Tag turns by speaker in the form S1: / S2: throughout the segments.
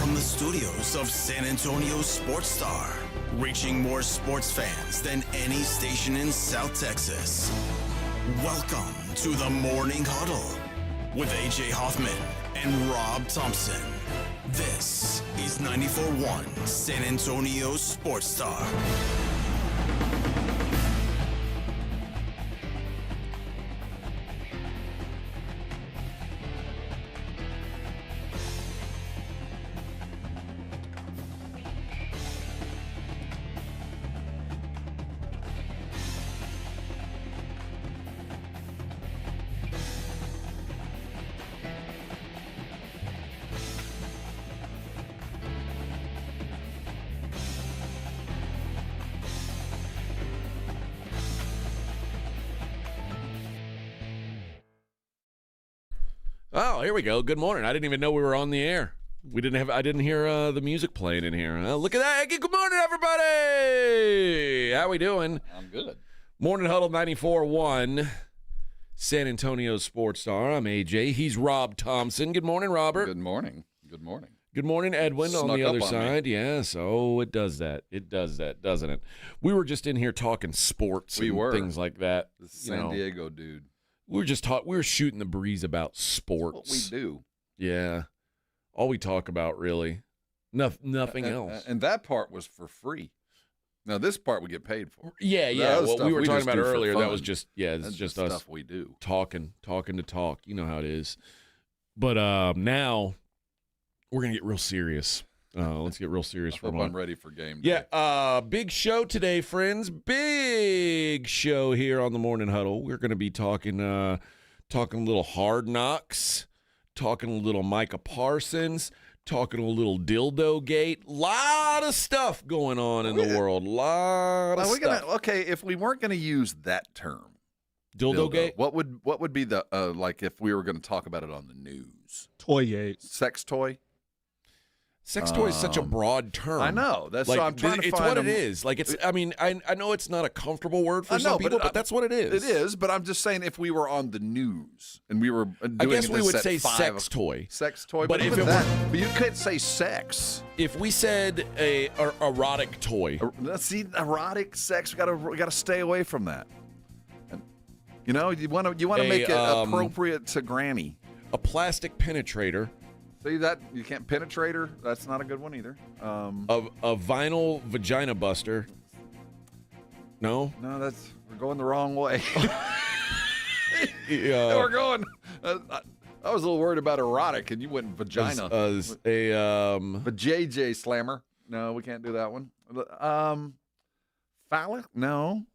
S1: from the studios of San Antonio Sports Star, reaching more sports fans than any station in South Texas. Welcome to the Morning Huddle with AJ Hoffman and Rob Thompson. This is 94.1 San Antonio Sports Star.
S2: Oh, here we go. Good morning. I didn't even know we were on the air. I didn't hear the music playing in here. Look at that. Hey, good morning, everybody. How we doing?
S3: I'm good.
S2: Morning Huddle 94.1, San Antonio Sports Star. I'm AJ. He's Rob Thompson. Good morning, Robert.
S3: Good morning. Good morning.
S2: Good morning, Edwin, on the other side.
S3: Me.
S2: Yes. Oh, it does that. It does that, doesn't it? We were just in here talking sports and things like that.
S3: The San Diego dude.
S2: We were shooting the breeze about sports.
S3: What we do.
S2: Yeah. All we talk about, really. Nothing else.
S3: And that part was for free. Now, this part we get paid for.
S2: Yeah. What we were talking about earlier, that was just,
S3: That's
S2: just
S3: us
S2: stuff
S3: we do.
S2: Talking to talk. You know how it is. But now we're going to get real serious. Let's get real serious for a moment.
S3: I'm ready for game day.
S2: Yeah, big show today, friends. Big show here on the Morning Huddle. We're going to be talking a little Hard Knocks, talking a little Micah Parsons, talking a little Dildo Gate. Lot of stuff going on in the world. Lot of stuff.
S3: Okay, if we weren't going to use that term,
S2: Dildo Gate,
S3: what would be the like if we were going to talk about it on the news?
S4: Toygate.
S3: Sex toy.
S2: Sex toy is such a broad term.
S3: I know. That's
S2: like,
S3: so I'm trying to
S2: it's
S3: find
S2: what it is. Like it's. I mean, I know it's not a comfortable word for some people, but that's what it is.
S3: It is. But I'm just saying, if we were on the news and we were doing
S2: I guess we
S3: this
S2: would
S3: at
S2: say
S3: 5
S2: sex toy.
S3: Sex toy.
S2: But if
S3: even
S2: it
S3: that, but you could say sex.
S2: If we said a erotic toy,
S3: See, erotic sex. We gotta stay away from that. And, you know, you want to make it appropriate to Granny.
S2: A plastic penetrator.
S3: See that you can't penetrate her. That's not a good one either.
S2: A vinyl vagina buster. No,
S3: we're going the wrong way.
S2: Yeah.
S3: We're going. I was a little worried about erotic, and you went vagina. JJ slammer. No, we can't do that one. Phallic? No.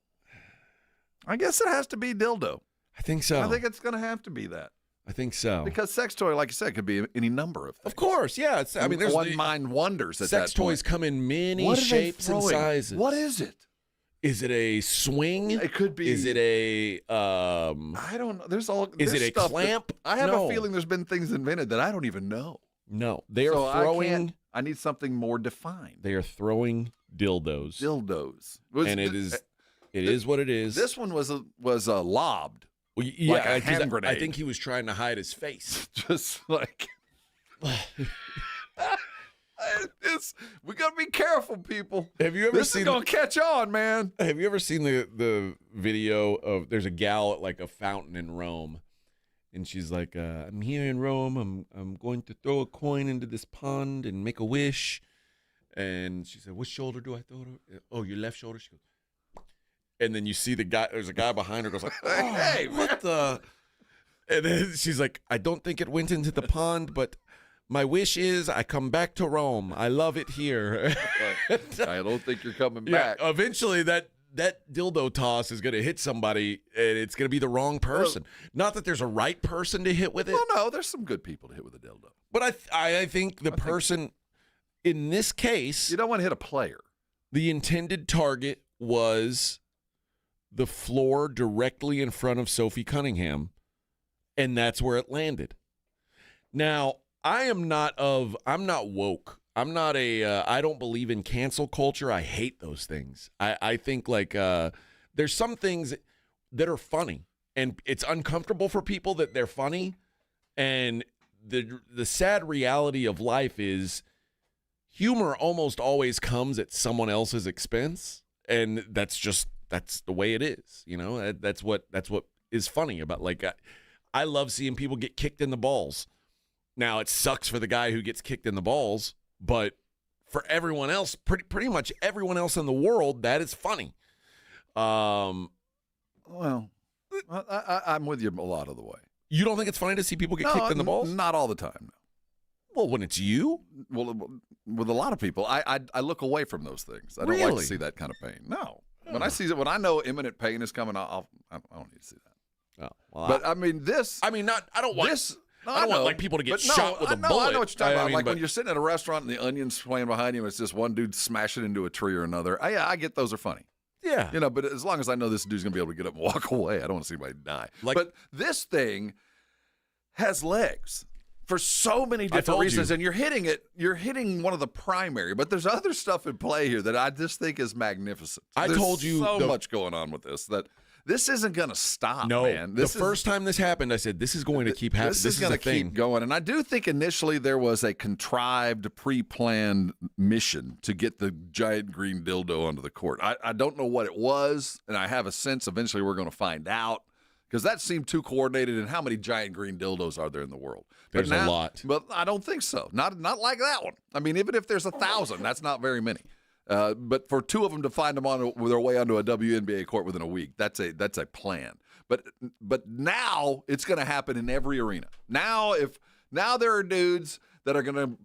S3: I guess it has to be dildo.
S2: I think so.
S3: I think it's going to have to be that.
S2: I think so.
S3: Because sex toy, like you said, could be any number of things.
S2: Of course, yeah. There's
S3: mind wonders at
S2: sex
S3: that point.
S2: toys come in many shapes and sizes.
S3: What is it?
S2: Is it a swing?
S3: It could be.
S2: Is it a
S3: I don't know. There's
S2: a clamp?
S3: I have a feeling there's been things invented that I don't even know.
S2: No, they are throwing.
S3: I need something more defined.
S2: They are throwing dildos.
S3: And
S2: it is what it is.
S3: This one was lobbed.
S2: Well, yeah,
S3: like a hand grenade.
S2: I think he was trying to hide his face.
S3: Just like we gotta be careful, people.
S2: Have you ever
S3: this
S2: seen?
S3: This is gonna catch on, man.
S2: Have you ever seen the video of? There's a gal at like a fountain in Rome, and she's like, "I'm here in Rome. I'm going to throw a coin into this pond and make a wish." And she said, "What shoulder do I throw it? Oh, your left shoulder." She goes. And then you see the guy, there's a guy behind her goes like, oh, hey, what the? And then she's like, I don't think it went into the pond, but my wish is I come back to Rome. I love it here.
S3: I don't think you're coming back.
S2: Eventually that dildo toss is going to hit somebody and it's going to be the wrong person. Well, not that there's a right person to hit with it.
S3: Well, no, there's some good people to hit with a dildo.
S2: But I think the person in this case.
S3: You don't want to hit a player.
S2: The intended target was the floor directly in front of Sophie Cunningham, and that's where it landed. Now, I'm not woke. I'm not I don't believe in cancel culture. I hate those things. I think like there's some things that are funny, and it's uncomfortable for people that they're funny, and the sad reality of life is humor almost always comes at someone else's expense, and that's the way it is. You know, that's what is funny about, like, I love seeing people get kicked in the balls. Now, it sucks for the guy who gets kicked in the balls, but for everyone else, pretty much everyone else in the world, that is funny.
S3: Well, I'm with you a lot of the way.
S2: You don't think it's funny to see people get kicked in the balls?
S3: Not all the time, no.
S2: Well, when it's you?
S3: Well, with a lot of people, I look away from those things. I don't like to see that kind of pain. No. When I know imminent pain is coming, I don't need to see that.
S2: Oh, well,
S3: but I mean, this.
S2: I mean, I don't want.
S3: This. No,
S2: I don't want like people to get shot with a bullet.
S3: I know what you're talking about. Like when you're sitting at a restaurant and the onions playing behind you, and it's just one dude smashing into a tree or another. I get those are funny.
S2: Yeah.
S3: You know, but as long as I know this dude's gonna be able to get up and walk away, I don't want to see anybody die. But this thing has legs for so many different reasons, and you're hitting one of the primary. But there's other stuff in play here that I just think is magnificent. There's so much going on with this that. This isn't going to stop, man.
S2: The first time this happened, I said, this is going to keep happening.
S3: This is going to keep going. And I do think initially there was a contrived, pre-planned mission to get the giant green dildo onto the court. I don't know what it was, and I have a sense eventually we're going to find out because that seemed too coordinated. And how many giant green dildos are there in the world?
S2: There's a lot.
S3: But I don't think so. Not like that one. I mean, even if there's 1,000, that's not very many. But for two of them to find them on their way onto a WNBA court within a week, that's a plan. But now it's going to happen in every arena. Now there are dudes that are going to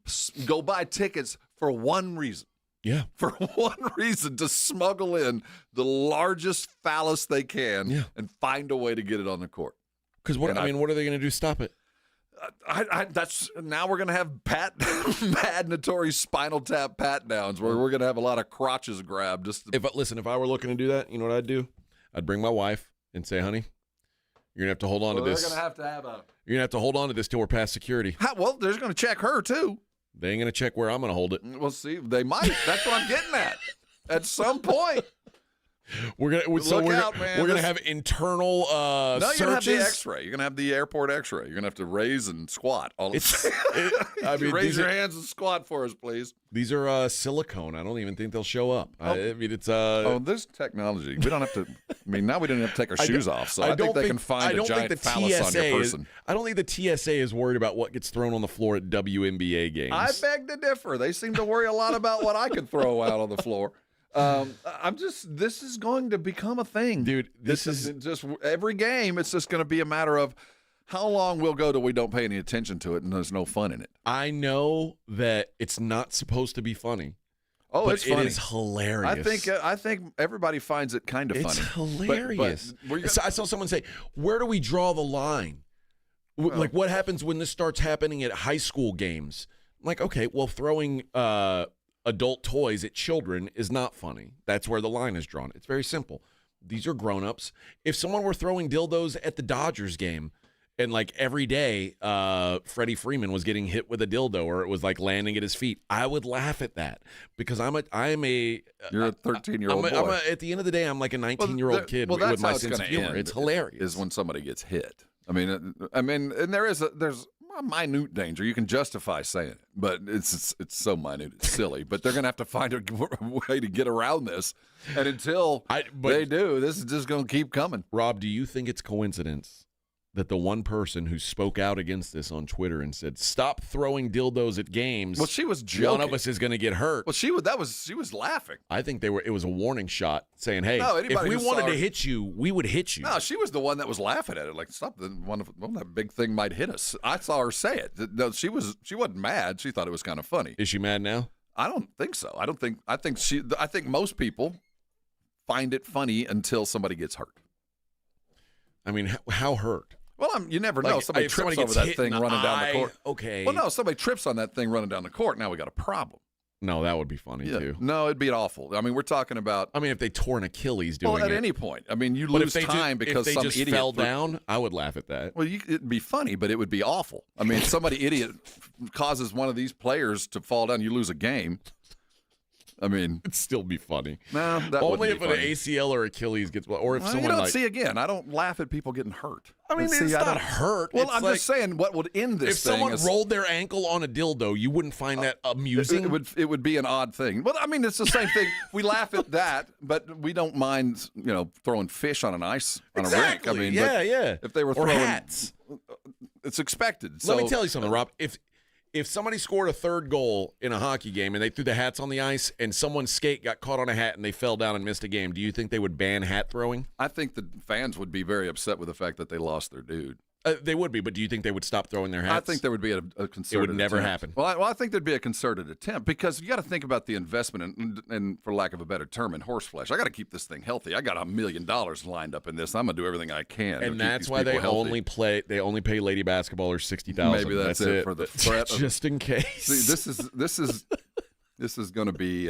S3: go buy tickets for one reason.
S2: Yeah.
S3: For one reason, to smuggle in the largest phallus they can and find a way to get it on the court.
S2: Because what are they going to do? Stop it?
S3: That's now we're gonna have mandatory spinal tap pat downs where we're gonna have a lot of crotches grabbed.
S2: If I were looking to do that, you know what I'd do? I'd bring my wife and say, "Honey, you're gonna have to hold on to this.
S3: They're gonna have a.
S2: You're gonna have to hold on to this till we're past security."
S3: Well, they're gonna check her too.
S2: They ain't gonna check where I'm gonna hold it.
S3: Well, see, they might. That's what I'm getting at. At some point.
S2: We're gonna have internal
S3: no,
S2: searches.
S3: You're gonna have the X-ray. You're gonna have the airport X-ray. You're gonna have to raise and squat. Raise your hands and squat for us, please.
S2: These are silicone. I don't even think they'll show up. I mean, it's
S3: this technology. We don't have to. I mean, now we don't have to take our shoes off. So I think they can find a giant phallus on your person.
S2: I don't think the TSA is worried about what gets thrown on the floor at WNBA games.
S3: I beg to differ. They seem to worry a lot about what I can throw out on the floor. This is going to become a thing,
S2: dude. This is
S3: just every game. It's just going to be a matter of how long we'll go till we don't pay any attention to it and there's no fun in it.
S2: I know that it's not supposed to be funny.
S3: Oh,
S2: but
S3: it's funny.
S2: It is hilarious.
S3: I think everybody finds it kind of funny.
S2: It's hilarious. I saw someone say, "Where do we draw the line? Like, what happens when this starts happening at high school games?" I'm like, okay, well, throwing adult toys at children is not funny. That's where the line is drawn. It's very simple. These are grown-ups. If someone were throwing dildos at the Dodgers game and like every day Freddie Freeman was getting hit with a dildo or it was like landing at his feet, I would laugh at that because you're a
S3: 13-year-old boy.
S2: At the end of the day, I'm like a 19-year-old kid with my sense of humor. It's hilarious.
S3: Is when somebody gets hit. I mean, and there's a minute danger. You can justify saying it, but it's so minute, it's silly. But they're going to have to find a way to get around this. And until they do, this is just going to keep coming.
S2: Rob, do you think it's coincidence that the one person who spoke out against this on Twitter and said, "Stop throwing dildos at games"?
S3: Well, she was joking.
S2: One of us is going to get hurt.
S3: Well, she was laughing.
S2: I think it was a warning shot saying, "Hey, if we wanted to hit you, we would hit you."
S3: No, she was the one that was laughing at it. Like, stop! That big thing might hit us. I saw her say it. No, she wasn't mad. She thought it was kind of funny.
S2: Is she mad now?
S3: I don't think so. I think most people find it funny until somebody gets hurt.
S2: I mean, how hurt?
S3: Well, you never know. Somebody trips over that thing running down the court.
S2: Okay.
S3: Well, no, somebody trips on that thing running down the court. Now we got a problem.
S2: No, that would be funny too.
S3: No, it'd be awful. I mean, we're talking about.
S2: I mean, if they tore an Achilles doing it.
S3: At any point. I mean, you lose time because some idiot
S2: fell down. I would laugh at that.
S3: Well, it'd be funny, but it would be awful. I mean, somebody idiot causes one of these players to fall down. You lose a game. I mean,
S2: It'd still be funny.
S3: no, that
S2: Only if
S3: wouldn't
S2: an
S3: be funny.
S2: ACL or Achilles gets, or if
S3: Well,
S2: someone
S3: you don't
S2: like.
S3: see again. I don't laugh at people getting hurt.
S2: I mean,
S3: See,
S2: it's
S3: I
S2: not
S3: don't-
S2: hurt.
S3: Well,
S2: It's
S3: I'm
S2: like,
S3: just saying what would end this
S2: if
S3: thing
S2: someone
S3: is,
S2: rolled their ankle on a dildo, you wouldn't find that amusing.
S3: it would be an odd thing. Well, I mean, it's the same thing. We laugh at that, but we don't mind, throwing fish on an ice on a rink. I mean,
S2: yeah,
S3: but
S2: yeah.
S3: if they were
S2: or
S3: throwing
S2: hats.
S3: it's expected. So
S2: Let me tell you something, Rob. If somebody scored a third goal in a hockey game and they threw the hats on the ice and someone's skate got caught on a hat and they fell down and missed a game, do you think they would ban hat throwing?
S3: I think the fans would be very upset with the fact that they lost their dude.
S2: They would be, but do you think they would stop throwing their hats?
S3: I think there would be a concerted
S2: It would never
S3: attempt.
S2: happen.
S3: Well, I think there'd be a concerted attempt because you got to think about the investment and, for lack of a better term, in horse flesh. I got to keep this thing healthy. I got $1 million lined up in this. I'm going to do everything I can.
S2: And that's why they only pay lady basketballers $60,000.
S3: Maybe that's it for the threat of-
S2: just in case.
S3: See, this is going to be.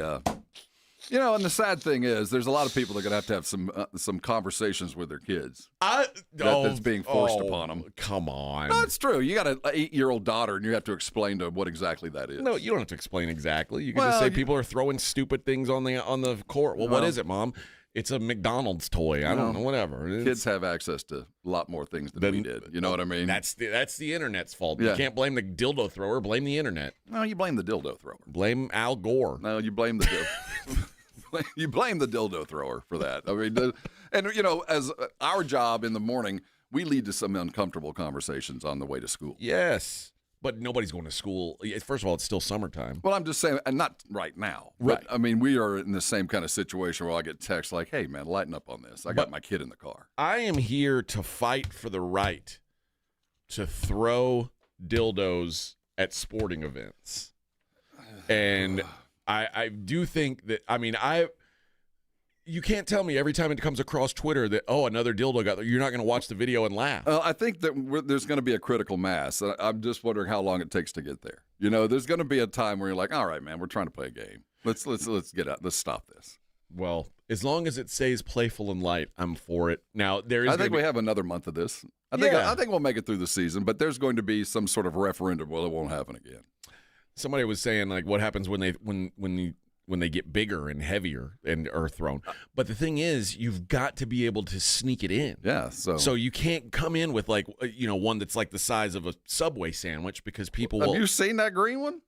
S3: And the sad thing is, there's a lot of people that are going to have some conversations with their kids. That's being forced upon them.
S2: Come on.
S3: No, it's true. You got an 8-year-old daughter, and you have to explain to them what exactly that is.
S2: No, you don't have to explain exactly. You can just say people are throwing stupid things on the court. Well, what is it, Mom? It's a McDonald's toy. I don't know. Whatever.
S3: Kids have access to a lot more things than we did. You know what I mean?
S2: That's the internet's fault.
S3: Yeah.
S2: You can't blame the dildo thrower. Blame the internet.
S3: No, you blame the dildo thrower.
S2: Blame Al Gore.
S3: No, you blame the you blame the dildo thrower for that. I mean, as our job in the morning, we lead to some uncomfortable conversations on the way to school.
S2: Yes, but nobody's going to school. First of all, it's still summertime.
S3: Well, I'm just saying, and not right now.
S2: Right.
S3: But, I mean, we are in the same kind of situation where I get texts like, "Hey, man, lighten up on this. I got my kid in the car."
S2: I am here to fight for the right to throw dildos at sporting events. And I do think that, you can't tell me every time it comes across Twitter that, another dildo got there. You're not going to watch the video and laugh.
S3: I think that there's going to be a critical mass. I'm just wondering how long it takes to get there. There's going to be a time where you're like, all right, man, we're trying to play a game. Let's get out. Let's stop this.
S2: Well, as long as it stays playful and light, I'm for it. Now,
S3: I think we have another month of this. I think we'll make it through the season, but there's going to be some sort of referendum. Well, it won't happen again.
S2: Somebody was saying, like, what happens when they get bigger and heavier and are thrown. But the thing is, you've got to be able to sneak it in.
S3: Yeah. So
S2: you can't come in with one that's like the size of a Subway sandwich because people will.
S3: Have you seen that green one?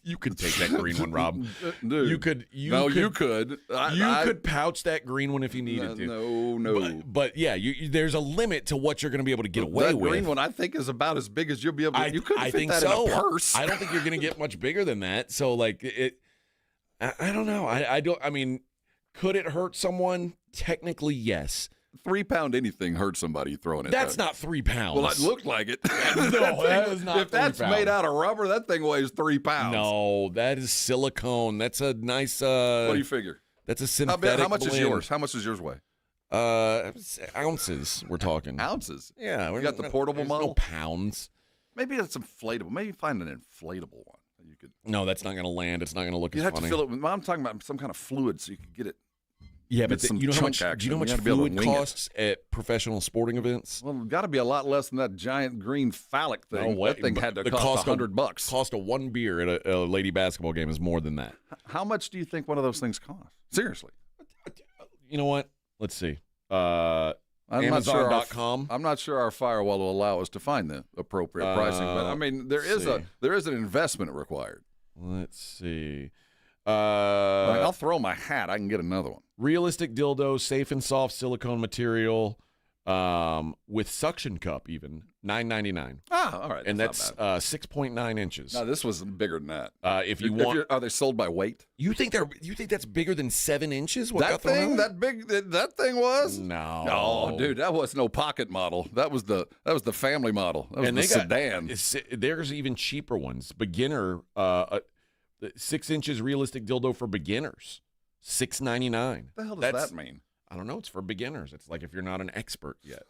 S2: You could take that green one, Rob.
S3: Dude.
S2: You could.
S3: You could.
S2: You could pouch that green one if you needed to.
S3: No.
S2: But yeah, there's a limit to what you're going to be able to get away with.
S3: That green one, I think, is about as big as you'll be able to. You couldn't fit that in a purse.
S2: I don't think you're going to get much bigger than that. So, like, I don't know. I don't. I mean, could it hurt someone? Technically, yes.
S3: 3-pound anything hurts somebody throwing it.
S2: That's not 3 pounds.
S3: Well, it looked like it.
S2: No, that is not.
S3: If that's
S2: 3 pounds.
S3: made out of rubber, that thing weighs 3 pounds.
S2: No, that is silicone. That's a nice.
S3: What do you figure?
S2: That's a synthetic.
S3: How much
S2: blend.
S3: is yours? How much does yours weigh?
S2: Ounces. We're talking
S3: Ounces.
S2: Yeah,
S3: you got the portable model.
S2: No pounds.
S3: Maybe that's inflatable. Maybe find an inflatable one. You could.
S2: No, that's not going to land. It's not going to look
S3: You
S2: as
S3: have
S2: funny.
S3: to fill it with. I'm talking about some kind of fluid so you can get it.
S2: Yeah, but
S3: some
S2: you know how much?
S3: chunk
S2: Do you know how
S3: action.
S2: much
S3: You gotta be able to
S2: fluid
S3: wing it.
S2: costs at professional sporting events?
S3: Well, it's got to be a lot less than that giant green phallic thing.
S2: No way.
S3: That thing had to
S2: The
S3: cost $100.
S2: Cost of one beer at a lady basketball game is more than that.
S3: How much do you think one of those things cost? Seriously.
S2: You know what? Let's see.
S3: I'm
S2: Amazon.com.
S3: I'm not sure our firewall will allow us to find the appropriate pricing, but I mean there is an investment required.
S2: Let's see.
S3: I'll throw my hat. I can get another one.
S2: Realistic dildo, safe and soft silicone material, with suction cup even, $9.99.
S3: Ah, all right.
S2: And that's 6.9 inches.
S3: No, this was bigger than that.
S2: If you want,
S3: are they sold by weight?
S2: you think that's bigger than 7 inches? What
S3: That
S2: got thrown
S3: thing,
S2: out?
S3: that big, that thing was.
S2: No,
S3: No, dude, that was no pocket model. That was the family model. That was
S2: and
S3: the
S2: they
S3: sedan.
S2: There's even cheaper ones. Beginner, 6 inches realistic dildo for beginners, $6.99.
S3: What the hell does that mean?
S2: I don't know. It's for beginners. It's like if you're not an expert yet.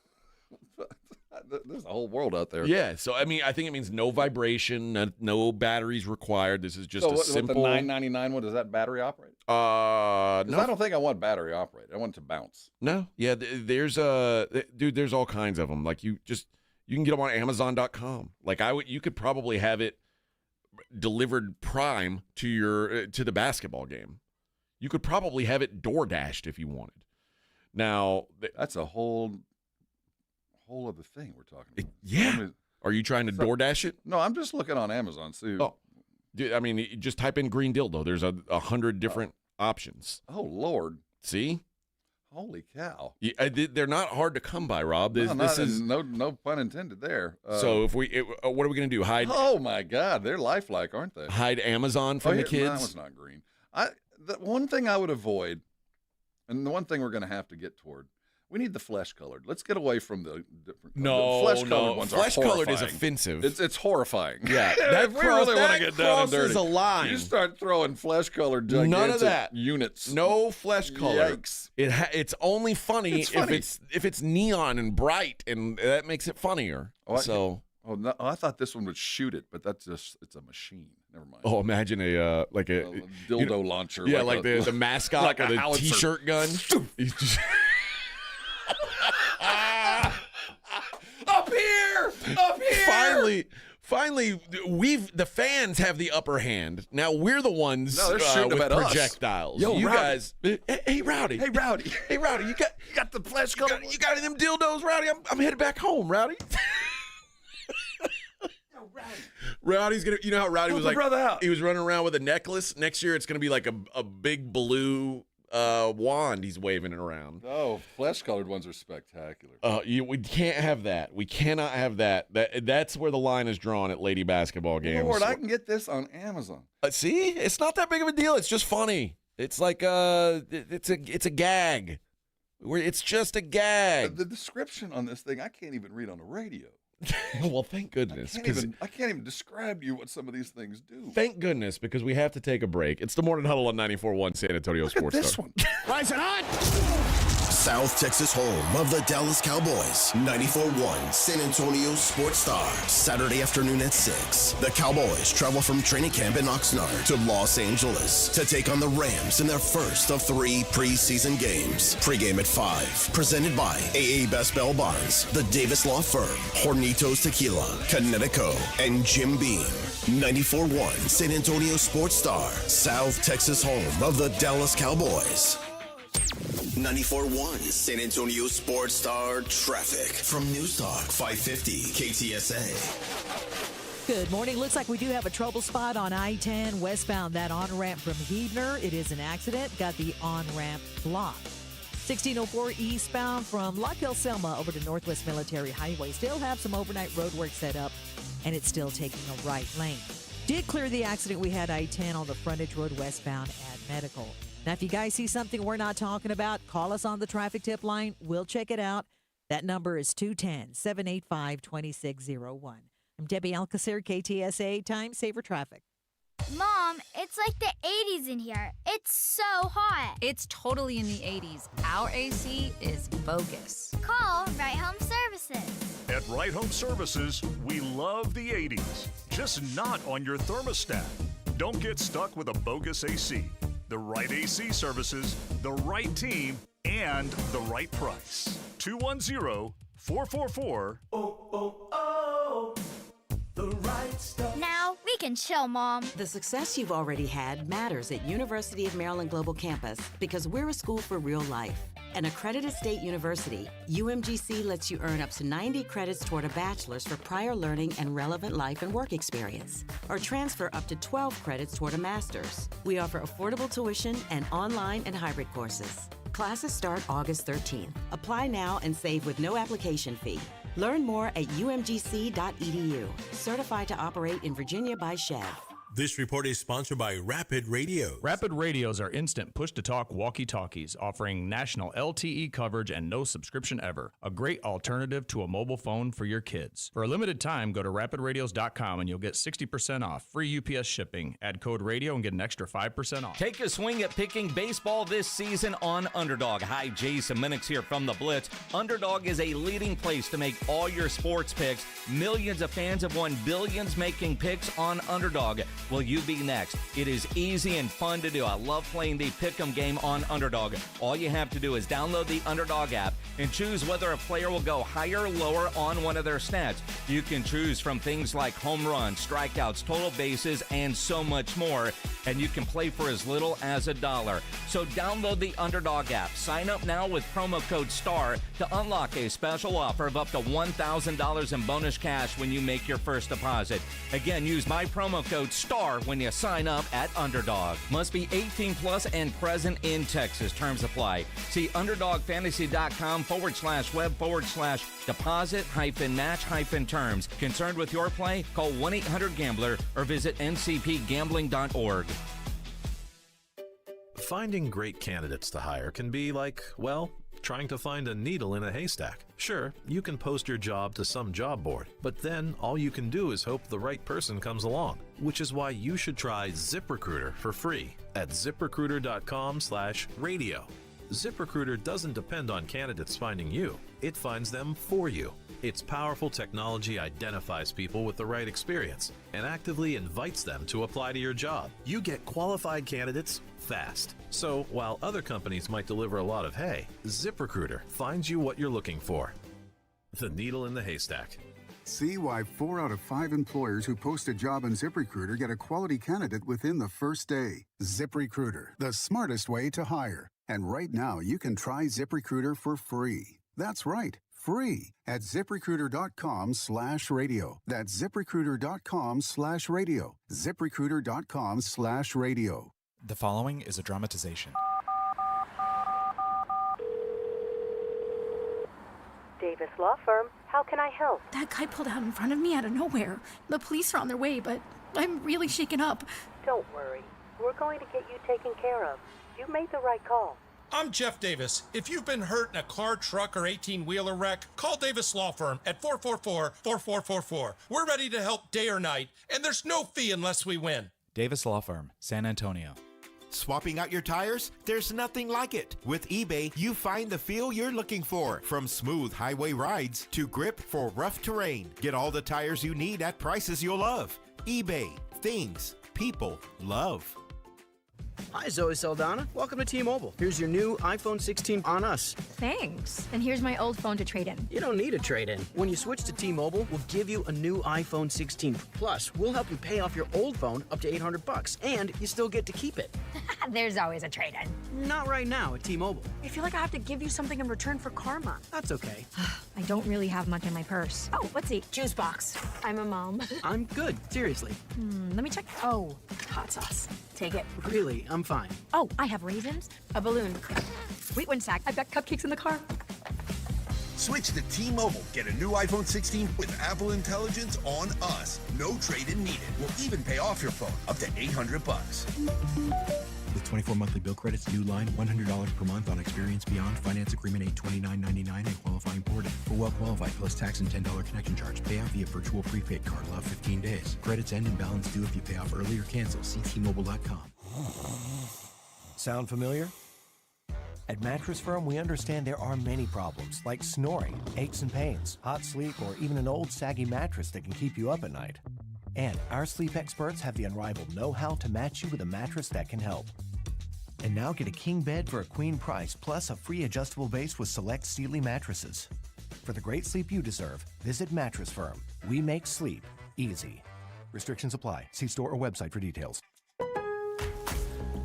S3: There's a whole world out there.
S2: Yeah. So I mean, I think it means no vibration, no batteries required. This is just
S3: So
S2: a simple.
S3: the $9.99 one, does that battery operate? 'Cause
S2: No,
S3: I don't think I want battery operated. I want it to bounce.
S2: no. Yeah, there's dude. There's all kinds of them. Like you can get them on Amazon.com. Like you could probably have it delivered prime to the basketball game. You could probably have it door dashed if you wanted. Now
S3: that's a whole other thing we're talking about.
S2: Yeah. Are you trying to door dash it?
S3: No, I'm just looking on Amazon. See.
S2: Oh, I mean, you just type in green dildo. There's 100 different options.
S3: Oh Lord.
S2: See?
S3: Holy cow!
S2: They're not hard to come by, Rob.
S3: No pun intended there.
S2: So what are we going to do? Hide?
S3: Oh my God, they're lifelike, aren't they?
S2: Hide Amazon from the kids?
S3: That one's not green. The one thing I would avoid, and the one thing we're going to have to get toward, we need the flesh colored. Let's get away from the different.
S2: No,
S3: flesh colored ones
S2: flesh
S3: are
S2: colored
S3: horrifying.
S2: is offensive.
S3: It's horrifying.
S2: Yeah,
S3: if we really want to get down and dirty,
S2: a line.
S3: You start throwing flesh colored
S2: none of that
S3: units.
S2: No flesh color.
S3: Yikes!
S2: It's only funny, if it's neon and bright, and that makes it funnier.
S3: I thought this one would shoot it, but it's a machine. Never mind.
S2: Oh, imagine a
S3: dildo launcher.
S2: Yeah, like the mascot
S3: like
S2: with a T-shirt gun.
S3: Up here!
S2: Finally, the fans have the upper hand. Now we're the ones
S3: they're shooting
S2: with
S3: at us.
S2: projectiles.
S3: Yo,
S2: you
S3: Rowdy.
S2: guys, hey Rowdy,
S3: Hey Rowdy,
S2: you
S3: got the flesh color.
S2: you got any of them dildos, Rowdy? I'm headed back home, Rowdy. Rowdy's gonna, you know how Rowdy was like, he was running around with a necklace. Next year, it's gonna be like a big blue wand he's waving it around.
S3: Oh, flesh colored ones are spectacular.
S2: We can't have that. We cannot have that. That's where the line is drawn at lady basketball games.
S3: Lord, I can get this on Amazon.
S2: See, it's not that big of a deal. It's just funny. It's like it's a gag. It's just a gag.
S3: The description on this thing I can't even read on the radio.
S2: Well, thank goodness.
S3: I can't even describe to you what some of these things do.
S2: Thank goodness, because we have to take a break. It's the Morning Huddle on 94.1 San Antonio Sports
S3: This
S2: Star.
S3: one.
S4: Rise and hot!
S1: South Texas home of the Dallas Cowboys. 94.1 San Antonio Sports Star. Saturday afternoon at 6. The Cowboys travel from training camp in Oxnard to Los Angeles to take on the Rams in their first of 3 preseason games. Pre-game at 5. Presented by AA Best Bell Bonds, the Davis Law Firm, Hornitos Tequila, Connecticut, and Jim Beam. 94.1 San Antonio Sports Star. South Texas home of the Dallas Cowboys. 94.1 San Antonio Sports Star traffic from News Talk 550 KTSA.
S5: Good morning. Looks like we do have a trouble spot on I-10 westbound. That on-ramp from Heavener. It is an accident. Got the on-ramp blocked. 1604 eastbound from Lock Hill Selma over to Northwest Military Highway. Still have some overnight road work set up, and it's still taking a right lane. Did clear the accident we had I-10 on the frontage road westbound at Medical. Now, if you guys see something we're not talking about, call us on the traffic tip line. We'll check it out. That number is 210-785-2601. I'm Debbie Alcacer, KTSA, Time Saver Traffic.
S6: Mom, it's like the 80s in here. It's so hot.
S7: It's totally in the 80s. Our AC is bogus.
S6: Call Right Home Services.
S4: At Right Home Services, we love the 80s, just not on your thermostat. Don't get stuck with a bogus AC. The right AC services, the right team, and the right price. 210-444.
S8: The right stuff.
S6: Now we can chill, Mom.
S9: The success you've already had matters at University of Maryland Global Campus because we're a school for real life. An accredited state university, UMGC lets you earn up to 90 credits toward a bachelor's for prior learning and relevant life and work experience, or transfer up to 12 credits toward a master's. We offer affordable tuition and online and hybrid courses. Classes start August 13th. Apply now and save with no application fee. Learn more at umgc.edu. Certified to operate in Virginia by Chev.
S10: This report is sponsored by Rapid Radio.
S11: Rapid Radios are instant push-to-talk walkie-talkies offering national LTE coverage and no subscription ever. A great alternative to a mobile phone for your kids. For a limited time, go to rapidradios.com and you'll get 60% off. Free UPS shipping. Add code radio and get an extra 5% off.
S12: Take a swing at picking baseball this season on Underdog. Hi, Jason Minix here from The Blitz. Underdog is a leading place to make all your sports picks. Millions of fans have won billions making picks on Underdog. Will you be next? It is easy and fun to do. I love playing the Pick'em game on Underdog. All you have to do is download the Underdog app and choose whether a player will go higher or lower on one of their stats. You can choose from things like home runs, strikeouts, total bases, and so much more. And you can play for as little as $1. So download the Underdog app. Sign up now with promo code STAR to unlock a special offer of up to $1,000 in bonus cash when you make your first deposit. Again, use my promo code STAR when you sign up at Underdog. Must be 18 plus and present in Texas. Terms apply. See UnderdogFantasy.com/web/deposit-match-terms. Concerned with your play? Call 1-800-GAMBLER or visit ncpgambling.org.
S13: Finding great candidates to hire can be like, well, trying to find a needle in a haystack. Sure, you can post your job to some job board, but then all you can do is hope the right person comes along, which is why you should try ZipRecruiter for free at ZipRecruiter.com/radio. ZipRecruiter doesn't depend on candidates finding you. It finds them for you. Its powerful technology identifies people with the right experience and actively invites them to apply to your job. You get qualified candidates fast. So while other companies might deliver a lot of hay, ZipRecruiter finds you what you're looking for. The needle in the haystack.
S14: See why 4 out of 5 employers who post a job on ZipRecruiter get a quality candidate within the first day. ZipRecruiter, the smartest way to hire. And right now, you can try ZipRecruiter for free. That's right, free at ZipRecruiter.com/radio. That's ZipRecruiter.com/radio. ZipRecruiter.com/radio.
S15: The following is a dramatization.
S16: Davis Law Firm, how can I help?
S17: That guy pulled out in front of me out of nowhere. The police are on their way, but I'm really shaken up.
S16: Don't worry. We're going to get you taken care of. You made the right call.
S18: I'm Jeff Davis. If you've been hurt in a car, truck, or 18-wheeler wreck, call Davis Law Firm at 444-4444. We're ready to help day or night, and there's no fee unless we win.
S15: Davis Law Firm, San Antonio.
S19: Swapping out your tires? There's nothing like it. With eBay, you find the feel you're looking for. From smooth highway rides to grip for rough terrain. Get all the tires you need at prices you'll love. eBay. Things people love.
S20: Hi, Zoe Saldana. Welcome to T-Mobile. Here's your new iPhone 16 on us.
S17: Thanks. And here's my old phone to trade in.
S20: You don't need a trade-in. When you switch to T-Mobile, we'll give you a new iPhone 16. Plus, we'll help you pay off your old phone up to $800, and you still get to keep it.
S17: There's always a trade-in.
S20: Not right now at T-Mobile.
S17: I feel like I have to give you something in return for karma.
S20: That's okay.
S17: I don't really have much in my purse. Oh, let's see. Juice box. I'm a mom.
S20: I'm good. Seriously.
S17: Let me check. Oh, hot sauce. Take it.
S20: Really, I'm fine.
S17: Oh, I have raisins, a balloon. Wait one sec. I've got cupcakes in the car.
S21: Switch to T-Mobile. Get a new iPhone 16 with Apple Intelligence on us. No trade-in needed. We'll even pay off your phone up to $800.
S22: With 24 monthly bill credits, new line, $100 per month on Experience Beyond. Finance agreement $829.99 and qualifying ported. For well-qualified plus tax and $10 connection charge. Pay out via virtual prepaid card. Allow 15 days. Credits end and balance due if you pay off early or cancel. See T-Mobile.com.
S23: Sound familiar? At Mattress Firm, we understand there are many problems, like snoring, aches and pains, hot sleep, or even an old saggy mattress that can keep you up at night. And our sleep experts have the unrivaled know-how to match you with a mattress that can help. And now get a king bed for a queen price, plus a free adjustable base with select Sealy mattresses. For the great sleep you deserve, visit Mattress Firm. We make sleep easy. Restrictions apply. See store or website for details.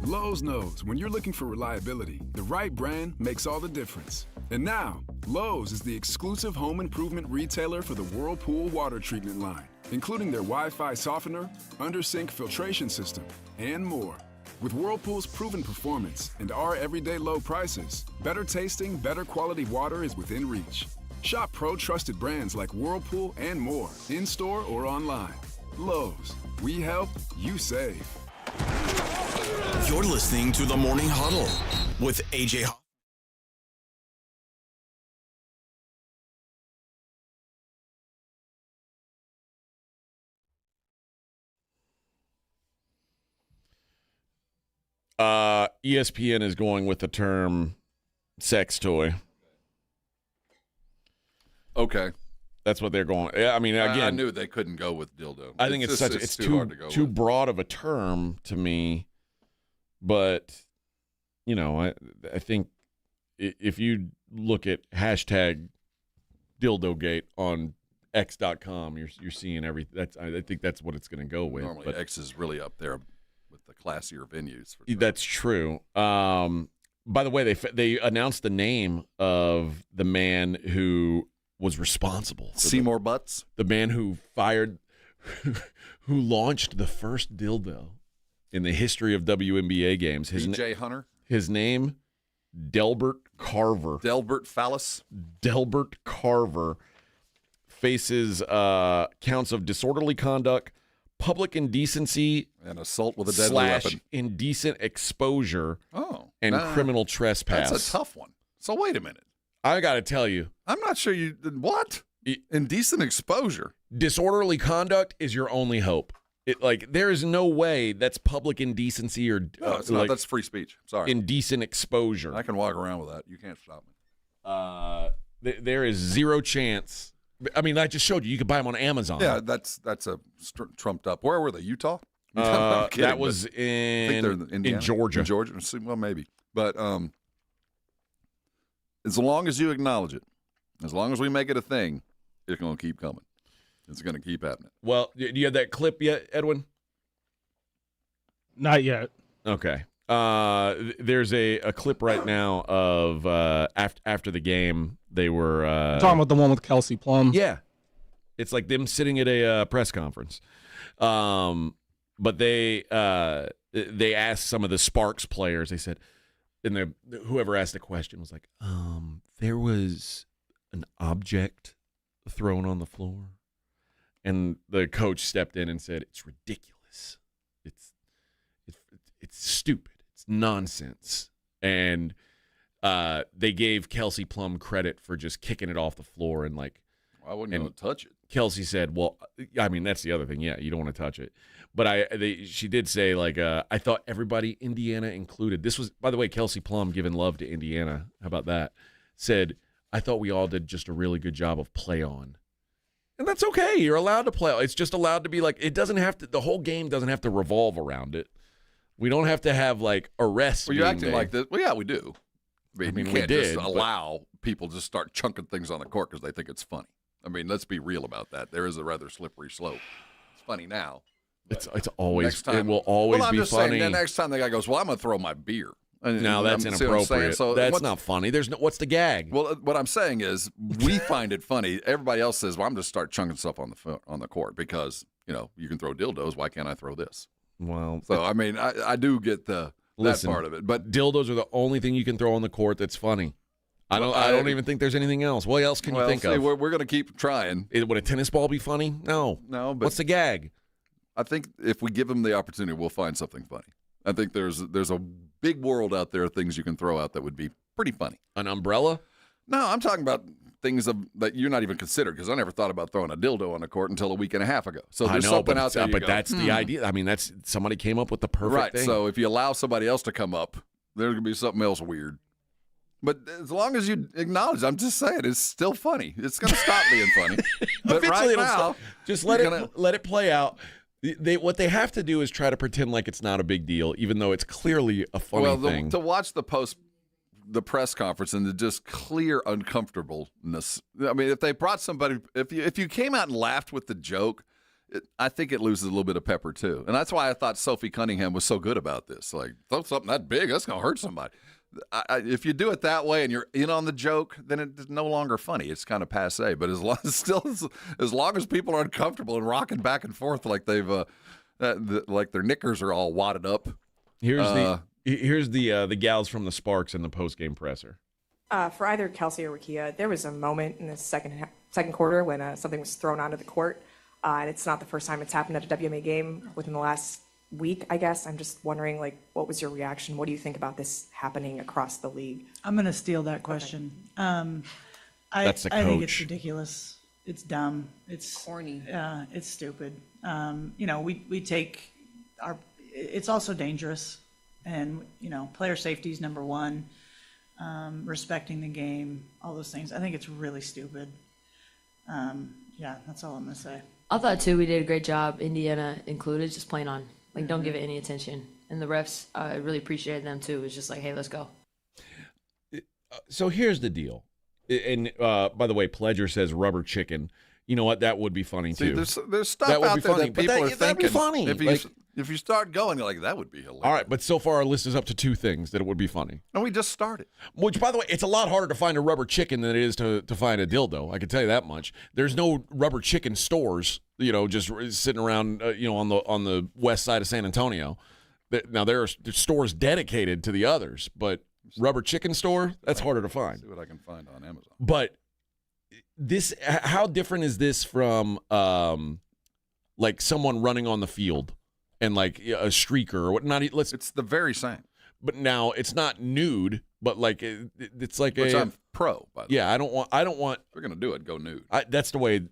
S24: Lowe's knows when you're looking for reliability, the right brand makes all the difference. And now, Lowe's is the exclusive home improvement retailer for the Whirlpool water treatment line, including their Wi-Fi softener, under-sink filtration system, and more. With Whirlpool's proven performance and our everyday low prices, better tasting, better quality water is within reach. Shop pro-trusted brands like Whirlpool and more, in-store or online. Lowe's, we help, you save.
S1: You're listening to the Morning Huddle with AJ.
S2: ESPN is going with the term sex toy.
S3: Okay.
S2: That's what they're going. I mean, again,
S3: I knew they couldn't go with dildo.
S2: I think it's
S3: too hard to go
S2: too
S3: with.
S2: broad of a term to me. But I think if you look at hashtag Dildogate on X.com, you're seeing everything. I think that's what it's going to go with.
S3: Normally, X is really up there with the classier venues. For sure.
S2: That's true. By the way, they announced the name of the man who was responsible.
S3: Seymour Butts?
S2: The man who who launched the first dildo in the history of WNBA games.
S3: BJ Hunter?
S2: His name, Delbert Carver.
S3: Delbert Phallus?
S2: Delbert Carver faces counts of disorderly conduct, public indecency,
S3: and assault with a deadly weapon.
S2: Indecent exposure, and criminal trespass.
S3: That's a tough one. So wait a minute.
S2: I got to tell you.
S3: I'm not sure you – what? Indecent exposure.
S2: Disorderly conduct is your only hope. There is no way that's public indecency or
S3: no, it's not. That's free speech. Sorry.
S2: Indecent exposure.
S3: I can walk around with that. You can't stop me.
S2: There is zero chance. I mean, I just showed you. You could buy them on Amazon.
S3: Yeah, that's a trumped up. Where were they? Utah? I'm kidding,
S2: that was in Georgia.
S3: In Georgia? Well, maybe. But as long as you acknowledge it, as long as we make it a thing, it's going to keep coming. It's going to keep happening.
S2: Well, do you have that clip yet, Edwin?
S4: Not yet.
S2: Okay. There's a clip right now of after the game. They were
S4: talking about the one with Kelsey Plum.
S2: Yeah, it's like them sitting at a press conference. But they asked some of the Sparks players. They said, and whoever asked the question was like, there was an object thrown on the floor. And the coach stepped in and said, "It's ridiculous. It's stupid. It's nonsense." And they gave Kelsey Plum credit for just kicking it off the floor and
S3: I wouldn't want to touch it.
S2: Kelsey said, "Well, I mean that's the other thing. Yeah, you don't want to touch it." But she did say I thought everybody, Indiana included. This was, by the way, Kelsey Plum giving love to Indiana. How about that? Said, "I thought we all did just a really good job of play on." And that's okay. You're allowed to play. It's just allowed to be it doesn't have to, the whole game doesn't have to revolve around it. We don't have to have arrests.
S3: Well, you're acting like this. Well, yeah, we do. I mean you can't
S2: we
S3: just allow people to start chunking things on the court because they think it's funny. I mean, let's be real about that. There is a rather slippery slope. It's funny now.
S2: It's always, it will always
S3: I'm
S2: be
S3: just
S2: funny.
S3: Saying, the next time the guy goes, well, I'm going to throw my beer.
S2: No, that's inappropriate. So that's not funny. What's the gag?
S3: Well, what I'm saying is we find it funny. Everybody else says, well, I'm just start chunking stuff on the court because, you can throw dildos. Why can't I throw this?
S2: Well,
S3: so, I mean, I do get that part of it. But
S2: dildos are the only thing you can throw on the court that's funny. I don't even think there's anything else. What else can you think of?
S3: We're going to keep trying.
S2: Would a tennis ball be funny? No.
S3: But
S2: what's the gag?
S3: I think if we give them the opportunity, we'll find something funny. I think there's a big world out there of things you can throw out that would be pretty funny.
S2: An umbrella?
S3: No, I'm talking about things that you're not even considered because I never thought about throwing a dildo on the court until a week and a half ago. So there's something out there.
S2: But that's the idea. I mean, that's somebody came up with the perfect thing.
S3: So if you allow somebody else to come up, there's going to be something else weird. But as long as you acknowledge, I'm just saying, it's still funny. It's going to stop being funny. But right now,
S2: just let it play out. What they have to do is try to pretend like it's not a big deal, even though it's clearly a funny thing.
S3: To watch the press conference and the just clear uncomfortableness. I mean, if they brought somebody, if you came out and laughed with the joke, I think it loses a little bit of pepper too. And that's why I thought Sophie Cunningham was so good about this. Throw something that big, that's going to hurt somebody. If you do it that way and you're in on the joke, then it's no longer funny. It's kind of passé. But as long as people are uncomfortable and rocking back and forth like they've like their knickers are all wadded up.
S2: Here's the gals from the Sparks in the post-game presser.
S5: For either Kelsey or Rakia, there was a moment in the second quarter when something was thrown onto the court, and it's not the first time it's happened at a WNBA game within the last week, I guess. I'm just wondering, what was your reaction? What do you think about this happening across the league?
S7: I'm going to steal that question.
S2: That's the coach.
S7: I think it's ridiculous. It's dumb. It's
S5: corny.
S7: It's stupid. We take it's also dangerous, and player safety is number one. Respecting the game, all those things. I think it's really stupid. Yeah, that's all I'm gonna say.
S6: I thought too we did a great job, Indiana included, just playing on. Like, don't give it any attention. And the refs, I really appreciated them too. It was just like, hey, let's go.
S2: So here's the deal. And by the way, Pledger says rubber chicken. You know what? That would be funny too.
S3: See, there's stuff
S2: That would
S3: out
S2: be
S3: there
S2: funny,
S3: that
S2: but
S3: people are
S2: that'd be
S3: thinking.
S2: funny.
S3: If you start going, you're like, that would be hilarious.
S2: All right, but so far our list is up to 2 things that it would be funny.
S3: And we just started.
S2: Which, by the way, it's a lot harder to find a rubber chicken than it is to find a dildo. I can tell you that much. There's no rubber chicken stores, just sitting around, on the west side of San Antonio. Now, there are stores dedicated to the others, but rubber chicken store, that's harder to find.
S3: See what I can find on Amazon.
S2: But how different is this from like someone running on the field and like a streaker or what? It's
S3: the very same.
S2: But now it's not nude, but like it's like
S3: Which I'm pro, by the way.
S2: Yeah, I don't want.
S3: If we're gonna do it, go nude.
S2: That's the way.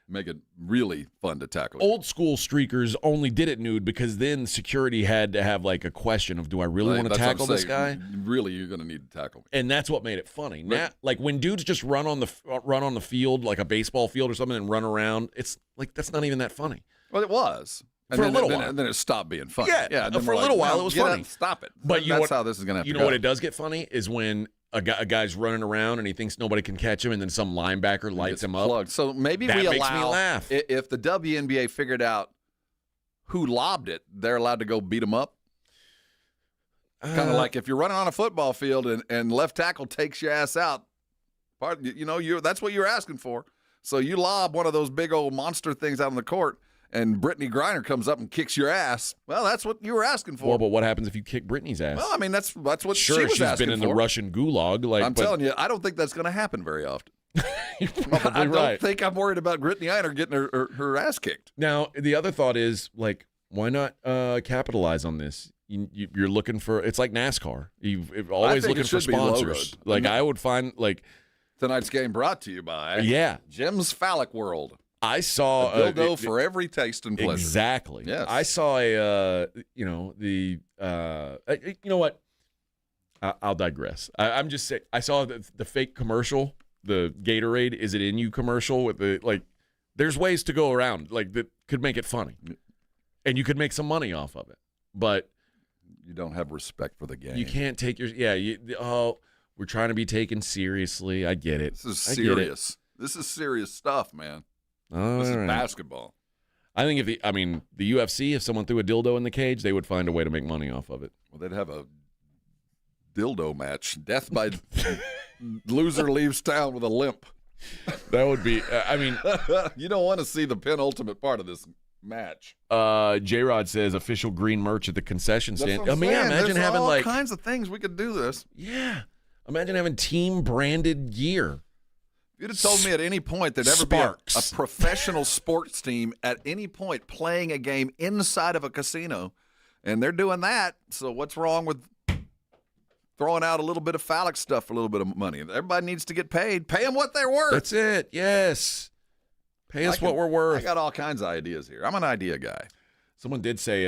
S3: Make it really fun to tackle.
S2: Old school streakers only did it nude because then security had to have like a question of, do I really want to tackle this guy?
S3: Really, you're going to need to tackle me.
S2: And that's what made it funny. Now, like when dudes just run on the field, like a baseball field or something, and run around, it's like that's not even that funny.
S3: Well, it was. And
S2: for
S3: then,
S2: a little
S3: then,
S2: while.
S3: And then it stopped being funny.
S2: Yeah,
S3: and then
S2: for a
S3: we're
S2: little
S3: like,
S2: while
S3: no,
S2: it was
S3: get
S2: funny.
S3: up, stop it.
S2: But
S3: that's how this is going to have to go.
S2: You know what it does get funny is when a guy's running around and he thinks nobody can catch him, and then some linebacker lights him up.
S3: Plugged. So maybe
S2: that
S3: we
S2: makes
S3: allow,
S2: me laugh.
S3: If the WNBA figured out who lobbed it, they're allowed to go beat them up. Kind of like if you're running on a football field and left tackle takes your ass out, that's what you're asking for. So you lob one of those big old monster things out on the court, and Brittany Griner comes up and kicks your ass. Well, that's what you were asking for.
S2: Well, but what happens if you kick Brittany's ass?
S3: Well, I mean, that's what she was
S2: she's
S3: asking
S2: been in
S3: for.
S2: the Russian gulag.
S3: I'm telling you, I don't think that's going to happen very often.
S2: You're probably
S3: I
S2: right.
S3: don't think I'm worried about Brittany Griner getting her ass kicked.
S2: Now, the other thought is, like, why not capitalize on this? You're looking for, it's like NASCAR. You're always looking for sponsors. Like, I would find, like.
S3: Tonight's game brought to you by Jim's Phallic World.
S2: I saw
S3: a dildo for every taste and pleasure.
S2: Exactly.
S3: Yes.
S2: I saw you know what? I'll digress. I'm just saying, I saw the fake commercial, the Gatorade, is it in you commercial with the, like, there's ways to go around, like, that could make it funny. And you could make some money off of it. But
S3: you don't have respect for the game.
S2: You can't take we're trying to be taken seriously. I get it.
S3: This is serious. This is serious stuff, man. This is basketball.
S2: I think the UFC, if someone threw a dildo in the cage, they would find a way to make money off of it.
S3: Well, they'd have a dildo match. Death by loser leaves town with a limp.
S2: That would be,
S3: you don't want to see the penultimate part of this match.
S2: J-Rod says official green merch at the concession stand. Imagine
S3: There's
S2: having
S3: all
S2: like
S3: kinds of things we could do this.
S2: Yeah. Imagine having team branded gear.
S3: If you'd have told me at any point there'd ever be a professional sports team at any point playing a game inside of a casino, and they're doing that, so what's wrong with throwing out a little bit of phallic stuff for a little bit of money? Everybody needs to get paid. Pay them what they're worth.
S2: That's it. Yes. Pay us what we're worth.
S3: I got all kinds of ideas here. I'm an idea guy.
S2: Someone did say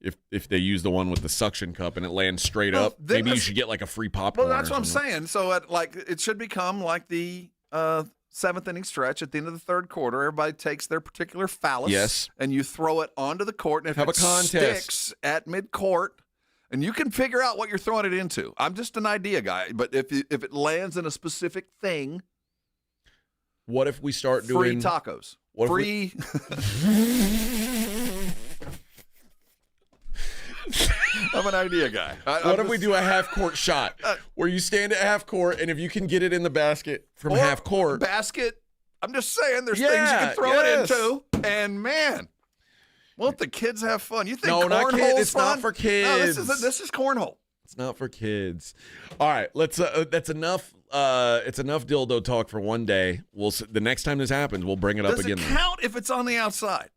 S2: if they use the one with the suction cup and it lands straight up, maybe you should get like a free popcorn.
S3: Well, that's what I'm saying. So it should become like the seventh inning stretch at the end of the third quarter. Everybody takes their particular phallus,
S2: yes,
S3: and you throw it onto the court. And if
S2: have
S3: it
S2: a contest.
S3: Sticks at midcourt, and you can figure out what you're throwing it into. I'm just an idea guy, but if it lands in a specific thing,
S2: what if we start
S3: free
S2: doing
S3: tacos? Free. I'm an idea guy.
S2: What if we do a half-court shot where you stand at half court, and if you can get it in the basket from half court.
S3: Basket. I'm just saying there's things you can throw it into. And, man, won't the kids have fun? You think cornhole's
S2: it's
S3: fun?
S2: not for kids.
S3: No, this is cornhole.
S2: It's not for kids. All right, let's. That's enough. It's enough dildo talk for one day. The next time this happens, we'll bring it up again.
S3: Does it count if it's on the outside?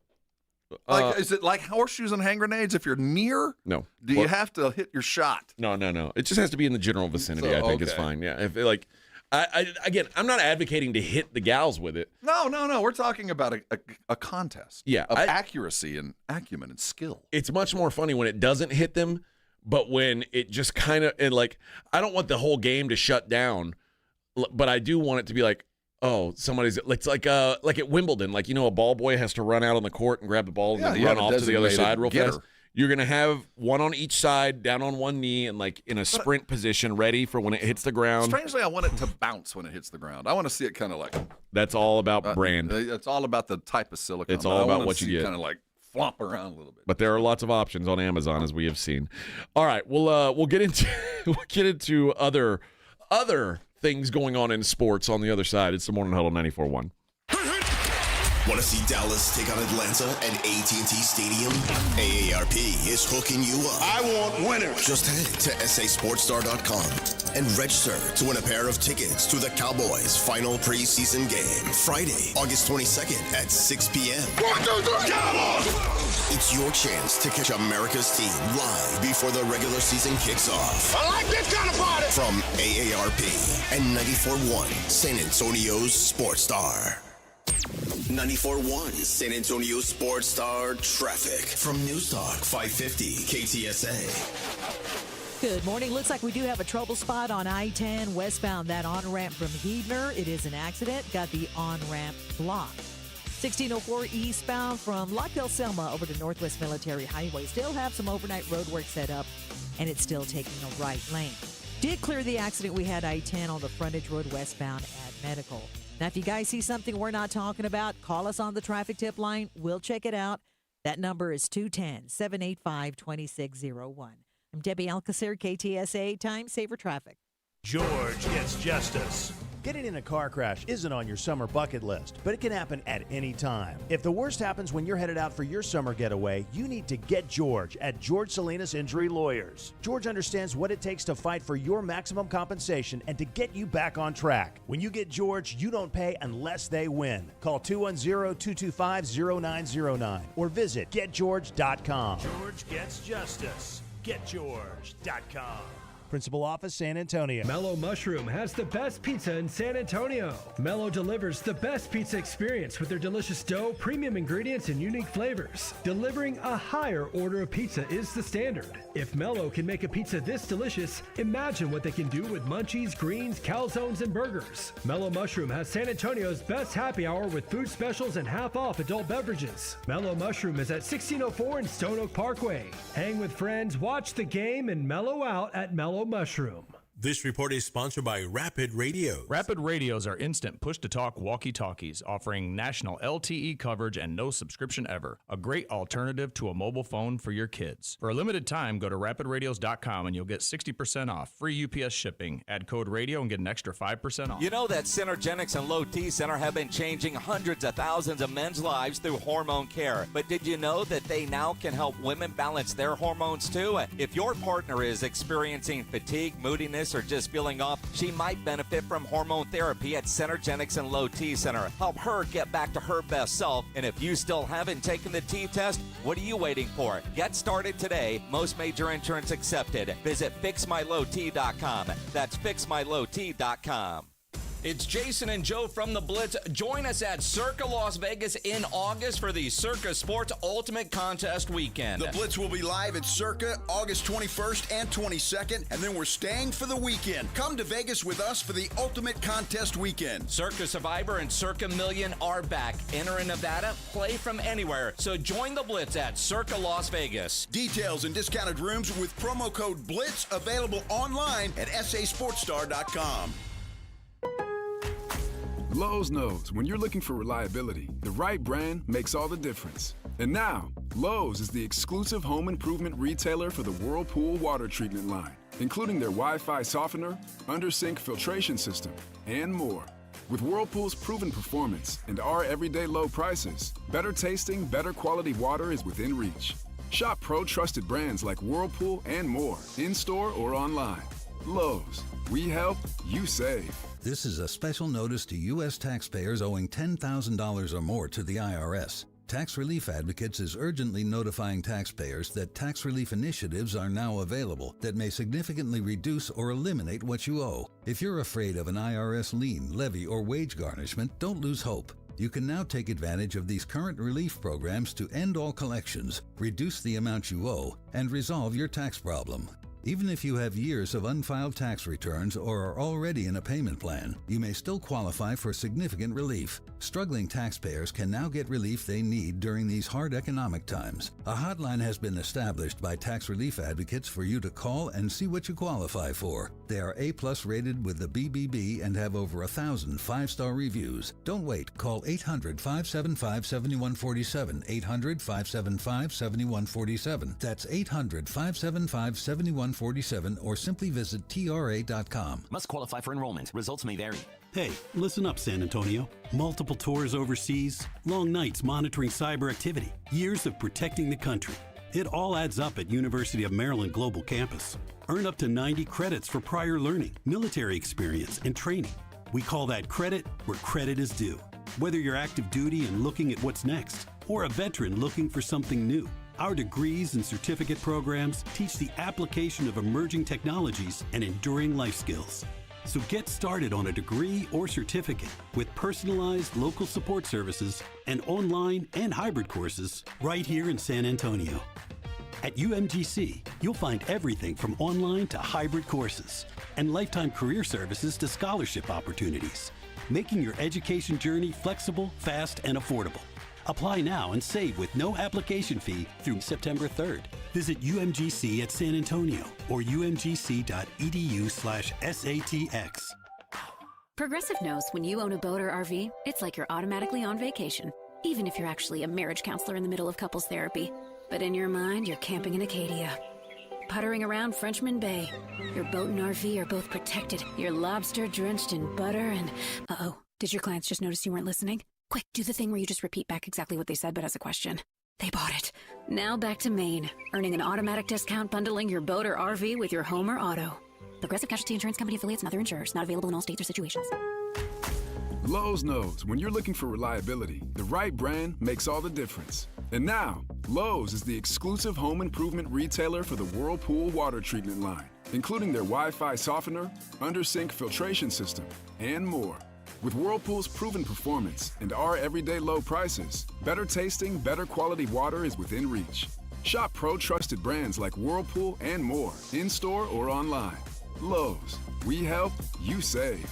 S3: Like, is it like horseshoes and hand grenades? If you're near,
S2: no.
S3: Do you have to hit your shot?
S2: No. It just has to be in the general vicinity. I think it's fine. Yeah. If I'm not advocating to hit the gals with it.
S3: No. We're talking about a contest.
S2: Yeah,
S3: of accuracy and acumen and skill.
S2: It's much more funny when it doesn't hit them, but when it just kind of I don't want the whole game to shut down, but I do want it to be like, Oh, it's like at Wimbledon, like, a ball boy has to run out on the court and grab the ball and then run off to the other side real fast. You're going to have one on each side, down on one knee, and like in a sprint position, ready for when it hits the ground.
S3: Strangely, I want it to bounce when it hits the ground. I want to see it kind of like.
S2: That's all about brand.
S3: It's all about the type of silicone.
S2: It's all about what you get.
S3: Kind of like flop around a little bit.
S2: But there are lots of options on Amazon, as we have seen. All right, we'll get into other things going on in sports on the other side. It's the Morning Huddle 94.1.
S1: Want to see Dallas take on Atlanta at AT&T Stadium? AARP is hooking you up. I want winners. Just head to sasportstar.com and register to win a pair of tickets to the Cowboys' final preseason game, Friday, August 22nd at 6 p.m. 1, 2, 3, Cowboys! It's your chance to catch America's team live before the regular season kicks off. I like this kind of party! From AARP and 94.1, San Antonio's Sports Star. 94.1 San Antonio Sports Star traffic from News Talk 550 KTSA.
S8: Good morning. Looks like we do have a trouble spot on I-10 westbound, that on-ramp from Heidner. It is an accident. Got the on-ramp blocked. 1604 eastbound from Lock Hill Selma over to Northwest Military Highway. Still have some overnight road work set up, and it's still taking a right lane. Did clear the accident we had I-10 on the frontage road westbound at Medical. Now, if you guys see something we're not talking about, call us on the traffic tip line. We'll check it out. That number is 210-785-2601. I'm Debbie Alcacer, KTSA, Time Saver Traffic.
S9: George gets justice. Getting in a car crash isn't on your summer bucket list, but it can happen at any time. If the worst happens when you're headed out for your summer getaway, you need to get George at George Salinas Injury Lawyers. George understands what it takes to fight for your maximum compensation and to get you back on track. When you get George, you don't pay unless they win. Call 210-225-0909 or visit getgeorge.com.
S10: George gets justice. GetGeorge.com.
S9: Principal Office, San Antonio.
S11: Mellow Mushroom has the best pizza in San Antonio. Mellow delivers the best pizza experience with their delicious dough, premium ingredients, and unique flavors. Delivering a higher order of pizza is the standard. If Mellow can make a pizza this delicious, imagine what they can do with munchies, greens, calzones, and burgers. Mellow Mushroom has San Antonio's best happy hour with food specials and half-off adult beverages. Mellow Mushroom is at 1604 in Stone Oak Parkway. Hang with friends, watch the game, and mellow out at Mellow Mushroom.
S10: This report is sponsored by Rapid Radios.
S4: Rapid Radios are instant push-to-talk walkie-talkies offering national LTE coverage and no subscription ever. A great alternative to a mobile phone for your kids. For a limited time, go to rapidradios.com and you'll get 60% off. Free UPS shipping. Add code radio and get an extra 5% off.
S12: You know that Synergenics and Low T Center have been changing hundreds of thousands of men's lives through hormone care. But did you know that they now can help women balance their hormones too? If your partner is experiencing fatigue, moodiness, or just feeling off, she might benefit from hormone therapy at Synergenics and Low T Center. Help her get back to her best self. And if you still haven't taken the T test, what are you waiting for? Get started today. Most major insurance accepted. Visit fixmylowt.com. That's fixmylowt.com.
S25: It's Jason and Joe from the Blitz. Join us at Circa Las Vegas in August for the Circa Sports Ultimate Contest Weekend.
S21: The Blitz will be live at Circa August 21st and 22nd, and then we're staying for the weekend. Come to Vegas with us for the Ultimate Contest Weekend.
S25: Circa Survivor and Circa Million are back. Enter in Nevada, play from anywhere. So join the Blitz at Circa Las Vegas.
S21: Details and discounted rooms with promo code BLITZ available online at sasportstar.com.
S24: Lowe's knows when you're looking for reliability, the right brand makes all the difference. And now, Lowe's is the exclusive home improvement retailer for the Whirlpool water treatment line, including their Wi-Fi softener, under-sink filtration system, and more. With Whirlpool's proven performance and our everyday low prices, better tasting, better quality water is within reach. Shop pro-trusted brands like Whirlpool and more, in-store or online. Lowe's, we help, you save.
S26: This is a special notice to U.S. taxpayers owing $10,000 or more to the IRS. Tax Relief Advocates is urgently notifying taxpayers that tax relief initiatives are now available that may significantly reduce or eliminate what you owe. If you're afraid of an IRS lien, levy, or wage garnishment, don't lose hope. You can now take advantage of these current relief programs to end all collections, reduce the amount you owe, and resolve your tax problem. Even if you have years of unfiled tax returns or are already in a payment plan, you may still qualify for significant relief. Struggling taxpayers can now get relief they need during these hard economic times. A hotline has been established by tax relief advocates for you to call and see what you qualify for. They are A+ rated with the BBB and have over 1,000 5-star reviews. Don't wait. Call 800-575-7147. 800-575-7147. That's 800-575-7147 or simply visit TRA.com.
S13: Must qualify for enrollment. Results may vary.
S14: Hey, listen up, San Antonio. Multiple tours overseas, long nights monitoring cyber activity, years of protecting the country. It all adds up at University of Maryland Global Campus. Earn up to 90 credits for prior learning, military experience, and training. We call that credit where credit is due. Whether you're active duty and looking at what's next, or a veteran looking for something new, our degrees and certificate programs teach the application of emerging technologies and enduring life skills. So get started on a degree or certificate with personalized local support services and online and hybrid courses right here in San Antonio. At UMGC, you'll find everything from online to hybrid courses and lifetime career services to scholarship opportunities, making your education journey flexible, fast, and affordable. Apply now and save with no application fee through September 3rd. Visit UMGC at San Antonio or umgc.edu/SATX.
S15: Progressive knows when you own a boat or RV, it's like you're automatically on vacation, even if you're actually a marriage counselor in the middle of couples therapy. But in your mind, you're camping in Acadia, puttering around Frenchman Bay. Your boat and RV are both protected. You're lobster drenched in butter and... Uh-oh, did your clients just notice you weren't listening? Quick, do the thing where you just repeat back exactly what they said, but as a question. They bought it. Now back to Maine, earning an automatic discount bundling your boat or RV with your home or auto. Progressive Casualty Insurance Company affiliates and other insurers. Not available in all states or situations.
S24: Lowe's knows when you're looking for reliability, the right brand makes all the difference. And now, Lowe's is the exclusive home improvement retailer for the Whirlpool water treatment line, including their Wi-Fi softener, under-sink filtration system, and more. With Whirlpool's proven performance and our everyday low prices, better tasting, better quality water is within reach. Shop pro-trusted brands like Whirlpool and more, in-store or online. Lowe's, we help, you save.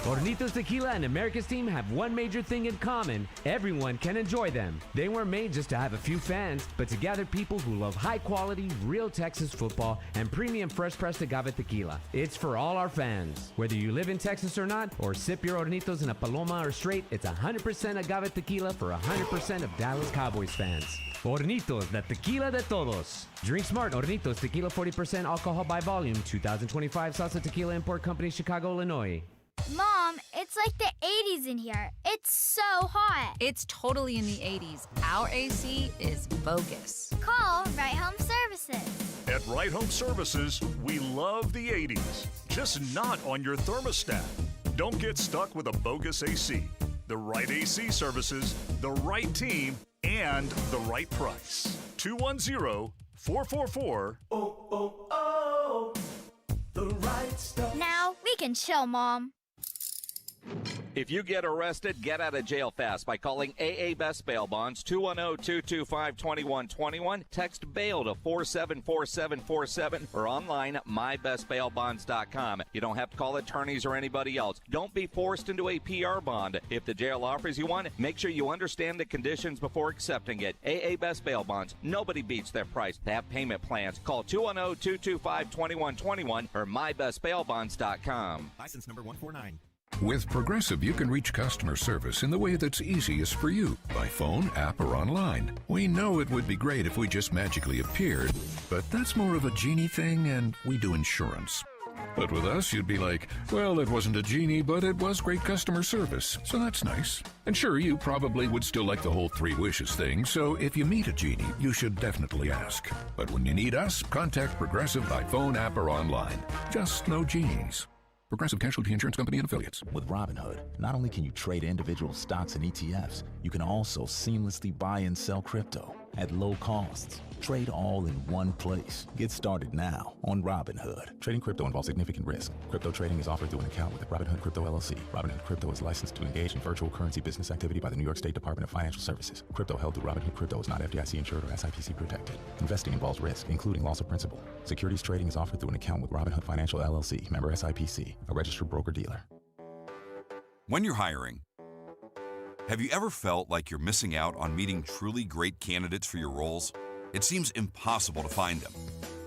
S16: Hornitos Tequila and America's team have one major thing in common. Everyone can enjoy them. They weren't made just to have a few fans, but to gather people who love high-quality, real Texas football and premium fresh-pressed agave tequila. It's for all our fans. Whether you live in Texas or not, or sip your Hornitos in a Paloma or straight, it's 100% agave tequila for 100% of Dallas Cowboys fans. Hornitos, the tequila de todos. Drink smart. Hornitos Tequila, 40% alcohol by volume. 2025 Salsa Tequila Import Company, Chicago, Illinois.
S18: Mom, it's like the 80s in here. It's so hot.
S19: It's totally in the 80s. Our AC is bogus.
S18: Call Right Home Services.
S10: At Right Home Services, we love the 80s, just not on your thermostat. Don't get stuck with a bogus AC. The right AC services, the right team, and the right price. 210-444.
S18: The right stuff. Now we can chill, Mom.
S12: If you get arrested, get out of jail fast by calling AA Best Bail Bonds, 210-225-2121. Text bail to 474747 or online at mybestbailbonds.com. You don't have to call attorneys or anybody else. Don't be forced into a PR bond. If the jail offers you one, make sure you understand the conditions before accepting it. AA Best Bail Bonds. Nobody beats their price. They have payment plans. Call 210-225-2121 or mybestbailbonds.com.
S27: License number 149.
S28: With Progressive, you can reach customer service in the way that's easiest for you, by phone, app, or online. We know it would be great if we just magically appeared, but that's more of a genie thing, and we do insurance. But with us, you'd be like, well, it wasn't a genie, but it was great customer service, so that's nice. And sure, you probably would still like the whole 3 wishes thing, so if you meet a genie, you should definitely ask. But when you need us, contact Progressive by phone, app, or online. Just no genies. Progressive Casualty Insurance Company and Affiliates.
S29: With Robinhood, not only can you trade individual stocks and ETFs, you can also seamlessly buy and sell crypto at low costs. Trade all in one place. Get started now on Robinhood.
S3: Trading crypto involves significant risk. Crypto trading is offered through an account with Robinhood Crypto LLC. Robinhood Crypto is licensed to engage in virtual currency business activity by the New York State Department of Financial Services. Crypto held through Robinhood Crypto is not FDIC insured or SIPC protected. Investing involves risk, including loss of principal. Securities trading is offered through an account with Robinhood Financial LLC, member SIPC, a registered broker-dealer.
S5: When you're hiring, have you ever felt like you're missing out on meeting truly great candidates for your roles? It seems impossible to find them,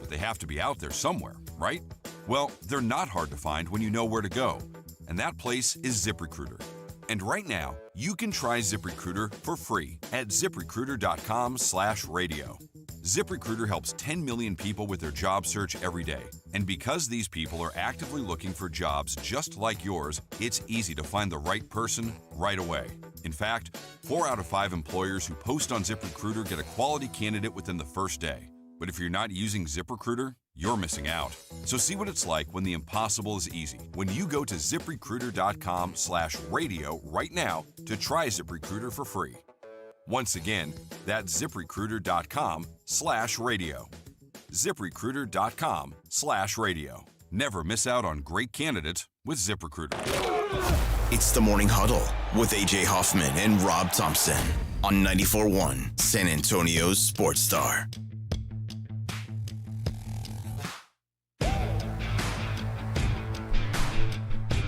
S5: but they have to be out there somewhere, right? Well, they're not hard to find when you know where to go, and that place is ZipRecruiter. And right now, you can try ZipRecruiter for free at ZipRecruiter.com/radio. ZipRecruiter helps 10 million people with their job search every day. And because these people are actively looking for jobs just like yours, it's easy to find the right person right away. In fact, 4 out of 5 employers who post on ZipRecruiter get a quality candidate within the first day. But if you're not using ZipRecruiter, you're missing out. So see what it's like when the impossible is easy. When you go to ZipRecruiter.com/radio right now to try ZipRecruiter for free. Once again, that's ZipRecruiter.com/radio. ZipRecruiter.com/radio. Never miss out on great candidates with ZipRecruiter.
S1: It's the Morning Huddle with A.J. Hoffman and Rob Thompson on 94.1 San Antonio's Sports Star.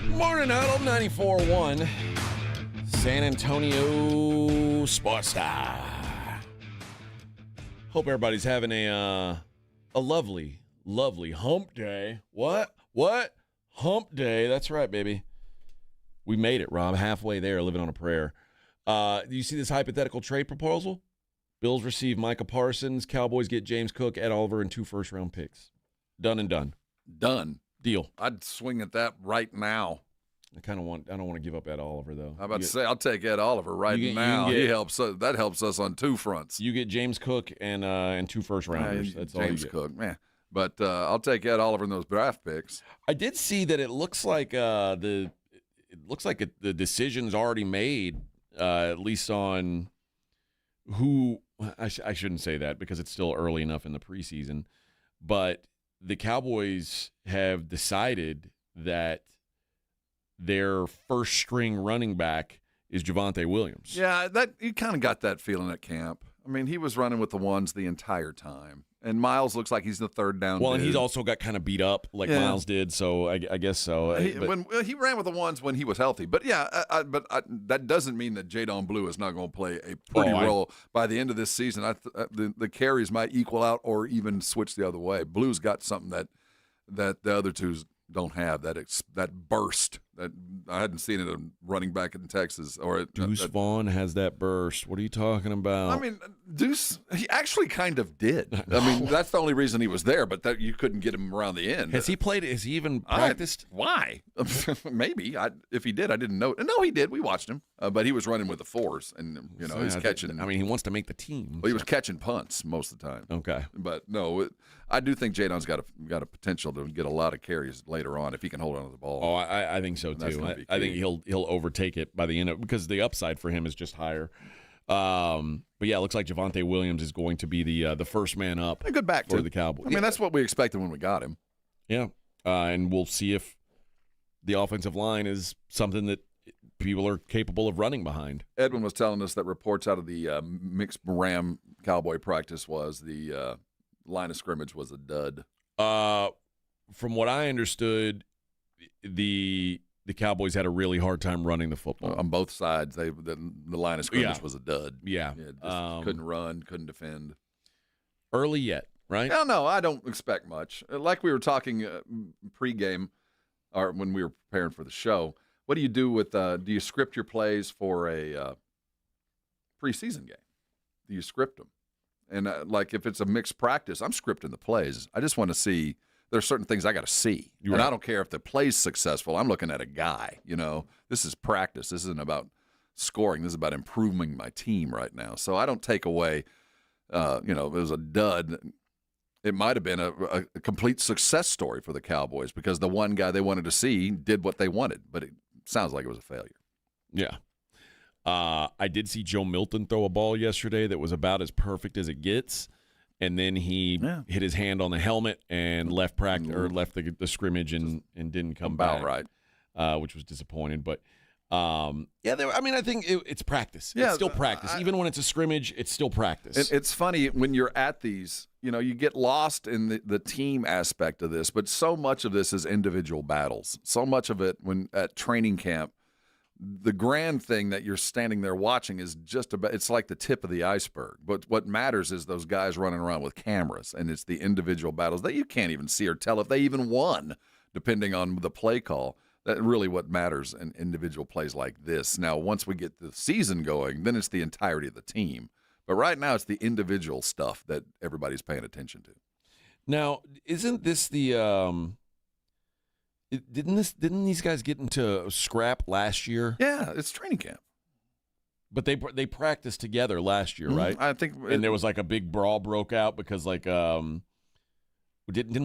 S2: Morning Huddle, 94.1 San Antonio Sports Star. Hope everybody's having a lovely, lovely hump day. What? Hump day. That's right, baby. We made it, Rob. Halfway there, living on a prayer. Do you see this hypothetical trade proposal? Bills receive Micah Parsons. Cowboys get James Cook, Ed Oliver, and 2 first-round picks. Done and done.
S6: Done.
S2: Deal.
S6: I'd swing at that right now.
S2: I don't want to give up Ed Oliver, though.
S6: I'm about to say, I'll take Ed Oliver right now. He helps us. That helps us on 2 fronts.
S2: You get James Cook and 2 first-rounders. That's all you get.
S6: James Cook, man. But I'll take Ed Oliver in those draft picks.
S2: I did see that it looks like the decision's already made, at least on who. I shouldn't say that because it's still early enough in the preseason, but the Cowboys have decided that their first-string running back is Javonte Williams.
S6: Yeah, that you kind of got that feeling at camp. I mean, he was running with the ones the entire time. And Miles looks like he's the third down
S2: Well,
S6: dude.
S2: And he's also got kind of beat up like Miles did, so I guess so.
S6: He ran with the ones when he was healthy. But, that doesn't mean that Jadon Blue is not going to play a pretty role. By the end of this season, the carries might equal out or even switch the other way. Blue's got something that the other two don't have, that burst. That I hadn't seen it in running back in Texas.
S2: Deuce Vaughn has that burst. What are you talking about?
S6: I mean, Deuce, he actually kind of did. I mean, that's the only reason he was there, but that you couldn't get him around the end.
S2: Has he played? Has he even practiced?
S6: Why? Maybe. If he did, I didn't know. No, he did. We watched him. But he was running with the 4s, and, he's catching.
S2: I mean, he wants to make the team.
S6: Well, he was catching punts most of the time.
S2: Okay.
S6: But, no, I do think Jadon's got a potential to get a lot of carries later on if he can hold on to the ball.
S2: Oh, I think so, too. I think he'll overtake it by the end of it because the upside for him is just higher. But yeah, it looks like Javonte Williams is going to be the first man up.
S6: A good back
S2: for the Cowboys.
S6: I mean, that's what we expected when we got him.
S2: Yeah, and we'll see if the offensive line is something that people are capable of running behind.
S6: Edwin was telling us that reports out of the mixed Ram Cowboy practice was the line of scrimmage was a dud.
S2: From what I understood, the Cowboys had a really hard time running the football
S6: on both sides. The line of scrimmage was a dud.
S2: Yeah,
S6: couldn't run, couldn't defend.
S2: Early yet, right?
S6: No, I don't expect much. Like we were talking pregame, or when we were preparing for the show. What do you do with? Do you script your plays for a preseason game? Do you script them? And like if it's a mixed practice, I'm scripting the plays. I just want to see. There's certain things I got to see.
S2: Right.
S6: And I don't care if the play's successful. I'm looking at a guy, This is practice. This isn't about scoring. This is about improving my team right now. So I don't take away, it was a dud. It might have been a complete success story for the Cowboys because the one guy they wanted to see did what they wanted. But it sounds like it was a failure.
S2: Yeah. I did see Joe Milton throw a ball yesterday that was about as perfect as it gets. and then he hit his hand on the helmet and left practice or left the scrimmage and didn't come back.
S6: Right,
S2: which was disappointing. But I think it's practice.
S6: Yeah,
S2: it's still practice. Even when it's a scrimmage, it's still practice.
S6: It's funny when you're at these. You get lost in the team aspect of this, but so much of this is individual battles. So much of it when at training camp. The grand thing that you're standing there watching is just about, it's like the tip of the iceberg. But what matters is those guys running around with cameras, and it's the individual battles that you can't even see or tell if they even won, depending on the play call. That's really what matters in individual plays like this. Now, once we get the season going, then it's the entirety of the team. But right now, it's the individual stuff that everybody's paying attention to.
S2: Now, isn't this the Didn't these guys get into scrap last year?
S6: Yeah, it's training camp.
S2: But they practiced together last year, right?
S6: I think,
S2: and there was like a big brawl broke out because didn't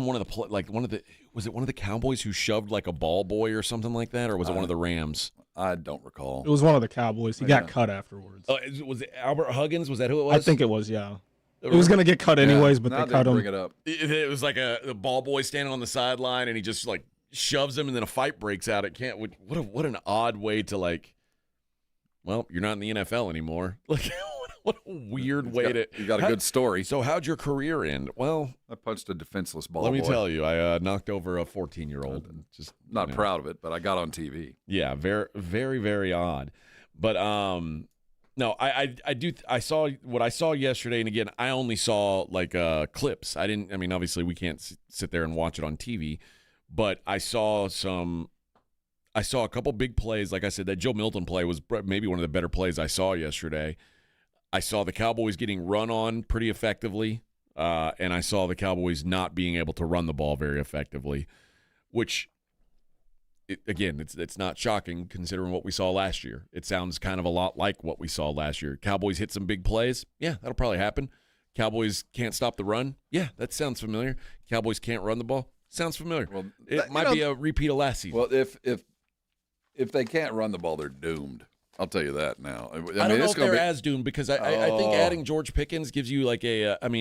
S2: one of the was it one of the Cowboys who shoved like a ball boy or something like that, or was it one of the Rams?
S6: I don't recall.
S7: It was one of the Cowboys. He got cut afterwards.
S2: Was it Albert Huggins? Was that who it was?
S7: I think it was. Yeah. It was going to get cut anyways, but they cut him.
S6: Bring it up.
S2: It was like the ball boy standing on the sideline, and he just like shoves him, and then a fight breaks out. It can't. What an odd way to like. Well, you're not in the NFL anymore. Like, what a weird way to.
S6: You got a good story.
S2: So, how'd your career end? Well,
S6: I punched a defenseless ball.
S2: Let me tell you, I knocked over a 14-year-old. Just
S6: not proud of it, but I got on TV.
S2: Yeah, very, very, very odd. But no, I saw what I saw yesterday, and again, I only saw like clips. I mean, obviously, we can't sit there and watch it on TV. But I saw a couple big plays. Like I said, that Joe Milton play was maybe one of the better plays I saw yesterday. I saw the Cowboys getting run on pretty effectively, and I saw the Cowboys not being able to run the ball very effectively, which, it's not shocking considering what we saw last year. It sounds kind of a lot like what we saw last year. Cowboys hit some big plays. Yeah, that'll probably happen. Cowboys can't stop the run. Yeah, that sounds familiar. Cowboys can't run the ball. Sounds familiar. Well, it might be a repeat of last season.
S6: Well, if they can't run the ball, they're doomed. I'll tell you that now.
S2: I don't know if they're as doomed because I think adding George Pickens gives you like a. Let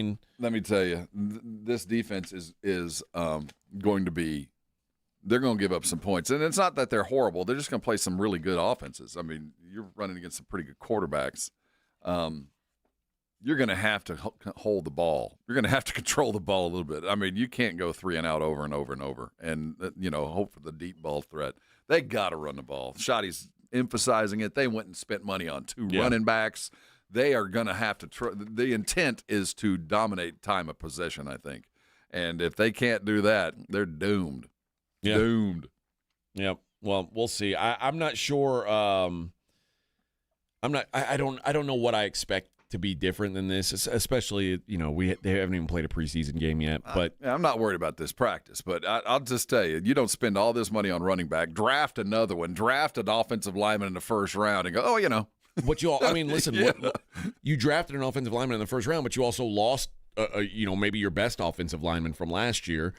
S6: me tell you, this defense is going to be. They're going to give up some points, and it's not that they're horrible. They're just going to play some really good offenses. I mean, you're running against some pretty good quarterbacks. You're going to have to hold the ball. You're going to have to control the ball a little bit. I mean, you can't go 3 and out over and over and over and, hope for the deep ball threat. They got to run the ball. Schotty's emphasizing it. They went and spent money on 2 running backs. They are going to have to the intent is to dominate time of possession, I think. And if they can't do that, they're doomed.
S2: Yeah.
S6: Doomed.
S2: Yep. Well, we'll see. I'm not sure. I don't know what I expect to be different than this, especially, they haven't even played a preseason game yet. But
S6: I'm not worried about this practice, but I'll just tell you, you don't spend all this money on running back, draft another one, draft an offensive lineman in the first round and go,
S2: But listen, you drafted an offensive lineman in the first round, but you also lost, maybe your best offensive lineman from last year,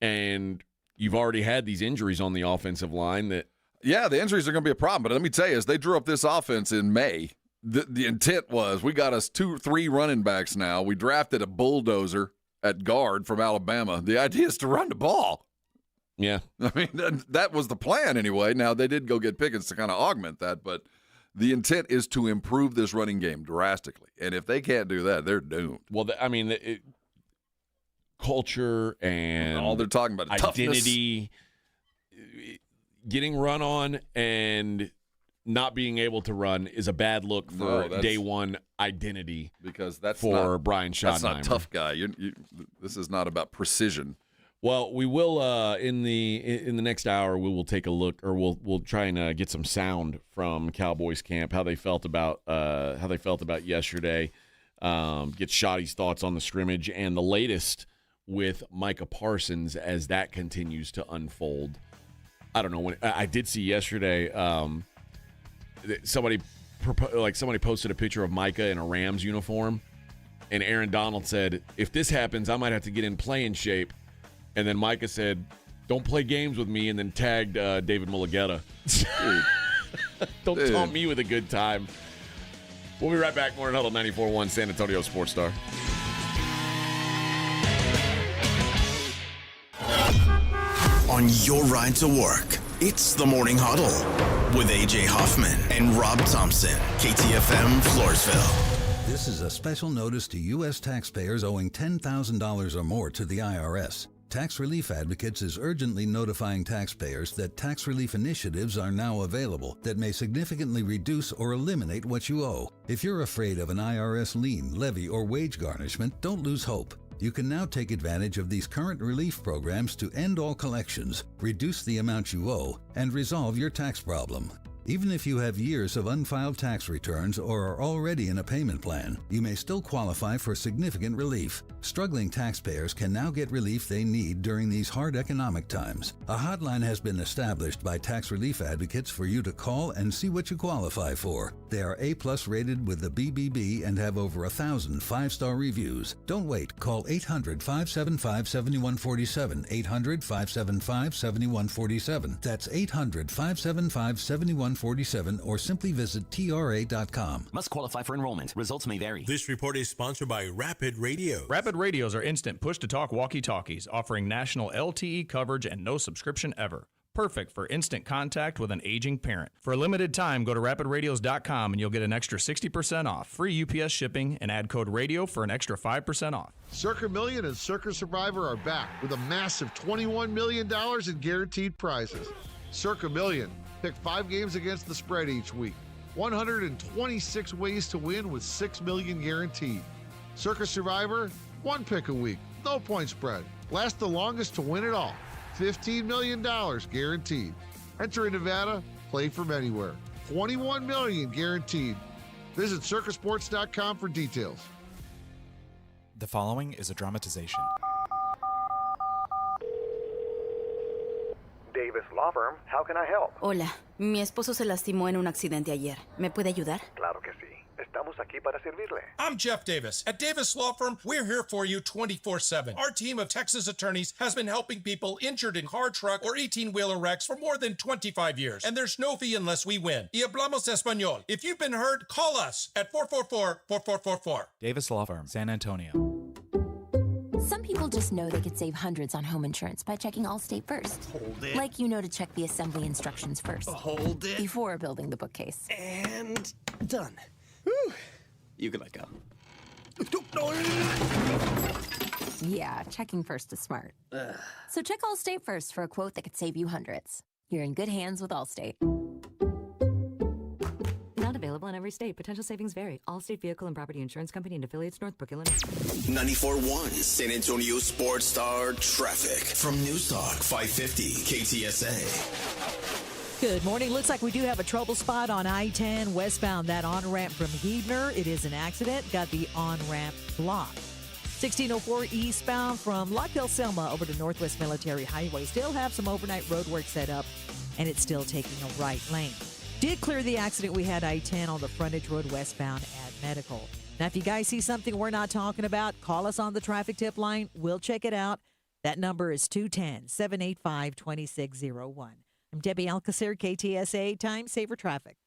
S2: and you've already had these injuries on the offensive line that.
S6: Yeah, the injuries are going to be a problem, but let me tell you, as they drew up this offense in May, the intent was we got us 2-3 running backs now. We drafted a bulldozer at guard from Alabama. The idea is to run the ball.
S2: Yeah.
S6: I mean, that was the plan anyway. Now, they did go get Pickens to kind of augment that, but the intent is to improve this running game drastically. And if they can't do that, they're doomed.
S2: Well, culture and
S6: all they're talking about,
S2: identity, getting run on and not being able to run is a bad look for day one identity.
S6: Because that's
S2: for Brian Schottenheimer.
S6: That's not tough guy. This is not about precision.
S2: Well, we will in the next hour. We will take a look, or we'll try and get some sound from Cowboys camp, how they felt about yesterday. Get Schotty's thoughts on the scrimmage and the latest with Micah Parsons as that continues to unfold. I don't know when I did see yesterday. Somebody posted a picture of Micah in a Rams uniform, and Aaron Donald said, "If this happens, I might have to get in playing shape." And then Micah said, "Don't play games with me," and then tagged David Mulligetta. Don't taunt me with a good time. We'll be right back. Morning Huddle 94.1 San Antonio Sports Star.
S1: on your ride to work. It's the Morning Huddle with AJ Hoffman and Rob Thompson, KTFM Floresville.
S26: This is a special notice to U.S. taxpayers owing $10,000 or more to the IRS. Tax Relief Advocates is urgently notifying taxpayers that tax relief initiatives are now available that may significantly reduce or eliminate what you owe. If you're afraid of an IRS lien, levy, or wage garnishment, don't lose hope. You can now take advantage of these current relief programs to end all collections, reduce the amount you owe, and resolve your tax problem. Even if you have years of unfiled tax returns or are already in a payment plan, you may still qualify for significant relief. Struggling taxpayers can now get relief they need during these hard economic times. A hotline has been established by Tax Relief Advocates for you to call and see what you qualify for. They are A+ rated with the BBB and have over 1,000 5-star reviews. Don't wait. Call 800-575-7147. 800-575-7147. That's 800-575-7147 or simply visit TRA.com.
S13: Must qualify for enrollment. Results may vary.
S4: This report is sponsored by Rapid Radio.
S8: Rapid Radios are instant push-to-talk walkie-talkies offering national LTE coverage and no subscription ever. Perfect for instant contact with an aging parent. For a limited time, go to rapidradios.com and you'll get an extra 60% off, free UPS shipping, and add code RADIO for an extra 5% off.
S9: Circa Million and Circa Survivor are back with a massive $21 million in guaranteed prizes. Circa Million. Pick 5 games against the spread each week. 126 ways to win with $6 million guaranteed. Circa Survivor, 1 pick a week, no point spread. Last the longest to win it all. $15 million guaranteed. Enter in Nevada, play from anywhere. $21 million guaranteed. Visit circasports.com for details.
S11: The following is a dramatization.
S17: Davis Law Firm, how can I help?
S20: Hola, mi esposo se lastimó en un accidente ayer. ¿Me puede ayudar?
S17: Claro que sí. Estamos aquí para servirle.
S22: I'm Jeff Davis. At Davis Law Firm, we're here for you 24/7. Our team of Texas attorneys has been helping people injured in car, truck, or 18-wheeler wrecks for more than 25 years. And there's no fee unless we win. Y hablamos español. If you've been hurt, call us at 444-4444.
S11: Davis Law Firm, San Antonio.
S23: Some people just know they could save hundreds on home insurance by checking Allstate first.
S27: Hold it.
S23: Like you know to check the assembly instructions first.
S27: Hold it.
S23: Before building the bookcase.
S27: And done. Whew. You can let go.
S23: Yeah, checking first is smart. So check Allstate first for a quote that could save you hundreds. You're in good hands with Allstate.
S30: Not available in every state. Potential savings vary. Allstate Vehicle and Property Insurance Company and affiliates, Northbrook, Illinois.
S1: 94.1 San Antonio Sports Star Traffic from News Talk 550 KTSA.
S31: Good morning. Looks like we do have a trouble spot on I-10 westbound, that on-ramp from Heidner. It is an accident. Got the on-ramp blocked. 1604 eastbound from Lock Hill Selma over to Northwest Military Highway. Still have some overnight road work set up, and it's still taking a right lane. Did clear the accident we had I-10 on the frontage road westbound at Medical. Now, if you guys see something we're not talking about, call us on the traffic tip line. We'll check it out. That number is 210-785-2601. I'm Debbie Alcacer, KTSA, Time Saver Traffic.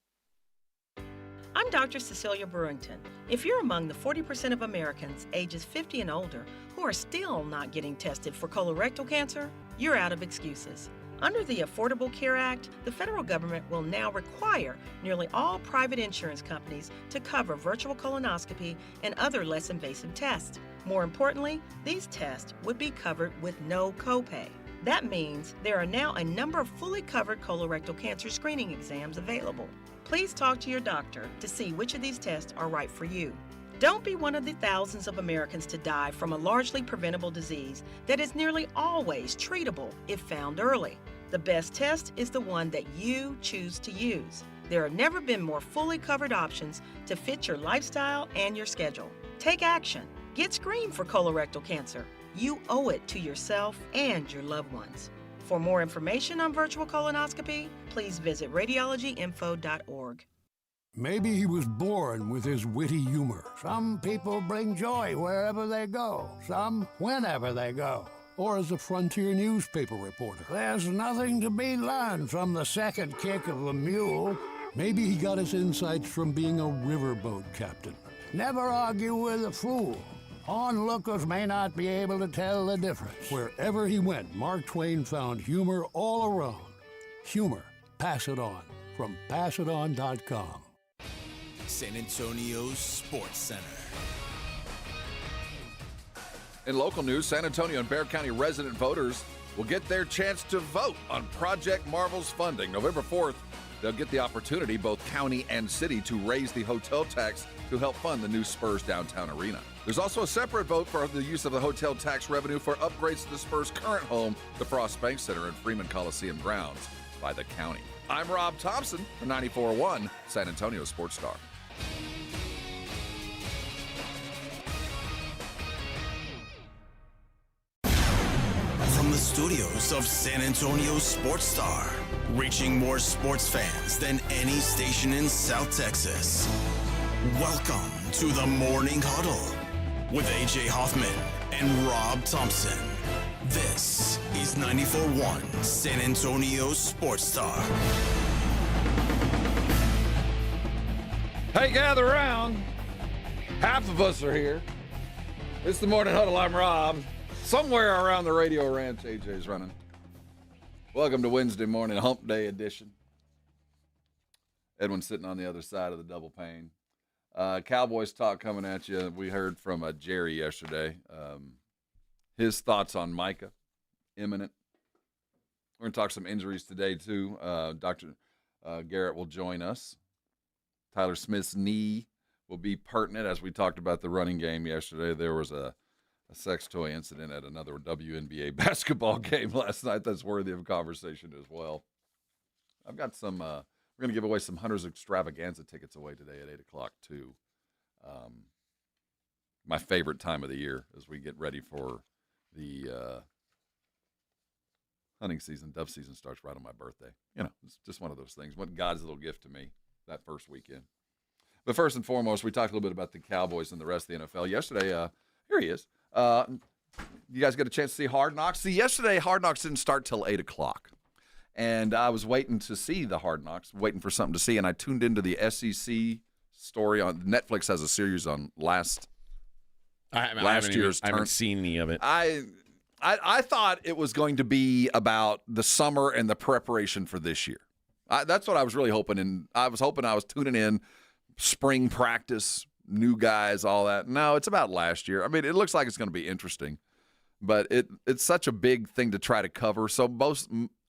S32: I'm Dr. Cecilia Brewington. If you're among the 40% of Americans ages 50 and older who are still not getting tested for colorectal cancer, you're out of excuses. Under the Affordable Care Act, the federal government will now require nearly all private insurance companies to cover virtual colonoscopy and other less invasive tests. More importantly, these tests would be covered with no copay. That means there are now a number of fully covered colorectal cancer screening exams available. Please talk to your doctor to see which of these tests are right for you. Don't be one of the thousands of Americans to die from a largely preventable disease that is nearly always treatable if found early. The best test is the one that you choose to use. There have never been more fully covered options to fit your lifestyle and your schedule. Take action. Get screened for colorectal cancer. You owe it to yourself and your loved ones. For more information on virtual colonoscopy, please visit radiologyinfo.org.
S33: Maybe he was born with his witty humor.
S34: Some people bring joy wherever they go, some whenever they go.
S33: Or as a frontier newspaper reporter.
S34: There's nothing to be learned from the second kick of a mule.
S33: Maybe he got his insights from being a riverboat captain.
S34: Never argue with a fool. Onlookers may not be able to tell the difference. Wherever he went, Mark Twain found humor all around. Humor. Pass it on. From passiton.com.
S1: San Antonio's Sports Center.
S6: In local news, San Antonio and Bexar County resident voters will get their chance to vote on Project Marvel's funding. November 4th, they'll get the opportunity, both county and city, to raise the hotel tax to help fund the new Spurs downtown arena. There's also a separate vote for the use of the hotel tax revenue for upgrades to the Spurs' current home, the Frost Bank Center and Freeman Coliseum grounds, by the county. I'm Rob Thompson, the 94.1 San Antonio Sports Star.
S1: From the studios of San Antonio Sports Star, reaching more sports fans than any station in South Texas. Welcome to the Morning Huddle with AJ Hoffman and Rob Thompson. This is 94.1 San Antonio Sports Star.
S6: Hey, gather around. Half of us are here. It's the Morning Huddle. I'm Rob. Somewhere around the radio ranch, AJ's running. Welcome to Wednesday morning, Hump Day edition. Edwin's sitting on the other side of the double pane. Cowboys talk coming at you. We heard from Jerry yesterday. His thoughts on Micah, imminent. We're going to talk some injuries today, too. Dr. Garrett will join us. Tyler Smith's knee will be pertinent. As we talked about the running game yesterday, there was a sex toy incident at another WNBA basketball game last night that's worthy of conversation as well. I've got some, we're going to give away some Hunters Extravaganza tickets away today at 8 o'clock, too. My favorite time of the year as we get ready for the hunting season. Dove season starts right on my birthday. You know, it's just one of those things. What God's little gift to me that first weekend. But first and foremost, we talked a little bit about the Cowboys and the rest of the NFL. Yesterday, here he is. You guys get a chance to see Hard Knocks? See, yesterday, Hard Knocks didn't start till 8 o'clock. And I was waiting to see the Hard Knocks, waiting for something to see, and I tuned into the SEC story on Netflix. Has a series on last year's turn.
S2: I haven't seen any of it.
S6: I thought it was going to be about the summer and the preparation for this year. That's what I was really hoping, and I was tuning in, spring practice, new guys, all that. No, it's about last year. I mean, it looks like it's going to be interesting, but it's such a big thing to try to cover. So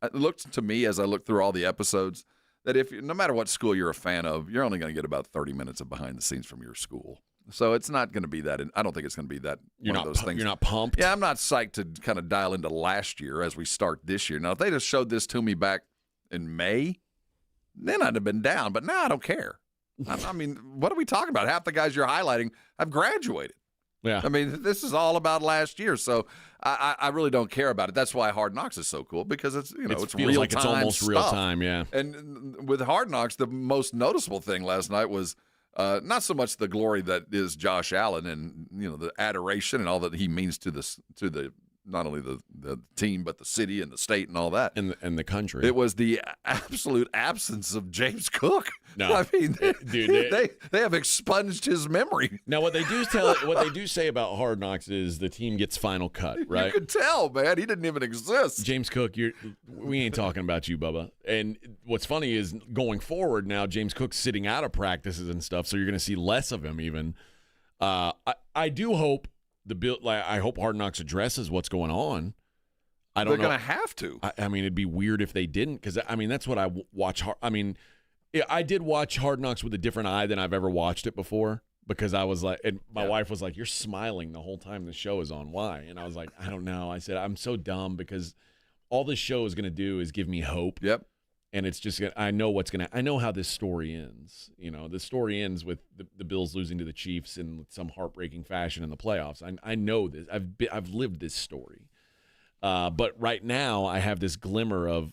S6: it looks to me, as I look through all the episodes, that no matter what school you're a fan of, you're only going to get about 30 minutes of behind the scenes from your school. So it's not going to be that. I don't think it's going to be that. One of those things.
S2: You're not pumped?
S6: Yeah, I'm not psyched to kind of dial into last year as we start this year. Now, if they just showed this to me back in May, then I'd have been down. But now I don't care. I mean, what are we talking about? Half the guys you're highlighting have graduated.
S2: Yeah.
S6: I mean, this is all about last year. So I really don't care about it. That's why Hard Knocks is so cool, because it's real time. It feels like it's almost
S2: real time, yeah.
S6: And with Hard Knocks, the most noticeable thing last night was not so much the glory that is Josh Allen and the adoration and all that he means to the not only the team but the city and the state and all that
S2: and the country.
S6: It was the absolute absence of James Cook.
S2: No,
S6: I mean, they have expunged his memory.
S2: Now, what they do say about Hard Knocks is the team gets final cut, right?
S6: You could tell, man, he didn't even exist.
S2: James Cook, we ain't talking about you, Bubba. And what's funny is going forward now, James Cook's sitting out of practices and stuff, so you're going to see less of him even. I do hope I hope Hard Knocks addresses what's going on. I don't know.
S6: They're going to have to.
S2: I mean, it'd be weird if they didn't, because I mean that's what I watch. I mean, I did watch Hard Knocks with a different eye than I've ever watched it before, because I was like, and my wife was like, "You're smiling the whole time the show is on. Why?" And I was like, "I don't know." I said, "I'm so dumb because all this show is going to do is give me hope."
S6: Yep.
S2: And it's just I know how this story ends. The story ends with the Bills losing to the Chiefs in some heartbreaking fashion in the playoffs. I know this. I've lived this story. But right now I have this glimmer of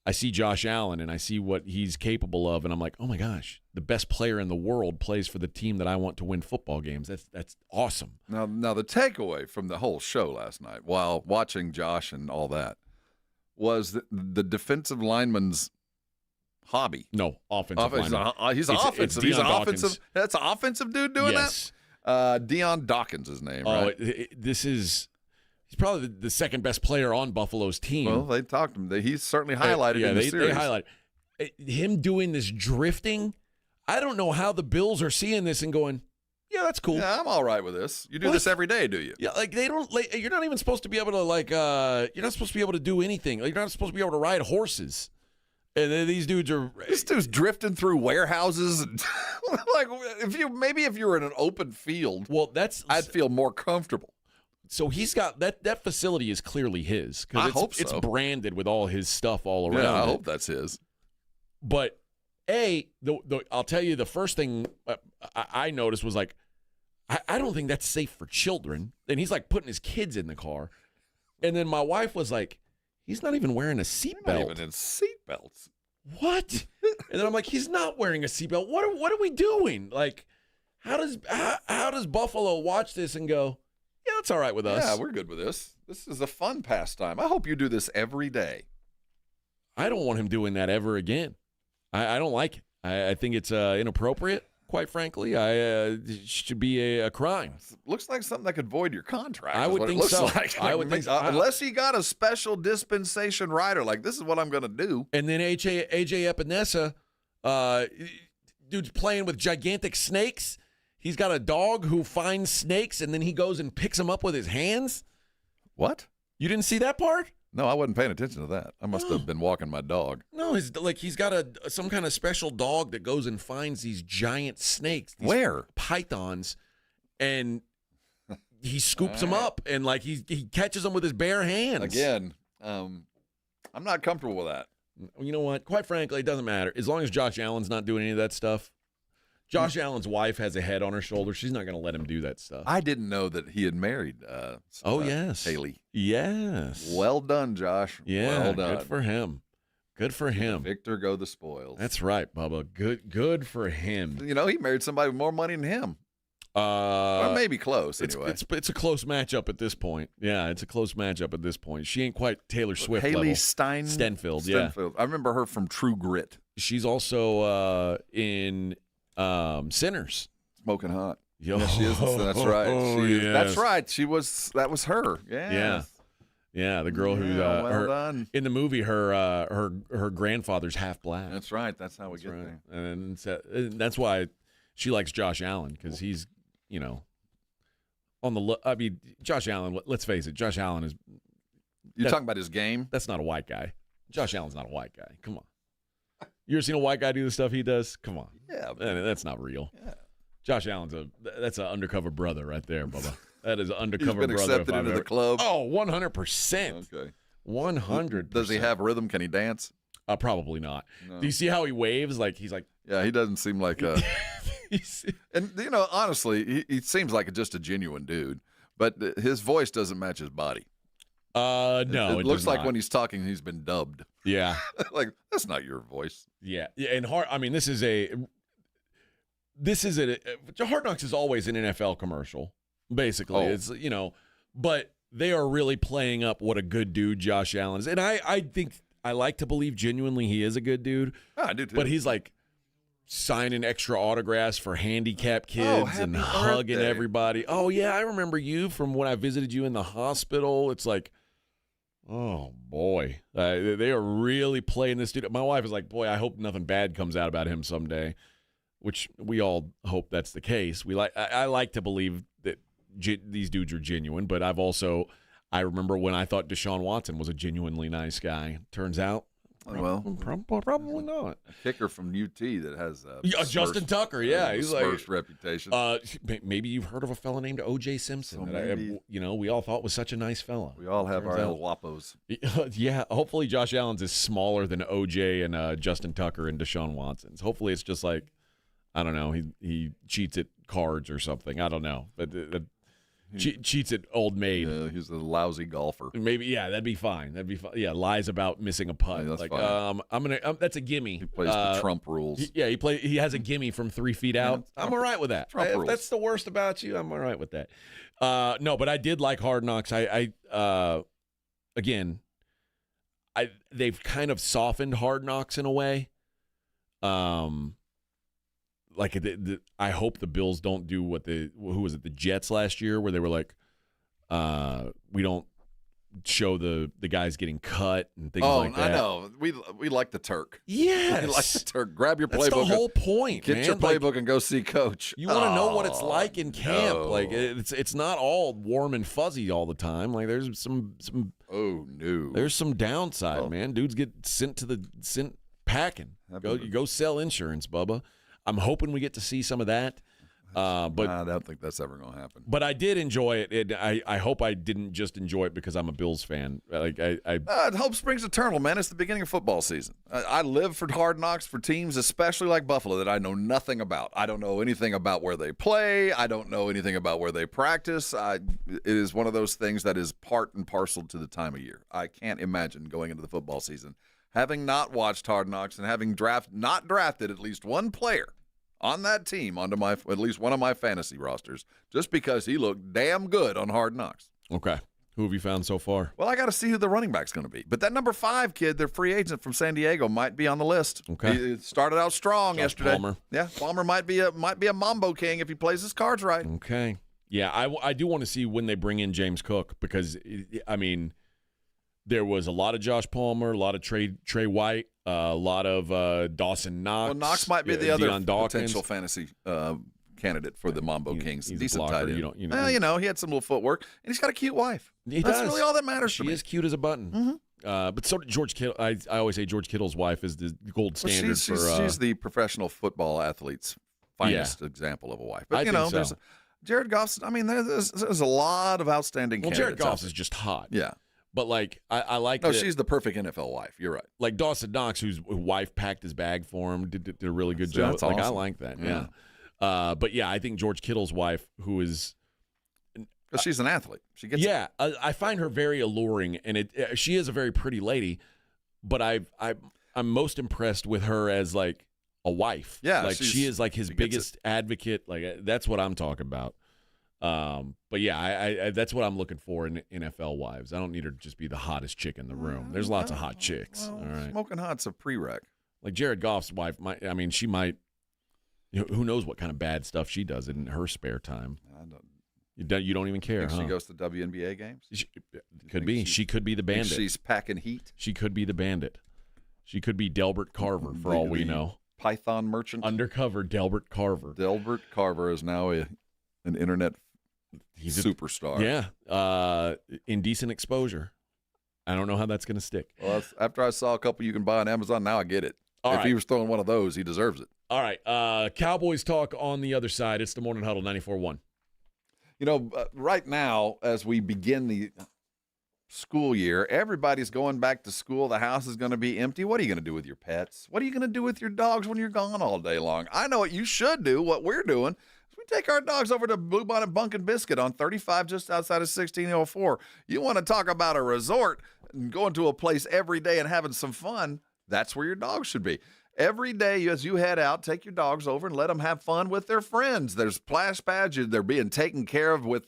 S2: I see Josh Allen and I see what he's capable of, and I'm like, oh my gosh, the best player in the world plays for the team that I want to win football games. That's awesome.
S6: Now the takeaway from the whole show last night, while watching Josh and all that, was the defensive lineman's hobby.
S2: No, offensive lineman.
S6: He's offensive. He's an offensive. That's an offensive dude doing
S2: that?
S6: Deion Dawkins' his name, right?
S2: He's probably the second best player on Buffalo's team.
S6: Well, they talked to him. He's certainly highlighted in the series.
S2: They highlighted him doing this drifting. I don't know how the Bills are seeing this and going, yeah, that's cool.
S6: Yeah, I'm all right with this. You do this every day, do you?
S2: Yeah, like they don't. Like, you're not even supposed to be able to you're not supposed to be able to do anything. Like, you're not supposed to be able to ride horses. And then these dudes are.
S6: This dude's drifting through warehouses. And like, if you were in an open field,
S2: well, I'd
S6: feel more comfortable.
S2: So he's got that facility is clearly his.
S6: I hope so.
S2: It's branded with all his stuff all around.
S6: Yeah, I hope that's his.
S2: But I'll tell you, the first thing I noticed was like, I don't think that's safe for children. And he's like putting his kids in the car. And then my wife was like, he's not even wearing a seatbelt.
S6: Not even in seatbelts.
S2: What? And then I'm like, he's not wearing a seatbelt. What are we doing? Like, how does Buffalo watch this and go, yeah, that's all right with us?
S6: Yeah, we're good with this. This is a fun pastime. I hope you do this every day.
S2: I don't want him doing that ever again. I don't like it. I think it's inappropriate, quite frankly. It should be a crime.
S6: Looks like something that could void your contract.
S2: I would think so.
S6: I would think so. Unless he got a special dispensation rider, like this is what I'm going to do.
S2: And then AJ Epinesa, dude's playing with gigantic snakes. He's got a dog who finds snakes, and then he goes and picks them up with his hands.
S6: What?
S2: You didn't see that part?
S6: No, I wasn't paying attention to that. I must have been walking my dog.
S2: No, he's got some kind of special dog that goes and finds these giant snakes.
S6: Where?
S2: Pythons, and he scoops them up, and like he catches them with his bare hands.
S6: Again, I'm not comfortable with that.
S2: You know what? Quite frankly, it doesn't matter. As long as Josh Allen's not doing any of that stuff. Josh Allen's wife has a head on her shoulder. She's not going to let him do that stuff.
S6: I didn't know that he had married
S2: yes.
S6: Haley.
S2: Yes.
S6: Well done, Josh.
S2: Yeah,
S6: well done.
S2: Good for him. Good for him.
S6: Victor go the spoils.
S2: That's right, Bubba. Good for him.
S6: You know, he married somebody with more money than him. Or maybe close, anyway.
S2: It's a close matchup at this point. Yeah, it's a close matchup at this point. She ain't quite Taylor Swift
S6: Haley
S2: level.
S6: Stenfield,
S2: yeah.
S6: I remember her from True Grit.
S2: She's also in Sinners.
S6: Smoking Hot.
S2: Yo.
S6: Yeah, she is. That's right.
S2: Yes.
S6: That's right. That was her. Yeah.
S2: Yeah, the girl who
S6: done.
S2: in the movie her grandfather's half black.
S6: That's right. That's how we get there.
S2: And that's why she likes Josh Allen, because he's, on the I mean, Josh Allen, let's face it, Josh Allen is
S6: You're talking about his game?
S2: That's not a white guy. Josh Allen's not a white guy. Come on. You ever seen a white guy do the stuff he does? Come on.
S6: Yeah.
S2: That's not real.
S6: Yeah.
S2: Josh Allen's that's an undercover brother right there, Bubba. That is an undercover
S6: He's been
S2: brother.
S6: accepted into the club.
S2: Oh, 100%.
S6: Okay.
S2: 100%.
S6: Does he have rhythm? Can he dance?
S2: Probably not.
S6: No.
S2: Do you see how he waves? Like he's like.
S6: Yeah, he doesn't seem like a. And honestly, he seems like just a genuine dude, but his voice doesn't match his body.
S2: No,
S6: it looks like when he's talking, he's been dubbed.
S2: Yeah,
S6: like that's not your voice.
S2: Yeah, and this is a Hard Knocks is always an NFL commercial, basically. It's but they are really playing up what a good dude Josh Allen is, and I think I like to believe genuinely he is a good dude.
S6: I do too.
S2: But he's like signing extra autographs for handicapped kids and hugging everybody. Oh yeah, I remember you from when I visited you in the hospital. It's like, oh boy, they are really playing this dude. My wife is like, boy, I hope nothing bad comes out about him someday, which we all hope that's the case. I like to believe that these dudes are genuine, but I remember when I thought Deshaun Watson was a genuinely nice guy. Turns out, probably not.
S6: A kicker from UT that has
S2: Justin Tucker. Yeah, he's like
S6: reputation.
S2: Maybe you've heard of a fella named O.J. Simpson. That we all thought was such a nice fella.
S6: We all have our El Guapos.
S2: Yeah, hopefully Josh Allen's is smaller than O.J. and Justin Tucker and Deshaun Watson's. Hopefully it's just like, I don't know, he cheats at cards or something. I don't know, but. Cheats at Old Maid.
S6: Yeah, he's a lousy golfer.
S2: Maybe, yeah, that'd be fine. Yeah, lies about missing a putt.
S6: Yeah, that's
S2: fine. That's a gimme.
S6: He plays the Trump rules.
S2: He has a gimme from 3 feet out. I'm all right with that. If that's the worst about you, I'm all right with that. No, but I did like Hard Knocks. They've kind of softened Hard Knocks in a way. I hope the Bills don't do what who was it, the Jets last year, where they were like, we don't show the guys getting cut and things like that.
S6: I know. We like the Turk.
S2: Yes.
S6: We like the Turk. Grab your playbook.
S2: That's the whole point,
S6: Get
S2: man.
S6: your playbook and go see coach.
S2: You want to know what it's like in camp.
S6: No.
S2: Like it's not all warm and fuzzy all the time. Like there's some
S6: oh no.
S2: There's some downside, man. Dudes get sent packing. Go sell insurance, Bubba. I'm hoping we get to see some of that. But
S6: I don't think that's ever going to happen.
S2: But I did enjoy it. I hope I didn't just enjoy it because I'm a Bills fan. Like
S6: hope springs eternal, man. It's the beginning of football season. I live for Hard Knocks for teams, especially like Buffalo, that I know nothing about. I don't know anything about where they play. I don't know anything about where they practice. It is one of those things that is part and parcel to the time of year. I can't imagine going into the football season having not watched Hard Knocks and having not drafted at least one player on that team onto at least one of my fantasy rosters just because he looked damn good on Hard Knocks.
S2: Okay. Who have you found so far?
S6: Well, I got to see who the running back's going to be. But that number 5 kid, their free agent from San Diego, might be on the list.
S2: Okay.
S6: He started out strong yesterday.
S2: Palmer.
S6: Yeah, Palmer might be a Mambo King if he plays his cards right.
S2: Okay. Yeah, I do want to see when they bring in James Cook because, I mean, there was a lot of Josh Palmer, a lot of Trey White, a lot of Dawson Knox.
S6: Well, Knox might be the other
S2: Deion Dawkins.
S6: potential fantasy candidate for the Mambo Kings.
S2: He's
S6: decent
S2: a blocker.
S6: tight end. He had some little footwork, and he's got a cute wife.
S2: He
S6: That's
S2: does.
S6: really all that matters to me.
S2: She is cute as a button.
S6: Mm-hmm.
S2: But so did George Kittle. I always say George Kittle's wife is the gold standard
S6: she's the professional football athlete's finest example of a wife. But, there's Jared Goff's. I mean, there's a lot of outstanding candidates.
S2: Jared Goff is just hot.
S6: Yeah.
S2: But, like, I like
S6: No, she's the perfect NFL wife. You're right.
S2: Like Dawson Knox, whose wife packed his bag for him, did a really good job.
S6: That's awesome.
S2: I like that, yeah. But, yeah, I think George Kittle's wife, who is –
S6: because she's an athlete. She gets
S2: it. I find her very alluring, and she is a very pretty lady, but I'm most impressed with her as, like, a wife.
S6: Yeah.
S2: Like, she is, like, his biggest advocate. Like, that's what I'm talking about. But yeah, I that's what I'm looking for in NFL wives. I don't need her to just be the hottest chick in the room. There's lots of hot chicks.
S6: Well,
S2: all right,
S6: smoking hot's a prereq.
S2: Like Jared Goff's wife she might. Who knows what kind of bad stuff she does in her spare time? You don't even care.
S6: She goes to WNBA games.
S2: Could be. She could be the bandit.
S6: She's packing heat.
S2: She could be the bandit. She could be Delbert Carver for all we know.
S6: Python merchant.
S2: Undercover Delbert Carver.
S6: Delbert Carver is now an internet superstar.
S2: Yeah. Indecent exposure. I don't know how that's going to stick.
S6: Well, after I saw a couple you can buy on Amazon, now I get it. If he was throwing one of those, he deserves it.
S2: All right. Cowboys talk on the other side. It's the Morning Huddle 94.1.
S6: Right now, as we begin the school year, everybody's going back to school. The house is going to be empty. What are you going to do with your pets? What are you going to do with your dogs when you're gone all day long? I know what you should do, what we're doing. We take our dogs over to Bluebonnet Bunk and Biscuit on 35 just outside of 1604. You want to talk about a resort and going to a place every day and having some fun, that's where your dogs should be. Every day as you head out, take your dogs over and let them have fun with their friends. There's splash pads. They're being taken care of with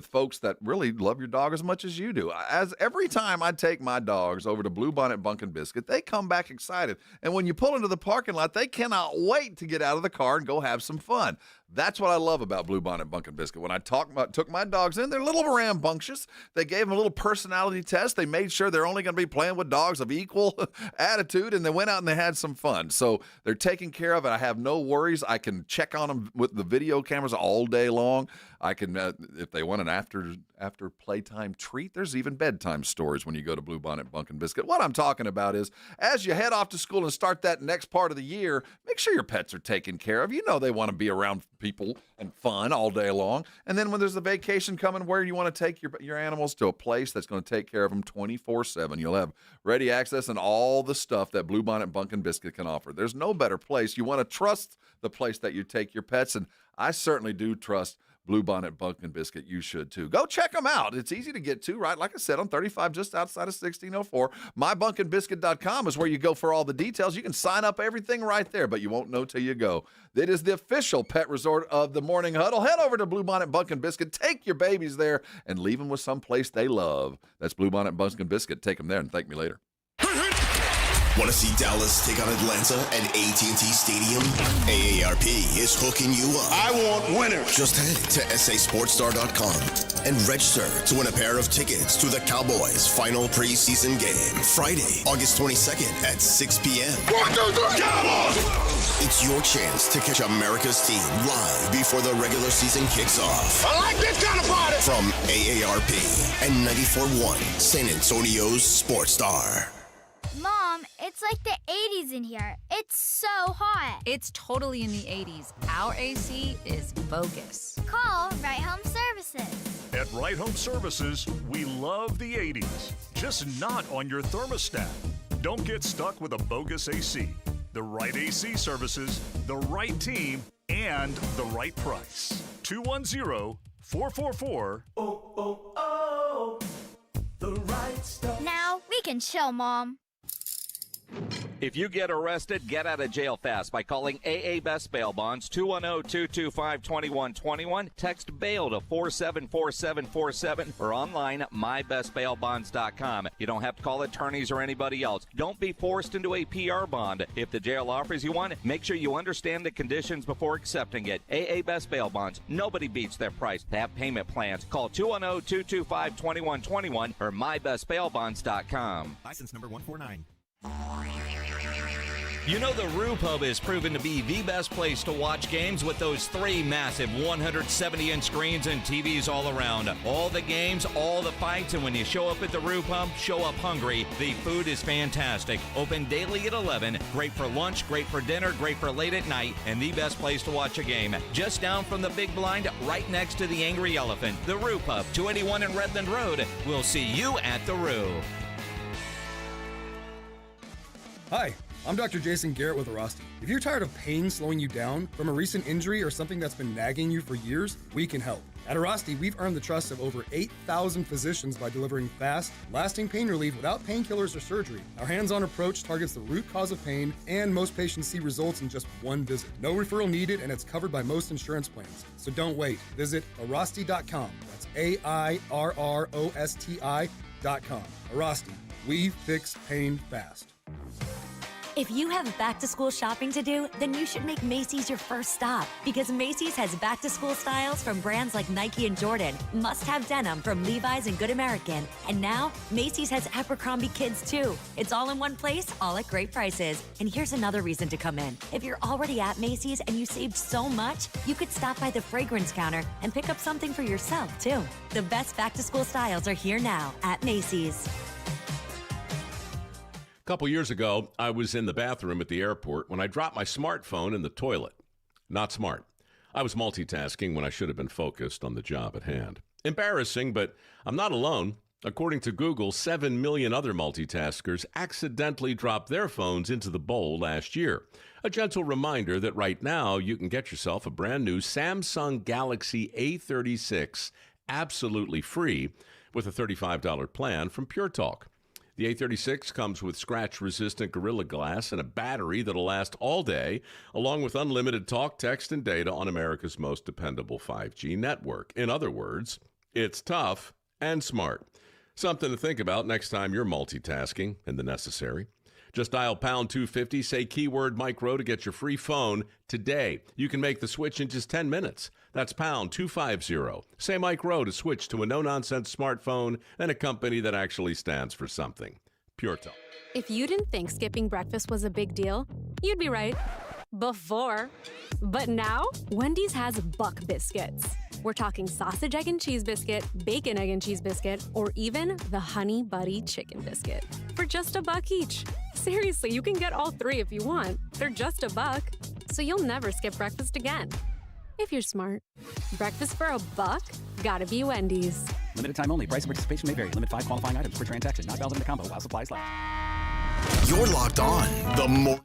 S6: folks that really love your dog as much as you do. As every time I take my dogs over to Bluebonnet Bunk and Biscuit, they come back excited. And when you pull into the parking lot, they cannot wait to get out of the car and go have some fun. That's what I love about Bluebonnet Bunk and Biscuit. When I took my dogs in, they're a little rambunctious. They gave them a little personality test. They made sure they're only going to be playing with dogs of equal attitude, and they went out and they had some fun. So they're taken care of, and I have no worries. I can check on them with the video cameras all day long. I can, if they want an after playtime treat, there's even bedtime stories when you go to Bluebonnet Bunk and Biscuit. What I'm talking about is, as you head off to school and start that next part of the year, make sure your pets are taken care of. You know they want to be around people and fun all day long. And then when there's a vacation coming where you want to take your animals to a place that's going to take care of them 24/7, you'll have ready access and all the stuff that Bluebonnet Bunk and Biscuit can offer. There's no better place. You want to trust the place that you take your pets, and I certainly do trust Bluebonnet Bunk and Biscuit. You should too. Go check them out. It's easy to get to, right? Like I said, on 35 just outside of 1604. MyBunkandBiscuit.com is where you go for all the details. You can sign up everything right there, but you won't know till you go. It is the official pet resort of the Morning Huddle. Head over to Bluebonnet Bunk and Biscuit. Take your babies there and leave them with some place they love. That's Bluebonnet Bunk and Biscuit. Take them there and thank me later.
S1: Want to see Dallas take on Atlanta at AT&T Stadium? AARP is hooking you up. I want winners. Just head to sasportstar.com and register to win a pair of tickets to the Cowboys' final preseason game, Friday, August 22nd at 6 p.m. 1, 2, 3, Cowboys! It's your chance to catch America's team live before the regular season kicks off. I like this kind of party! From AARP and 94.1 San Antonio's Sports Star.
S3: Mom, it's like the 80s in here. It's so hot.
S5: It's totally in the 80s. Our AC is bogus.
S3: Call Right Home Services.
S10: At Right Home Services, we love the 80s, just not on your thermostat. Don't get stuck with a bogus AC. The right AC services, the right team, and the right price. 210-444.
S3: The right stuff. Now we can chill, Mom.
S12: If you get arrested, get out of jail fast by calling AA Best Bail Bonds, 210-225-2121. Text BAIL to 474747 or online at mybestbailbonds.com. You don't have to call attorneys or anybody else. Don't be forced into a PR bond. If the jail offers you one, make sure you understand the conditions before accepting it. AA Best Bail Bonds. Nobody beats their price. They have payment plans. Call 210-225-2121 or mybestbailbonds.com.
S14: License number 149.
S8: You know the Roo Pub is proven to be the best place to watch games with those 3 massive 170-inch screens and TVs all around. All the games, all the fights, and when you show up at the Roo Pub, show up hungry. The food is fantastic. Open daily at 11. Great for lunch, great for dinner, great for late at night, and the best place to watch a game. Just down from the big blind, right next to the Angry Elephant. The Roo Pub, 281 in Redland Road. We'll see you at the Roo.
S15: Hi, I'm Dr. Jason Garrett with Arasti. If you're tired of pain slowing you down from a recent injury or something that's been nagging you for years, we can help. At Arasti, we've earned the trust of over 8,000 physicians by delivering fast, lasting pain relief without painkillers or surgery. Our hands-on approach targets the root cause of pain, and most patients see results in just one visit. No referral needed, and it's covered by most insurance plans. So don't wait. Visit Arasti.com. That's AIRROSTI.com. Arasti. We fix pain fast.
S30: If you have back-to-school shopping to do, then you should make Macy's your first stop. Because Macy's has back-to-school styles from brands like Nike and Jordan, must-have denim from Levi's and Good American, and now Macy's has Abercrombie Kids too. It's all in one place, all at great prices. And here's another reason to come in. If you're already at Macy's and you saved so much, you could stop by the fragrance counter and pick up something for yourself too. The best back-to-school styles are here now at Macy's.
S14: A couple years ago, I was in the bathroom at the airport when I dropped my smartphone in the toilet. Not smart. I was multitasking when I should have been focused on the job at hand. Embarrassing, but I'm not alone. According to Google, 7 million other multitaskers accidentally dropped their phones into the bowl last year. A gentle reminder that right now you can get yourself a brand new Samsung Galaxy A36 absolutely free with a $35 plan from Pure Talk. The A36 comes with scratch-resistant Gorilla Glass and a battery that'll last all day, along with unlimited talk, text, and data on America's most dependable 5G network. In other words, it's tough and smart. Something to think about next time you're multitasking and the necessary. Just dial pound 250, say keyword Mike Rowe to get your free phone today. You can make the switch in just 10 minutes. That's pound 250. Say Mike Rowe to switch to a no-nonsense smartphone and a company that actually stands for something. Pure Talk.
S16: If you didn't think skipping breakfast was a big deal, you'd be right. Before. But now, Wendy's has Buck Biscuits. We're talking sausage, egg, and cheese biscuit, bacon, egg, and cheese biscuit, or even the Honey Buddy chicken biscuit. For just $1 each. Seriously, you can get all 3 if you want. They're just $1, so you'll never skip breakfast again. If you're smart. Breakfast for $1? Gotta be Wendy's.
S13: Limited time only. Price and participation may vary. Limit 5 qualifying items per transaction. Not valid in the combo while supplies last.
S1: You're locked on the morning.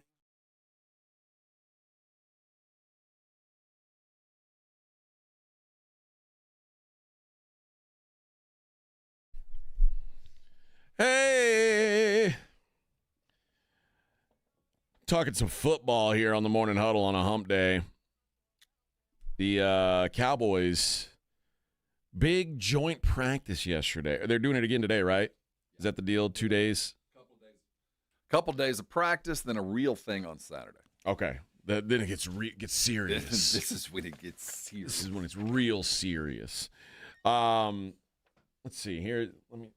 S2: Hey! Talking some football here on the Morning Huddle on a hump day. The Cowboys, big joint practice yesterday. They're doing it again today, right? Is that the deal? 2 days?
S6: Couple days of practice, then a real thing on Saturday.
S2: Okay. Then it gets serious.
S6: This is when it gets serious.
S2: This is when it's real serious. Let's see here. Let me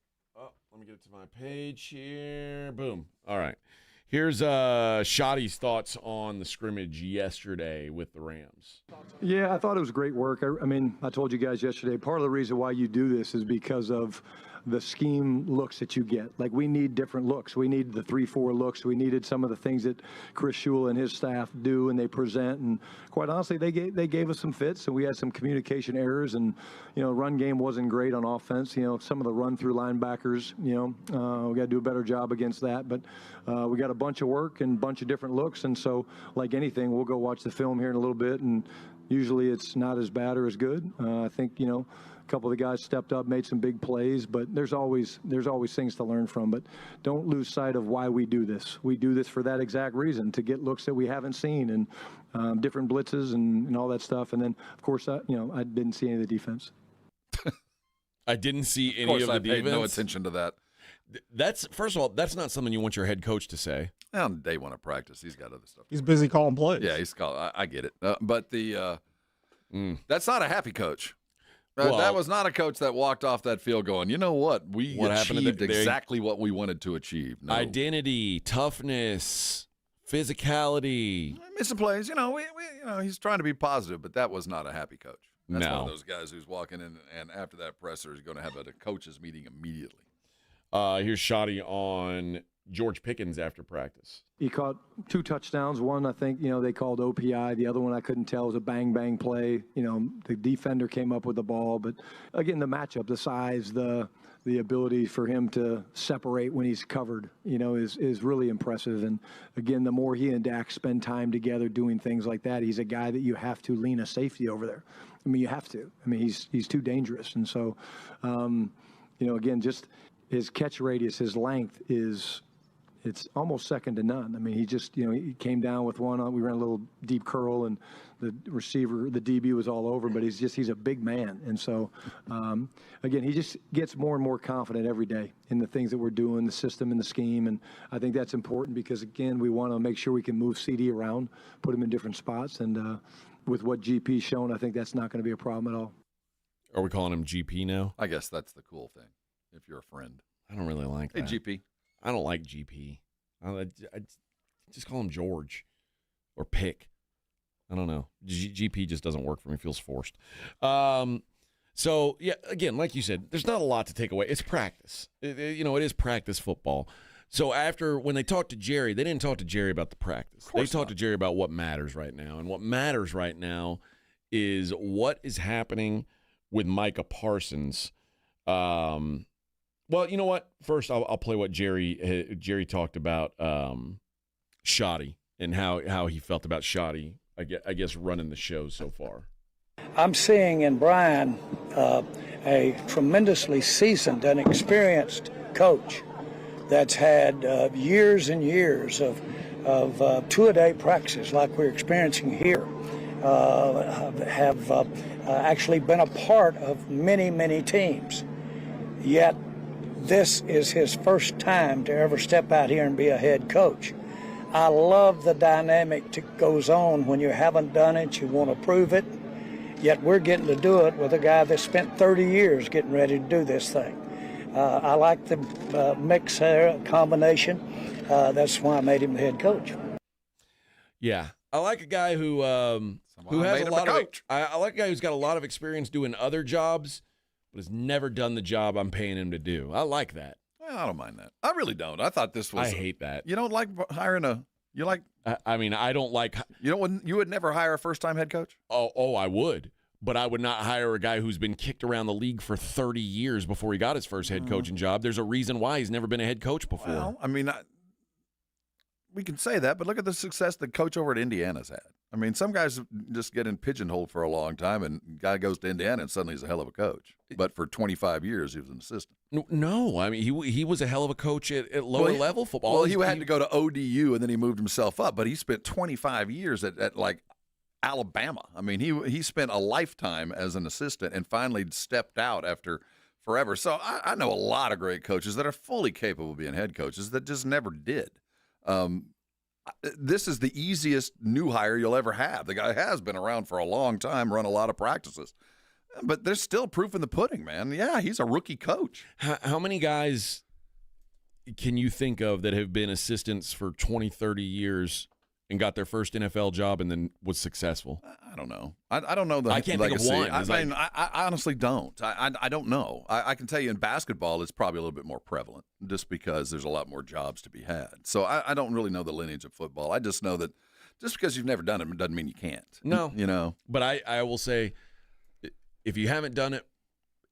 S2: get it to my page here. Boom. All right. Here's Schotty's thoughts on the scrimmage yesterday with the Rams.
S4: Yeah, I thought it was great work. I mean, I told you guys yesterday, part of the reason why you do this is because of the scheme looks that you get. Like, we need different looks. We need the 3-4 looks. We needed some of the things that Chris Shula and his staff do and they present. And quite honestly, they gave us some fits, and we had some communication errors. And, run game wasn't great on offense. Some of the run-through linebackers, we got to do a better job against that. But we got a bunch of work and a bunch of different looks. And so, like anything, we'll go watch the film here in a little bit, and usually it's not as bad or as good. I think, a couple of the guys stepped up, made some big plays, but there's always things to learn from. But don't lose sight of why we do this. We do this for that exact reason, to get looks that we haven't seen and different blitzes and all that stuff. And then, of course, I didn't see any of the defense.
S2: I didn't see any of the
S6: I
S2: defense.
S6: paid no attention to that.
S2: First of all, that's not something you want your head coach to say.
S6: On day one of practice, he's got other stuff.
S7: He's busy calling plays.
S6: Yeah, I get it. But that's not a happy coach.
S2: Well,
S6: that was not a coach that walked off that field going, you know what? We achieved exactly what we wanted to achieve. No.
S2: Identity, toughness, physicality.
S6: Missing plays. He's trying to be positive, but that was not a happy coach. That's one of
S2: No.
S6: those guys who's walking in, and after that presser is going to have a coaches meeting immediately.
S2: Here's Schotty on George Pickens after practice.
S4: He caught 2 touchdowns. One, I think, they called OPI. The other one I couldn't tell was a bang play. The defender came up with the ball. But, again, the matchup, the size, the ability for him to separate when he's covered, is really impressive. And, again, the more he and Dak spend time together doing things like that, he's a guy that you have to lean a safety over there. I mean, you have to. I mean, he's too dangerous. And so, again, just his catch radius, his length it's almost second to none. I mean, he just, he came down with one. We ran a little deep curl, and the receiver, the DB was all over, but he's a big man. And so, again, he just gets more and more confident every day in the things that we're doing, the system and the scheme. And I think that's important because, again, we want to make sure we can move CD around, put him in different spots. And with what GP's shown, I think that's not going to be a problem at all.
S2: Are we calling him GP now?
S6: I guess that's the cool thing, if you're a friend.
S2: I don't really like that.
S6: Hey, GP.
S2: I don't like GP. I just call him George or Pick. I don't know. GP just doesn't work for me. It feels forced. So, yeah, again, like you said, there's not a lot to take away. It's practice. It is practice football. So when they talked to Jerry, they didn't talk to Jerry about the practice. They talked to Jerry about what matters right now. And what matters right now is what is happening with Micah Parsons. Well, you know what? First, I'll play what Jerry talked about Schotty and how he felt about Schotty, I guess, running the show so far.
S9: I'm seeing in Brian a tremendously seasoned and experienced coach that's had years and years of two-a-day practices like we're experiencing here, have actually been a part of many, many teams. Yet this is his first time to ever step out here and be a head coach. I love the dynamic that goes on when you haven't done it, you want to prove it, yet we're getting to do it with a guy that spent 30 years getting ready to do this thing. I like the mix combination. That's why I made him the head coach.
S2: Yeah, I like a guy who has a lot of. I like a guy who's got a lot of experience doing other jobs, but has never done the job I'm paying him to do. I like that.
S6: Well, I don't mind that. I really don't. I thought this was.
S2: I hate that.
S6: You don't like hiring a. You like.
S2: I mean, I don't like.
S6: You would never hire a first-time head coach.
S2: Oh, I would. But I would not hire a guy who's been kicked around the league for 30 years before he got his first head coaching job. There's a reason why he's never been a head coach before.
S6: Well, I mean, we can say that, but look at the success the coach over at Indiana's had. I mean, some guys just get in pigeonholed for a long time, and guy goes to Indiana and suddenly he's a hell of a coach. But for 25 years, he was an assistant.
S2: No, I mean, he was a hell of a coach at lower level football.
S6: Well, he had to go to ODU, and then he moved himself up. But he spent 25 years at like Alabama. I mean, he spent a lifetime as an assistant and finally stepped out after forever. So I know a lot of great coaches that are fully capable of being head coaches that just never did. This is the easiest new hire you'll ever have. The guy has been around for a long time, run a lot of practices. But there's still proof in the pudding, man. Yeah, he's a rookie coach.
S2: How many guys can you think of that have been assistants for 20, 30 years and got their first NFL job and then was successful?
S6: I don't know. I don't know the
S2: I can't
S6: legacy.
S2: think of one.
S6: I honestly don't. I don't know. I can tell you in basketball, it's probably a little bit more prevalent just because there's a lot more jobs to be had. So I don't really know the lineage of football. I just know that just because you've never done it doesn't mean you can't.
S2: No.
S6: You know.
S2: But I will say, if you haven't done it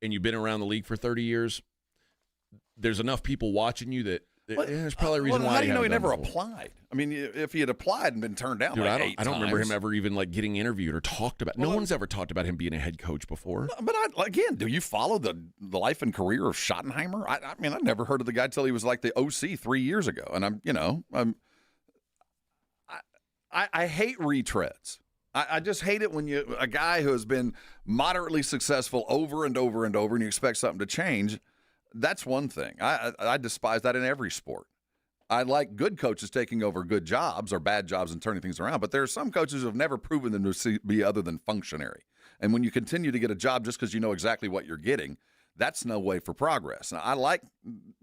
S2: and you've been around the league for 30 years, there's enough people watching you that there's probably a reason why.
S6: How do you know he
S2: haven't
S6: never
S2: done it before.
S6: applied? I mean, if he had applied and been turned down,
S2: Dude,
S6: like
S2: I don't remember him
S6: times.
S2: ever even like getting interviewed or talked about. No one's ever talked about him being a head coach before.
S6: But again, do you follow the life and career of Schottenheimer? I mean, I never heard of the guy till he was like the OC 3 years ago, and I hate retreads. I just hate it when a guy who has been moderately successful over and over and over, and you expect something to change. That's one thing. I despise that in every sport. I like good coaches taking over good jobs or bad jobs and turning things around, but there are some coaches who have never proven them to be other than functionary. And when you continue to get a job just because you know exactly what you're getting, that's no way for progress. And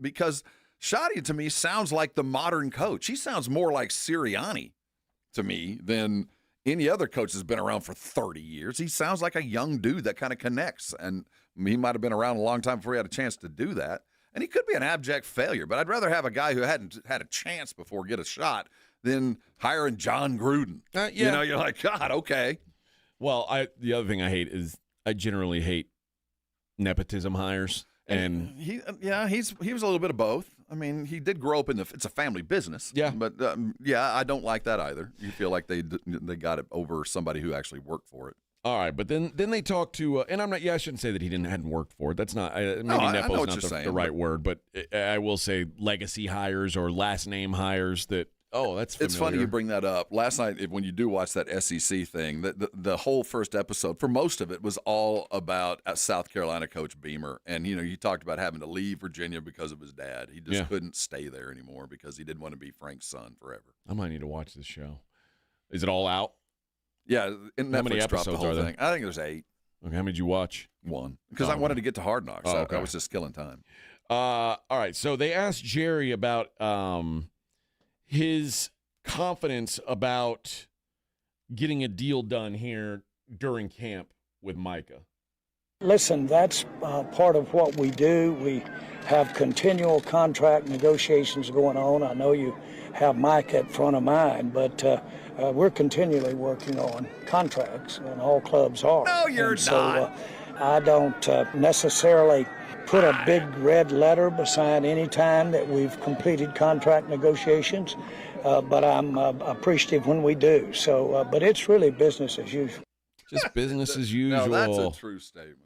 S6: because Schotty to me sounds like the modern coach. He sounds more like Sirianni to me than any other coach that's been around for 30 years. He sounds like a young dude that kind of connects, and he might have been around a long time before he had a chance to do that. And he could be an abject failure, but I'd rather have a guy who hadn't had a chance before get a shot than hiring John Gruden.
S2: Yeah.
S6: You know, you're like, God, okay.
S2: Well, the other thing I hate is I generally hate nepotism hires. And
S6: he was a little bit of both. I mean, he did grow up it's a family business.
S2: Yeah.
S6: But, I don't like that either. You feel like they got it over somebody who actually worked for it.
S2: All right, but then they talk to, and I'm not. Yeah, I shouldn't say that he hadn't worked for it. That's not. Maybe nepo's not the right word, but I will say legacy hires or last name hires. That's familiar.
S6: It's funny you bring that up. Last night, when you do watch that SEC thing, the whole first episode, for most of it, was all about South Carolina coach Beamer, and he talked about having to leave Virginia because of his dad. He just couldn't stay there anymore because he didn't want to be Frank's son forever.
S2: I might need to watch this show. Is it all out?
S6: Yeah,
S2: how many
S6: Netflix dropped the
S2: episodes
S6: whole
S2: are there?
S6: thing. I think there's 8.
S2: Okay, how many did you watch?
S6: 1, because I wanted to get to Hard Knocks.
S2: Oh, okay.
S6: I was just killing time.
S2: All right, so they asked Jerry about his confidence about getting a deal done here during camp with Micah.
S9: Listen, that's part of what we do. We have continual contract negotiations going on. I know you have Mike at front of mind, but we're continually working on contracts, and all clubs are.
S6: No, you're not.
S9: I don't necessarily put a big red letter beside any time that we've completed contract negotiations, but I'm appreciative when we do. So, but it's really business as usual.
S2: Just business as usual.
S6: No, that's a true statement.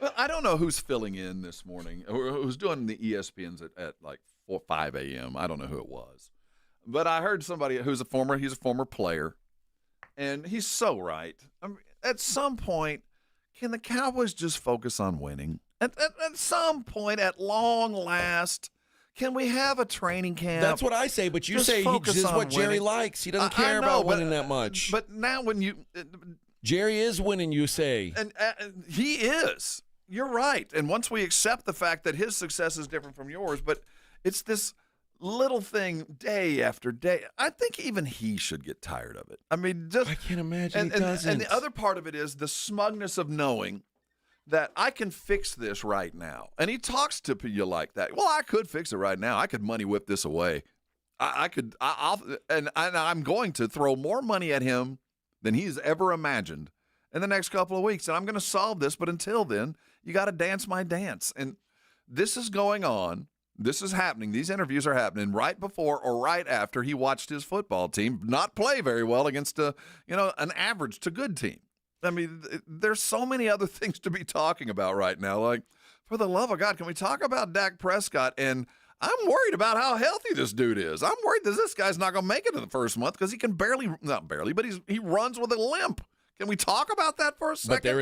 S6: Well, I don't know who's filling in this morning, or who's doing the ESPNs at like 5 a.m. I don't know who it was. But I heard somebody he's a former player, and he's so right. I mean, at some point, can the Cowboys just focus on winning? At some point, at long last, can we have a training camp?
S2: That's what I say, but you
S6: Just
S2: say
S6: focus
S2: this is
S6: on
S2: what Jerry
S6: winning.
S2: likes. He doesn't
S6: I
S2: care
S6: know,
S2: about
S6: but-
S2: winning that much.
S6: But now when you
S2: Jerry is winning, you say.
S6: and he is. You're right. And once we accept the fact that his success is different from yours, but it's this little thing day after day, I think even he should get tired of it. I mean,
S2: I can't imagine he doesn't.
S6: And the other part of it is the smugness of knowing that I can fix this right now. And he talks to you like that. Well, I could fix it right now. I could money whip this away. I'm going to throw more money at him than he's ever imagined in the next couple of weeks. And I'm going to solve this. But until then, you got to dance my dance. And this is going on. This is happening. These interviews are happening right before or right after he watched his football team not play very well against an average to good team. I mean, there's so many other things to be talking about right now. Like, for the love of God, can we talk about Dak Prescott? And I'm worried about how healthy this dude is. I'm worried that this guy's not going to make it in the first month because he can not barely, but he runs with a limp. Can we talk about that for a second?
S2: But there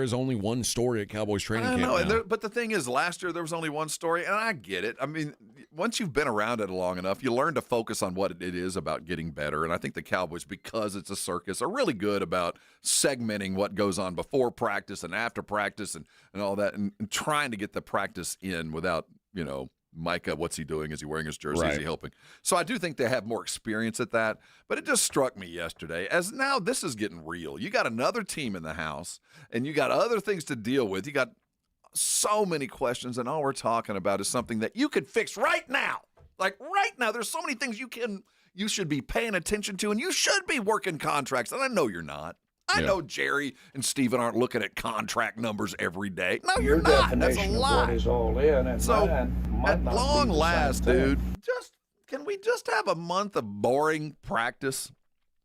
S2: is only one story at Cowboys training camp
S6: know,
S2: now.
S6: but the thing is, last year there was only one story, and I get it. I mean, once you've been around it long enough, you learn to focus on what it is about getting better. And I think the Cowboys, because it's a circus, are really good about segmenting what goes on before practice and after practice and all that, and trying to get the practice in without, Micah, what's he doing? Is he wearing his jersey?
S2: Right.
S6: Is he helping? So I do think they have more experience at that. But it just struck me yesterday as now this is getting real. You got another team in the house, and you got other things to deal with. You got so many questions, and all we're talking about is something that you could fix right now. Like right now, there's so many things you should be paying attention to, and you should be working contracts. And I know you're not. I know Jerry and Steven aren't looking at contract numbers every day. No, you're not. That's a lie.
S9: What is all in and
S6: So,
S9: might
S6: at
S9: not be
S6: long
S9: the same
S6: last,
S9: thing.
S6: dude, can we just have a month of boring practice?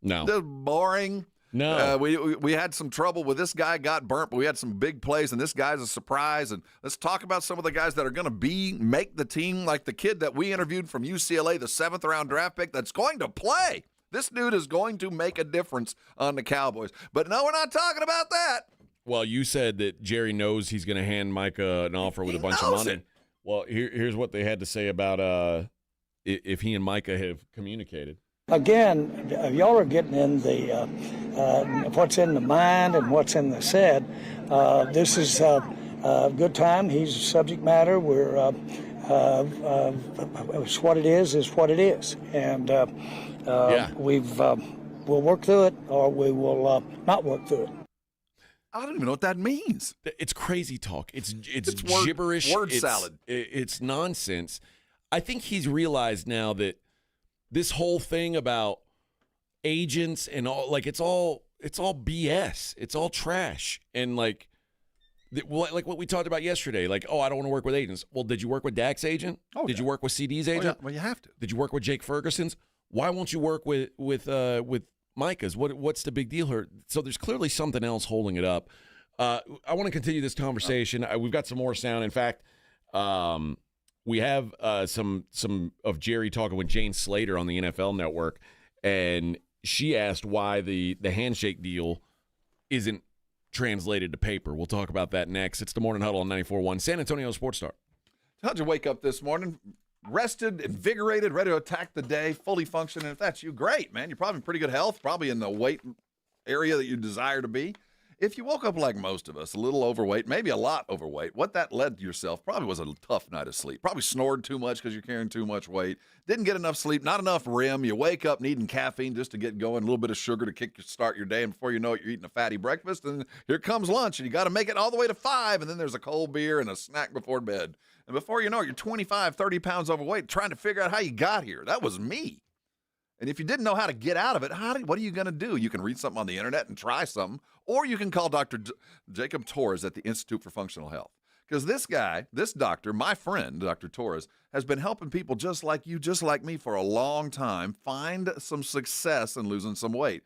S2: No.
S6: Just boring.
S2: No.
S6: We had some trouble with this guy got burnt, but we had some big plays, and this guy's a surprise. And let's talk about some of the guys that are going to make the team, like the kid that we interviewed from UCLA, the 7th-round draft pick that's going to play. This dude is going to make a difference on the Cowboys. But no, we're not talking about that.
S2: Well, you said that Jerry knows he's going to hand Micah an offer with a bunch of money.
S6: It.
S2: Well, here's what they had to say about if he and Micah have communicated.
S9: Again, y'all are getting in the what's in the mind and what's in the said. This is a good time. He's subject matter. We're it's what it is what it is, and we'll work through it, or we will not work through it.
S6: I don't even know what that means.
S2: It's crazy talk. It's
S6: word,
S2: gibberish.
S6: Word salad.
S2: It's nonsense. I think he's realized now that this whole thing about agents and all, like, it's all BS. It's all trash. And like what we talked about yesterday, like, I don't want to work with agents. Well, did you work with Dak's agent? Did you work with CD's agent?
S6: Yeah. Well, you have to.
S2: Did you work with Jake Ferguson's? Why won't you work with Micah's? What's the big deal here? So there's clearly something else holding it up. I want to continue this conversation. We've got some more sound. In fact, we have some of Jerry talking with Jane Slater on the NFL Network, and she asked why the handshake deal isn't translated to paper. We'll talk about that next. It's the Morning Huddle on 94.1 San Antonio Sports Star.
S6: How'd you wake up this morning? Rested, invigorated, ready to attack the day, fully functioning. If that's you, great, man. You're probably in pretty good health, probably in the weight area that you desire to be. If you woke up like most of us, a little overweight, maybe a lot overweight, what that led to yourself probably was a tough night of sleep. Probably snored too much because you're carrying too much weight. Didn't get enough sleep, not enough REM. You wake up needing caffeine just to get going, a little bit of sugar to start your day, and before you know it, you're eating a fatty breakfast, and here comes lunch, and you got to make it all the way to 5, and then there's a cold beer and a snack before bed. And before you know it, you're 25, 30 pounds overweight, trying to figure out how you got here. That was me. And if you didn't know how to get out of it, what are you going to do? You can read something on the internet and try something, or you can call Dr. Jacob Torres at the Institute for Functional Health. Because this doctor, my friend, Dr. Torres, has been helping people just like you, just like me, for a long time find some success in losing some weight.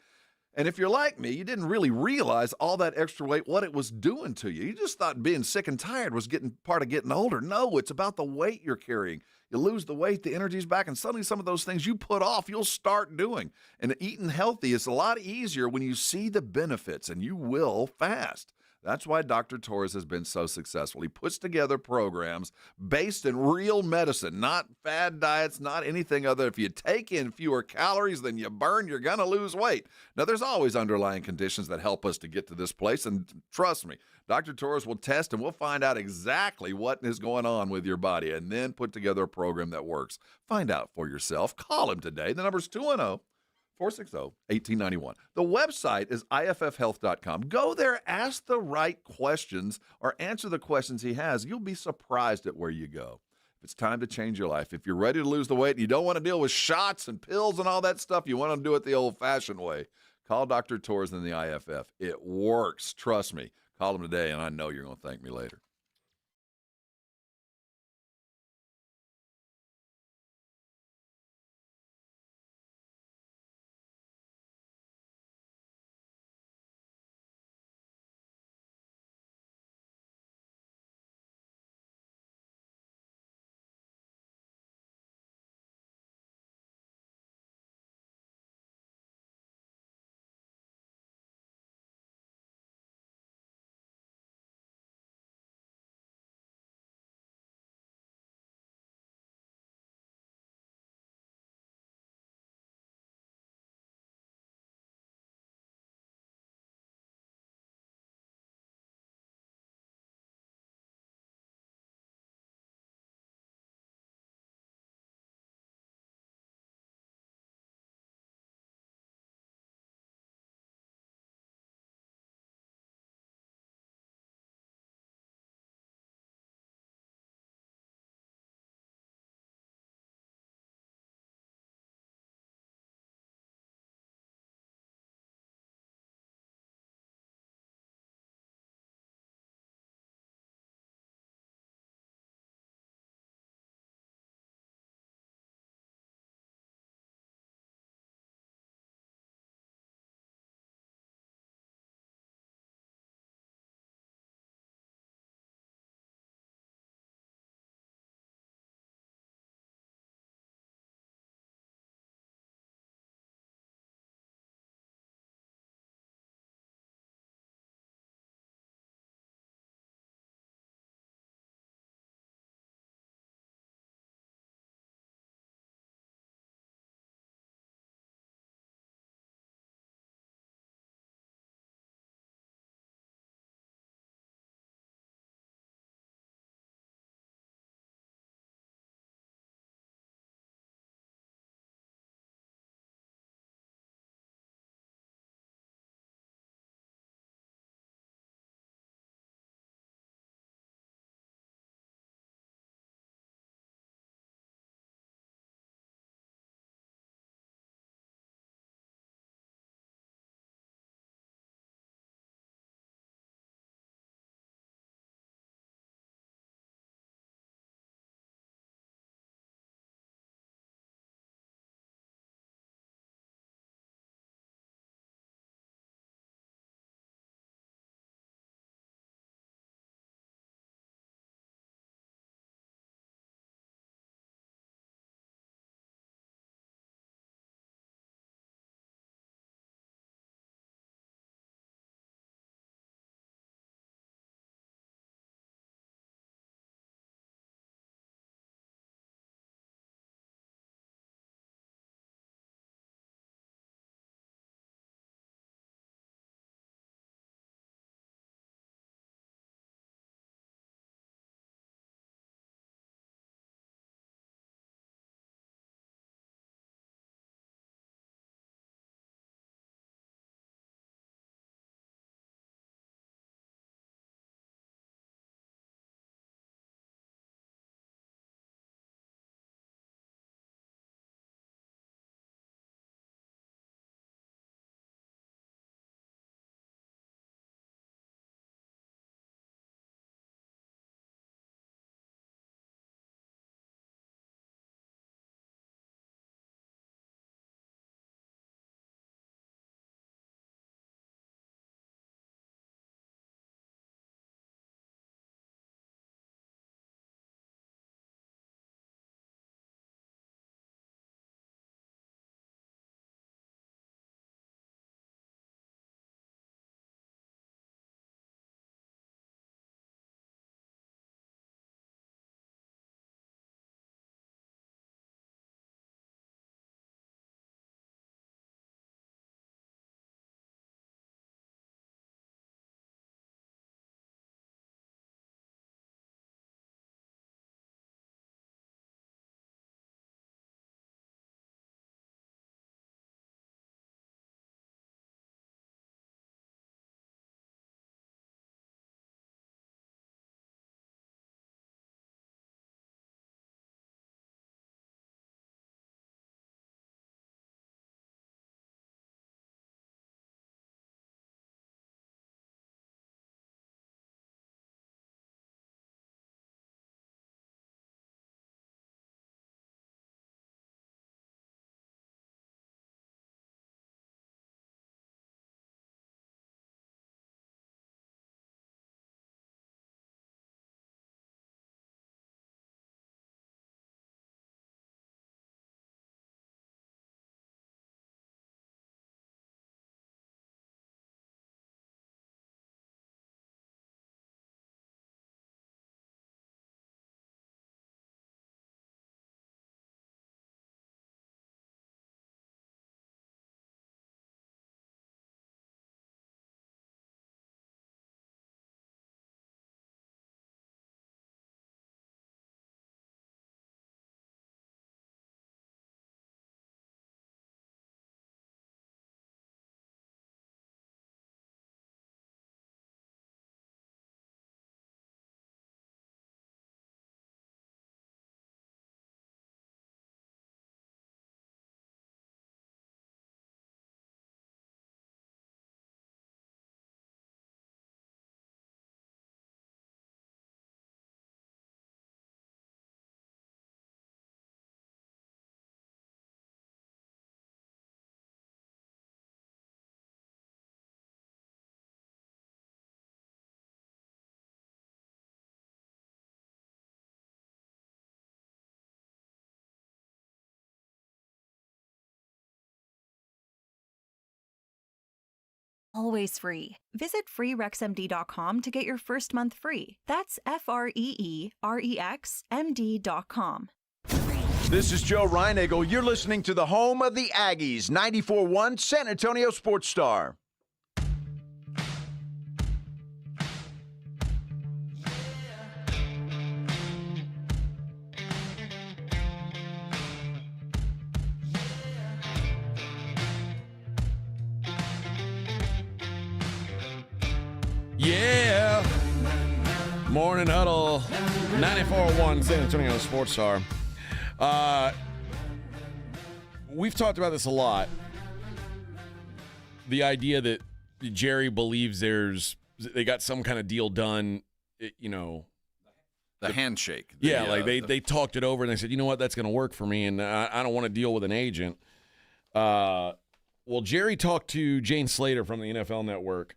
S6: And if you're like me, you didn't really realize all that extra weight, what it was doing to you. You just thought being sick and tired was part of getting older. No, it's about the weight you're carrying. You lose the weight, the energy's back, and suddenly some of those things you put off, you'll start doing. And eating healthy is a lot easier when you see the benefits, and you will fast. That's why Dr. Torres has been so successful. He puts together programs based in real medicine, not fad diets, not anything other. If you take in fewer calories than you burn, you're going to lose weight. Now, there's always underlying conditions that help us to get to this place, and trust me, Dr. Torres will test and we'll find out exactly what is going on with your body and then put together a program that works. Find out for yourself. Call him today. The number's 210-460-1891. The website is iffhealth.com. Go there, ask the right questions, or answer the questions he has. You'll be surprised at where you go. If it's time to change your life, if you're ready to lose the weight and you don't want to deal with shots and pills and all that stuff, you want to do it the old-fashioned way, call Dr. Torres and the IFF. It works. Trust me. Call him today, and I know you're going to thank me later.
S7: always free. Visit freerexmd.com to get your first month free. That's FREEREXMD.com.
S11: This is Joe Reinagle. You're listening to the home of the Aggies, 94.1 San Antonio Sports Star.
S2: Yeah. Morning Huddle, 94.1 San Antonio Sports Star. We've talked about this a lot. The idea that Jerry believes they got some kind of deal done,
S6: The handshake.
S2: They talked it over and they said, you know what, that's going to work for me, and I don't want to deal with an agent. Well, Jerry talked to Jane Slater from the NFL Network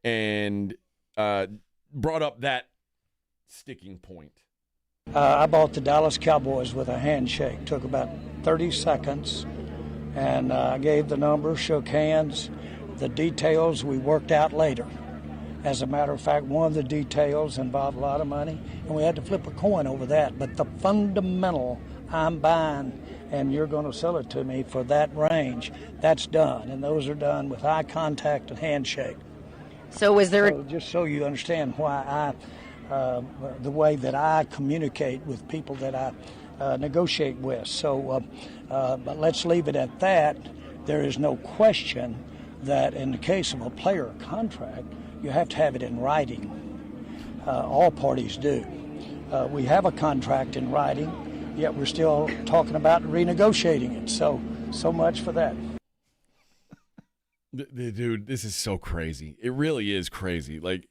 S2: and brought up that sticking point.
S9: I bought the Dallas Cowboys with a handshake. Took about 30 seconds, and I gave the number, shook hands. The details we worked out later. As a matter of fact, one of the details involved a lot of money, and we had to flip a coin over that. But the fundamental, I'm buying, and you're going to sell it to me for that range, that's done. And those are done with eye contact and handshake.
S17: So was there...
S9: just so you understand why the way that I communicate with people that I negotiate with. So but let's leave it at that. There is no question that in the case of a player contract, you have to have it in writing. All parties do. We have a contract in writing, yet we're still talking about renegotiating it. So much for that.
S2: Dude, this is so crazy. It really is crazy. Like,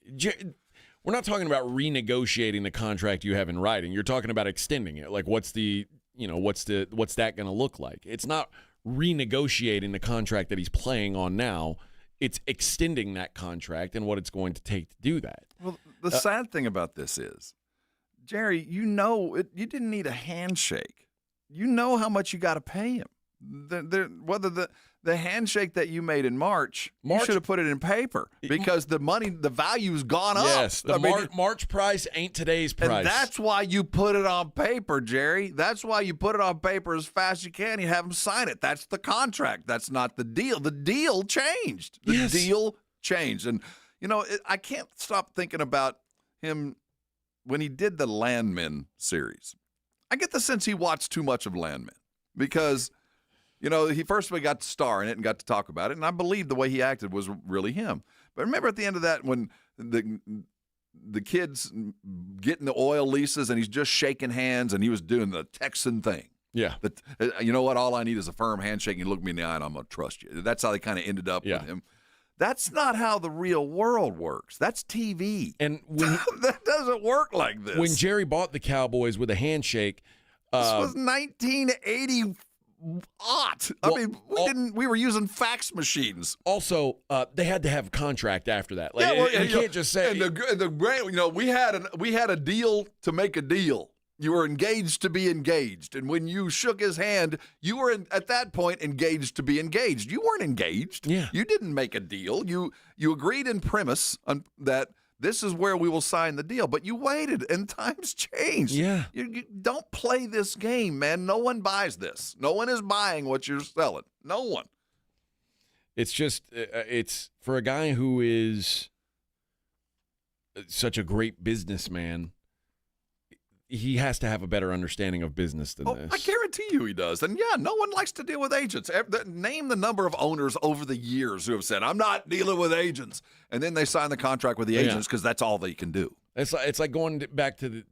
S2: we're not talking about renegotiating the contract you have in writing. You're talking about extending it. Like, what's that going to look like? It's not renegotiating the contract that he's playing on now. It's extending that contract and what it's going to take to do that.
S6: Well, the sad thing about this is, Jerry, you didn't need a handshake. You know how much you got to pay him. Whether the handshake that you made in March, you should have put it in paper because the value's gone up.
S2: Yes, March price ain't today's price.
S6: And that's why you put it on paper, Jerry. That's why you put it on paper as fast as you can. You have them sign it. That's the contract. That's not the deal. The deal changed. The deal changed. And, I can't stop thinking about him when he did the Landmen series. I get the sense he watched too much of Landmen because – he first got to star in it and got to talk about it, and I believe the way he acted was really him. But remember at the end of that when the kid's getting the oil leases and he's just shaking hands and he was doing the Texan thing.
S2: Yeah.
S6: You know what? All I need is a firm handshake. You look me in the eye and I'm going to trust you. That's how they kind of ended up with him. That's not how the real world works. That's TV.
S2: And
S6: that doesn't work like this.
S2: When Jerry bought the Cowboys with a handshake.
S6: This was 1980. We were using fax machines.
S2: Also, they had to have a contract after that. Like, you can't just say.
S6: And we had a deal to make a deal. You were engaged to be engaged, and when you shook his hand, you were at that point engaged to be engaged. You weren't engaged.
S2: Yeah.
S6: You didn't make a deal. You agreed in premise that. This is where we will sign the deal. But you waited, and times changed.
S2: Yeah.
S6: You don't play this game, man. No one buys this. No one is buying what you're selling. No one.
S2: It's just, it's for a guy who is such a great businessman, he has to have a better understanding of business than this.
S6: I guarantee you he does. And, no one likes to deal with agents. Name the number of owners over the years who have said, I'm not dealing with agents. And then they sign the contract with the agents because that's all they can do.
S2: It's like going back to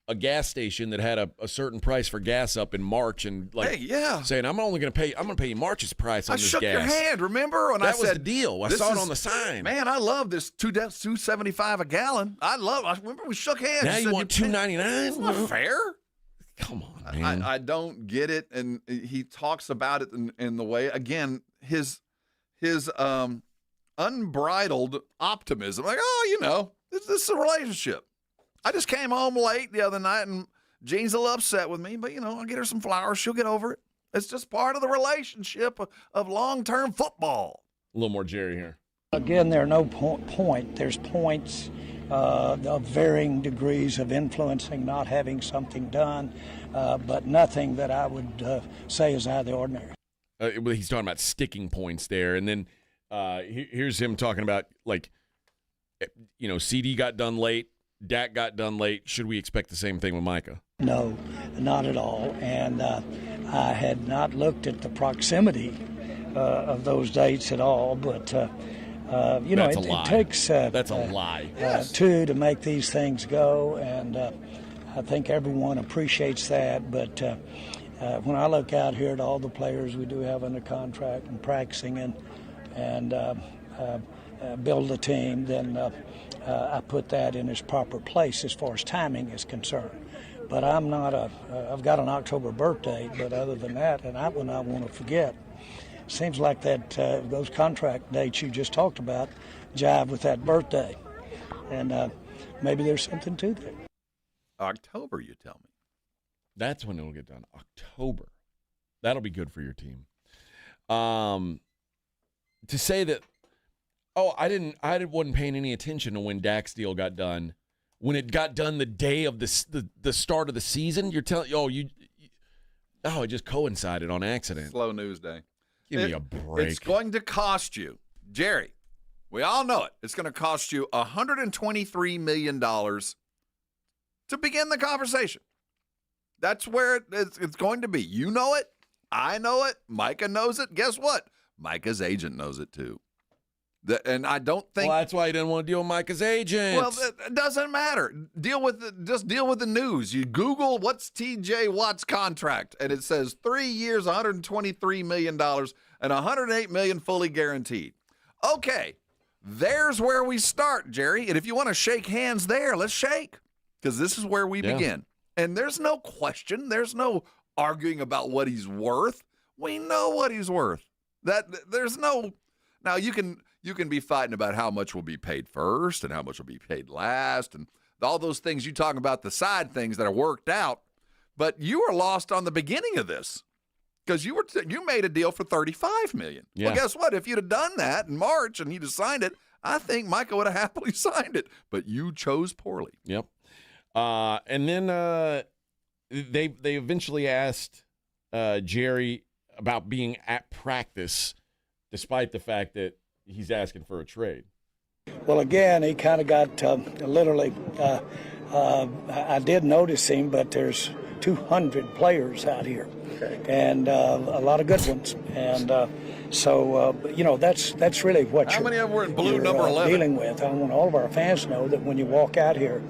S2: a gas station that had a certain price for gas up in March and saying, I'm going to pay you March's price on this gas.
S6: I shook your hand, remember? And
S2: that was the deal. I saw it on the sign.
S6: Man, I love this $2.75 a gallon. I remember we shook hands.
S2: Now you want $2.99?
S6: That's not fair.
S2: Come on, man.
S6: I don't get it. And he talks about it in the way, again, his unbridled optimism. Like, this is a relationship. I just came home late the other night, and Jean's a little upset with me, but, I'll get her some flowers. She'll get over it. It's just part of the relationship of long-term football.
S2: A little more Jerry here.
S9: Again, there are no point. There's points of varying degrees of influencing, not having something done, but nothing that I would say is out of the ordinary.
S2: He's talking about sticking points there. And then here's him talking about, like, CD got done late, Dak got done late. Should we expect the same thing with Micah?
S9: No, not at all. And I had not looked at the proximity of those dates at all, but it takes
S2: that's a lie.
S9: Two to make these things go, and I think everyone appreciates that. But when I look out here at all the players we do have under contract and practicing and build a team, then I put that in its proper place as far as timing is concerned. But I'm not I've got an October birthday, but other than that, and that one I want to forget. Seems like that those contract dates you just talked about jive with that birthday. And maybe there's something to that.
S6: October, you tell me.
S2: That's when it'll get done. October. That'll be good for your team. To say that, I wasn't paying any attention to when Dak's deal got done. When it got done the day of the start of the season, you're telling, it just coincided on accident.
S6: Slow news day.
S2: Give me a break.
S6: It's going to cost you, Jerry, we all know it. It's going to cost you $123 million to begin the conversation. That's where it's going to be. You know it. I know it. Micah knows it. Guess what? Micah's agent knows it too. And I don't think.
S2: Well, that's why you didn't want to deal with Micah's agent.
S6: Well, it doesn't matter. Just deal with the news. You Google what's T.J. Watt's contract, and it says 3 years, $123 million, and $108 million fully guaranteed. Okay, there's where we start, Jerry. And if you want to shake hands there, let's shake, because this is where we begin. And there's no question. There's no arguing about what he's worth. We know what he's worth. There's no. Now you can be fighting about how much will be paid first and how much will be paid last and all those things. You talk about the side things that are worked out, but you were lost on the beginning of this because you made a deal for $35 million.
S2: Yeah.
S6: Well, guess what? If you'd have done that in March and he'd have signed it, I think Micah would have happily signed it, but you chose poorly.
S2: Yep. And then they eventually asked Jerry about being at practice, despite the fact that he's asking for a trade.
S9: Well, again, he kind of got literally, I did notice him, but there's 200 players out here, and a lot of good ones. And so, that's really what
S6: How many of them were in blue number 11?
S9: Dealing with. I want all of our fans to know that when you walk out here,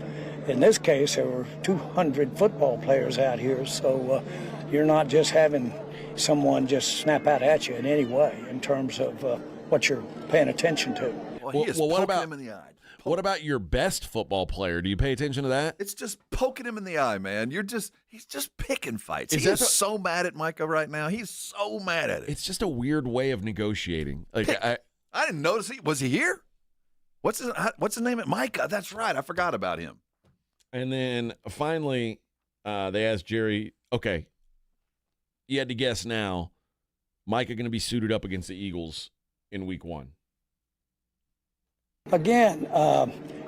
S9: in this case, there were 200 football players out here, so you're not just having someone just snap out at you in any way in terms of what you're paying attention to.
S6: Well, what about him in the eye?
S2: What about your best football player? Do you pay attention to that?
S6: It's just poking him in the eye, man. He's just picking fights.
S2: Is
S6: He is
S2: that
S6: so mad at Micah right now. He's so mad at it.
S2: It's just a weird way of negotiating. Like
S6: I didn't notice was he here? What's his name at Micah? That's right. I forgot about him.
S2: And then finally, they asked Jerry, okay, you had to guess now, Micah going to be suited up against the Eagles in week 1?
S9: Again,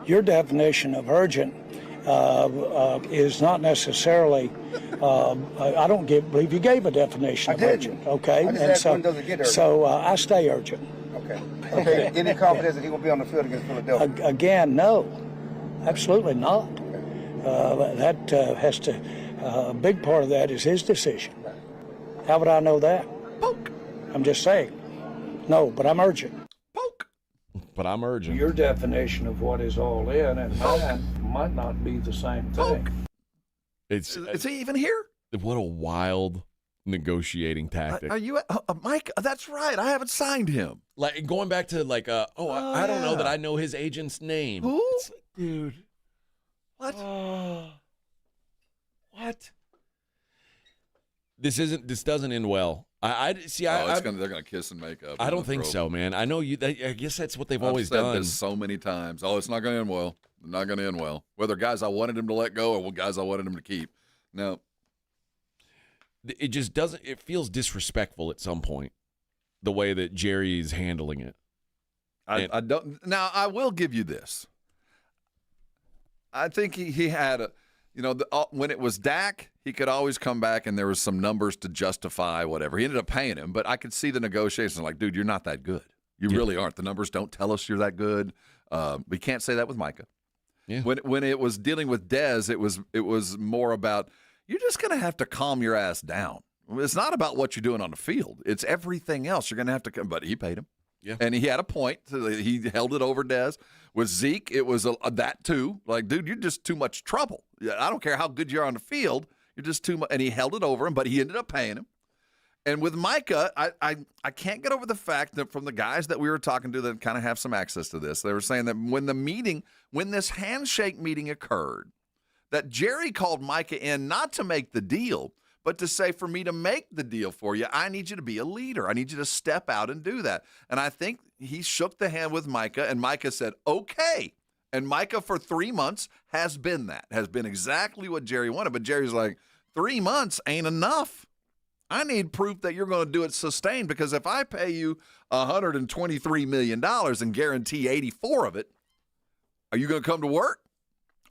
S9: your definition of urgent is not necessarily. I don't believe you gave a definition of urgent. Okay, so I stay urgent.
S17: Okay. Any confidence that he will be on the field against Philadelphia?
S9: Again, no, absolutely not. That has to. A big part of that is his decision. How would I know that?
S6: Poke.
S9: I'm just saying. No, but I'm urgent.
S2: But I'm urgent.
S9: Your definition of what is all in and mine might not be the same thing.
S2: Is
S6: he even here?
S2: What a wild negotiating tactic.
S6: Are you, Mike? That's right. I haven't signed him.
S2: Like going back to I don't know that I know his agent's name.
S6: Who?
S2: Dude.
S6: What?
S2: What? This doesn't end well.
S6: They're gonna kiss and make up.
S2: I don't think so, man. I know you. I guess that's what they've always
S6: said
S2: done.
S6: This so many times. Oh, it's not gonna end well. Not gonna end well. Whether guys I wanted him to let go or guys I wanted him to keep. No.
S2: It just doesn't. It feels disrespectful at some point, the way that Jerry is handling it.
S6: I don't. Now, I will give you this. I think he had when it was Dak, he could always come back and there was some numbers to justify whatever. He ended up paying him, but I could see the negotiations like, dude, you're not that good. You really aren't. The numbers don't tell us you're that good. We can't say that with Micah.
S2: Yeah.
S6: When it was dealing with Dez, it was more about you're just going to have to calm your ass down. It's not about what you're doing on the field. It's everything else. You're going to have to – but he paid him.
S2: Yeah.
S6: And he had a point. He held it over Dez. With Zeke, it was that too. Like, dude, you're just too much trouble. I don't care how good you are on the field. You're just too much. And he held it over him, but he ended up paying him. And with Micah, I can't get over the fact that from the guys that we were talking to that kind of have some access to this, they were saying that when this handshake meeting occurred, that Jerry called Micah in not to make the deal, but to say, for me to make the deal for you, I need you to be a leader. I need you to step out and do that. And I think he shook the hand with Micah, and Micah said, okay. And Micah for 3 months has been exactly what Jerry wanted. But Jerry's like, 3 months ain't enough. I need proof that you're going to do it sustained, because if I pay you $123 million and guarantee 84 of it, are you going to come to work?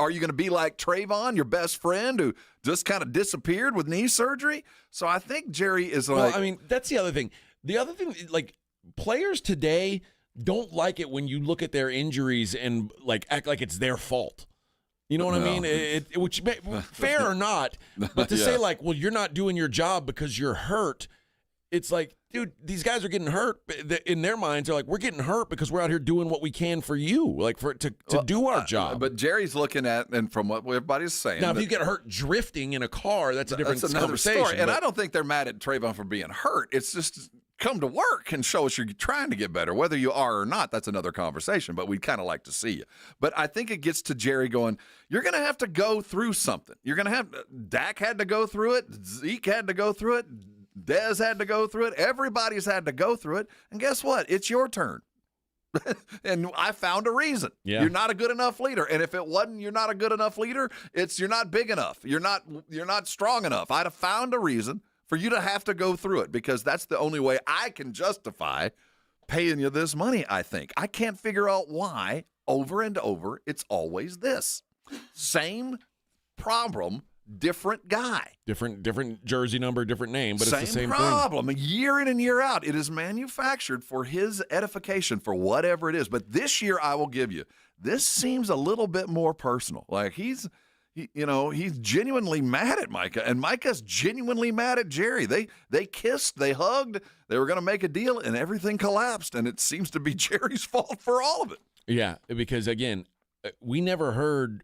S6: Are you going to be like Trayvon, your best friend, who just kind of disappeared with knee surgery? So I think Jerry is like...
S2: Well, I mean, that's the other thing. The other thing, like, players today don't like it when you look at their injuries and, like, act like it's their fault. You know what I mean? Which fair or not, but to say, like, well, you're not doing your job because you're hurt, it's like, dude, these guys are getting hurt. In their minds, they're like, we're getting hurt because we're out here doing what we can for you, like to do our job.
S6: But Jerry's looking at, and from what everybody's saying.
S2: Now, if you get hurt drifting in a car, that's a different conversation.
S6: Story. And I don't think they're mad at Trayvon for being hurt. It's just come to work and show us you're trying to get better. Whether you are or not, that's another conversation, but we'd kind of like to see you. But I think it gets to Jerry going, you're going to have to go through something. You're going to have – Dak had to go through it. Zeke had to go through it. Dez had to go through it. Everybody's had to go through it. And guess what? It's your turn. And I found a reason.
S2: Yeah.
S6: You're not a good enough leader. And if it wasn't you're not a good enough leader, it's you're not big enough. You're not strong enough. I'd have found a reason for you to have to go through it, because that's the only way I can justify paying you this money, I think. I can't figure out why over and over it's always this. Same problem, different guy.
S2: Different jersey number, different name, but it's the same
S6: problem.
S2: thing.
S6: Year in and year out, it is manufactured for his edification, for whatever it is. But this year, I will give you, this seems a little bit more personal. Like he's genuinely mad at Micah, and Micah's genuinely mad at Jerry. They kissed, they hugged, they were going to make a deal, and everything collapsed, and it seems to be Jerry's fault for all of it.
S2: Yeah, because again, we never heard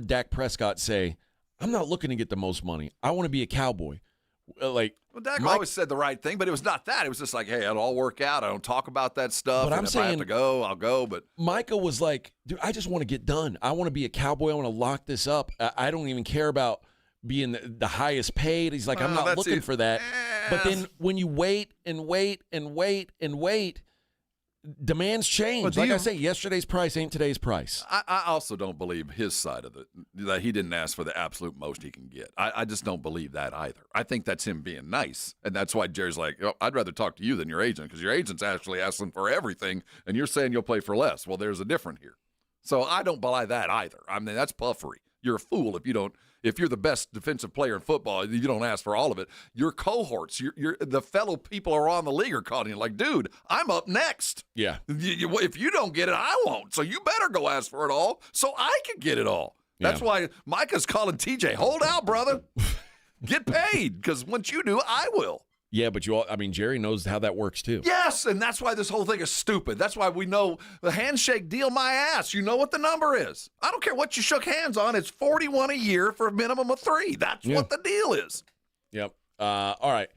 S2: Dak Prescott say, "I'm not looking to get the most money. I want to be a Cowboy."
S6: Well, Dak always said the right thing, but it was not that. It was just like, hey, it'll all work out. I don't talk about that stuff.
S2: But
S6: and if I have to go, I'll go. But
S2: Micah was like, dude, I just want to get done. I want to be a Cowboy. I want to lock this up. I don't even care about being the highest paid. He's like, I'm not looking for that. But then when you wait and wait and wait and wait, demands change. Like I say, yesterday's price ain't today's price.
S6: I also don't believe his side of it, that he didn't ask for the absolute most he can get. I just don't believe that either. I think that's him being nice, and that's why Jerry's like, I'd rather talk to you than your agent, because your agent's actually asking for everything, and you're saying you'll play for less. Well, there's a difference here. So I don't buy that either. I mean, that's puffery. You're a fool if you don't. If you're the best defensive player in football, you don't ask for all of it. Your cohorts, the fellow people around the league are calling you like, dude, I'm up next.
S2: Yeah.
S6: If you don't get it, I won't. So you better go ask for it all so I can get it all. That's why Micah's calling TJ, hold out, brother. Get paid, because once you do, I will.
S2: Yeah, but Jerry knows how that works too.
S6: Yes, and that's why this whole thing is stupid. That's why we know the handshake deal my ass. You know what the number is. I don't care what you shook hands on. It's $41 a year for a minimum of 3. That's what the deal is.
S2: Yep. All right.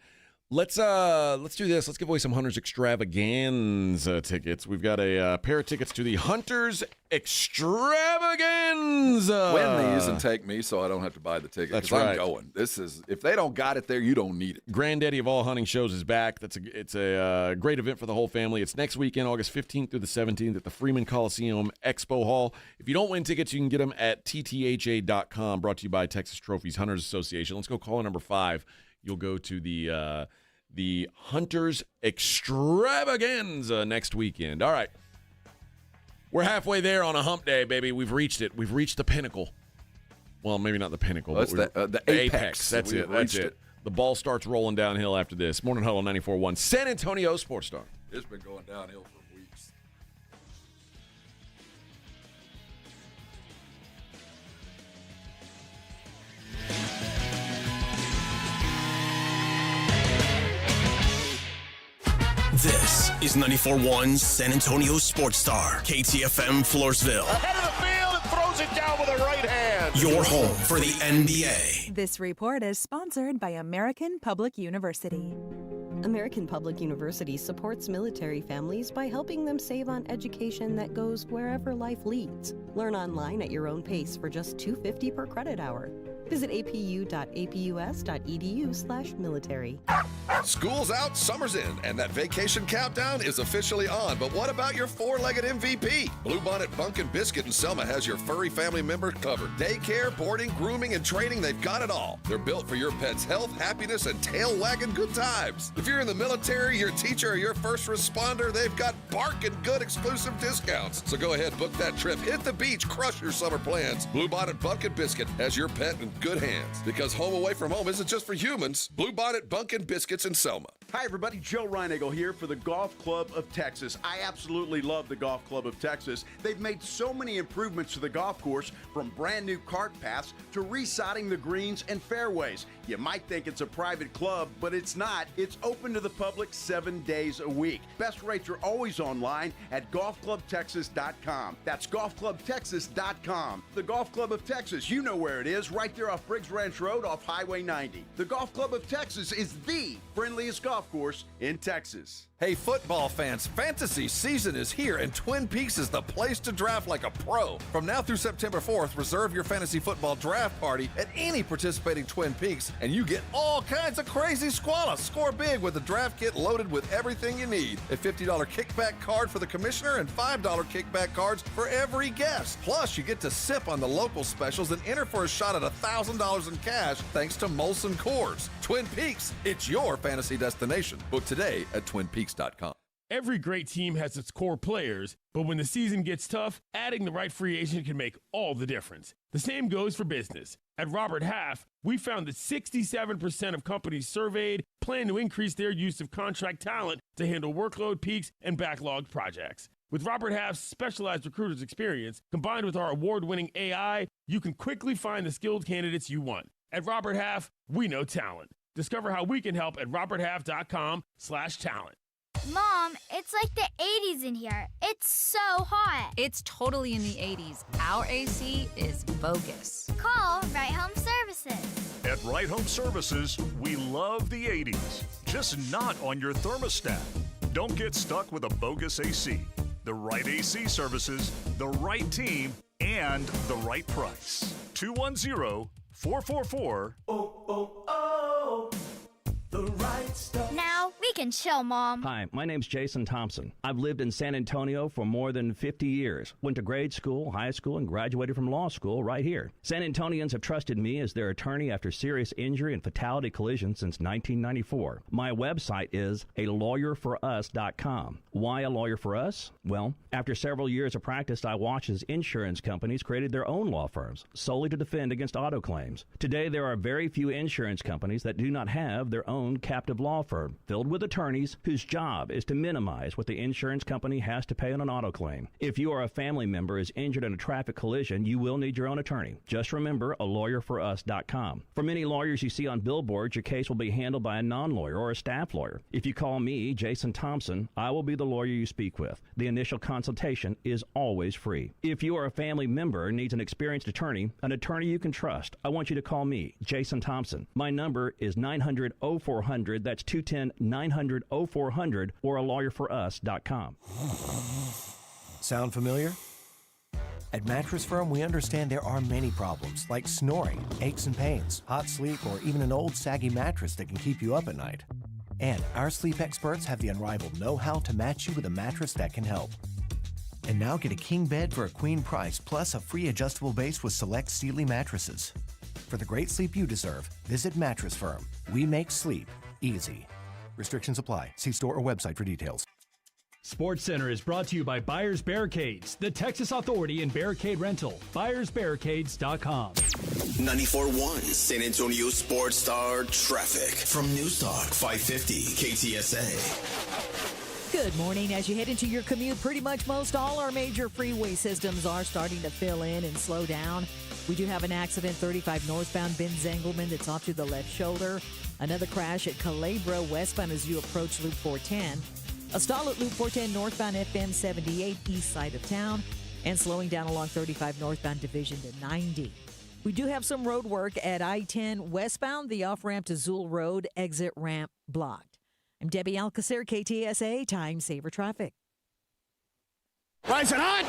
S2: Let's do this. Let's give away some Hunters Extravaganza tickets. We've got a pair of tickets to the Hunters Extravaganza.
S6: Win these and take me so I don't have to buy the ticket.
S2: That's right.
S6: I'm going. If they don't got it there, you don't need it.
S2: Granddaddy of all hunting shows is back. It's a great event for the whole family. It's next weekend, August 15th through the 17th at the Freeman Coliseum Expo Hall. If you don't win tickets, you can get them at ttha.com. Brought to you by Texas Trophies Hunters Association. Let's go caller number 5. You'll go to the the Hunters Extravaganza next weekend. All right. We're halfway there on a hump day, baby. We've reached it. We've reached the pinnacle. Well, maybe not the pinnacle.
S6: Well,
S2: but
S6: the apex.
S2: That's it. That's it. The ball starts rolling downhill after this. Morning Huddle 94.1, San Antonio Sports Star.
S6: It's been going downhill for weeks.
S1: This is 94.1 San Antonio Sports Star, KTFM Floresville.
S18: Ahead of the field and throws it down with a right hand.
S1: Your home for the NBA.
S19: This report is sponsored by American Public University.
S20: American Public University supports military families by helping them save on education that goes wherever life leads. Learn online at your own pace for just $2.50 per credit hour. Visit apu.apus.edu/military.
S21: School's out, summer's in, and that vacation countdown is officially on. But what about your four-legged MVP? Bluebonnet Bunkin' Biscuit in Selma has your furry family member covered. Daycare, boarding, grooming, and training, they've got it all. They're built for your pet's health, happiness, and tail-wagging good times. If you're in the military, your teacher, or your first responder, they've got barking good exclusive discounts. So go ahead, book that trip, hit the beach, crush your summer plans. Bluebonnet Bunkin' Biscuit has your pet in good hands. Because home away from home isn't just for humans. Bluebonnet Bunkin' Biscuits in Selma.
S11: Hi, everybody. Joe Reinagle here for the Golf Club of Texas. I absolutely love the Golf Club of Texas. They've made so many improvements to the golf course, from brand new cart paths to resodding the greens and fairways. You might think it's a private club, but it's not. It's open to the public 7 days a week. Best rates are always online at golfclubtexas.com. That's golfclubtexas.com. The Golf Club of Texas, you know where it is, right there off Briggs Ranch Road off Highway 90. The Golf Club of Texas is the friendliest golf course in Texas.
S21: Hey, football fans, fantasy season is here, and Twin Peaks is the place to draft like a pro. From now through September 4th, reserve your fantasy football draft party at any participating Twin Peaks, and you get all kinds of crazy squalor. Score big with a draft kit loaded with everything you need. A $50 kickback card for the commissioner and $5 kickback cards for every guest. Plus, you get to sip on the local specials and enter for a shot at $1,000 in cash thanks to Molson Coors. Twin Peaks, it's your fantasy destination. Book today at twinpeaks.com.
S22: Every great team has its core players, but when the season gets tough, adding the right free agent can make all the difference. The same goes for business. At Robert Half, we found that 67% of companies surveyed plan to increase their use of contract talent to handle workload peaks and backlogged projects. With Robert Half's specialized recruiters experience, combined with our award-winning AI, you can quickly find the skilled candidates you want. At Robert Half, we know talent. Discover how we can help at roberthalf.com/talent.
S3: Mom, it's like the 80s in here. It's so hot.
S5: It's totally in the 80s. Our AC is bogus.
S3: Call Right Home Services.
S10: At Right Home Services, we love the 80s, just not on your thermostat. Don't get stuck with a bogus AC. The right AC services, the right team, and the right price. 210-444.
S23: The right stuff.
S3: Now we can chill, Mom.
S13: Hi, my name's Jason Thompson. I've lived in San Antonio for more than 50 years. Went to grade school, high school, and graduated from law school right here. San Antonians have trusted me as their attorney after serious injury and fatality collisions since 1994. My website is alawyerforus.com. Why a lawyer for us? Well, after several years of practice, I watched as insurance companies created their own law firms solely to defend against auto claims. Today, there are very few insurance companies that do not have their own captive law firm filled with attorneys whose job is to minimize what the insurance company has to pay on an auto claim. If you or a family member is injured in a traffic collision, you will need your own attorney. Just remember alawyerforus.com. For many lawyers you see on billboards, your case will be handled by a non-lawyer or a staff lawyer. If you call me, Jason Thompson, I will be the lawyer you speak with. The initial consultation is always free. If you or a family member needs an experienced attorney you can trust, I want you to call me, Jason Thompson. My number is 900-0400. That's 210-900-0400 or alawyerforus.com.
S24: Sound familiar? At Mattress Firm, we understand there are many problems like snoring, aches and pains, hot sleep, or even an old saggy mattress that can keep you up at night. And our sleep experts have the unrivaled know-how to match you with a mattress that can help. And now get a king bed for a queen price, plus a free adjustable base with select Sealy mattresses. For the great sleep you deserve, visit Mattress Firm. We make sleep easy. Restrictions apply. See store or website for details.
S8: SportsCenter is brought to you by Buyers Barricades, the Texas authority in barricade rental. BuyersBarricades.com.
S1: 94.1 San Antonio Sports Star traffic from News Talk 550 KTSA.
S12: Good morning. As you head into your commute, pretty much most all our major freeway systems are starting to fill in and slow down. We do have an accident 35 northbound Ben Zengelman that's off to the left shoulder. Another crash at Calabria westbound as you approach Loop 410. A stall at Loop 410 northbound FM 78 east side of town, and slowing down along 35 northbound Division to 90. We do have some road work at I-10 westbound, the off-ramp to Zool Road, exit ramp blocked. I'm Debbie Alcacer, KTSA, Time Saver Traffic.
S1: Rising hot!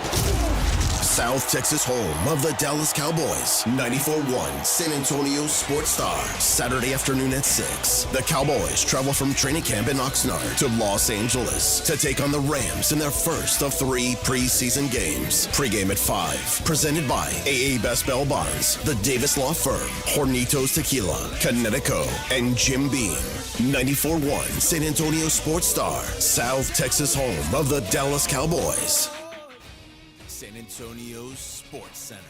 S1: South Texas home of the Dallas Cowboys. 94.1 San Antonio Sports Star. Saturday afternoon at 6. The Cowboys travel from training camp in Oxnard to Los Angeles to take on the Rams in their first of 3 preseason games. Pre-game at 5. Presented by AA Best Bell Bonds, the Davis Law Firm, Hornitos Tequila, Connecticut, and Jim Beam. 94.1 San Antonio Sports Star. South Texas home of the Dallas Cowboys. San Antonio Sports Center.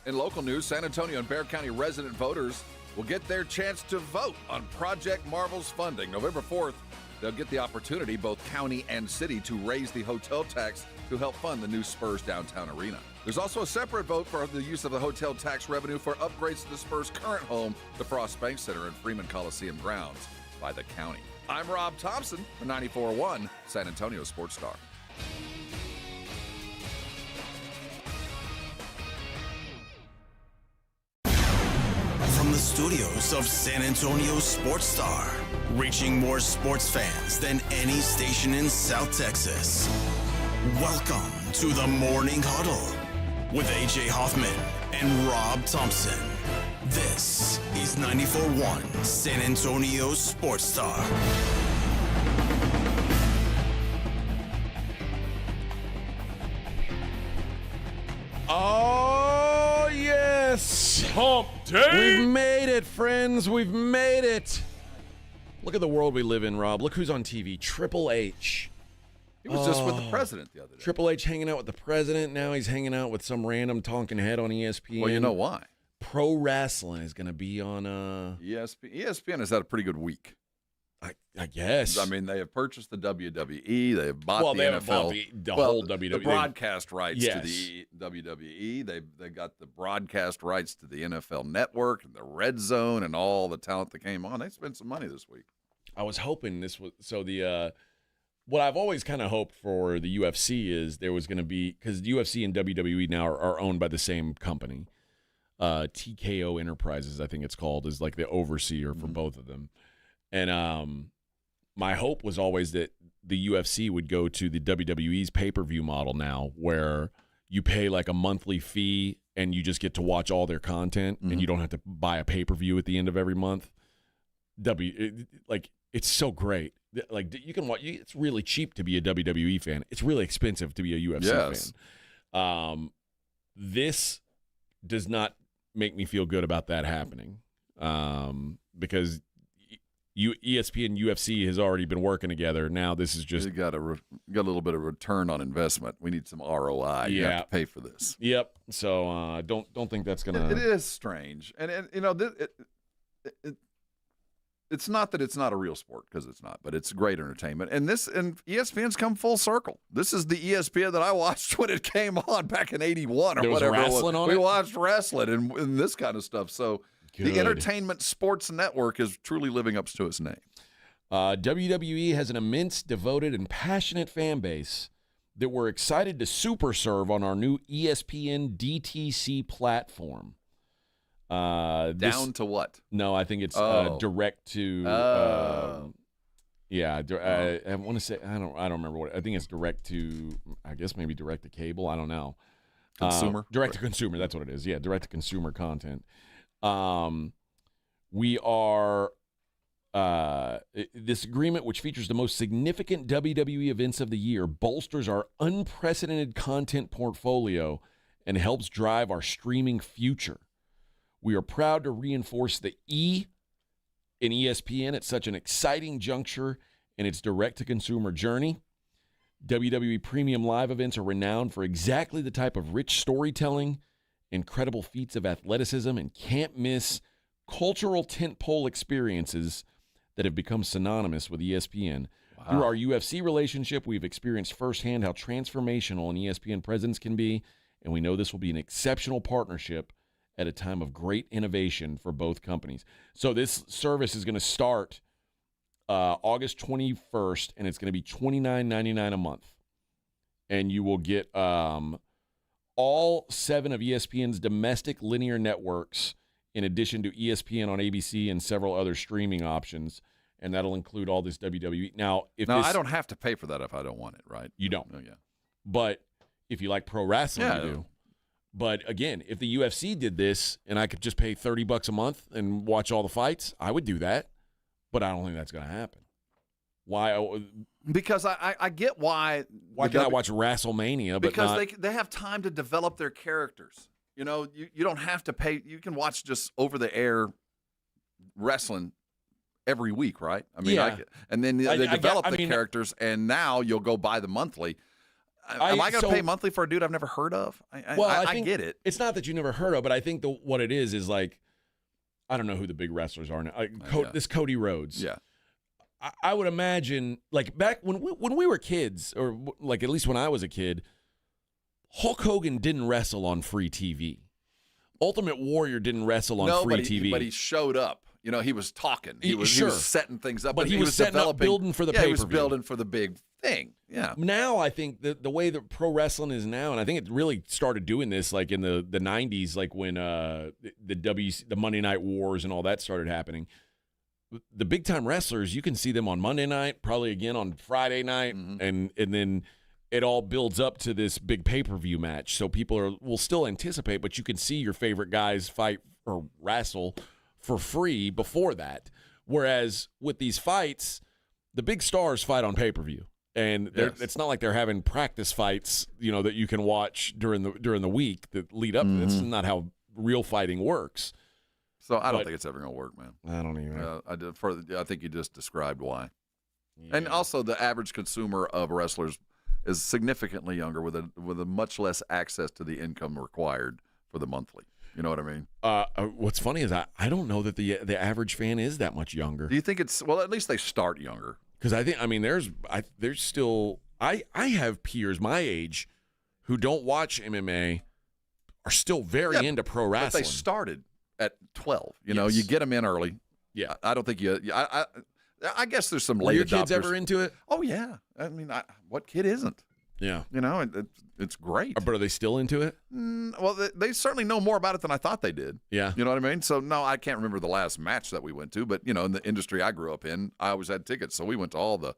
S6: In local news, San Antonio and Bexar County resident voters will get their chance to vote on Project Marvel's funding. November 4th, they'll get the opportunity, both county and city, to raise the hotel tax to help fund the new Spurs downtown arena. There's also a separate vote for the use of the hotel tax revenue for upgrades to the Spurs' current home, the Frost Bank Center and Freeman Coliseum grounds, by the county. I'm Rob Thompson for 94.1 San Antonio Sports Star.
S1: From the studios of San Antonio Sports Star, reaching more sports fans than any station in South Texas. Welcome to the Morning Huddle with AJ Hoffman and Rob Thompson. This is 94.1 San Antonio Sports Star.
S2: Oh, yes.
S22: Hump day.
S2: We've made it, friends. We've made it. Look at the world we live in, Rob. Look who's on TV. Triple H.
S6: He was just with the president the other day.
S2: Triple H hanging out with the president. Now he's hanging out with some random talking head on ESPN.
S6: Well, you know why.
S2: Pro wrestling is going to be on
S6: ESPN has had a pretty good week.
S2: I guess.
S6: I mean, they have purchased the WWE. They have bought the NFL.
S2: Whole WWE.
S6: The broadcast rights
S2: Yes.
S6: to the WWE. They got the broadcast rights to the NFL Network and the Red Zone and all the talent that came on. They spent some money this week.
S2: I was hoping this was what I've always kind of hoped for the UFC is there was going to be, because the UFC and WWE now are owned by the same company. TKO Enterprises, I think it's called, is like the overseer for both of them. And my hope was always that the UFC would go to the WWE's pay-per-view model now, where you pay like a monthly fee and you just get to watch all their content and you don't have to buy a pay-per-view at the end of every month. It's so great. Like, you can watch. It's really cheap to be a WWE fan. It's really expensive to be a UFC fan. This does not make me feel good about that happening, because ESPN UFC has already been working together. Now this is just
S6: you got a little bit of return on investment. We need some ROI. You have to pay for this.
S2: Yep. So don't think that's gonna.
S6: It is strange, and you know it's not that it's not a real sport, because it's not, but it's great entertainment. And ESPN's come full circle. This is the ESPN that I watched when it came on back in '81 or
S2: there was
S6: whatever.
S2: Wrestling on
S6: we
S2: it?
S6: watched wrestling and this kind of stuff. So the Entertainment Sports Network is truly living up to its name.
S2: WWE has an immense, devoted, and passionate fan base that we're excited to super serve on our new ESPN DTC platform.
S6: Down to what?
S2: No, I think it's direct to. I want to say I don't remember what. I think it's direct to. I guess maybe direct to cable. I don't know.
S6: Consumer.
S2: Direct to consumer. That's what it is. Yeah, direct to consumer content. We are. This agreement, which features the most significant WWE events of the year, bolsters our unprecedented content portfolio and helps drive our streaming future. We are proud to reinforce the in ESPN at such an exciting juncture in its direct-to-consumer journey. WWE Premium Live events are renowned for exactly the type of rich storytelling, incredible feats of athleticism, and can't-miss cultural tentpole experiences that have become synonymous with ESPN. Wow. Through our UFC relationship, we've experienced firsthand how transformational an ESPN presence can be, and we know this will be an exceptional partnership at a time of great innovation for both companies. So this service is going to start August 21st, and it's going to be $29.99 a month. And you will get all 7 of ESPN's domestic linear networks, in addition to ESPN on ABC and several other streaming options, and that'll include all this WWE. Now,
S6: I don't have to pay for that if I don't want it, right?
S2: You don't.
S6: Oh, yeah.
S2: But if you like pro wrestling, you do. But again, if the UFC did this and I could just pay $30 a month and watch all the fights, I would do that. But I don't think that's going to happen. Why?
S6: Because I get why.
S2: Why can't I watch WrestleMania? But
S6: because they have time to develop their characters. You know, you don't have to pay. You can watch just over-the-air wrestling every week, right? I mean,
S2: yeah.
S6: And then they develop the characters, and now you'll go buy the monthly. Am I going to pay monthly for a dude I've never heard of? I get it.
S2: It's not that you never heard of, but I think what it is like, I don't know who the big wrestlers are now. This Cody Rhodes.
S6: Yeah.
S2: I would imagine, like, back when we were kids, or like at least when I was a kid, Hulk Hogan didn't wrestle on free TV. Ultimate Warrior didn't wrestle on free TV.
S6: But he showed up. You know, he was talking. He was setting things up.
S2: But he was setting up, building for the pay-per-view.
S6: He was building for the big thing. Yeah.
S2: Now I think the way that pro wrestling is now, and I think it really started doing this like in the 90s, like when the Monday Night Wars and all that started happening. The big time wrestlers, you can see them on Monday night, probably again on Friday night, and then it all builds up to this big pay-per-view match. So people will still anticipate, but you can see your favorite guys fight or wrestle for free before that. Whereas with these fights, the big stars fight on pay-per-view. And it's not like they're having practice fights, that you can watch during the week that lead up. That's not how real fighting works.
S6: So I don't think it's ever going to work, man.
S2: I don't even.
S6: I think you just described why. Yeah. And also, the average consumer of wrestlers is significantly younger with a much less access to the income required for the monthly. You know what I mean?
S2: What's funny is I don't know that the average fan is that much younger.
S6: Do you think it's at least they start younger?
S2: Because there's still I have peers my age who don't watch MMA are still very into pro wrestling.
S6: But they started at 12. You know, you get them in early.
S2: Yeah,
S6: I don't think I guess there's some late
S2: Were your
S6: adopters.
S2: kids ever into it?
S6: Oh yeah, I mean, what kid isn't?
S2: Yeah,
S6: it's great.
S2: But are they still into it?
S6: Well, they certainly know more about it than I thought they did.
S2: Yeah,
S6: you know what I mean. So no, I can't remember the last match that we went to, but in the industry I grew up in, I always had tickets, so we went to all the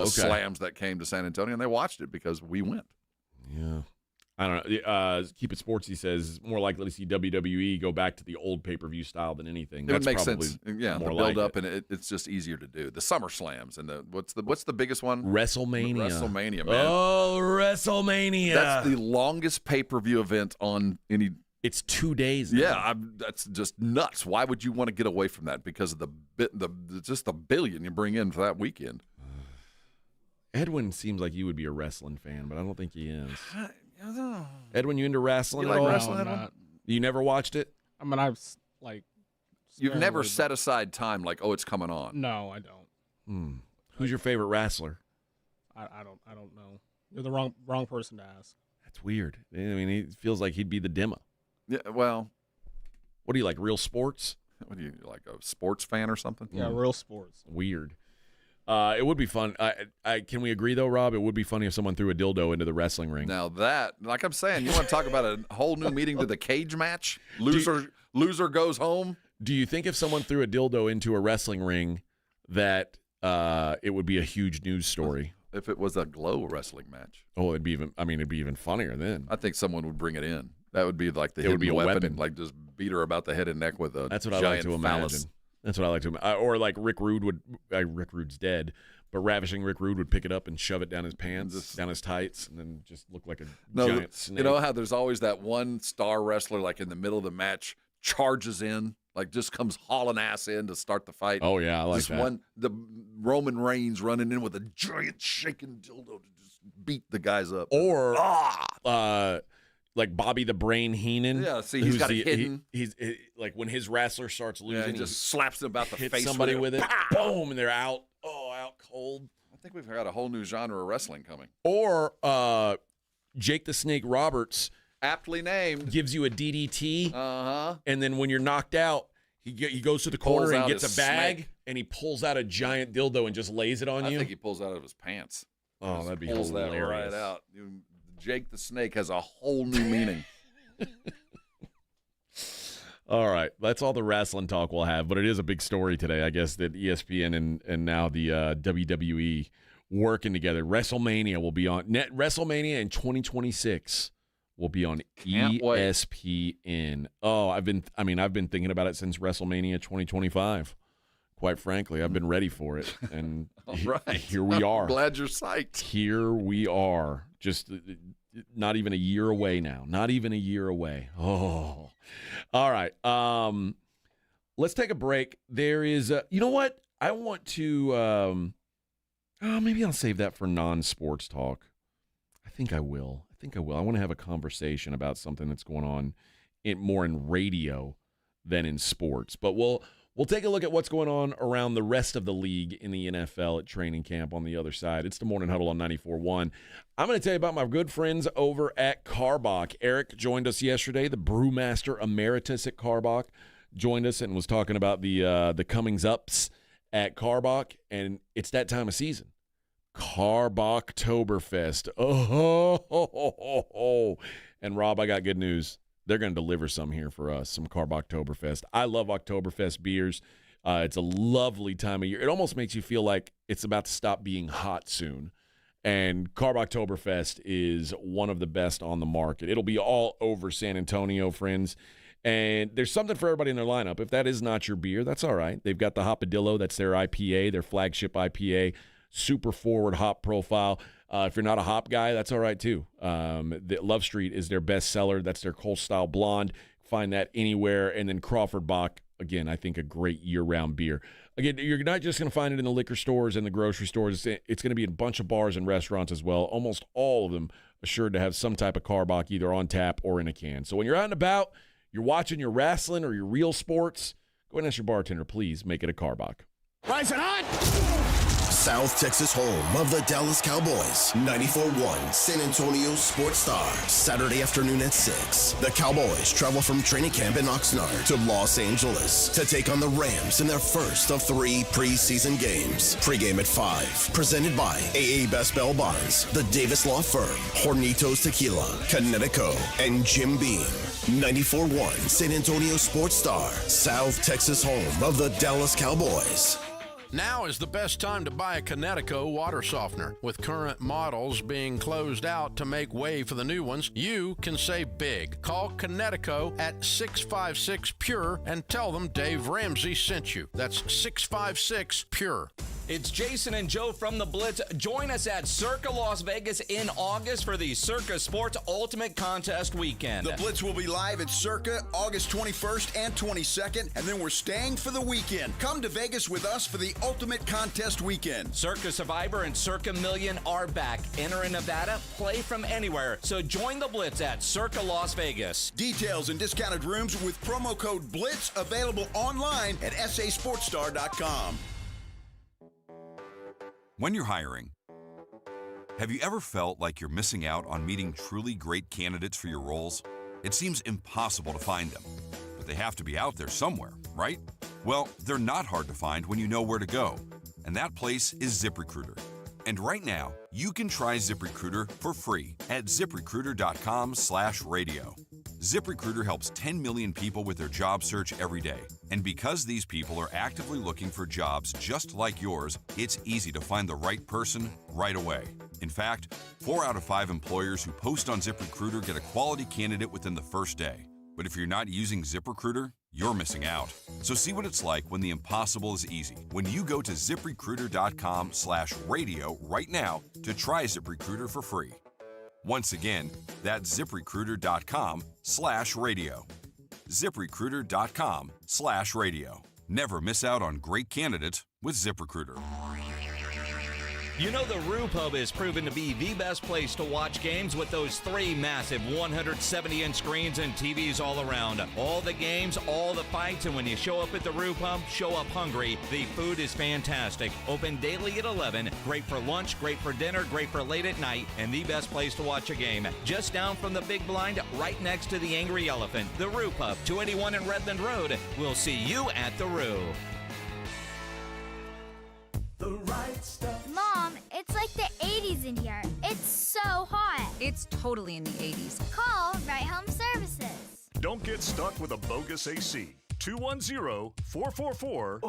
S6: slams that came to San Antonio, and they watched it because we went.
S2: Yeah. I don't know. Keep It Sportsy says more likely to see WWE go back to the old pay-per-view style than anything.
S6: It
S2: That's
S6: makes
S2: probably
S6: sense. Yeah,
S2: more
S6: the build up and it's just easier to do. The Summer Slams and what's the biggest one?
S2: WrestleMania.
S6: WrestleMania, man.
S2: Oh, WrestleMania.
S6: That's the longest pay-per-view event on any.
S2: It's 2 days now.
S6: Yeah, that's just nuts. Why would you want to get away from that? Because of the billion you bring in for that weekend.
S2: Edwin seems like you would be a wrestling fan, but I don't think he is. Edwin, you into wrestling
S6: you
S2: at
S6: like
S2: all?
S6: Wrestling, Edwin?
S2: You never watched it?
S4: I mean, I've like.
S6: You've never set aside time like, it's coming on.
S4: No, I don't.
S2: Who's your favorite wrestler?
S4: I don't know. You're the wrong person to ask.
S2: That's weird. I mean, he feels like he'd be the demo.
S6: Yeah. Well,
S2: what do you like? Real sports?
S6: What do you like? A sports fan or something?
S4: Yeah, real sports.
S2: Weird. It would be fun. Can we agree, though, Rob? It would be funny if someone threw a dildo into the wrestling ring.
S6: Now that, like I'm saying, you want to talk about a whole new meeting to the cage match? Loser goes home?
S2: Do you think if someone threw a dildo into a wrestling ring that it would be a huge news story?
S6: If it was a glow wrestling match.
S2: Oh, it'd be even funnier then.
S6: I think someone would bring it in. That would be like the hidden weapon. Like just beat her about the head and neck with a
S2: That's what
S6: giant
S2: I like to imagine.
S6: phallus.
S2: That's what I like to imagine. Or like Rick Rude would. Rick Rude's dead, but ravishing Rick Rude would pick it up and shove it down his pants, down his tights, and then just look like a giant snake.
S6: You know how there's always that one star wrestler, like in the middle of the match, charges in Like, just comes hauling ass in to start the fight.
S2: Oh, yeah, I like that.
S6: The Roman Reigns running in with a giant shaking dildo to just beat the guys up.
S2: Or, like Bobby the Brain Heenan.
S6: Yeah, see, he's got it hidden.
S2: He's like, when his wrestler starts losing,
S6: he just slaps him about the
S2: hits
S6: face
S2: somebody with it.
S6: Pow!
S2: Boom, and they're out. Oh, out cold.
S6: I think we've got a whole new genre of wrestling coming.
S2: Or Jake the Snake Roberts,
S6: aptly named,
S2: gives you a DDT, and then when you're knocked out, he goes to the corner and gets a bag,
S6: snake.
S2: and he pulls out a giant dildo and just lays it on you.
S6: I think he pulls out of his pants.
S2: Oh, that'd be
S6: pulls
S2: hilarious.
S6: that right out. Jake the Snake has a whole new meaning.
S2: All right, that's all the wrestling talk we'll have, but it is a big story today, I guess, that ESPN and now the WWE working together. WrestleMania will be on WrestleMania in 2026 will be on ESPN. Oh, I've been thinking about it since WrestleMania 2025. Quite frankly, I've been ready for it, and
S6: all right,
S2: here we are.
S6: I'm glad you're psyched.
S2: Here we are, just not even a year away now. Not even a year away. Oh, all right. Let's take a break. There is, you know what? I want to. Maybe I'll save that for non-sports talk. I think I will. I want to have a conversation about something that's going on more in radio than in sports. But we'll take a look at what's going on around the rest of the league in the NFL at training camp on the other side. It's the Morning Huddle on 94.1. I'm going to tell you about my good friends over at Karbach. Eric joined us yesterday, the brewmaster emeritus at Karbach, joined us and was talking about the comings-ups at Karbach, and it's that time of season. Karbachtoberfest. Oh. And Rob, I got good news. They're going to deliver some here for us, some Karbachtoberfest. I love Oktoberfest beers. It's a lovely time of year. It almost makes you feel like it's about to stop being hot soon. And Karbachtoberfest is one of the best on the market. It'll be all over San Antonio, friends. And there's something for everybody in their lineup. If that is not your beer, that's all right. They've got the Hopadillo. That's their IPA, their flagship IPA. Super forward hop profile. If you're not a hop guy, that's all right too. The Love Street is their best seller. That's their Cold Style Blonde. Find that anywhere. And then Crawford Bock, again, I think a great year-round beer. Again, you're not just going to find it in the liquor stores and the grocery stores. It's going to be in a bunch of bars and restaurants as well. Almost all of them assured to have some type of Karbach either on tap or in a can. So when you're out and about, you're watching your wrestling or your real sports, go ahead and ask your bartender, please make it a Karbach.
S1: Rise and hot! South Texas home of the Dallas Cowboys. 94.1 San Antonio Sports Star. Saturday afternoon at 6. The Cowboys travel from training camp in Oxnard to Los Angeles to take on the Rams in their first of 3 preseason games. Pre-game at 5. Presented by AA Best Bell Bonds, the Davis Law Firm, Hornitos Tequila, Connecticut, and Jim Beam. 94.1 San Antonio Sports Star. South Texas home of the Dallas Cowboys.
S7: Now is the best time to buy a Connecticut water softener. With current models being closed out to make way for the new ones, you can save big. Call Connecticut at 656-PURE and tell them Dave Ramsey sent you. That's 656-PURE.
S14: It's Jason and Joe from the Blitz. Join us at Circa Las Vegas in August for the Circa Sports Ultimate Contest Weekend.
S11: The Blitz will be live at Circa August 21st and 22nd, and then we're staying for the weekend. Come to Vegas with us for the Ultimate Contest Weekend.
S14: Circa Survivor and Circa Million are back. Enter in Nevada, play from anywhere. So join the Blitz at Circa Las Vegas.
S11: Details and discounted rooms with promo code BLITZ available online at sasportstar.com.
S15: When you're hiring, have you ever felt like you're missing out on meeting truly great candidates for your roles? It seems impossible to find them, but they have to be out there somewhere, right? Well, they're not hard to find when you know where to go, and that place is ZipRecruiter. And right now, you can try ZipRecruiter for free at ZipRecruiter.com/radio. ZipRecruiter helps 10 million people with their job search every day. And because these people are actively looking for jobs just like yours, it's easy to find the right person right away. In fact, 4 out of 5 employers who post on ZipRecruiter get a quality candidate within the first day. But if you're not using ZipRecruiter, you're missing out. So see what it's like when the impossible is easy. When you go to ZipRecruiter.com/radio right now to try ZipRecruiter for free. Once again, that's ZipRecruiter.com/radio. ZipRecruiter.com/radio. Never miss out on great candidates with ZipRecruiter.
S14: You know the Roo Pub is proven to be the best place to watch games with those 3 massive 170-inch screens and TVs all around. All the games, all the fights, and when you show up at the Roo Pub, show up hungry. The food is fantastic. Open daily at 11. Great for lunch, great for dinner, great for late at night, and the best place to watch a game. Just down from the big blind, right next to the Angry Elephant. The Roo Pub, 281 in Redland Road. We'll see you at the Roo.
S23: The right stuff.
S3: Mom, it's like the 80s in here. It's so hot.
S5: It's totally in the 80s.
S3: Call Right Home Services.
S10: Don't get stuck with a bogus AC. 210-444.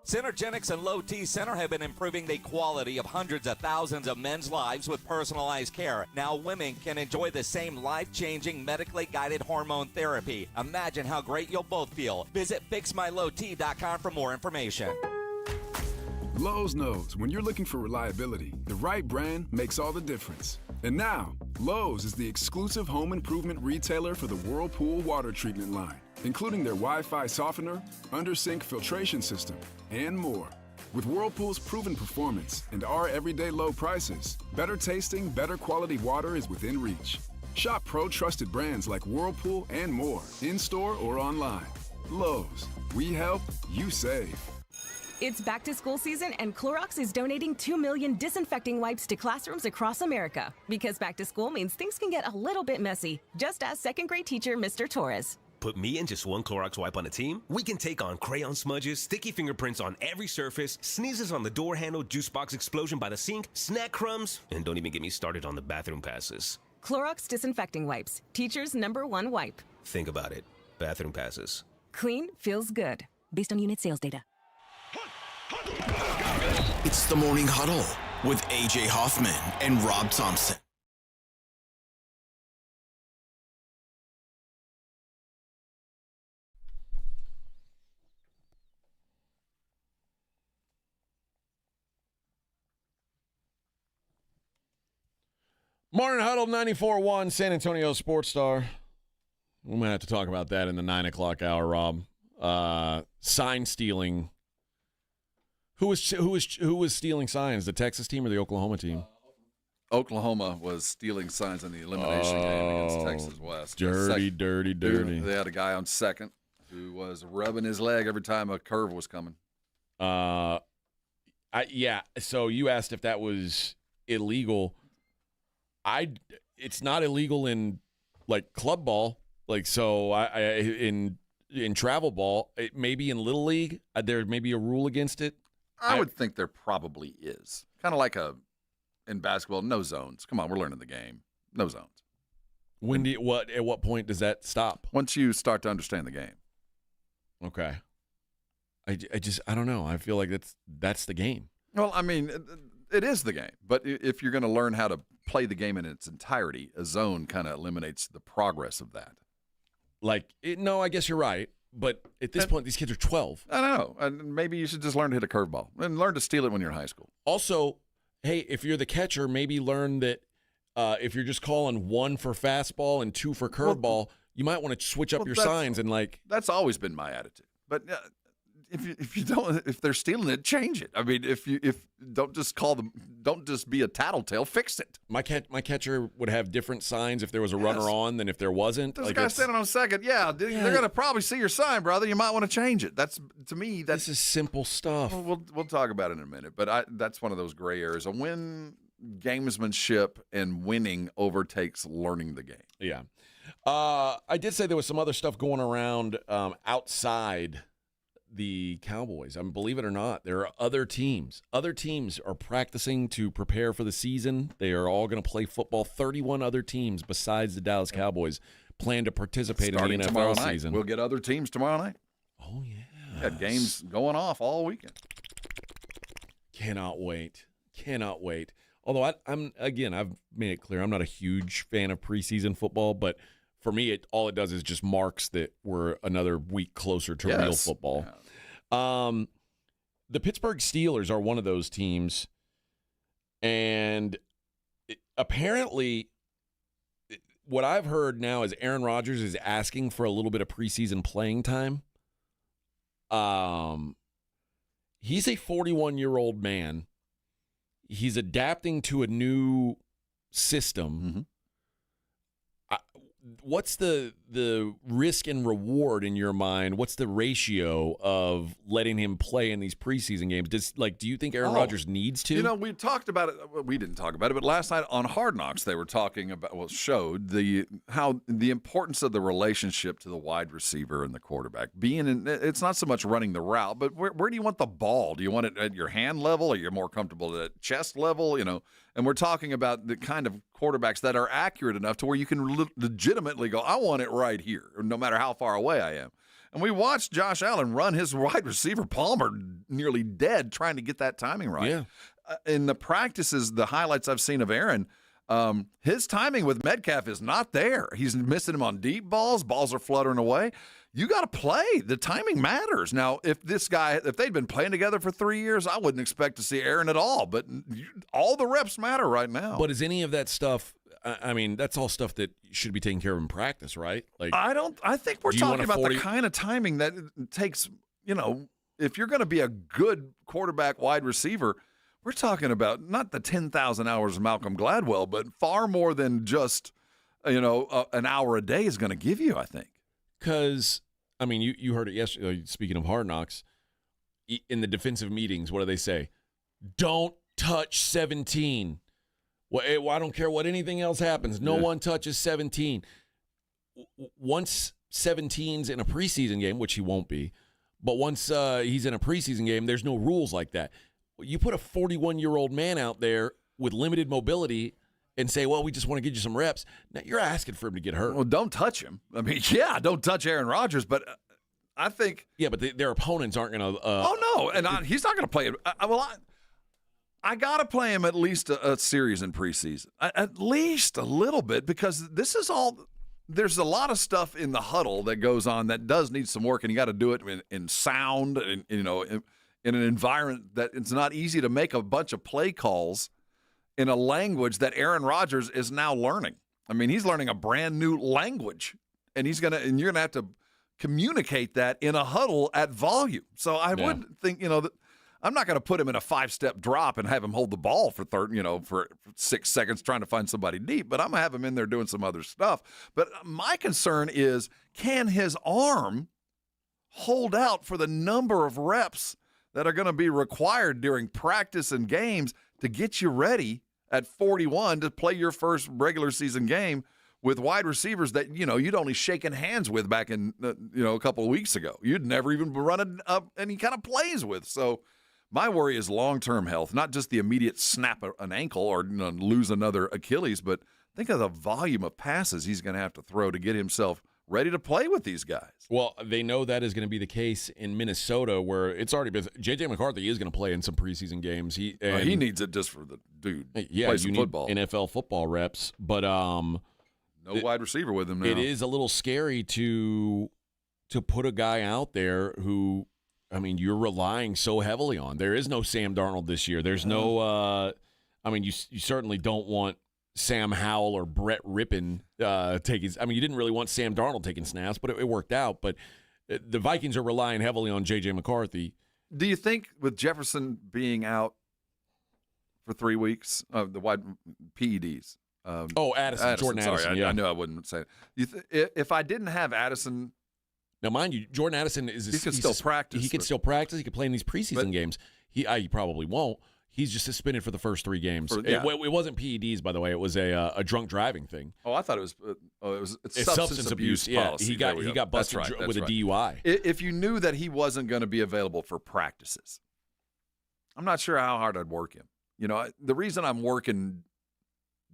S14: Synergenics and Low T Center have been improving the quality of hundreds of thousands of men's lives with personalized care. Now women can enjoy the same life-changing, medically guided hormone therapy. Imagine how great you'll both feel. Visit FixMyLowT.com for more information.
S9: Lowe's knows when you're looking for reliability, the right brand makes all the difference. And now, Lowe's is the exclusive home improvement retailer for the Whirlpool water treatment line, including their Wi-Fi softener, under-sink filtration system, and more. With Whirlpool's proven performance and our everyday low prices, better tasting, better quality water is within reach. Shop pro-trusted brands like Whirlpool and more, in-store or online. Lowe's, we help, you save.
S16: It's back to school season, and Clorox is donating 2 million disinfecting wipes to classrooms across America. Because back to school means things can get a little bit messy. Just ask second grade teacher Mr. Torres.
S17: Put me and just one Clorox wipe on a team, we can take on crayon smudges, sticky fingerprints on every surface, sneezes on the door handle, juice box explosion by the sink, snack crumbs, and don't even get me started on the bathroom passes.
S16: Clorox disinfecting wipes, teacher's #1 wipe.
S17: Think about it. Bathroom passes.
S16: Clean feels good. Based on unit sales data.
S1: It's the Morning Huddle with AJ Hoffman and Rob Thompson.
S2: Morning Huddle 94.1 San Antonio Sports Star. We might have to talk about that in the 9 o'clock hour, Rob. Sign stealing. Who was stealing signs? The Texas team or the Oklahoma team?
S6: Oklahoma was stealing signs in the elimination game against Texas West.
S2: Dirty.
S6: They had a guy on second who was rubbing his leg every time a curve was coming.
S2: Yeah. So you asked if that was illegal. It's not illegal in like club ball. Like so, in travel ball, maybe in Little League, there may be a rule against it.
S6: I would think there probably is. Kind of like in basketball, no zones. Come on, we're learning the game. No zones.
S2: At what point does that stop?
S6: Once you start to understand the game.
S2: Okay. I don't know. I feel like that's the game.
S6: Well, I mean, it is the game. But if you're going to learn how to play the game in its entirety, a zone kind of eliminates the progress of that.
S2: No, I guess you're right. But at this point, these kids are 12.
S6: I don't know. And maybe you should just learn to hit a curveball and learn to steal it when you're in high school.
S2: Also, hey, if you're the catcher, maybe learn that if you're just calling 1 for fastball and 2 for curveball, you might want to switch up your signs and
S6: That's always been my attitude. But if they're stealing it, change it. I mean, don't just be a tattletale, fix it.
S2: My catcher would have different signs if there was a runner on than if there wasn't.
S6: There's a guy standing on second. Yeah, they're going to probably see your sign, brother. You might want to change it. This
S2: is simple stuff.
S6: We'll talk about it in a minute, but that's one of those gray areas. When gamesmanship and winning overtakes learning the game.
S2: Yeah. I did say there was some other stuff going around outside the Cowboys. Believe it or not, there are other teams. Other teams are practicing to prepare for the season. They are all going to play football. 31 other teams besides the Dallas Cowboys plan to participate in the NFL season.
S6: We'll get other teams tomorrow night.
S2: Oh, yeah.
S6: Got games going off all weekend.
S2: Cannot wait. Although I've made it clear I'm not a huge fan of preseason football, but for me, all it does is just marks that we're another week closer to real football. Yeah. The Pittsburgh Steelers are one of those teams, and apparently what I've heard now is Aaron Rodgers is asking for a little bit of preseason playing time. He's a 41-year-old man. He's adapting to a new system. What's the risk and reward in your mind? What's the ratio of letting him play in these preseason games? Do you think Aaron Rodgers needs to?
S6: You know, we talked about it. We didn't talk about it, but last night on Hard Knocks, they were talking about, showed the importance of the relationship to the wide receiver and the quarterback. It's not so much running the route, but where do you want the ball? Do you want it at your hand level? Are you more comfortable at chest level? You know, and we're talking about the kind of quarterbacks that are accurate enough to where you can legitimately go, I want it right here, no matter how far away I am. And we watched Josh Allen run his wide receiver, Palmer, nearly dead trying to get that timing right.
S2: Yeah.
S6: In the practices, the highlights I've seen of Aaron, his timing with Metcalf is not there. He's missing him on deep balls. Balls are fluttering away. You got to play. The timing matters. Now, if they'd been playing together for 3 years, I wouldn't expect to see Aaron at all. But all the reps matter right now.
S2: But is any of that stuff? I mean, that's all stuff that should be taken care of in practice, right?
S6: I think we're talking about the kind of timing that it takes. You know, if you're going to be a good quarterback wide receiver, we're talking about not the 10,000 hours of Malcolm Gladwell, but far more than just an hour a day is going to give you. I think.
S2: Because, I mean, you heard it yesterday, speaking of Hard Knocks, in the defensive meetings, what do they say? Don't touch 17. Well, I don't care what anything else happens. No one touches 17. Once 17's in a preseason game, which he won't be, but once he's in a preseason game, there's no rules like that. You put a 41-year-old man out there with limited mobility and say, well, we just want to get you some reps. Now, you're asking for him to get hurt.
S6: Well, don't touch him. I mean, don't touch Aaron Rodgers, but I think...
S2: Yeah, but their opponents aren't going to...
S6: no, and he's not going to play it. I got to play him at least a series in preseason. At least a little bit, because this is all... There's a lot of stuff in the huddle that goes on that does need some work, and you got to do it in sound, and in an environment that it's not easy to make a bunch of play calls in a language that Aaron Rodgers is now learning. I mean, he's learning a brand new language, and you're gonna have to communicate that in a huddle at volume. So I would think, that I'm not going to put him in a 5-step drop and have him hold the ball for 6 seconds trying to find somebody deep, but I'm going to have him in there doing some other stuff. But my concern is, can his arm hold out for the number of reps that are going to be required during practice and games to get you ready at 41 to play your first regular season game with wide receivers that, you'd only shaken hands with back in, a couple of weeks ago. You'd never even run any kind of plays with. So my worry is long-term health, not just the immediate snap of an ankle or lose another Achilles, but think of the volume of passes he's going to have to throw to get himself ready to play with these guys.
S2: Well, they know that is going to be the case in Minnesota, where it's already been. J.J. McCarthy is going to play in some preseason games. He
S6: needs it just for the dude.
S2: Yeah,
S6: play some
S2: need
S6: football.
S2: NFL football reps, but
S6: no wide receiver with him now.
S2: It is a little scary to put a guy out there who, I mean, you're relying so heavily on. There is no Sam Darnold this year. There's no. You certainly don't want Sam Howell or Brett Rippon taking. I mean, you didn't really want Sam Darnold taking snaps, but it worked out. But the Vikings are relying heavily on J.J. McCarthy.
S6: Do you think with Jefferson being out for 3 weeks, the wide PEDs?
S2: Addison, Jordan Addison.
S6: I knew I wouldn't say it. If I didn't have Addison.
S2: Now, mind you, Jordan Addison
S6: he can still practice.
S2: He can still practice. He can play in these preseason games. He probably won't. He's just suspended for the first 3 games. It wasn't PEDs, by the way. It was a drunk driving thing.
S6: Oh, I thought it was
S2: substance abuse.
S6: Policy.
S2: Yeah, he got busted with a DUI.
S6: If you knew that he wasn't going to be available for practices, I'm not sure how hard I'd work him. The reason I'm working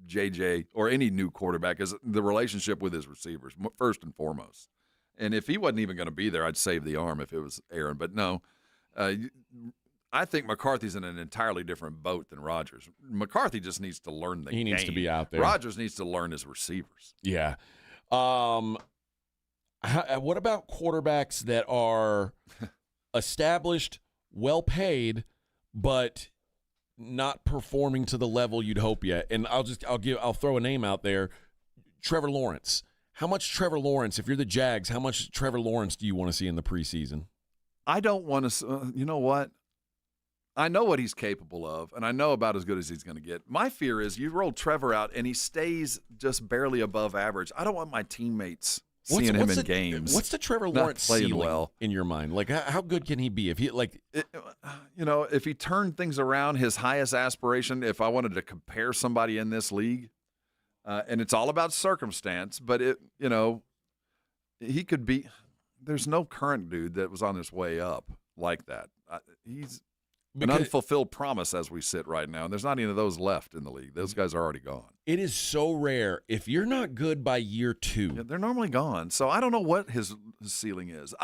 S6: JJ or any new quarterback is the relationship with his receivers, first and foremost. And if he wasn't even going to be there, I'd save the arm if it was Aaron. But no, I think McCarthy's in an entirely different boat than Rodgers. McCarthy just needs to learn the game.
S2: He needs to be out there.
S6: Rodgers needs to learn his receivers.
S2: Yeah. What about quarterbacks that are established, well-paid, but not performing to the level you'd hope yet? And I'll throw a name out there. Trevor Lawrence. How much Trevor Lawrence, if you're the Jags, how much Trevor Lawrence do you want to see in the preseason?
S6: I don't want to. You know what? I know what he's capable of, and I know about as good as he's going to get. My fear is you roll Trevor out, and he stays just barely above average. I don't want my teammates seeing him in games.
S2: What's the Trevor Lawrence ceiling in your mind? Like, how good can he be? If he
S6: if he turned things around, his highest aspiration, if I wanted to compare somebody in this league, and it's all about circumstance, but he could be. There's no current dude that was on his way up like that. He's an unfulfilled promise as we sit right now, and there's not any of those left in the league. Those guys are already gone.
S2: It is so rare. If you're not good by year 2.
S6: Yeah, they're normally gone. So I don't know what his ceiling is.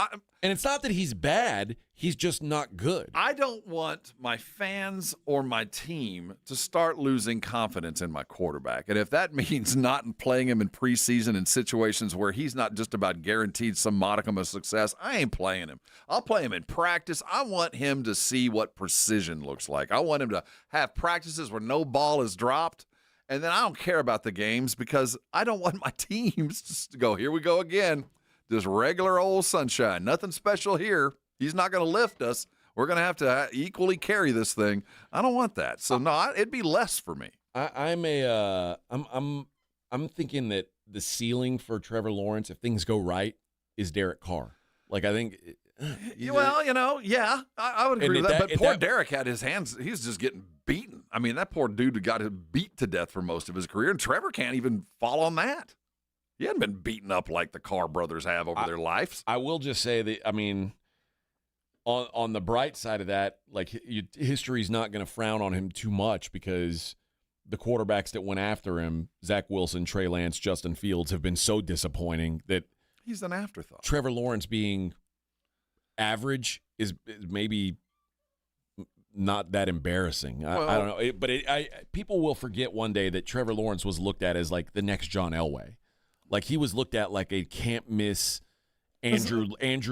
S2: And it's not that he's bad. He's just not good.
S6: I don't want my fans or my team to start losing confidence in my quarterback. And if that means not playing him in preseason in situations where he's not just about guaranteed some modicum of success, I ain't playing him. I'll play him in practice. I want him to see what precision looks like. I want him to have practices where no ball is dropped. And then I don't care about the games because I don't want my teams just to go, here we go again. Just regular old sunshine. Nothing special here. He's not going to lift us. We're going to have to equally carry this thing. I don't want that. So no, it'd be less for me.
S2: I'm thinking that the ceiling for Trevor Lawrence, if things go right, is Derek Carr. Like, I think.
S6: Yeah, I would agree with that. But poor Derek had his hands. He's just getting beaten. I mean, that poor dude got beat to death for most of his career, and Trevor can't even fall on that. He hadn't been beaten up like the Carr brothers have over their lives.
S2: I will just say that, I mean, on the bright side of that, like, history's not going to frown on him too much because the quarterbacks that went after him, Zach Wilson, Trey Lance, Justin Fields, have been so disappointing that
S6: he's an afterthought.
S2: Trevor Lawrence being average is maybe not that embarrassing. I don't know. But people will forget one day that Trevor Lawrence was looked at as like the next John Elway. Like, he was looked at like a can't-miss Andrew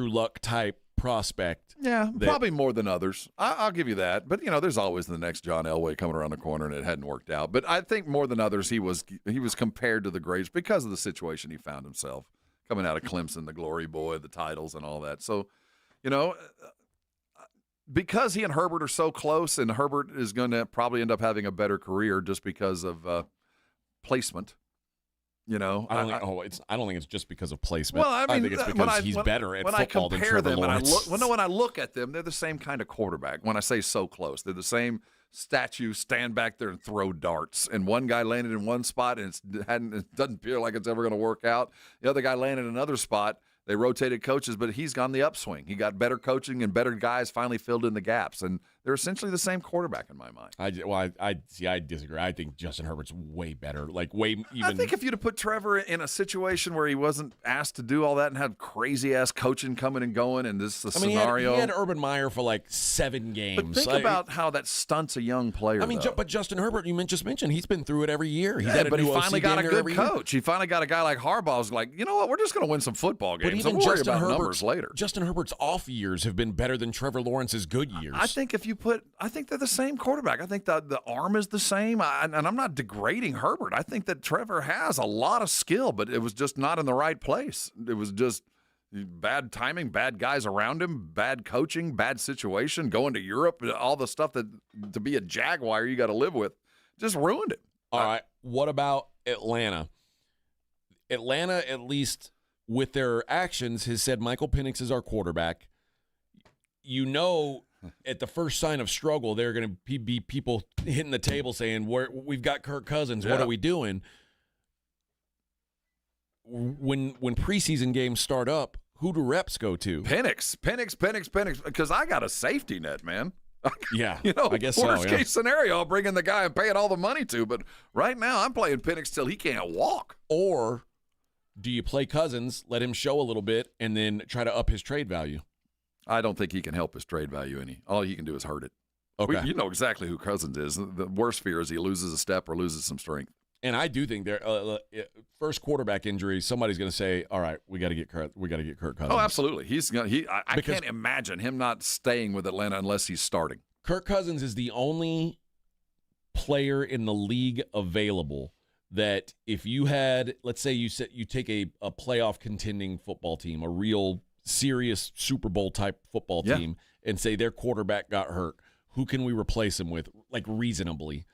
S2: Luck type prospect.
S6: Yeah, probably more than others. I'll give you that. But, there's always the next John Elway coming around the corner, and it hadn't worked out. But I think more than others, he was compared to the greats because of the situation he found himself, coming out of Clemson, the glory boy, the titles and all that. So, because he and Herbert are so close, and Herbert is going to probably end up having a better career just because of placement. I
S2: don't think it's just because of placement.
S6: Well, I mean,
S2: think it's because he's better at football than Trevor Lawrence.
S6: When I look at them, they're the same kind of quarterback. When I say so close, they're the same statue, stand back there and throw darts. And one guy landed in one spot, and it doesn't feel like it's ever going to work out. The other guy landed in another spot. They rotated coaches, but he's gone the upswing. He got better coaching, and better guys finally filled in the gaps. And they're essentially the same quarterback in my mind.
S2: I disagree. I think Justin Herbert's way better. Like,
S6: I think if you'd have put Trevor in a situation where he wasn't asked to do all that and had crazy-ass coaching coming and going, and this is the scenario.
S2: He had Urban Meyer for like 7 games.
S6: But think about how that stunts a young player,
S2: but Justin Herbert, you just mentioned, he's been through it every year. He
S6: finally got a good coach. He finally got a guy like Harbaugh who's like, you know what, we're just going to win some football games.
S2: But even
S6: we'll worry about numbers later.
S2: Justin Herbert's off years have been better than Trevor Lawrence's good years.
S6: I think they're the same quarterback. I think that the arm is the same, and I'm not degrading Herbert. I think that Trevor has a lot of skill, but it was just not in the right place. It was just bad timing, bad guys around him, bad coaching, bad situation, going to Europe, all the stuff that to be a Jaguar you got to live with, just ruined it.
S2: All right, what about Atlanta? Atlanta, at least with their actions, has said Michael Penix is our quarterback. At the first sign of struggle, there are going to be people hitting the table saying, we've got Kirk Cousins. What are we doing? When preseason games start up, who do reps go to?
S6: Penix, because I got a safety net, man.
S2: Yeah,
S6: I guess worst case scenario, I'll bring in the guy I'm paying all the money to. But right now, I'm playing Penix till he can't walk.
S2: Or do you play Cousins, let him show a little bit, and then try to up his trade value?
S6: I don't think he can help his trade value any. All he can do is hurt it.
S2: Okay.
S6: You know exactly who Cousins is. The worst fear is he loses a step or loses some strength.
S2: And I do think first quarterback injury, somebody's going to say, "All right, we got to get Kirk Cousins."
S6: Oh, absolutely. I can't imagine him not staying with Atlanta unless he's starting.
S2: Kirk Cousins is the only player in the league available that if you had, let's say you take a playoff contending football team, a real serious Super Bowl type football team, and say their quarterback got hurt, who can we replace him with, like, reasonably?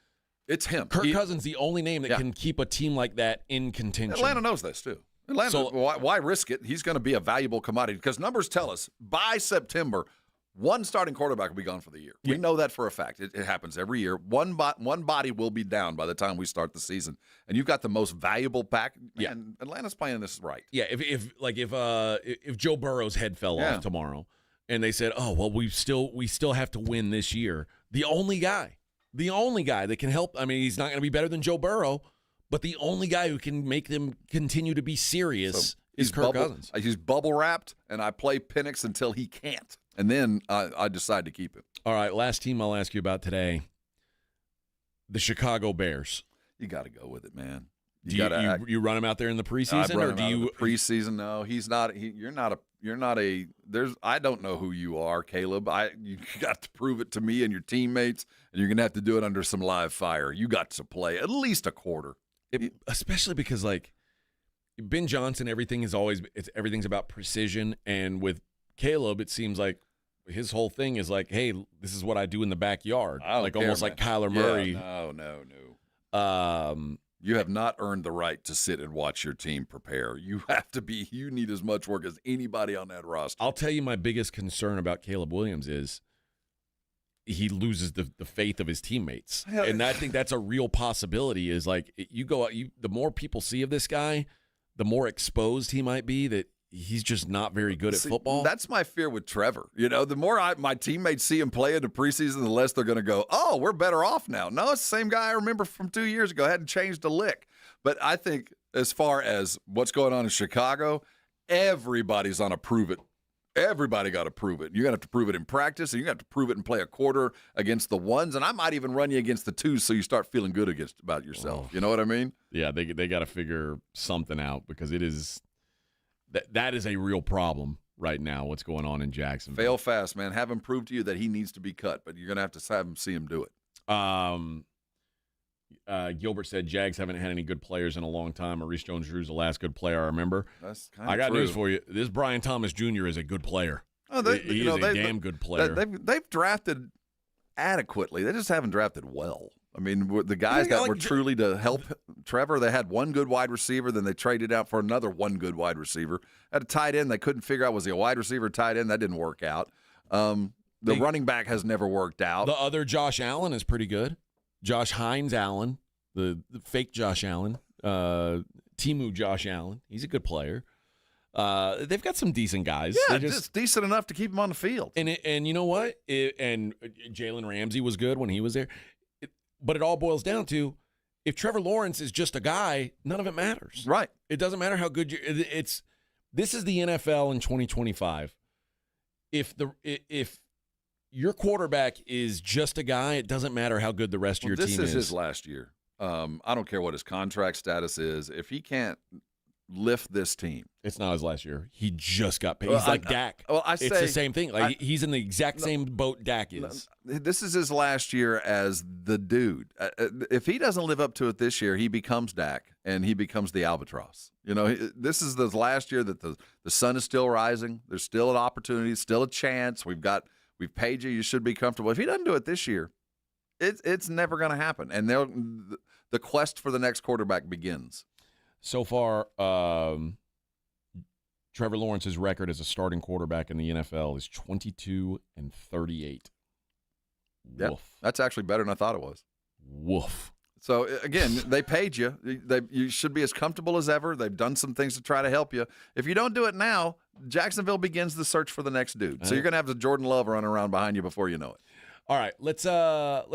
S6: It's him.
S2: Kirk Cousins, the only name that can keep a team like that in contention.
S6: Atlanta knows this, too. Atlanta, why risk it? He's going to be a valuable commodity because numbers tell us by September, one starting quarterback will be gone for the year. We know that for a fact. It happens every year. One body will be down by the time we start the season, and you've got the most valuable pack. And Atlanta's playing this right.
S2: Yeah, if Joe Burrow's head fell off tomorrow, and they said, "Oh, well, we still have to win this year," the only guy that can help. I mean, he's not going to be better than Joe Burrow, but the only guy who can make them continue to be serious is Kirk Cousins.
S6: He's bubble wrapped, and I play Penix until he can't. And then I decide to keep it.
S2: All right, last team I'll ask you about today, the Chicago Bears.
S6: You got to go with it, man.
S2: You run him out there in the preseason, or do you
S6: preseason? No, he's not. You're not a. There's. I don't know who you are, Caleb. You got to prove it to me and your teammates, and you're gonna have to do it under some live fire. You got to play at least a quarter,
S2: especially because like Ben Johnson, everything's about precision, and with Caleb, it seems like his whole thing is like, hey, this is what I do in the backyard, like almost like Kyler Murray.
S6: No. You have not earned the right to sit and watch your team prepare. You need as much work as anybody on that roster.
S2: I'll tell you my biggest concern about Caleb Williams is he loses the faith of his teammates. And I think that's a real possibility is like the more people see of this guy, the more exposed he might be that he's just not very good at football.
S6: That's my fear with Trevor. The more my teammates see him play in the preseason, the less they're going to go, oh, we're better off now. No, it's the same guy I remember from 2 years ago. Hadn't changed a lick. But I think as far as what's going on in Chicago, everybody's on a prove it. Everybody got to prove it. You're going to have to prove it in practice, and you're going to have to prove it and play a quarter against the ones, and I might even run you against the twos so you start feeling good about yourself. You know what I mean?
S2: Yeah, they got to figure something out because it is – that is a real problem right now, what's going on in Jacksonville.
S6: Fail fast, man. Have him prove to you that he needs to be cut, but you're going to have to have him see him do it.
S2: Gilbert said Jags haven't had any good players in a long time. Maurice Jones-Drew's the last good player I remember.
S6: That's kind of
S2: I got
S6: true.
S2: news for you. This Brian Thomas Jr. is a good player. He is a damn good player.
S6: They've drafted adequately. They just haven't drafted well. I mean, the guys that were truly to help Trevor, they had one good wide receiver, then they traded out for another one good wide receiver. At a tight end, they couldn't figure out, was he a wide receiver or tight end? That didn't work out. The running back has never worked out.
S2: The other Josh Allen is pretty good. Josh Hines Allen, the fake Josh Allen, Timu Josh Allen. He's a good player. They've got some decent guys.
S6: Yeah, just decent enough to keep him on the field.
S2: And you know what? And Jalen Ramsey was good when he was there. But it all boils down to, if Trevor Lawrence is just a guy, none of it matters.
S6: Right.
S2: It doesn't matter how good this is the NFL in 2025. If your quarterback is just a guy, it doesn't matter how good the rest of your team is.
S6: This is his last year. I don't care what his contract status is. If he can't lift this team.
S2: It's not his last year. He just got paid. He's like Dak. It's the same thing. Like he's in the exact same boat Dak is.
S6: This is his last year as the dude. If he doesn't live up to it this year, he becomes Dak, and he becomes the albatross. This is the last year that the sun is still rising. There's still an opportunity, still a chance. We've paid you. You should be comfortable. If he doesn't do it this year, it's never going to happen. And the quest for the next quarterback begins.
S2: So far, Trevor Lawrence's record as a starting quarterback in the NFL is 22-38.
S6: Yeah,
S2: Woof.
S6: That's actually better than I thought it was.
S2: Woof.
S6: So, again, they paid you. You should be as comfortable as ever. They've done some things to try to help you. If you don't do it now, Jacksonville begins the search for the next dude. So you're going to have the Jordan Love running around behind you before you know it.
S2: All right, let's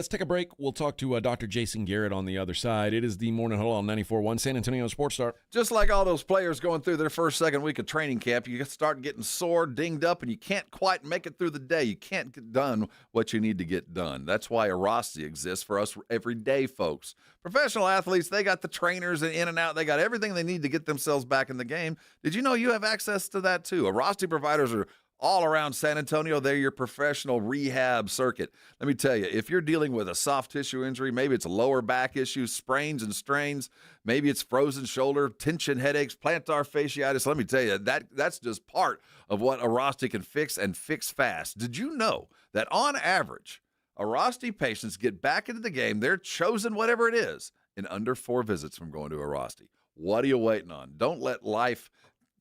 S2: take a break. We'll talk to Dr. Jason Garrett on the other side. It is the Morning Huddle on 94.1 San Antonio Sports Star.
S6: Just like all those players going through their second week of training camp, you start getting sore, dinged up, and you can't quite make it through the day. You can't get done what you need to get done. That's why Erosty exists for us everyday folks. Professional athletes, they got the trainers and in and out. They got everything they need to get themselves back in the game. Did you know you have access to that too? Erosty providers are all around San Antonio. They're your professional rehab circuit. Let me tell you, if you're dealing with a soft tissue injury, maybe it's a lower back issue, sprains and strains, maybe it's frozen shoulder, tension headaches, plantar fasciitis. Let me tell you, that's just part of what Arasti can fix and fix fast. Did you know that on average, Arasti patients get back into the game, they're chosen whatever it is, in under 4 visits from going to Arasti? What are you waiting on? Don't let life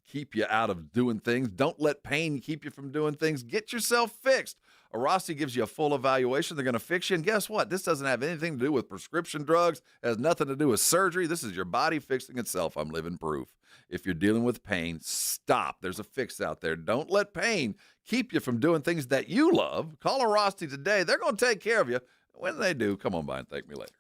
S6: keep you out of doing things. Don't let pain keep you from doing things. Get yourself fixed. Arasti gives you a full evaluation. They're going to fix you. And guess what? This doesn't have anything to do with prescription drugs. It has nothing to do with surgery. This is your body fixing itself. I'm living proof. If you're dealing with pain, stop. There's a fix out there. Don't let pain keep you from doing things that you love. Call Arasti today. They're going to take care of you. When they do, come on by and thank me later.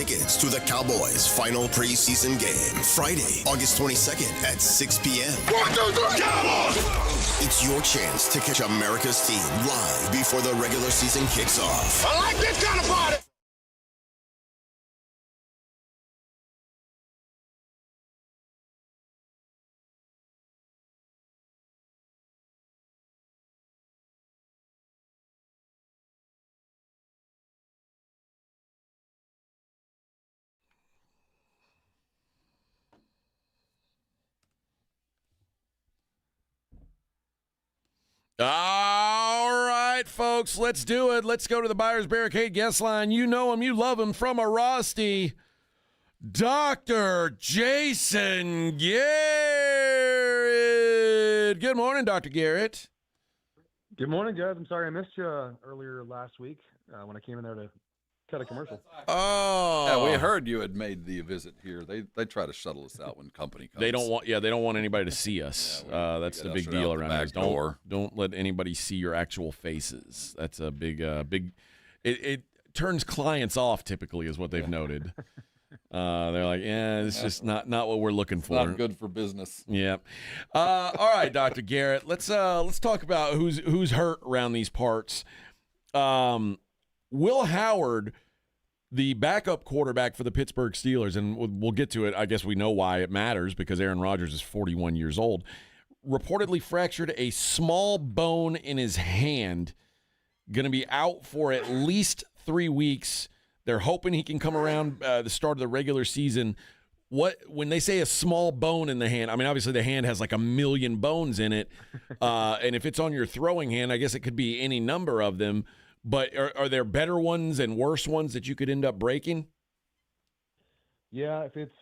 S1: tickets to the Cowboys' final preseason game, Friday, August 22nd at 6 p.m. 1, 2, 3, Cowboys! It's your chance to catch America's team live before the regular season kicks off. I like this kind of party!
S2: All right, folks, let's do it. Let's go to the Buyers Barricade guest line. You know him, you love him, from Rusty, Dr. Jason Garrett. Good morning, Dr. Garrett.
S18: Good morning, guys. I'm sorry I missed you earlier last week when I came in there to cut a commercial.
S2: Oh,
S6: yeah, we heard you had made the visit here. They try to shuttle us out when company comes.
S2: They don't want anybody to see us. That's the big deal around here. Don't let anybody see your actual faces. That's a big. It turns clients off typically, is what they've noted. They're like, it's just not what we're looking for.
S6: Not good for business.
S2: Yeah. All right, Dr. Garrett. Let's talk about who's hurt around these parts. Will Howard, the backup quarterback for the Pittsburgh Steelers, and we'll get to it. I guess we know why it matters, because Aaron Rodgers is 41 years old, reportedly fractured a small bone in his hand, going to be out for at least 3 weeks. They're hoping he can come around the start of the regular season. When they say a small bone in the hand, I mean, obviously the hand has like a million bones in it, and if it's on your throwing hand, I guess it could be any number of them. But are there better ones and worse ones that you could end up breaking?
S18: Yeah, if it's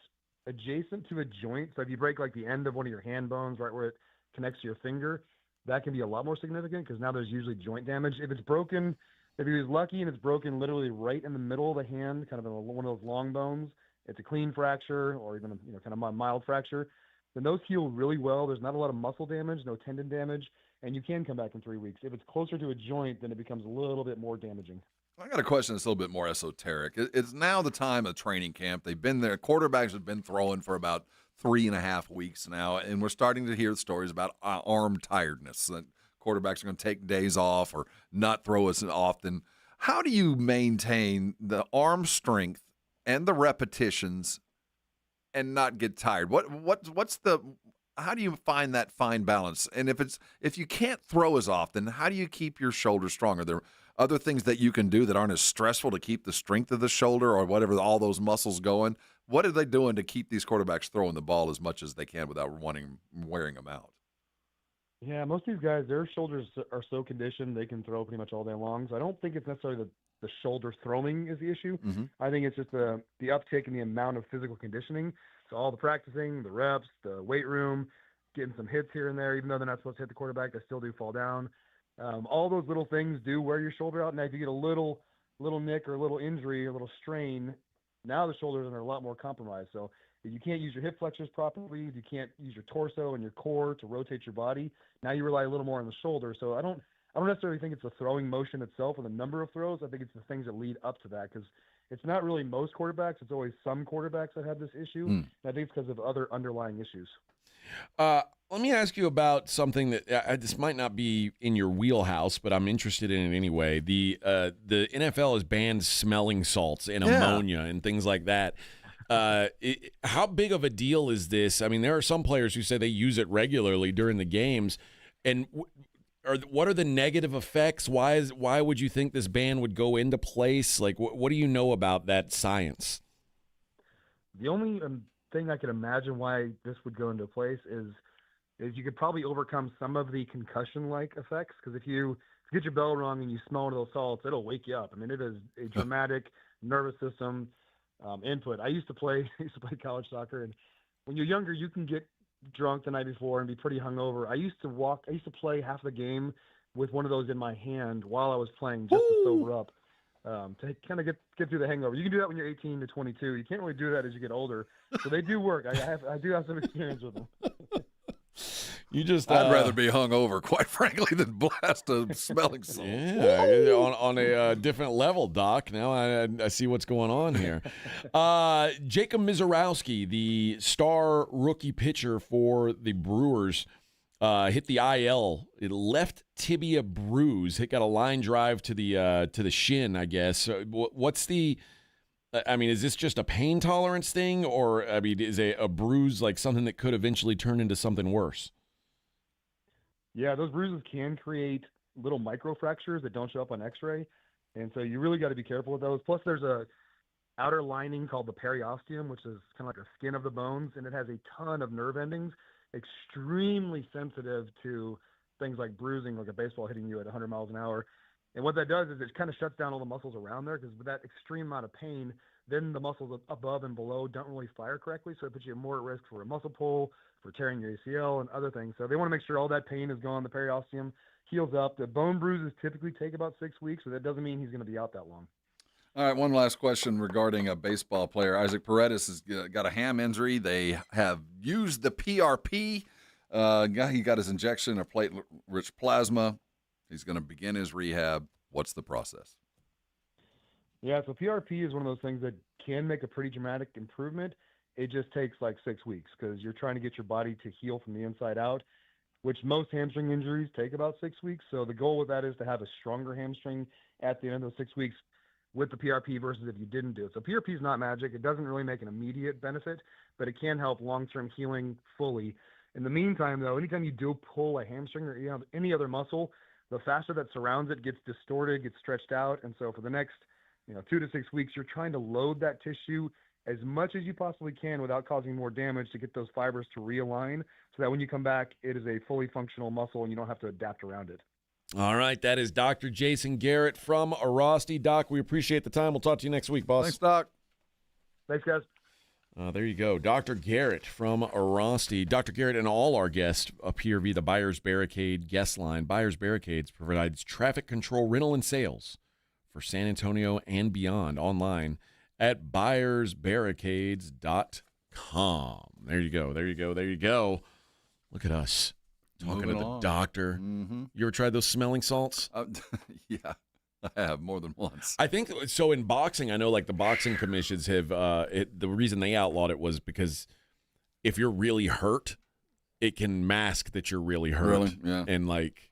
S18: adjacent to a joint, so if you break like the end of one of your hand bones, right where it connects to your finger, that can be a lot more significant because now there's usually joint damage. If it's broken, if he was lucky and it's broken literally right in the middle of the hand, kind of one of those long bones, it's a clean fracture or even kind of a mild fracture, then those heal really well. There's not a lot of muscle damage, no tendon damage, and you can come back in 3 weeks. If it's closer to a joint, then it becomes a little bit more damaging.
S6: I got a question that's a little bit more esoteric. It's now the time of training camp. They've been there. Quarterbacks have been throwing for about 3.5 weeks now, and we're starting to hear stories about arm tiredness, that quarterbacks are going to take days off or not throw as often. How do you maintain the arm strength and the repetitions and not get tired? How do you find that fine balance? And if you can't throw as often, how do you keep your shoulder strong? Are there other things that you can do that aren't as stressful to keep the strength of the shoulder or whatever, all those muscles going? What are they doing to keep these quarterbacks throwing the ball as much as they can without wearing them out?
S18: Yeah, most of these guys, their shoulders are so conditioned they can throw pretty much all day long. So I don't think it's necessarily the shoulder throwing is the issue.
S6: Mm-hmm.
S18: I think it's just the uptick in the amount of physical conditioning. So all the practicing, the reps, the weight room, getting some hits here and there, even though they're not supposed to hit the quarterback, they still do fall down. All those little things do wear your shoulder out. Now, if you get a little nick or a little injury, a little strain, now the shoulders are a lot more compromised. So if you can't use your hip flexors properly, if you can't use your torso and your core to rotate your body, now you rely a little more on the shoulder. So I don't necessarily think it's the throwing motion itself or the number of throws. I think it's the things that lead up to that, because it's not really most quarterbacks. It's always some quarterbacks that have this issue. And I think it's because of other underlying issues.
S2: Let me ask you about something that this might not be in your wheelhouse, but I'm interested in it anyway. The NFL has banned smelling salts and ammonia and things like that. How big of a deal is this? I mean, there are some players who say they use it regularly during the games. And what are the negative effects? Why would you think this ban would go into place? Like, what do you know about that science?
S18: The only thing I could imagine why this would go into place is you could probably overcome some of the concussion-like effects, because if you get your bell rung and you smell one of those salts, it'll wake you up. I mean, it is a dramatic nervous system input. I used to play college soccer, and when you're younger, you can get drunk the night before and be pretty hungover. I used to play half the game with one of those in my hand while I was playing, just to sober up, to kind of get through the hangover. You can do that when you're 18 to 22. You can't really do that as you get older. So they do work. I do have some experience with them.
S2: You just
S6: I'd rather be hungover, quite frankly, than blast a smelling salt.
S2: Yeah, on a different level, Doc. Now I see what's going on here. Jacob Mizorowski, the star rookie pitcher for the Brewers, hit the IL. It left tibia bruise. It got a line drive to the shin, I guess. What's the? I mean, is this just a pain tolerance thing, or I mean, is a bruise like something that could eventually turn into something worse?
S18: Yeah, those bruises can create little microfractures that don't show up on X-ray, and so you really got to be careful with those. Plus, there's a outer lining called the periosteum, which is kind of like the skin of the bones, and it has a ton of nerve endings, extremely sensitive to things like bruising, like a baseball hitting you at 100 miles an hour. And what that does is it kind of shuts down all the muscles around there, because with that extreme amount of pain, then the muscles above and below don't really fire correctly, so it puts you more at risk for a muscle pull, for tearing your ACL and other things. So they want to make sure all that pain is gone, the periosteum heals up. The bone bruises typically take about 6 weeks, so that doesn't mean he's going to be out that long.
S6: All right, one last question regarding a baseball player. Isaac Paredes has got a ham injury. They have used the PRP. He got his injection of platelet-rich plasma. He's going to begin his rehab. What's the process?
S18: Yeah, so PRP is one of those things that can make a pretty dramatic improvement. It just takes like 6 weeks because you're trying to get your body to heal from the inside out, which most hamstring injuries take about 6 weeks. So the goal with that is to have a stronger hamstring at the end of those 6 weeks with the PRP versus if you didn't do it. So PRP is not magic. It doesn't really make an immediate benefit, but it can help long-term healing fully. In the meantime, though, anytime you do pull a hamstring or any other muscle, the faster that surrounds it gets distorted, gets stretched out. And so for the next 2 to 6 weeks, you're trying to load that tissue as much as you possibly can without causing more damage to get those fibers to realign so that when you come back, it is a fully functional muscle and you don't have to adapt around it.
S2: All right, that is Dr. Jason Garrett from Arasti. Doc, we appreciate the time. We'll talk to you next week, boss.
S6: Thanks, Doc.
S18: Thanks, guys.
S2: There you go. Dr. Garrett from Arasti. Dr. Garrett and all our guests appear via the Buyers Barricade guest line. Buyers Barricades provides traffic control, rental, and sales for San Antonio and beyond online at buyersbarricades.com. There you go. There you go. There you go. Look at us talking to the doctor.
S6: Mm-hmm.
S2: You ever tried those smelling salts?
S6: Yeah, I have more than once.
S2: I think so. In boxing, I know like the boxing commissions have the reason they outlawed it was because if you're really hurt, it can mask that you're really hurt.
S6: Really? Yeah.
S2: And like,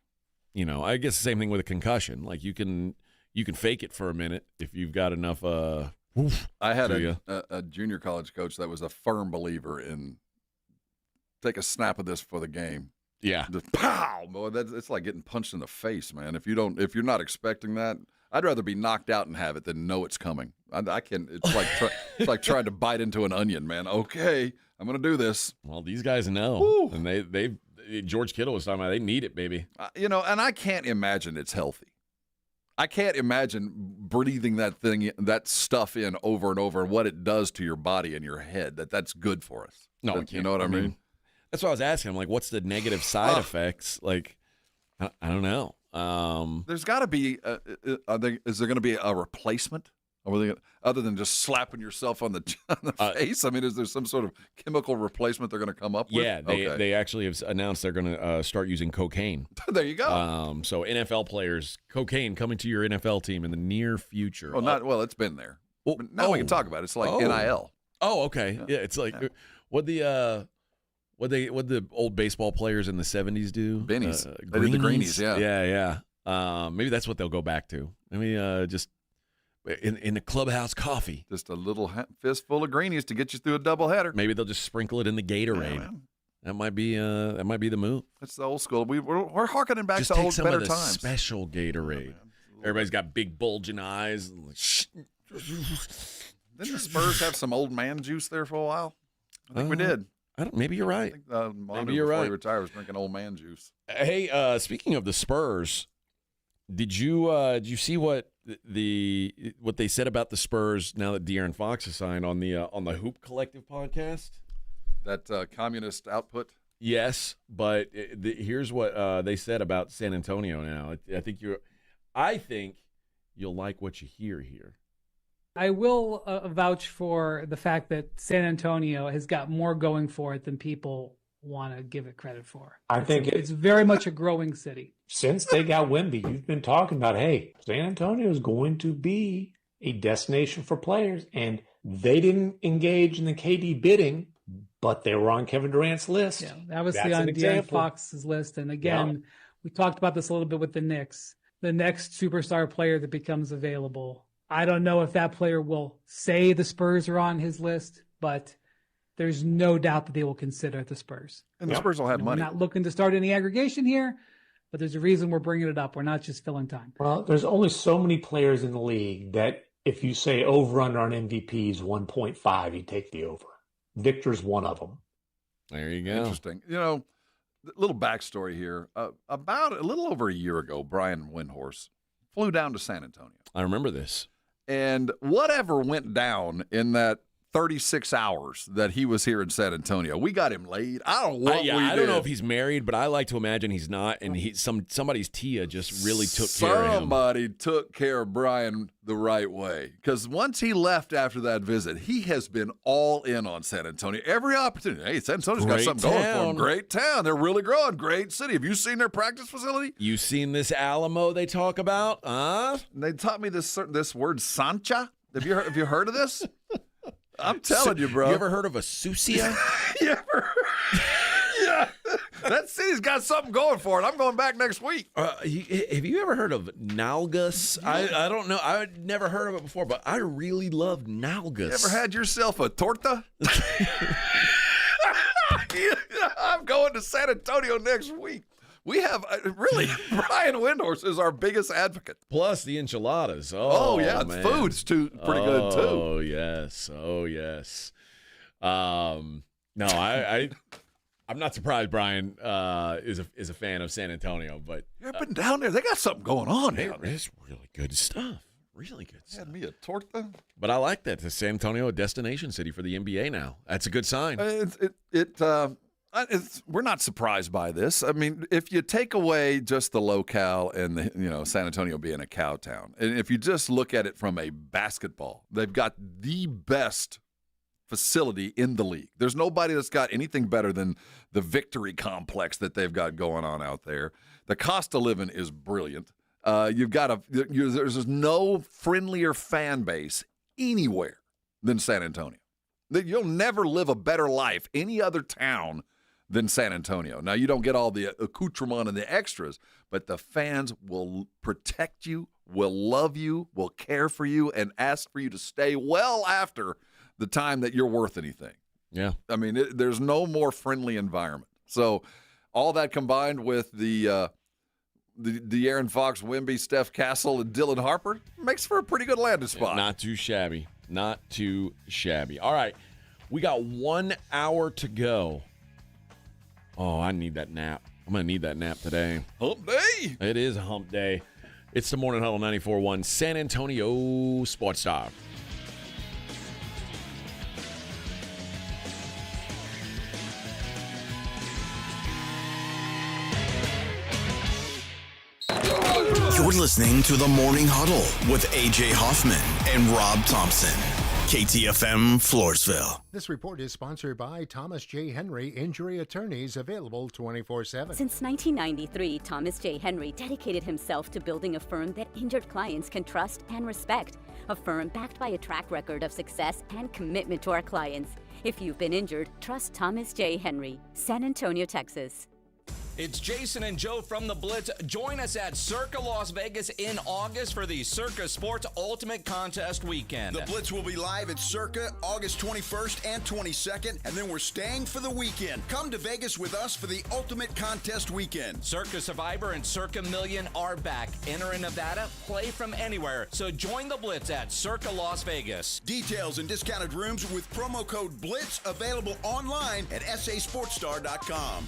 S2: I guess the same thing with a concussion. Like you can fake it for a minute if you've got enough.
S6: I had a junior college coach that was a firm believer in take a snap of this for the game.
S2: Yeah.
S6: Just pow! Boy, it's like getting punched in the face, man. If you're not expecting that, I'd rather be knocked out and have it than know it's coming. I can. It's like it's like trying to bite into an onion, man. Okay, I'm gonna do this.
S2: Well, these guys know,
S6: Woo.
S2: and they George Kittle was talking about they need it, baby.
S6: And I can't imagine it's healthy. I can't imagine breathing that stuff in over and over, and what it does to your body and your head. That's good for us.
S2: No,
S6: you know what I mean?
S2: That's what I was asking. I'm like, what's the negative side effects? Like, I don't know.
S6: There's got to be. Is there going to be a replacement? Other than just slapping yourself on the face? I mean, is there some sort of chemical replacement they're going to come up with?
S2: Yeah, they actually have announced they're going to start using cocaine.
S6: There you go.
S2: So NFL players, cocaine coming to your NFL team in the near future.
S6: Well, it's been there. But now we can talk about it. It's like NIL.
S2: Oh, okay. Yeah, it's like what the old baseball players in the 70s do?
S6: Bennies. They did the greenies, yeah.
S2: Yeah. Maybe that's what they'll go back to. Maybe just in the clubhouse coffee.
S6: Just a little fistful of greenies to get you through a doubleheader.
S2: Maybe they'll just sprinkle it in the Gatorade. Yeah, that might be the move.
S6: That's the old school. We're harkening back
S2: just
S6: to
S2: take
S6: old
S2: some
S6: better
S2: of the
S6: times.
S2: Special Gatorade. Everybody's got big bulging eyes.
S6: Didn't the Spurs have some old man juice there for a while? I think we did.
S2: Maybe you're right.
S6: Maybe you're right. He retired was drinking old man juice.
S2: Hey, speaking of the Spurs, did you see what they said about the Spurs now that De'Aaron Fox is signed on the Hoop Collective podcast?
S6: That communist output.
S2: Yes, but here's what they said about San Antonio. Now, I think you'll like what you hear here.
S13: I will vouch for the fact that San Antonio has got more going for it than people want to give it credit for.
S19: I think
S13: it's very much a growing city.
S19: Since they got Wemby, you've been talking about, hey, San Antonio is going to be a destination for players, and they didn't engage in the KD bidding, but they were on Kevin Durant's list.
S13: Yeah, that was
S19: That's
S13: on
S19: an
S13: De'Aaron
S19: example.
S13: Fox's list. And again, we talked about this a little bit with the Knicks. The next superstar player that becomes available, I don't know if that player will say the Spurs are on his list, but there's no doubt that they will consider the Spurs.
S6: And the Spurs will have money.
S13: We're not looking to start any aggregation here, but there's a reason we're bringing it up. We're not just filling time.
S19: Well, there's only so many players in the league that if you say over-under on MVPs 1.5, you take the over. Victor's one of them.
S2: There you go.
S6: Interesting. You know, a little backstory here. About a little over a year ago, Brian Windhorst flew down to San Antonio.
S2: I remember this.
S6: And whatever went down in that 36 hours that he was here in San Antonio, we got him laid. I don't know what we did.
S2: I don't know if he's married, but I like to imagine he's not. And somebody's Tia just really took care of him.
S6: Somebody took care of Brian the right way. Because once he left after that visit, he has been all in on San Antonio. Every opportunity. Hey, San Antonio's got something going for them. Great town. They're really growing. Great city. Have you seen their practice facility?
S2: You seen this Alamo they talk about?
S6: They taught me this word, Sancha. Have you heard of this? I'm telling you, bro.
S2: You ever heard of a Susia?
S6: Yeah. That city's got something going for it. I'm going back next week.
S2: Have you ever heard of Nalgas? I don't know. I'd never heard of it before, but I really love Nalgas.
S6: You ever had yourself a torta? I'm going to San Antonio next week. We have, really, Brian Windhorst is our biggest advocate.
S2: Plus the enchiladas.
S6: Oh yeah,
S2: man.
S6: Food's pretty good, too.
S2: Oh, yes. No, I'm not surprised Brian is a fan of San Antonio, but
S6: you ever been down there? They got something going on here.
S2: It's really good stuff. Really good stuff.
S6: Had me a torta.
S2: But I like that. The San Antonio, a destination city for the NBA now. That's a good sign.
S6: We're not surprised by this. I mean, if you take away just the locale and San Antonio being a cow town, and if you just look at it from a basketball, they've got the best facility in the league. There's nobody that's got anything better than the Victory Complex that they've got going on out there. The cost of living is brilliant. There's no friendlier fan base anywhere than San Antonio. You'll never live a better life any other town than San Antonio. Now, you don't get all the accoutrement and the extras, but the fans will protect you, will love you, will care for you, and ask for you to stay well after the time that you're worth anything.
S2: Yeah.
S6: I mean, there's no more friendly environment. So all that combined with the De'Aaron Fox, Wemby, Steph Castle, and Dylan Harper makes for a pretty good landing spot.
S2: Not too shabby. Not too shabby. All right. We got 1 hour to go. Oh, I need that nap. I'm going to need that nap today.
S6: Hump day.
S2: It is a hump day. It's the Morning Huddle 94.1 San Antonio Sports Star.
S1: You're listening to the Morning Huddle with A.J. Hoffman and Rob Thompson. KTFM Floresville.
S20: This report is sponsored by Thomas J. Henry Injury Attorneys, available 24/7.
S21: Since 1993, Thomas J. Henry dedicated himself to building a firm that injured clients can trust and respect. A firm backed by a track record of success and commitment to our clients. If you've been injured, trust Thomas J. Henry, San Antonio, Texas.
S14: It's Jason and Joe from The Blitz. Join us at Circa Las Vegas in August for the Circa Sports Ultimate Contest Weekend.
S11: The Blitz will be live at Circa August 21st and 22nd, and then we're staying for the weekend. Come to Vegas with us for the Ultimate Contest Weekend.
S14: Circa Survivor and Circa Million are back. Enter in Nevada, play from anywhere. So join The Blitz at Circa Las Vegas.
S11: Details and discounted rooms with promo code BLITZ available online at sasportstar.com.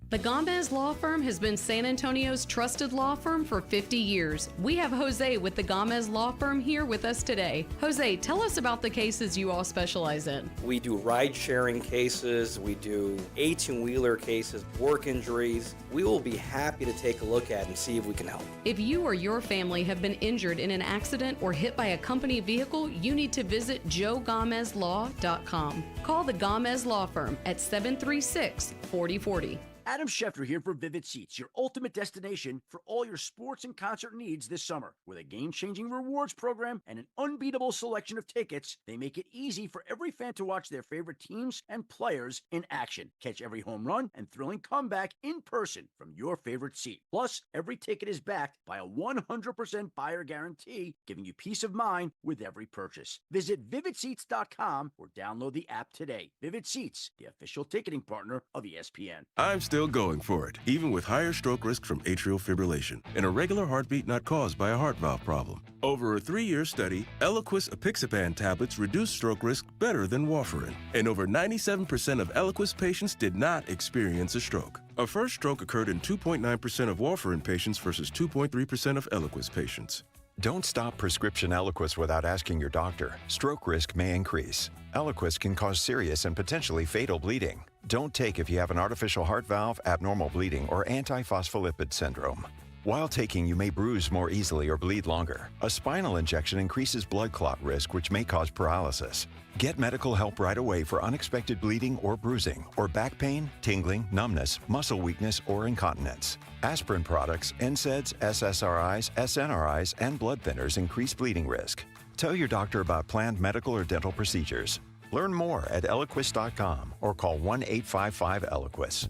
S8: The Gomez Law Firm has been San Antonio's trusted law firm for 50 years. We have Jose with the Gomez Law Firm here with us today. Jose, tell us about the cases you all specialize in.
S12: We do ride-sharing cases, we do 18-wheeler cases, work injuries. We will be happy to take a look at and see if we can help.
S8: If you or your family have been injured in an accident or hit by a company vehicle, you need to visit joegomezlaw.com. Call the Gomez Law Firm at 736-4040.
S22: Adam Schefter here for Vivid Seats, your ultimate destination for all your sports and concert needs this summer. With a game-changing rewards program and an unbeatable selection of tickets, they make it easy for every fan to watch their favorite teams and players in action. Catch every home run and thrilling comeback in person from your favorite seat. Plus, every ticket is backed by a 100% buyer guarantee, giving you peace of mind with every purchase. Visit VividSeats.com or download the app today. Vivid Seats, the official ticketing partner of ESPN.
S24: I'm still going for it, even with higher stroke risk from atrial fibrillation, an irregular heartbeat not caused by a heart valve problem. Over a 3-year study, Eliquis apixaban tablets reduced stroke risk better than warfarin, and over 97% of Eliquis patients did not experience a stroke. A first stroke occurred in 2.9% of warfarin patients versus 2.3% of Eliquis patients.
S25: Don't stop prescription Eliquis without asking your doctor. Stroke risk may increase. Eliquis can cause serious and potentially fatal bleeding. Don't take if you have an artificial heart valve, abnormal bleeding, or antiphospholipid syndrome. While taking, you may bruise more easily or bleed longer. A spinal injection increases blood clot risk, which may cause paralysis. Get medical help right away for unexpected bleeding or bruising, or back pain, tingling, numbness, muscle weakness, or incontinence. Aspirin products, NSAIDs, SSRIs, SNRIs, and blood thinners increase bleeding risk. Tell your doctor about planned medical or dental procedures. Learn more at Eliquis.com or call 1-855-ELIQUIS.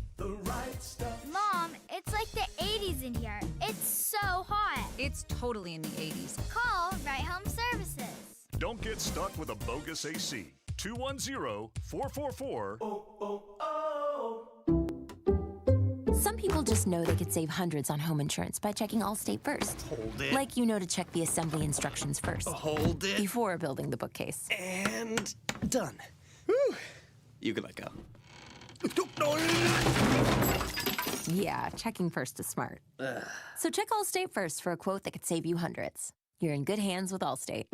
S3: Mom, it's like the 80s in here. It's so hot.
S5: It's totally in the 80s.
S3: Call Right Home Services.
S10: Don't get stuck with a bogus AC. 210-444.
S26: Some people just know they could save hundreds on home insurance by checking Allstate first.
S27: Hold it.
S26: Like you know to check the assembly instructions first.
S27: Hold it.
S26: Before building the bookcase.
S27: And done. Whew. You can let go.
S26: Yeah, checking first is smart. So check Allstate first for a quote that could save you hundreds. You're in good hands with Allstate.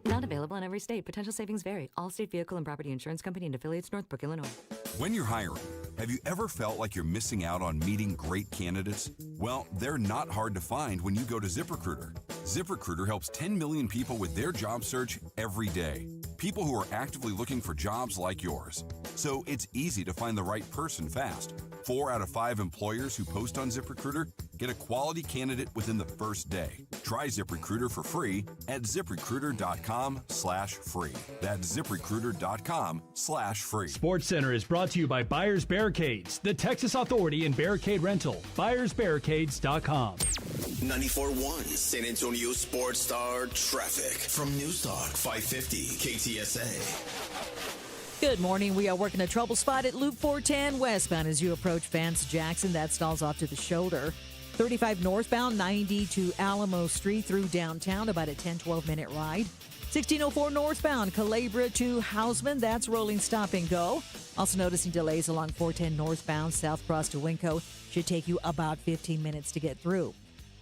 S28: Not available in every state. Potential savings vary. Allstate Vehicle and Property Insurance Company and affiliates, Northbrook, Illinois.
S15: When you're hiring, have you ever felt like you're missing out on meeting great candidates? Well, they're not hard to find when you go to ZipRecruiter. ZipRecruiter helps 10 million people with their job search every day. People who are actively looking for jobs like yours. So it's easy to find the right person fast. 4 out of 5 employers who post on ZipRecruiter get a quality candidate within the first day. Try ZipRecruiter for free at ZipRecruiter.com/free. That's ZipRecruiter.com/free.
S29: SportsCenter is brought to you by Buyers Barricades, the Texas Authority in Barricade Rental. BuyersBarricades.com.
S1: 94.1 San Antonio Sports Star traffic from Newstalk 550 KTSA.
S30: Good morning. We are working a trouble spot at Loop 410 westbound as you approach Vance Jackson. That stalls off to the shoulder. 35 northbound, 90 to Alamo Street through downtown, about a 10-12 minute ride. 1604 northbound, Calabria to Houseman. That's rolling stop and go. Also noticing delays along 410 northbound, South Cross to Winco. Should take you about 15 minutes to get through.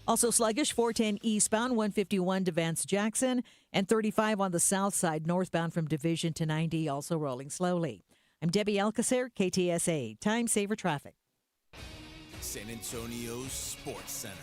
S30: Also sluggish, 410 eastbound, 151 to Vance Jackson, and 35 on the south side, northbound from Division to 90, also rolling slowly. I'm Debbie Alcacer, KTSA, Time Saver Traffic.
S1: San Antonio Sports Center.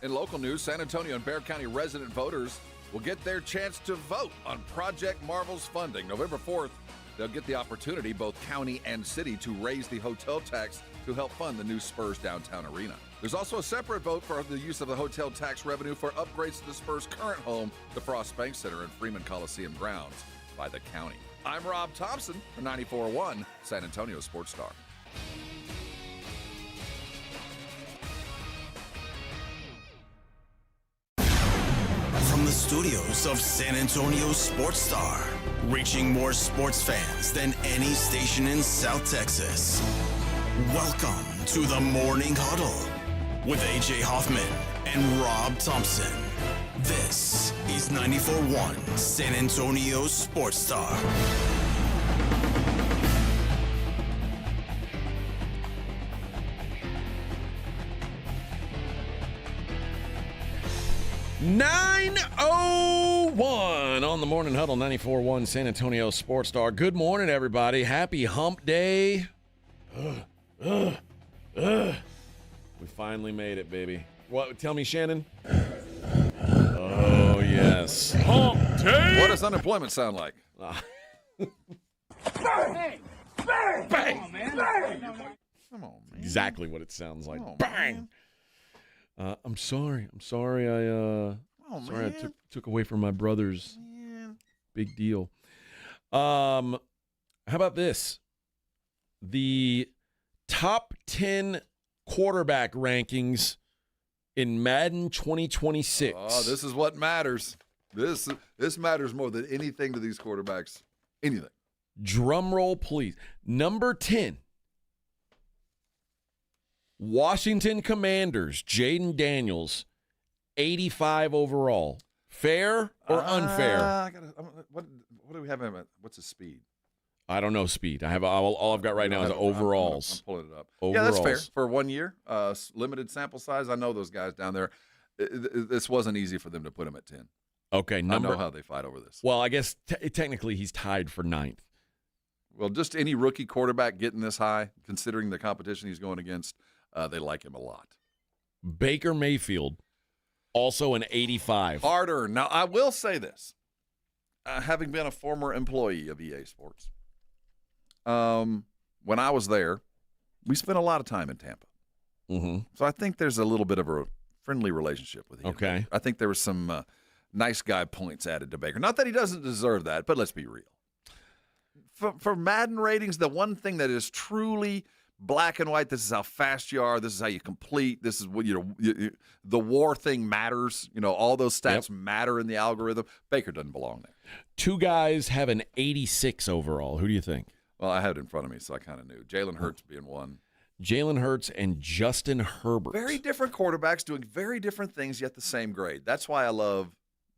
S6: In local news, San Antonio and Bexar County resident voters will get their chance to vote on Project Marvel's funding. November 4th, they'll get the opportunity, both county and city, to raise the hotel tax to help fund the new Spurs downtown arena. There's also a separate vote for the use of the hotel tax revenue for upgrades to the Spurs' current home, the Frost Bank Center and Freeman Coliseum grounds, by the county. I'm Rob Thompson for 94.1 San Antonio Sports Star.
S1: From the studios of San Antonio Sports Star, reaching more sports fans than any station in South Texas. Welcome to the Morning Huddle with AJ Hoffman and Rob Thompson. This is 94.1 San Antonio Sports Star.
S2: 9:01 on the Morning Huddle, 94.1 San Antonio Sports Star. Good morning, everybody. Happy Hump Day. We finally made it, baby. What? Tell me, Shannon. Oh, yes. Hump Day.
S6: What does unemployment sound like?
S2: Bang! Bang! Bang!
S6: Come on, man. Come on, man.
S2: Exactly what it sounds like.
S6: Oh,
S2: Bang! I'm sorry. I took away from my brothers.
S6: Man.
S2: Big deal. How about this? The top 10 quarterback rankings in Madden 2026.
S6: Oh, this is what matters. This matters more than anything to these quarterbacks. Anything.
S2: Drum roll, please. Number 10. Washington Commanders, Jaden Daniels, 85 overall. Fair or unfair?
S6: What do we have him at? What's his speed?
S2: I don't know speed. I have all I've got right now is overalls.
S6: I'm pulling it up.
S2: Overalls.
S6: Yeah, that's fair. For 1 year, limited sample size. I know those guys down there. This wasn't easy for them to put him at 10.
S2: Okay,
S6: I know how they fight over this.
S2: Well, I guess technically he's tied for 9th.
S6: Well, just any rookie quarterback getting this high, considering the competition he's going against, they like him a lot.
S2: Baker Mayfield, also an 85.
S6: Harder. Now, I will say this. Having been a former employee of EA Sports, when I was there, we spent a lot of time in Tampa.
S2: Mm-hmm.
S6: So I think there's a little bit of a friendly relationship with him.
S2: Okay.
S6: I think there was some nice guy points added to Baker. Not that he doesn't deserve that, but let's be real. For Madden ratings, the one thing that is truly black and white, this is how fast you are, this is how you complete, this is what, the war thing matters. All those stats matter in the algorithm. Baker doesn't belong there.
S2: 2 guys have an 86 overall. Who do you think?
S6: Well, I had it in front of me, so I kind of knew. Jalen Hurts being one.
S2: Jalen Hurts and Justin Herbert.
S6: Very different quarterbacks doing very different things, yet the same grade. That's why I love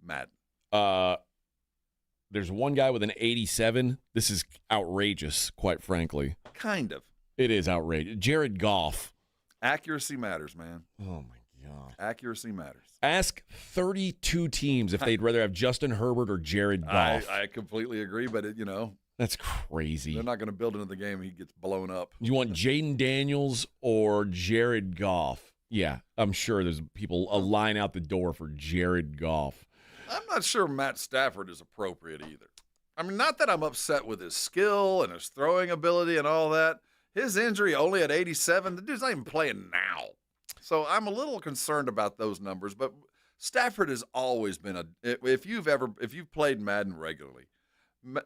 S6: Madden.
S2: There's one guy with an 87. This is outrageous, quite frankly.
S6: Kind of.
S2: It is outrageous. Jared Goff.
S6: Accuracy matters, man.
S2: Oh, my God.
S6: Accuracy matters.
S2: Ask 32 teams if they'd rather have Justin Herbert or Jared Goff.
S6: I completely agree, but,
S2: That's crazy.
S6: They're not going to build into the game. He gets blown up.
S2: You want Jaden Daniels or Jared Goff? Yeah, I'm sure there's people a line out the door for Jared Goff.
S6: I'm not sure Matt Stafford is appropriate either. I mean, not that I'm upset with his skill and his throwing ability and all that. His injury only at 87. The dude's not even playing now. So I'm a little concerned about those numbers. But Stafford has always been if you've played Madden regularly,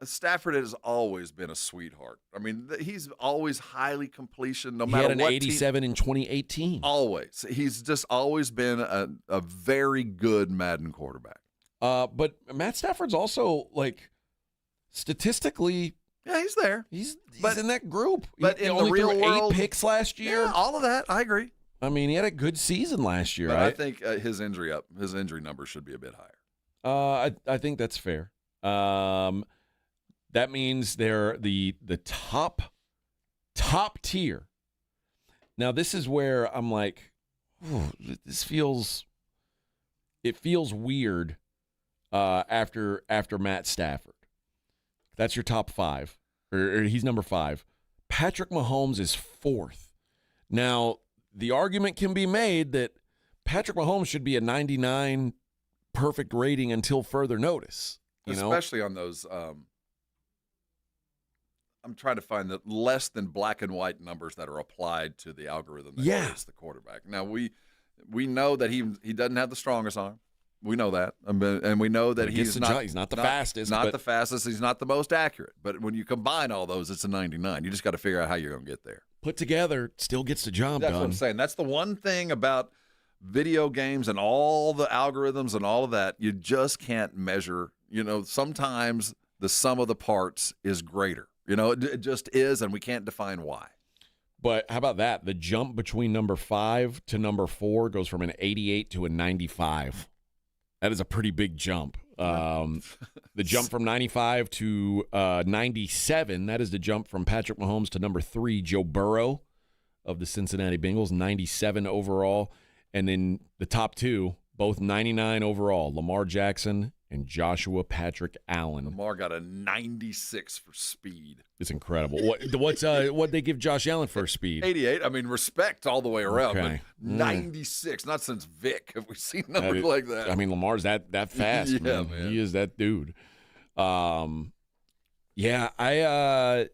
S6: Stafford has always been a sweetheart. I mean, he's always highly completion, no matter what.
S2: He had an 87 in 2018.
S6: Always. He's just always been a very good Madden quarterback.
S2: But Matt Stafford's also, statistically,
S6: yeah, he's there.
S2: He's in that group.
S6: But in the real world,
S2: 8 picks last year.
S6: Yeah, all of that, I agree.
S2: I mean, he had a good season last year.
S6: But
S2: right?
S6: I think his injury numbers should be a bit higher.
S2: I think that's fair. That means they're the top tier. Now, this is where I'm like, it feels weird after Matt Stafford. That's your top 5, or he's number 5. Patrick Mahomes is 4th. Now, the argument can be made that Patrick Mahomes should be a 99 perfect rating until further notice.
S6: Especially on those. I'm trying to find the less than black and white numbers that are applied to the algorithm that is the quarterback. Now we know that he doesn't have the strongest arm. We know that, and we know that he's not
S2: the fastest.
S6: The fastest. He's not the most accurate. But when you combine all those, it's a 99. You just got to figure out how you're going to get there.
S2: Put together, still gets the job done.
S6: That's what I'm saying. That's the one thing about video games and all the algorithms and all of that. You just can't measure. Sometimes the sum of the parts is greater. It just is, and we can't define why.
S2: But how about that? The jump between number 5 to number 4 goes from an 88 to a 95. That is a pretty big jump. The jump from 95 to 97, that is the jump from Patrick Mahomes to number 3, Joe Burrow of the Cincinnati Bengals, 97 overall. And then the top 2, both 99 overall, Lamar Jackson and Joshua Patrick Allen.
S6: Lamar got a 96 for speed.
S2: It's incredible. What they give Josh Allen for speed?
S6: 88. I mean, respect all the way around.
S2: Okay.
S6: But 96. Not since Vic have we seen numbers like that.
S2: I mean, Lamar's that fast.
S6: Yeah,
S2: man. He is that dude. Yeah, I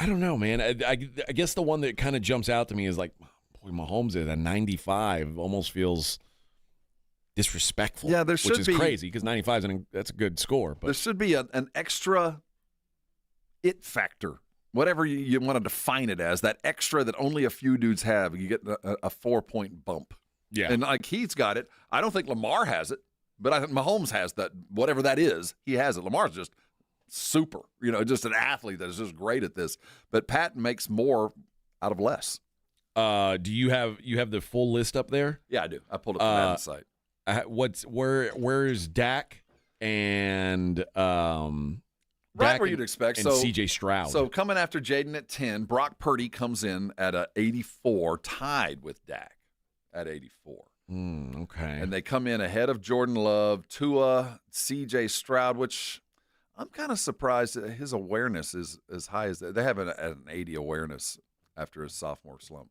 S2: don't know, man. I guess the one that kind of jumps out to me is like, boy, Mahomes at a 95 almost feels disrespectful.
S6: Yeah, there should
S2: which
S6: be,
S2: is crazy because 95 that's a good score. But
S6: there should be an extra it factor, whatever you want to define it as. That extra that only a few dudes have. You get a 4-point bump.
S2: Yeah,
S6: and like he's got it. I don't think Lamar has it, but I think Mahomes has that. Whatever that is, he has it. Lamar's just super. Just an athlete that is just great at this. But Pat makes more out of less.
S2: Do you have the full list up there?
S6: Yeah, I do. I pulled up the Madden site.
S2: Where is Dak and
S6: right
S2: Dak
S6: where you'd expect.
S2: And C.J. Stroud.
S6: So coming after Jaden at 10, Brock Purdy comes in at a 84, tied with Dak at 84.
S2: Okay.
S6: And they come in ahead of Jordan Love, Tua, C.J. Stroud, which I'm kind of surprised that his awareness is as high as they have an 80 awareness after his sophomore slump.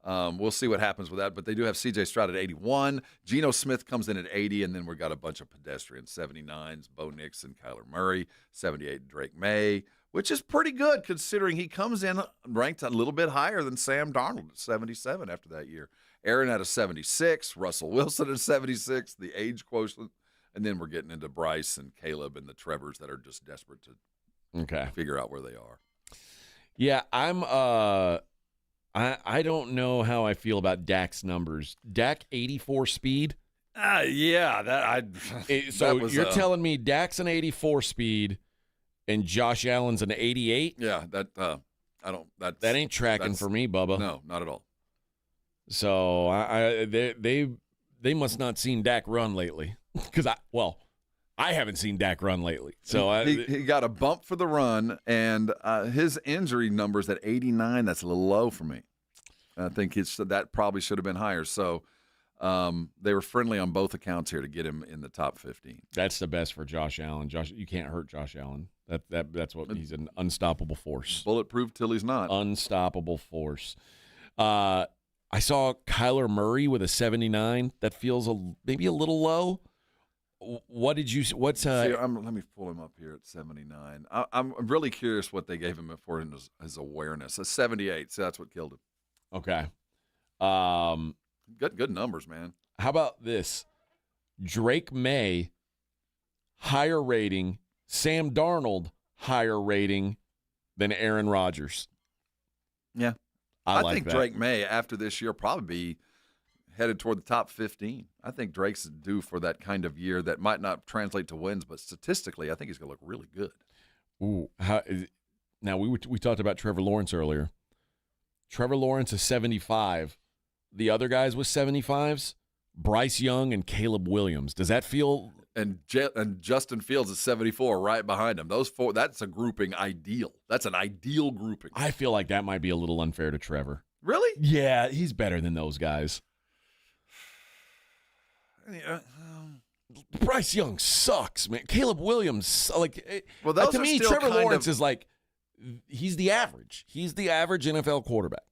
S6: We'll see what happens with that, but they do have C.J. Stroud at 81. Geno Smith comes in at 80, and then we've got a bunch of pedestrians, 79s, Bo Nix and Kyler Murray, 78, Drake May, which is pretty good considering he comes in ranked a little bit higher than Sam Darnold at 77 after that year. Aaron at a 76, Russell Wilson at 76, the age quotient, and then we're getting into Bryce and Caleb and the Trevors that are just desperate to figure out where they are.
S2: Yeah, I don't know how I feel about Dak's numbers. Dak 84 speed.
S6: Yeah,
S2: you're telling me Dak's an 84 speed, and Josh Allen's an 88?
S6: Yeah, that
S2: ain't tracking for me, Bubba.
S6: No, not at all.
S2: So they must not seen Dak run lately, because I haven't seen Dak run lately. So
S6: he got a bump for the run, and his injury numbers at 89. That's a little low for me. I think that probably should have been higher. So they were friendly on both accounts here to get him in the top 15.
S2: That's the best for Josh Allen. You can't hurt Josh Allen. That's what he's an unstoppable force.
S6: Bulletproof till he's not.
S2: Unstoppable force. I saw Kyler Murray with a 79. That feels maybe a little low. What did you? What's
S6: let me pull him up here at 79. I'm really curious what they gave him for his awareness. A 78. So that's what killed him.
S2: Okay.
S6: Good numbers, man.
S2: How about this? Drake May, higher rating. Sam Darnold, higher rating than Aaron Rodgers.
S6: Yeah.
S2: I
S6: think Drake May, after this year, probably be headed toward the top 15. I think Drake's due for that kind of year that might not translate to wins, but statistically, I think he's going to look really good.
S2: Ooh, now we talked about Trevor Lawrence earlier. Trevor Lawrence is 75. The other guys with 75s, Bryce Young and Caleb Williams. Does that feel?
S6: And Justin Fields is 74, right behind him. Those four, that's a grouping ideal. That's an ideal grouping.
S2: I feel like that might be a little unfair to Trevor.
S6: Really?
S2: Yeah, he's better than those guys. Bryce Young sucks, man. Caleb Williams, to me, Trevor Lawrence is like, he's the average. He's the average NFL quarterback.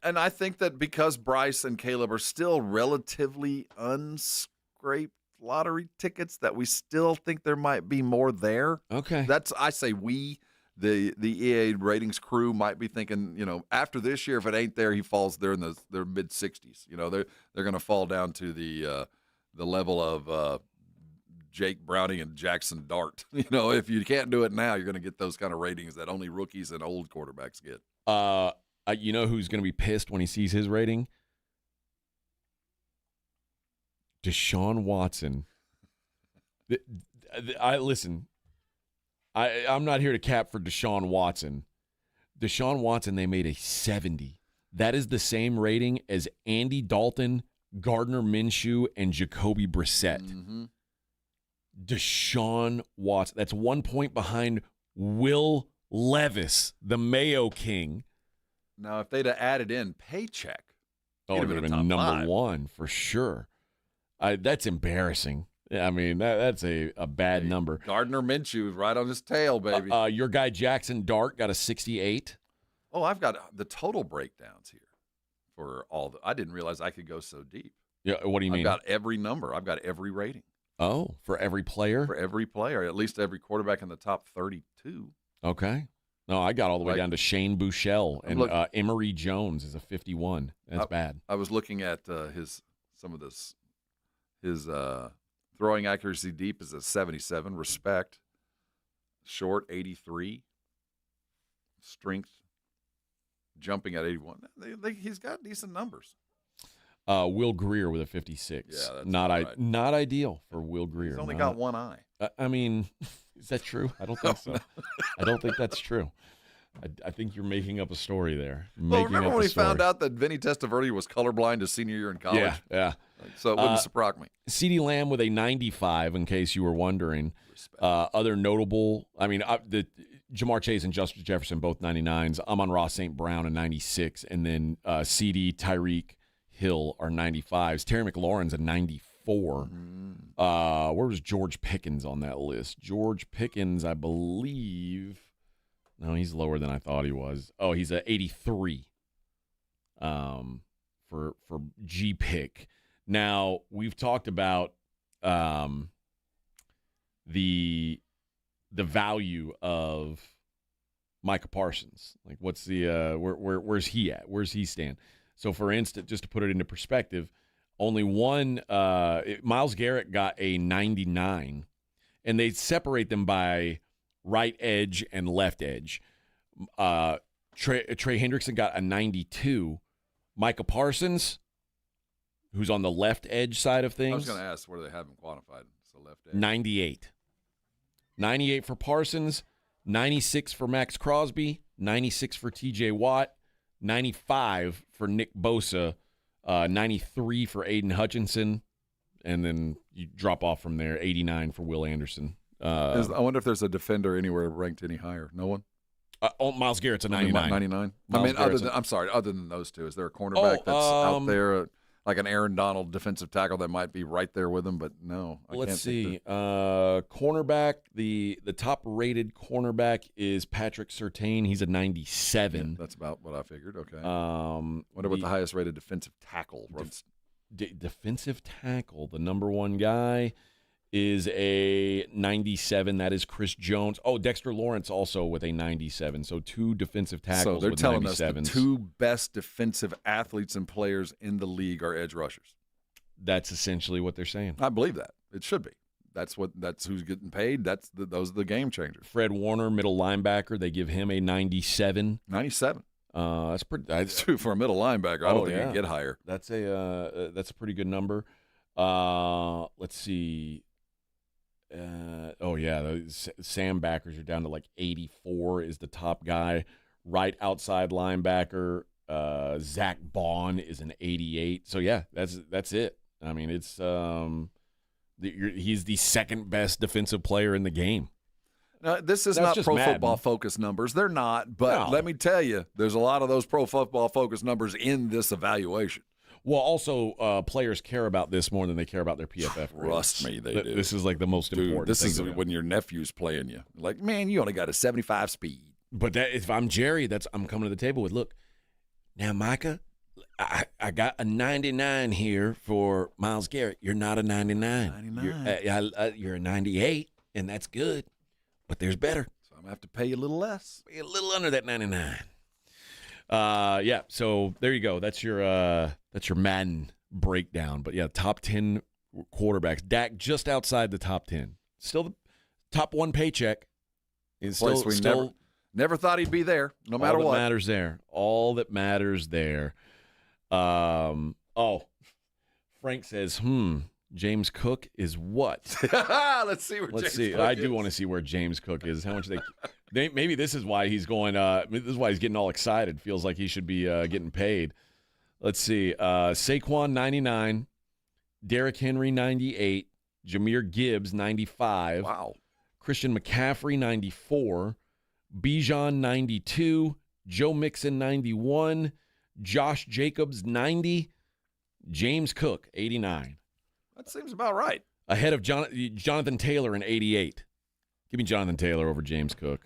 S6: And I think that because Bryce and Caleb are still relatively unscraped lottery tickets, that we still think there might be more there.
S2: Okay.
S6: I say we, the EA ratings crew, might be thinking, after this year, if it ain't there, he falls there in their mid 60s. They're going to fall down to the level of Jake Browning and Jackson Dart. If you can't do it now, you're going to get those kind of ratings that only rookies and old quarterbacks get.
S2: You know who's going to be pissed when he sees his rating? Deshaun Watson. I'm not here to cap for Deshaun Watson. Deshaun Watson, they made a 70. That is the same rating as Andy Dalton, Gardner Minshew, and Jacoby Brissett.
S6: Mm-hmm.
S2: Deshaun Watson. That's 1 point behind Will Levis, the Mayo King.
S6: Now, if they'd have added in Paycheck,
S2: it would have been number 1 for sure. That's embarrassing. I mean, that's a bad number.
S6: Gardner Minshew right on his tail, baby.
S2: Your guy Jackson Dart got a 68.
S6: Oh, I've got the total breakdowns here for all I didn't realize I could go so deep.
S2: Yeah, what do you mean?
S6: I've got every number. I've got every rating.
S2: Oh, for every player?
S6: For every player, at least every quarterback in the top 32.
S2: Okay. No, I got all the way down to Shane Buechele, and Emory Jones is a 51. That's bad.
S6: I was looking at his throwing accuracy deep is a 77. Respect, short 83. Strength, jumping at 81. He's got decent numbers.
S2: Will Greer with a 56.
S6: Yeah, that's
S2: not ideal for Will Greer.
S6: He's only got one eye.
S2: I mean, is that true? I don't think so. I don't think that's true. I think you're making up a story there.
S6: Well, remember when he found out that Vinny Testaverde was colorblind his senior year in college?
S2: Yeah.
S6: So it wouldn't surprise me.
S2: CeeDee Lamb with a 95, in case you were wondering. Other notable, the Jamar Chase and Justin Jefferson, both 99s. Amon-Ra St. Brown, a 96. And then CD, Tyreek Hill are 95s. Terry McLaurin's a 94. Where was George Pickens on that list? George Pickens, I believe. No, he's lower than I thought he was. Oh, he's a 83 for G-Pick. Now, we've talked about the value of Micah Parsons. Like, what's the where's he at? Where's he stand? So, for instance, just to put it into perspective, only one Myles Garrett got a 99, and they separate them by right edge and left edge. Trey Hendrickson got a 92. Micah Parsons, who's on the left edge side of things,
S6: I was going to ask where they have him quantified. So left edge.
S2: 98. 98 for Parsons, 96 for Max Crosby, 96 for TJ Watt, 95 for Nick Bosa, 93 for Aiden Hutchinson, and then you drop off from there, 89 for Will Anderson.
S6: I wonder if there's a defender anywhere ranked any higher. No one?
S2: Myles Garrett's a 99.
S6: 99? Other than those two, is there a cornerback that's out there, like an Aaron Donald defensive tackle that might be right there with him? But no,
S2: Let's see. Cornerback, the top-rated cornerback is Patrick Surtain. He's a 97.
S6: Yeah, that's about what I figured. Okay. What about the highest-rated defensive tackle?
S2: Defensive tackle, the number one guy is a 97. That is Chris Jones. Oh, Dexter Lawrence also with a 97. So two defensive tackles.
S6: So they're
S2: with
S6: telling
S2: 97s.
S6: us the two best defensive athletes and players in the league are edge rushers.
S2: That's essentially what they're saying.
S6: I believe that. It should be. That's who's getting paid. Those are the game changers.
S2: Fred Warner, middle linebacker, they give him a 97.
S6: 97.
S2: That's pretty.
S6: That's true for a middle linebacker. I don't think you can get higher.
S2: That's a pretty good number. Let's see. Sam backers are down to like 84 is the top guy. Right outside linebacker, Zach Bond is an 88. So yeah, that's it. I mean, it's he's the second best defensive player in the game.
S6: Now, this is not Pro Football Focus numbers. They're not, but let me tell you, there's a lot of those Pro Football Focus numbers in this evaluation.
S2: Well, also, players care about this more than they care about their PFF ratings.
S6: Trust me, they do.
S2: This is like the most important.
S6: This is when your nephew's playing you. Like, man, you only got a 75 speed.
S2: But if I'm Jerry, I'm coming to the table with, look, now, Micah, I got a 99 here for Myles Garrett. You're not a 99.
S6: 99.
S2: You're a 98, and that's good. But there's better.
S6: So I'm going to have to pay you a little less.
S2: Pay a little under that 99. So there you go. That's your Madden breakdown. But yeah, top 10 quarterbacks. Dak just outside the top 10. Still the top one paycheck. Is still
S6: never thought he'd be there, no matter what.
S2: All that matters there. All that matters there. Frank says, James Cook is what?
S6: Let's see where James Cook is.
S2: I do want to see where James Cook is. How much they maybe this is why he's going. This is why he's getting all excited. Feels like he should be getting paid. Let's see. Saquon 99, Derrick Henry 98, Jahmyr Gibbs 95.
S6: Wow.
S2: Christian McCaffrey 94, Bijan 92, Joe Mixon 91, Josh Jacobs 90, James Cook 89.
S6: That seems about right.
S2: Ahead of Jonathan Taylor in 88. Give me Jonathan Taylor over James Cook.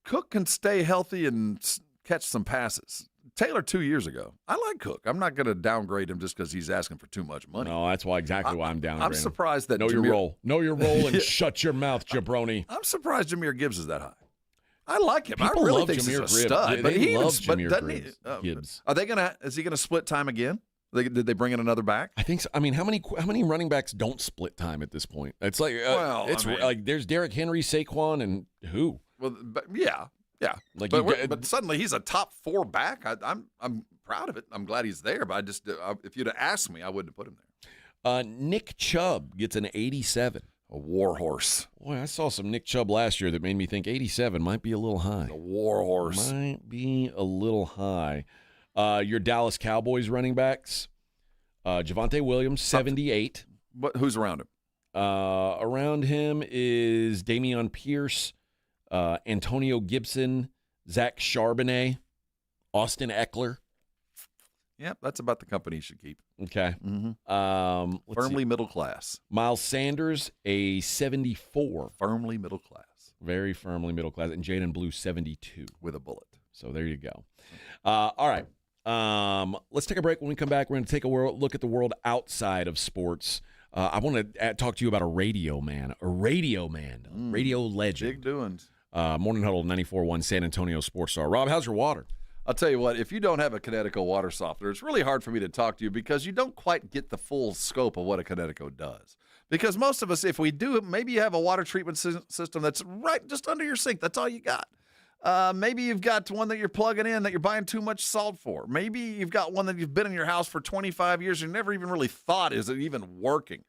S6: Cook can stay healthy and catch some passes. Taylor 2 years ago. I like Cook. I'm not going to downgrade him just because he's asking for too much money.
S2: No, that's why I'm downgrading.
S6: I'm surprised that
S2: Know your role and shut your mouth, jabroni.
S6: I'm surprised Jahmyr Gibbs is that high. I like him.
S2: People
S6: I really
S2: love
S6: think
S2: Jahmyr
S6: he's a stud.
S2: They love
S6: Jahmyr
S2: Gibbs.
S6: Are they gonna? Is he gonna split time again? Did they bring in another back?
S2: I think so. I mean, how many running backs don't split time at this point? It's like like there's Derrick Henry, Saquon, and who?
S6: Well, yeah.
S2: Like
S6: but suddenly he's a top 4 back. I'm proud of it. I'm glad he's there. But I just if you'd have asked me, I wouldn't have put him there.
S2: Nick Chubb gets an 87.
S6: A war horse.
S2: Boy, I saw some Nick Chubb last year that made me think 87 might be a little high.
S6: A war horse.
S2: Might be a little high. Your Dallas Cowboys running backs, Javonte Williams, 78.
S6: Who's around him?
S2: Around him is Dameon Pierce, Antonio Gibson, Zach Charbonnet, Austin Eckler.
S6: Yep, that's about the company you should keep.
S2: Okay.
S6: Mm-hmm. Firmly middle class.
S2: Miles Sanders, a 74.
S6: Firmly middle class.
S2: Very firmly middle class. And Jaden Blue, 72.
S6: With a bullet.
S2: So there you go. All right. Let's take a break. When we come back, we're going to take a look at the world outside of sports. I want to talk to you about a radio man, radio legend.
S6: Big doings.
S2: Morning Huddle 94.1 San Antonio Sports Star. Rob, how's your water?
S6: I'll tell you what, if you don't have a Kinetico water softener, it's really hard for me to talk to you because you don't quite get the full scope of what a Kinetico does. Because most of us, if we do, maybe you have a water treatment system that's right just under your sink. That's all you got. Maybe you've got one that you're plugging in that you're buying too much salt for. Maybe you've got one that you've been in your house for 25 years and you never even really thought, is it even working?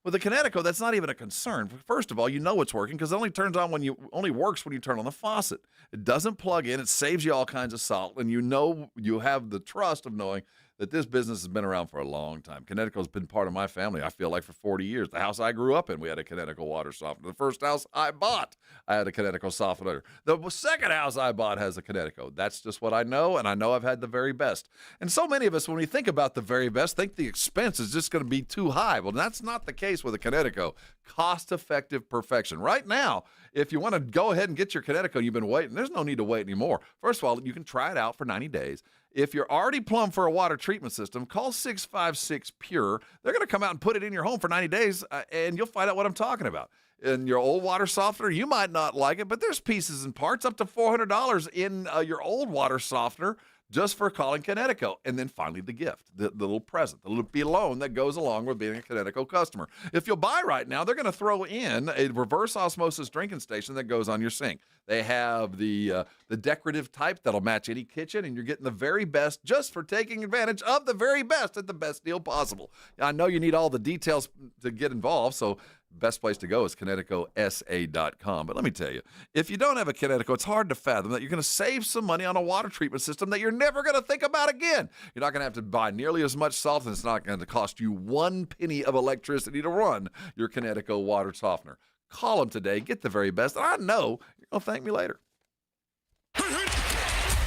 S6: With the Kinetico, that's not even a concern. First of all, you know it's working because it only works when you turn on the faucet. It doesn't plug in. It saves you all kinds of salt, and you know you have the trust of knowing that this business has been around for a long time. Kinetico's been part of my family, I feel like, for 40 years. The house I grew up in, we had a Kinetico water softener. The first house I bought, I had a Kinetico softener. The second house I bought has a Kinetico. That's just what I know, and I know I've had the very best. And so many of us, when we think about the very best, think the expense is just going to be too high. Well, that's not the case with a Kinetico. Cost-effective perfection. Right now, if you want to go ahead and get your Kinetico, you've been waiting, there's no need to wait anymore. First of all, you can try it out for 90 days. If you're already plumbed for a water treatment system, call 656-PURE. They're going to come out and put it in your home for 90 days, and you'll find out what I'm talking about. In your old water softener, you might not like it, but there's pieces and parts up to $400 in your old water softener just for calling Kinetico. And then finally the gift, the little present, the little loan that goes along with being a Kinetico customer. If you'll buy right now, they're going to throw in a reverse osmosis drinking station that goes on your sink. They have the decorative type that'll match any kitchen, and you're getting the very best just for taking advantage of the very best at the best deal possible. I know you need all the details to get involved, so best place to go is KineticoSA.com. But let me tell you, if you don't have a Kinetico, it's hard to fathom that you're going to save some money on a water treatment system that you're never going to think about again. You're not going to have to buy nearly as much salt, and it's not going to cost you 1 penny of electricity to run your Kinetico water softener. Call them today. Get the very best. And I know you're going to thank me later.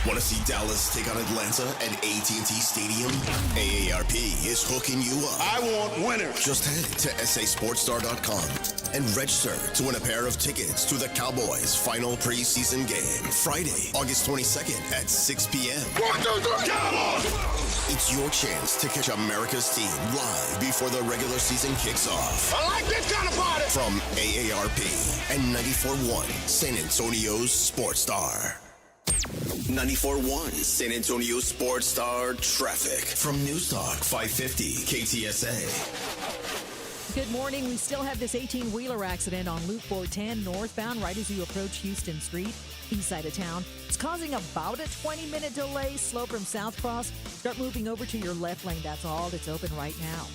S1: Want to see Dallas take on Atlanta at AT&T Stadium? AARP is hooking you up. I want winners. Just head to sasportstar.com and register to win a pair of tickets to the Cowboys' final preseason game, Friday, August 22nd at 6 p.m. 1, 2, 3, Cowboys! It's your chance to catch America's team live before the regular season kicks off. I like this kind of party! From AARP and 94.1 San Antonio's Sports Star. 94.1 San Antonio Sports Star traffic from News Talk 550 KTSA.
S30: Good morning. We still have this 18-wheeler accident on Loop 410 northbound right as you approach Houston Street, east side of town. It's causing about a 20-minute delay. Slow from South Cross. Start moving over to your left lane. That's all that's open right now.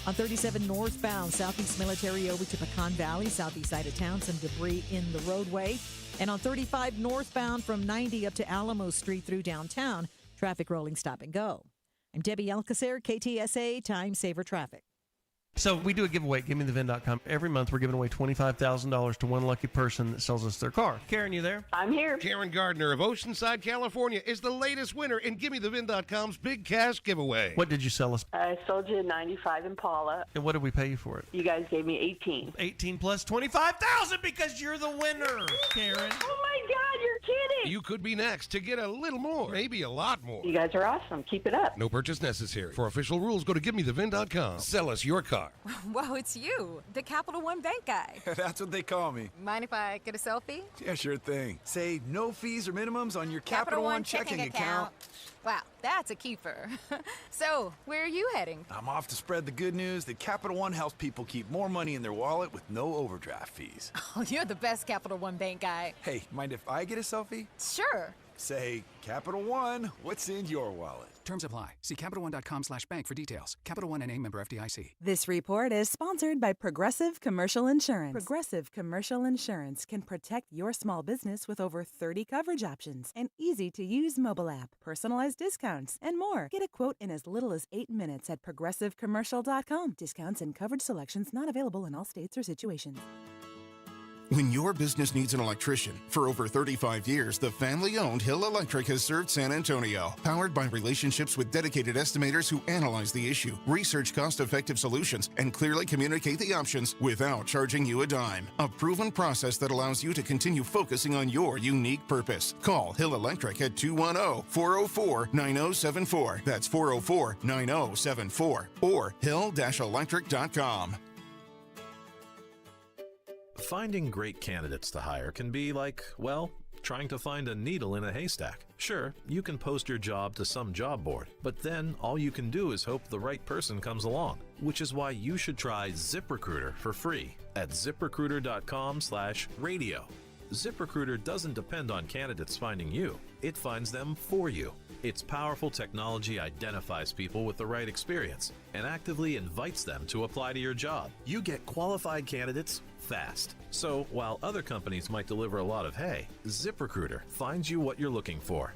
S30: On 37 northbound, southeast Military over to Pecan Valley, southeast side of town, some debris in the roadway. And on 35 northbound from 90 up to Alamo Street through downtown, traffic rolling stop and go. I'm Debbie Alcacer, KTSA Time Saver Traffic.
S4: So we do a giveaway at GiveMeTheVin.com. Every month we're giving away $25,000 to one lucky person that sells us their car. Karen, you there?
S7: I'm here.
S4: Karen Gardner of Oceanside, California is the latest winner in GiveMeTheVin.com's big cash giveaway. What did you sell us?
S7: I sold you a 95 Impala.
S4: And what did we pay you for it?
S7: You guys gave me 18.
S4: 18 plus 25,000 because you're the winner, Karen.
S7: Oh my God, you're kidding.
S4: You could be next to get a little more, maybe a lot more.
S7: You guys are awesome. Keep it up.
S4: No purchase necessary. For official rules, go to GiveMeTheVin.com. Sell us your car.
S9: Whoa, it's you, the Capital One Bank guy.
S13: That's what they call me.
S9: Mind if I get a selfie?
S13: Yeah, sure thing. Say no fees or minimums on your Capital One checking account.
S9: Wow, that's a keeper. So, where are you heading?
S13: I'm off to spread the good news that Capital One helps people keep more money in their wallet with no overdraft fees.
S9: Oh, you're the best Capital One Bank guy.
S13: Hey, mind if I get a selfie?
S9: Sure.
S13: Say, Capital One, what's in your wallet?
S16: Terms apply. See CapitalOne.com/bank for details. Capital One NA, member FDIC.
S17: This report is sponsored by Progressive Commercial Insurance. Progressive Commercial Insurance can protect your small business with over 30 coverage options, an easy-to-use mobile app, personalized discounts, and more. Get a quote in as little as 8 minutes at ProgressiveCommercial.com. Discounts and coverage selections not available in all states or situations.
S18: When your business needs an electrician, for over 35 years, the family-owned Hill Electric has served San Antonio. Powered by relationships with dedicated estimators who analyze the issue, research cost-effective solutions, and clearly communicate the options without charging you a dime. A proven process that allows you to continue focusing on your unique purpose. Call Hill Electric at 210-404-9074. That's 404-9074. Or hill-electric.com.
S19: Finding great candidates to hire can be like, well, trying to find a needle in a haystack. Sure, you can post your job to some job board, but then all you can do is hope the right person comes along, which is why you should try ZipRecruiter for free at ZipRecruiter.com/radio. ZipRecruiter doesn't depend on candidates finding you. It finds them for you. Its powerful technology identifies people with the right experience and actively invites them to apply to your job. You get qualified candidates fast. So while other companies might deliver a lot of hay, ZipRecruiter finds you what you're looking for.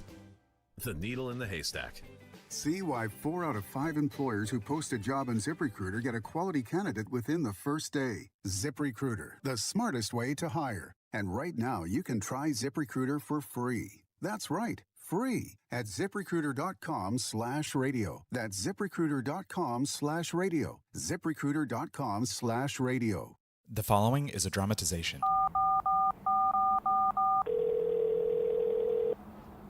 S19: The needle in the haystack.
S20: See why 4 out of 5 employers who post a job on ZipRecruiter get a quality candidate within the first day. ZipRecruiter, the smartest way to hire. And right now, you can try ZipRecruiter for free. That's right, free at ZipRecruiter.com/radio. That's ZipRecruiter.com/radio. ZipRecruiter.com/radio.
S23: The following is a dramatization.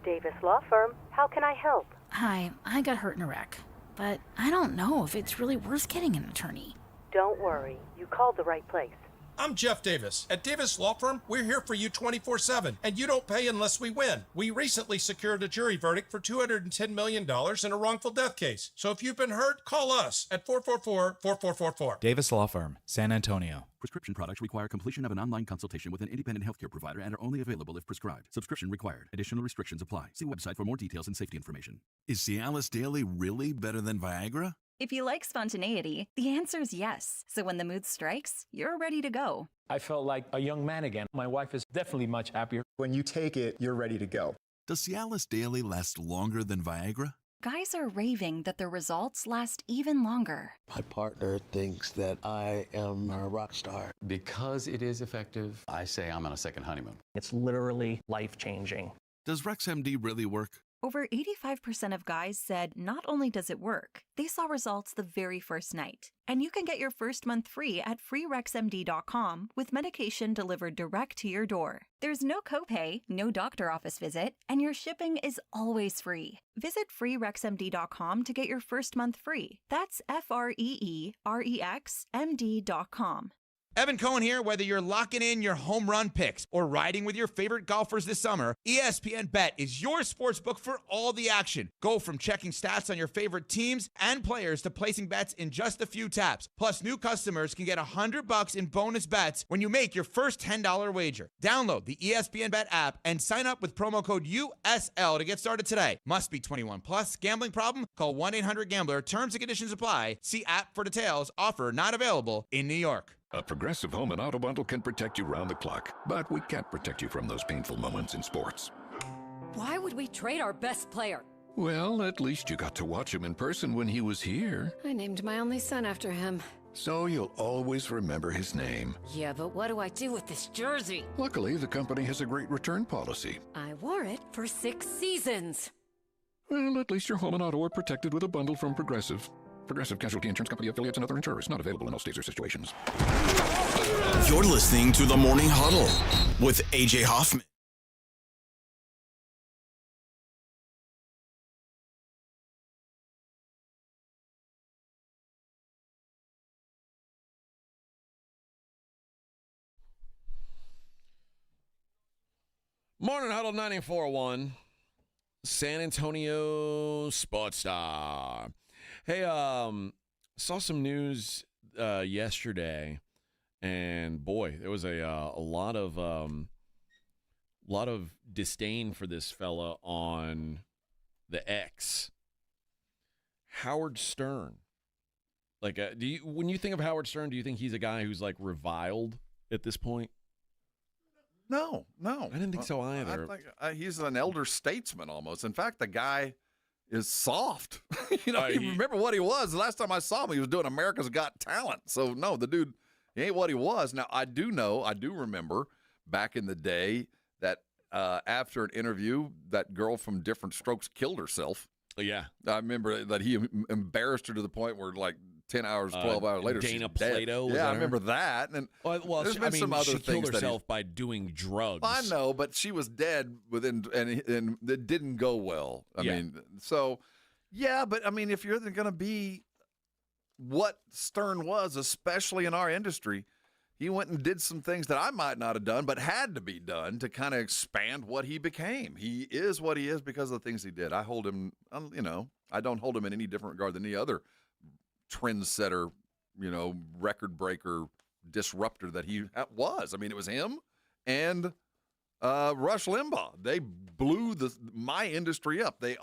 S31: Davis Law Firm, how can I help?
S32: Hi, I got hurt in a wreck, but I don't know if it's really worth getting an attorney.
S31: Don't worry, you called the right place.
S33: I'm Jeff Davis. At Davis Law Firm, we're here for you 24/7, and you don't pay unless we win. We recently secured a jury verdict for $210 million in a wrongful death case. So if you've been hurt, call us at 444-4444.
S23: Davis Law Firm, San Antonio.
S34: Prescription products require completion of an online consultation with an independent healthcare provider and are only available if prescribed. Subscription required. Additional restrictions apply. See website for more details and safety information.
S35: Is Cialis Daily really better than Viagra?
S36: If you like spontaneity, the answer is yes. So when the mood strikes, you're ready to go.
S37: I felt like a young man again. My wife is definitely much happier.
S38: When you take it, you're ready to go.
S35: Does Cialis Daily last longer than Viagra?
S36: Guys are raving that their results last even longer.
S39: My partner thinks that I am a rock star.
S40: Because it is effective, I say I'm on a second honeymoon.
S41: It's literally life-changing.
S35: Does RexMD really work?
S36: Over 85% of guys said not only does it work, they saw results the very first night. And you can get your first month free at freerexmd.com with medication delivered direct to your door. There's no copay, no doctor office visit, and your shipping is always free. Visit freerexmd.com to get your first month free. That's FREEREXMD.com.
S42: Evan Cohen here. Whether you're locking in your home run picks or riding with your favorite golfers this summer, ESPN Bet is your sportsbook for all the action. Go from checking stats on your favorite teams and players to placing bets in just a few taps. Plus, new customers can get $100 in bonus bets when you make your first $10 wager. Download the ESPN Bet app and sign up with promo code USL to get started today. Must be 21 plus. Gambling problem? Call 1-800-GAMBLER. Terms and conditions apply. See app for details. Offer not available in New York.
S43: A Progressive Home and Auto Bundle can protect you round the clock, but we can't protect you from those painful moments in sports.
S44: Why would we trade our best player?
S43: Well, at least you got to watch him in person when he was here.
S44: I named my only son after him.
S43: So you'll always remember his name.
S44: Yeah, but what do I do with this jersey?
S43: Luckily, the company has a great return policy.
S44: I wore it for 6 seasons.
S43: Well, at least your home and auto are protected with a bundle from Progressive. Progressive Casualty Insurance Company affiliates and other insurers. Not available in all states or situations.
S1: You're listening to the Morning Huddle with AJ Hoffman.
S2: Morning Huddle 94.1, San Antonio Sports Star. Hey, saw some news yesterday, and boy, there was a lot of disdain for this fella on the X. Howard Stern. Like, when you think of Howard Stern, do you think he's a guy who's like reviled at this point?
S3: No.
S2: I didn't think so either.
S3: I think he's an elder statesman almost. In fact, the guy is soft. You remember what he was. The last time I saw him, he was doing America's Got Talent. So, no, the dude, he ain't what he was. Now, I do remember back in the day that after an interview, that girl from Different Strokes killed herself.
S2: Yeah.
S3: I remember that he embarrassed her to the point where, like, 10 hours, 12 hours later,
S2: Dana
S3: she's dead.
S2: Plato.
S3: Yeah, I remember that. And there's been some other
S2: she
S3: things
S2: killed herself by doing drugs.
S3: I know, but she was dead within, and it didn't go well. I mean, so, yeah, but I mean, if you're going to be what Stern was, especially in our industry, he went and did some things that I might not have done, but had to be done to kind of expand what he became. He is what he is because of the things he did. I hold him, I don't hold him in any different regard than any other trendsetter, record breaker, disruptor that he was. I mean, it was him and Rush Limbaugh. They blew my industry up. They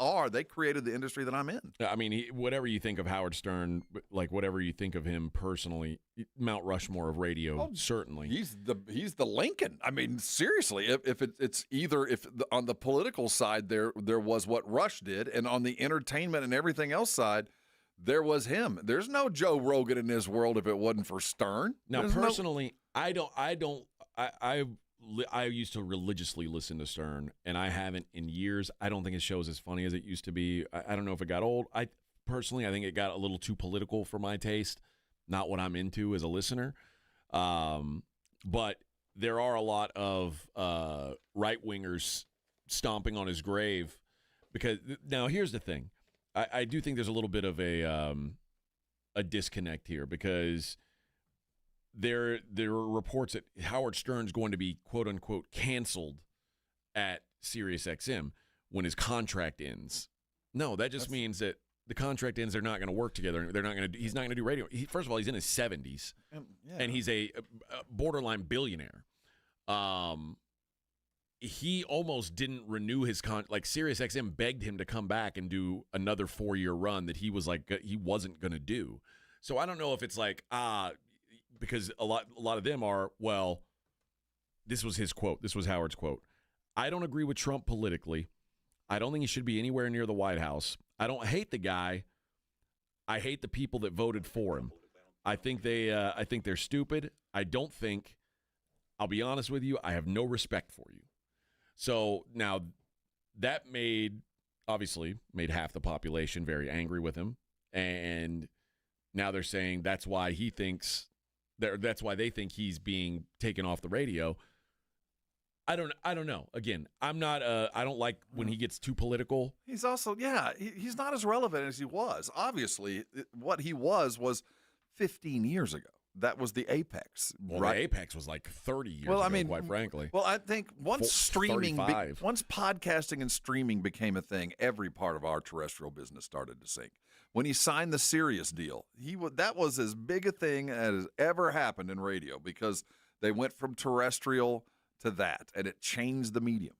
S3: created the industry that I'm in.
S2: I mean, whatever you think of Howard Stern, like whatever you think of him personally, Mount Rushmore of radio, certainly.
S3: He's the Lincoln. I mean, seriously, if on the political side there was what Rush did, and on the entertainment and everything else side, there was him. There's no Joe Rogan in this world if it wasn't for Stern.
S2: Now, personally, I used to religiously listen to Stern, and I haven't in years. I don't think his show's as funny as it used to be. I don't know if it got old. I think it got a little too political for my taste. Not what I'm into as a listener. But there are a lot of right-wingers stomping on his grave. Because now here's the thing. I do think there's a little bit of a disconnect here, because there are reports that Howard Stern's going to be, quote unquote, canceled at SiriusXM when his contract ends. No, that just means that the contract ends. They're not going to work together. He's not going to do radio. First of all, he's in his 70s, and he's a borderline billionaire. He almost didn't renew his like SiriusXM begged him to come back and do another 4-year run that he was like he wasn't going to do. So I don't know if it's like because a lot of them are, well, this was his quote. This was Howard's quote. I don't agree with Trump politically. I don't think he should be anywhere near the White House. I don't hate the guy. I hate the people that voted for him. I think they're stupid. I'll be honest with you, I have no respect for you. So now that obviously made half the population very angry with him. And now they're saying that's why they think he's being taken off the radio. I don't know. Again, I don't like when he gets too political.
S3: He's also, he's not as relevant as he was. Obviously, what he was 15 years ago. That was the apex.
S2: Well, right? The apex was like 30 years ago, quite frankly.
S3: Well, I think once podcasting and streaming became a thing, every part of our terrestrial business started to sink. When he signed the Sirius deal, that was as big a thing as ever happened in radio, because they went from terrestrial to that, and it changed the medium.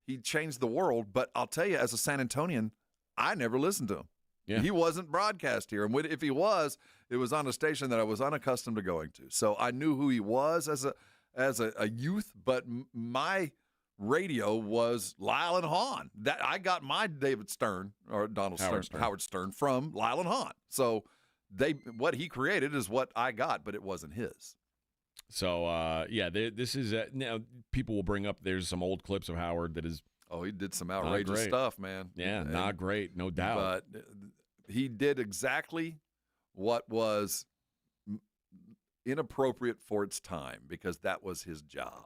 S3: He changed the world, but I'll tell you, as a San Antonian, I never listened to him. Yeah. He wasn't broadcast here, and if he was, it was on a station that I was unaccustomed to going to. So I knew who he was as a youth, but my radio was Lyle and Hahn. That I got my Howard Stern from Lyle and Hahn. So what he created is what I got, but it wasn't his.
S2: So, this is now people will bring up there's some old clips of Howard that is.
S3: Oh, he did some outrageous stuff, man.
S2: Yeah, not great, no doubt.
S3: But he did exactly what was inappropriate for its time because that was his job.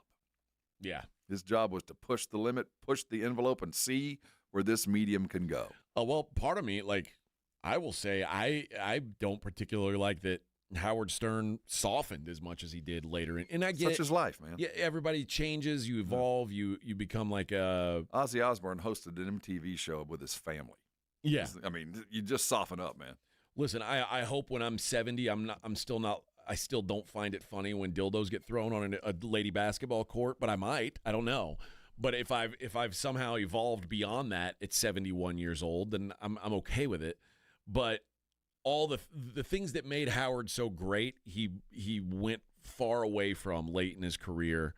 S2: Yeah.
S3: His job was to push the limit, push the envelope, and see where this medium can go.
S2: Oh, well, part of me, I will say I don't particularly like that Howard Stern softened as much as he did later. And I get
S3: such is life, man.
S2: Yeah, everybody changes, you evolve, you become like a
S3: Ozzy Osbourne hosted an MTV show with his family.
S2: Yeah.
S3: I mean, you just soften up, man.
S2: Listen, I hope when I'm 70, I still don't find it funny when dildos get thrown on a lady basketball court, but I might. I don't know. But if I've somehow evolved beyond that at 71 years old, then I'm okay with it. But all the things that made Howard so great, he went far away from late in his career,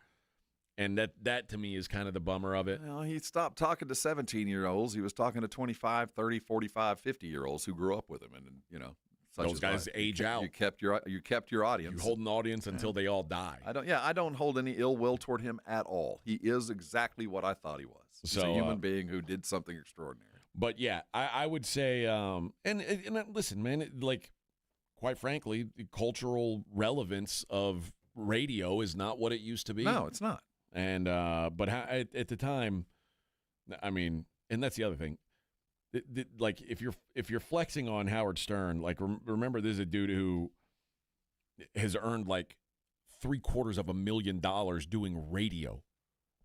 S2: and that to me is kind of the bummer of it.
S3: Well, he stopped talking to 17-year-olds. He was talking to 25, 30, 45, 50-year-olds who grew up with him, and
S2: those guys age out.
S3: You kept your audience.
S2: You hold an audience until they all die.
S3: I don't hold any ill will toward him at all. He is exactly what I thought he was. He's a human being who did something extraordinary.
S2: But yeah, I would say, and listen, man, quite frankly, the cultural relevance of radio is not what it used to be.
S3: No, it's not.
S2: And but at the time, I mean, and that's the other thing. If you're flexing on Howard Stern, remember this is a dude who has earned $750,000 doing radio,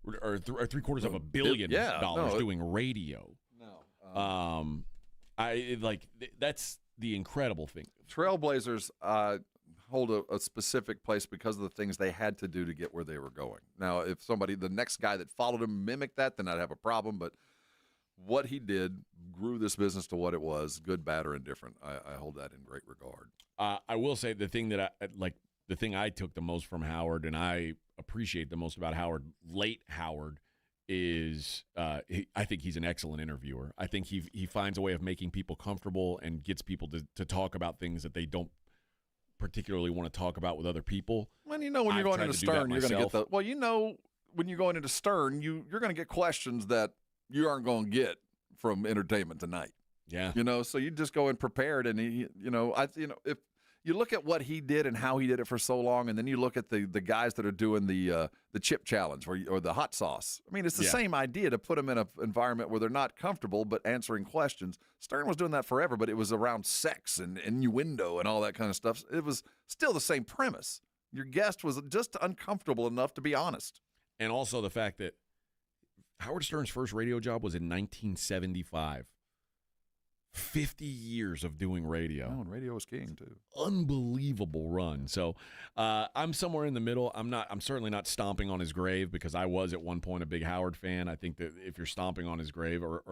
S2: or $750 million doing radio. That's the incredible thing.
S3: Trailblazers hold a specific place because of the things they had to do to get where they were going. Now, if the next guy that followed him mimicked that, then I'd have a problem. But what he did grew this business to what it was, good, bad, or indifferent. I hold that in great regard. I
S2: will say the thing that the thing I took the most from Howard, and I appreciate the most about Howard, late Howard, is I think he's an excellent interviewer. I think he finds a way of making people comfortable and gets people to talk about things that they don't particularly want to talk about with other people.
S3: When you're going into Stern, you're going to get when you're going into Stern, you're going to get questions that you aren't going to get from Entertainment Tonight.
S2: Yeah.
S3: So you just go in prepared, and if you look at what he did and how he did it for so long, and then you look at the guys that are doing the chip challenge or the hot sauce. I mean, it's the same idea to put them in an environment where they're not comfortable but answering questions. Stern was doing that forever, but it was around sex and innuendo and all that kind of stuff. It was still the same premise. Your guest was just uncomfortable enough to be honest.
S2: And also the fact that Howard Stern's first radio job was in 1975. 50 years of doing radio.
S3: Oh, and radio was king, too.
S2: Unbelievable run. So I'm somewhere in the middle. I'm certainly not stomping on his grave because I was at one point a big Howard fan. I think that if you're stomping on his grave or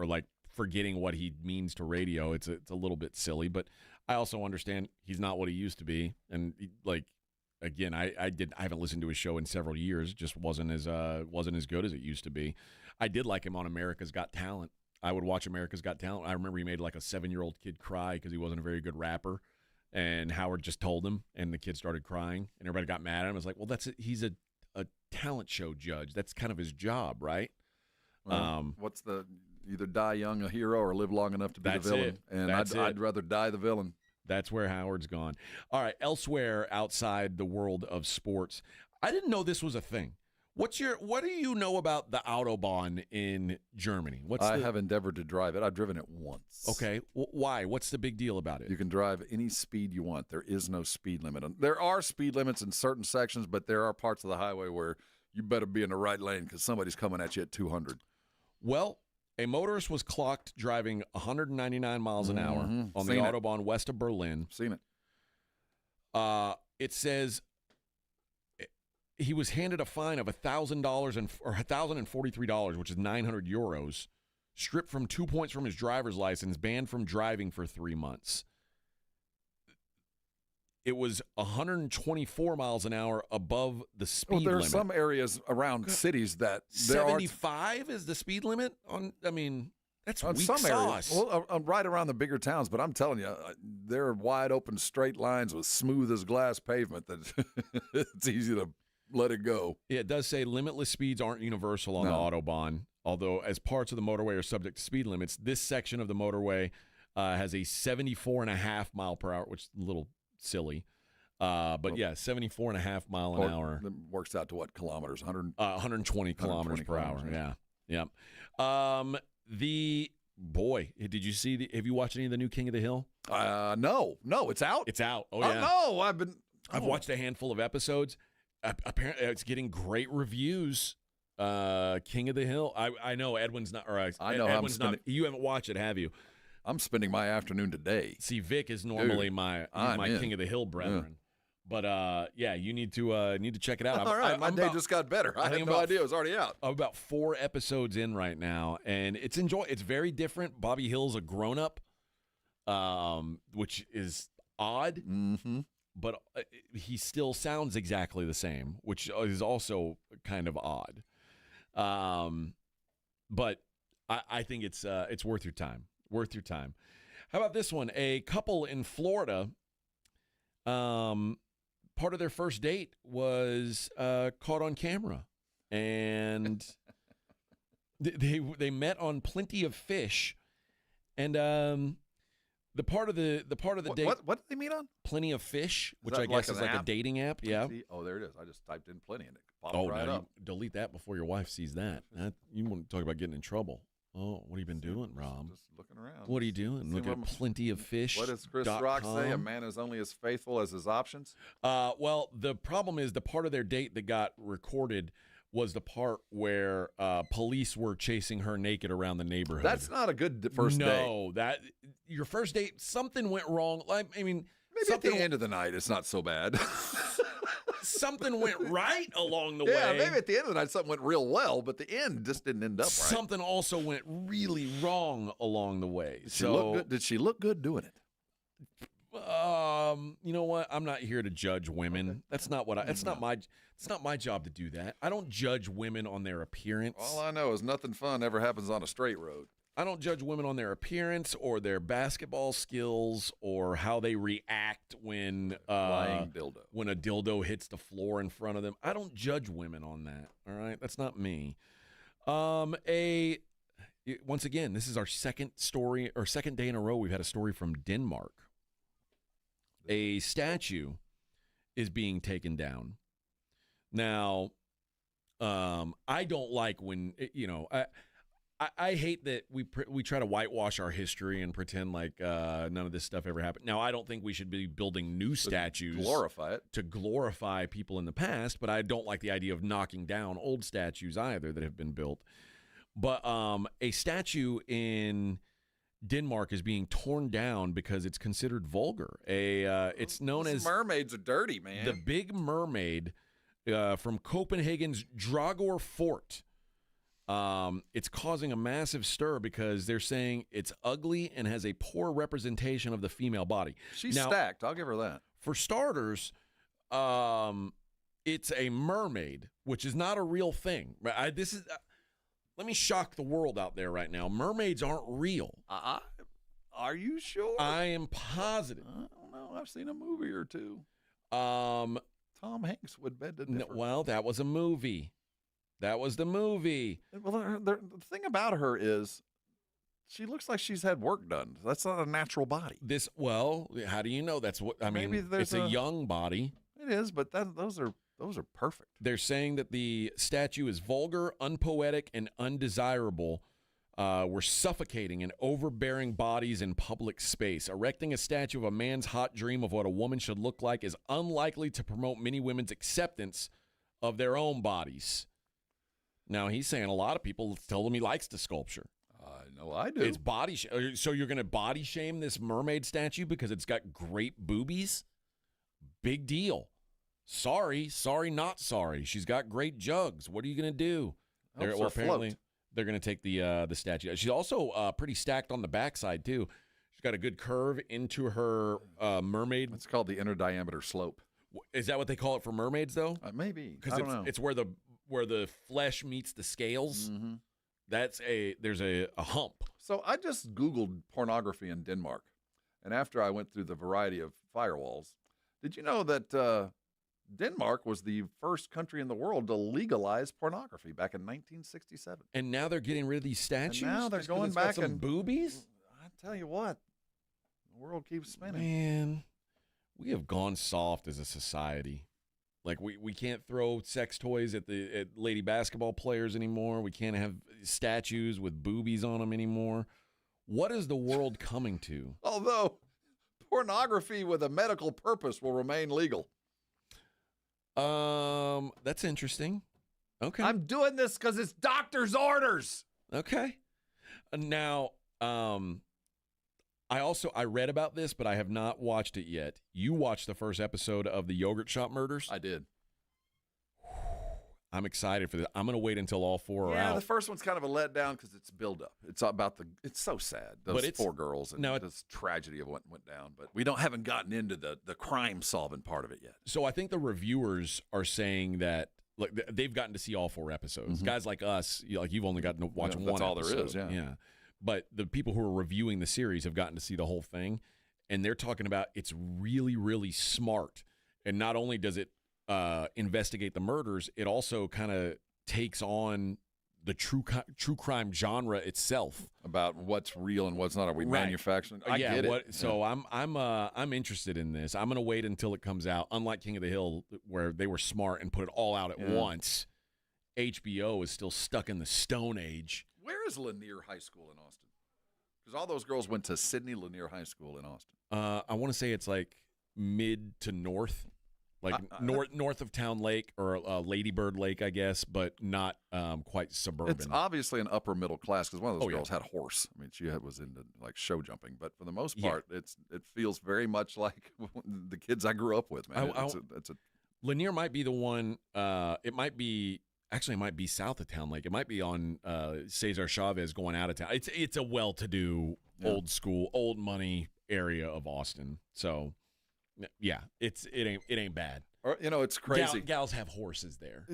S2: forgetting what he means to radio, it's a little bit silly. But I also understand he's not what he used to be. And again, I haven't listened to his show in several years. It just wasn't as good as it used to be. I did like him on America's Got Talent. I would watch America's Got Talent. I remember he made a 7-year-old kid cry because he wasn't a very good rapper, and Howard just told him, and the kid started crying, and everybody got mad at him. I was like, well, that's it. He's a talent show judge. That's kind of his job, right?
S3: Well, what's either die young a hero or live long enough to be the villain? And I'd rather die the villain.
S2: That's where Howard's gone. All right, elsewhere outside the world of sports, I didn't know this was a thing. What do you know about the Autobahn in Germany?
S3: I have endeavored to drive it. I've driven it once.
S2: Okay. Why? What's the big deal about it?
S3: You can drive any speed you want. There is no speed limit. There are speed limits in certain sections, but there are parts of the highway where you better be in the right lane because somebody's coming at you at 200.
S2: Well, a motorist was clocked driving 199 miles an hour on the Autobahn west of Berlin.
S3: Seen it.
S2: It says he was handed a fine of $1,000 or $1,043, which is 900 euros, stripped from 2 points from his driver's license, banned from driving for 3 months. It was 124 miles an hour above the speed limit.
S3: There are some areas around cities that
S2: 75 is the speed limit on. I mean, That's
S3: on
S2: weak
S3: some
S2: sauce.
S3: areas. Well, right around the bigger towns, but I'm telling you, there are wide open straight lines with smooth as glass pavement that it's easy to let it go.
S2: Yeah, it does say limitless speeds aren't universal on the Autobahn, although as parts of the motorway are subject to speed limits. This section of the motorway has a 74.5 mile per hour, which is a little silly. But yeah, 74.5 mile an hour.
S3: That works out to what, kilometers?
S2: 120 kilometers per hour. Yeah. Did you see? Have you watched any of the new King of the Hill?
S3: No, it's out.
S2: It's out. Oh yeah.
S3: No,
S2: I've watched a handful of episodes. Apparently, it's getting great reviews. King of the Hill. I know Edwin's not. Or
S3: I know
S2: Edwin's not. You haven't watched it, have you?
S3: I'm spending my afternoon today.
S2: See, Vic is normally my King of the Hill brethren. But you need to check it out.
S3: All right, my day just got better. I had no idea it was already out.
S2: I'm about 4 episodes in right now, and it's very different. Bobby Hill's a grown up, which is odd.
S3: Mm-hmm.
S2: But he still sounds exactly the same, which is also kind of odd. But I think it's worth your time. Worth your time. How about this one? A couple in Florida. Part of their first date was caught on camera, and they met on Plenty of Fish, and the part of the date.
S3: What did they meet on?
S2: Plenty of Fish, which I guess is like a dating app. Yeah.
S3: Oh, there it is. I just typed in Plenty and it popped
S2: right
S3: up.
S2: Delete that before your wife sees that. You want to talk about getting in trouble. Oh, what have you been doing, Rob?
S3: Just looking around.
S2: What are you doing? Look at Plenty of Fish.
S3: What does Chris Rock say? A man is only as faithful as his options?
S2: Well, the problem is the part of their date that got recorded was the part where police were chasing her naked around the neighborhood.
S3: That's not a good first date.
S2: No, your first date, something went wrong.
S3: Maybe at the end of the night, it's not so bad.
S2: Something went right along the way.
S3: Yeah, maybe at the end of the night something went real well, but the end just didn't end up right.
S2: Something also went really wrong along the way.
S3: Did she look good doing it?
S2: You know what? I'm not here to judge women. Okay. That's not what it's not my job to do that. I don't judge women on their appearance.
S3: All I know is nothing fun ever happens on a straight road.
S2: I don't judge women on their appearance or their basketball skills or how they react when
S3: flying dildo.
S2: When a dildo hits the floor in front of them. I don't judge women on that. All right, that's not me. Once again, this is our second day in a row we've had a story from Denmark. A statue is being taken down. Now, I don't like when I hate that we try to whitewash our history and pretend like none of this stuff ever happened. Now, I don't think we should be building new statues to glorify people in the past, but I don't like the idea of knocking down old statues either that have been built. But a statue in Denmark is being torn down because it's considered vulgar. It's known as
S3: mermaids are dirty, man.
S2: The Big Mermaid from Copenhagen's Dragør Fort. It's causing a massive stir because they're saying it's ugly and has a poor representation of the female body.
S3: She's stacked. I'll give her that.
S2: For starters, it's a mermaid, which is not a real thing. Let me shock the world out there right now. Mermaids aren't real.
S3: Are you sure?
S2: I am positive.
S3: I don't know. I've seen a movie or two. Tom Hanks would beg to differ.
S2: Well, that was a movie. That was the movie.
S3: Well, the thing about her is she looks like she's had work done. That's not a natural body.
S2: How do you know that's what I mean?
S3: Maybe
S2: it's a young body.
S3: It is, but those are perfect.
S2: They're saying that the statue is vulgar, unpoetic, and undesirable. We're suffocating and overbearing bodies in public space. Erecting a statue of a man's hot dream of what a woman should look like is unlikely to promote many women's acceptance of their own bodies. Now, he's saying a lot of people tell him he likes the sculpture.
S3: No, I do.
S2: It's body so you're going to body shame this mermaid statue because it's got great boobies? Big deal. Sorry, not sorry. She's got great jugs. What are you going to do? Apparently, they're going to take the statue. She's also pretty stacked on the backside, too. She's got a good curve into her mermaid.
S3: It's called the inner diameter slope.
S2: Is that what they call it for mermaids, though?
S3: Maybe.
S2: Because it's where the flesh meets the scales.
S3: Mm-hmm.
S2: there's a hump.
S3: So I just Googled pornography in Denmark, and after I went through the variety of firewalls, did you know that Denmark was the first country in the world to legalize pornography back in 1967?
S2: And now they're getting rid of these statues?
S3: And now they're
S2: just 'cause
S3: going
S2: it's got
S3: back
S2: some
S3: and
S2: boobies?
S3: I tell you what, the world keeps spinning.
S2: Man, we have gone soft as a society. Like, we can't throw sex toys at lady basketball players anymore. We can't have statues with boobies on them anymore. What is the world coming to?
S3: Although pornography with a medical purpose will remain legal.
S2: That's interesting. Okay.
S3: I'm doing this because it's doctor's orders.
S2: Okay. Now, I read about this, but I have not watched it yet. You watched the first episode of the Yogurt Shop Murders?
S3: I did.
S2: I'm excited for this. I'm going to wait until all four are out.
S3: Yeah, the first one's kind of a letdown because it's build up. It's about it's so sad. Those four girls and this tragedy of what went down. But we haven't gotten into the crime solving part of it yet.
S2: So I think the reviewers are saying that they've gotten to see all four episodes.
S3: Mm-hmm.
S2: Guys like us, you've only gotten to watch one.
S3: That's all
S2: episode.
S3: there is. Yeah.
S2: But the people who are reviewing the series have gotten to see the whole thing, and they're talking about it's really, really smart. And not only does it investigate the murders, it also kind of takes on the true crime genre itself
S3: about what's real and what's not. Are we manufacturing? I get it.
S2: So I'm interested in this. I'm going to wait until it comes out. Unlike King of the Hill, where they were smart and put it all out at once, HBO is still stuck in the Stone Age.
S3: Where is Lanier High School in Austin? Because all those girls went to Sidney Lanier High School in Austin.
S2: I want to say it's like mid to north. Like north of Town Lake or Lady Bird Lake, I guess, but not quite suburban.
S3: It's obviously an upper middle class because one of those girls had a horse. I mean, she was into like show jumping, but for the most part, it feels very much like the kids I grew up with. Man,
S2: Lanier might be the one. It might be south of Town Lake. It might be on Cesar Chavez going out of town. It's a well-to-do, old school, old money area of Austin. So. Yeah, it ain't bad.
S3: Or, it's crazy.
S2: Gals have horses there.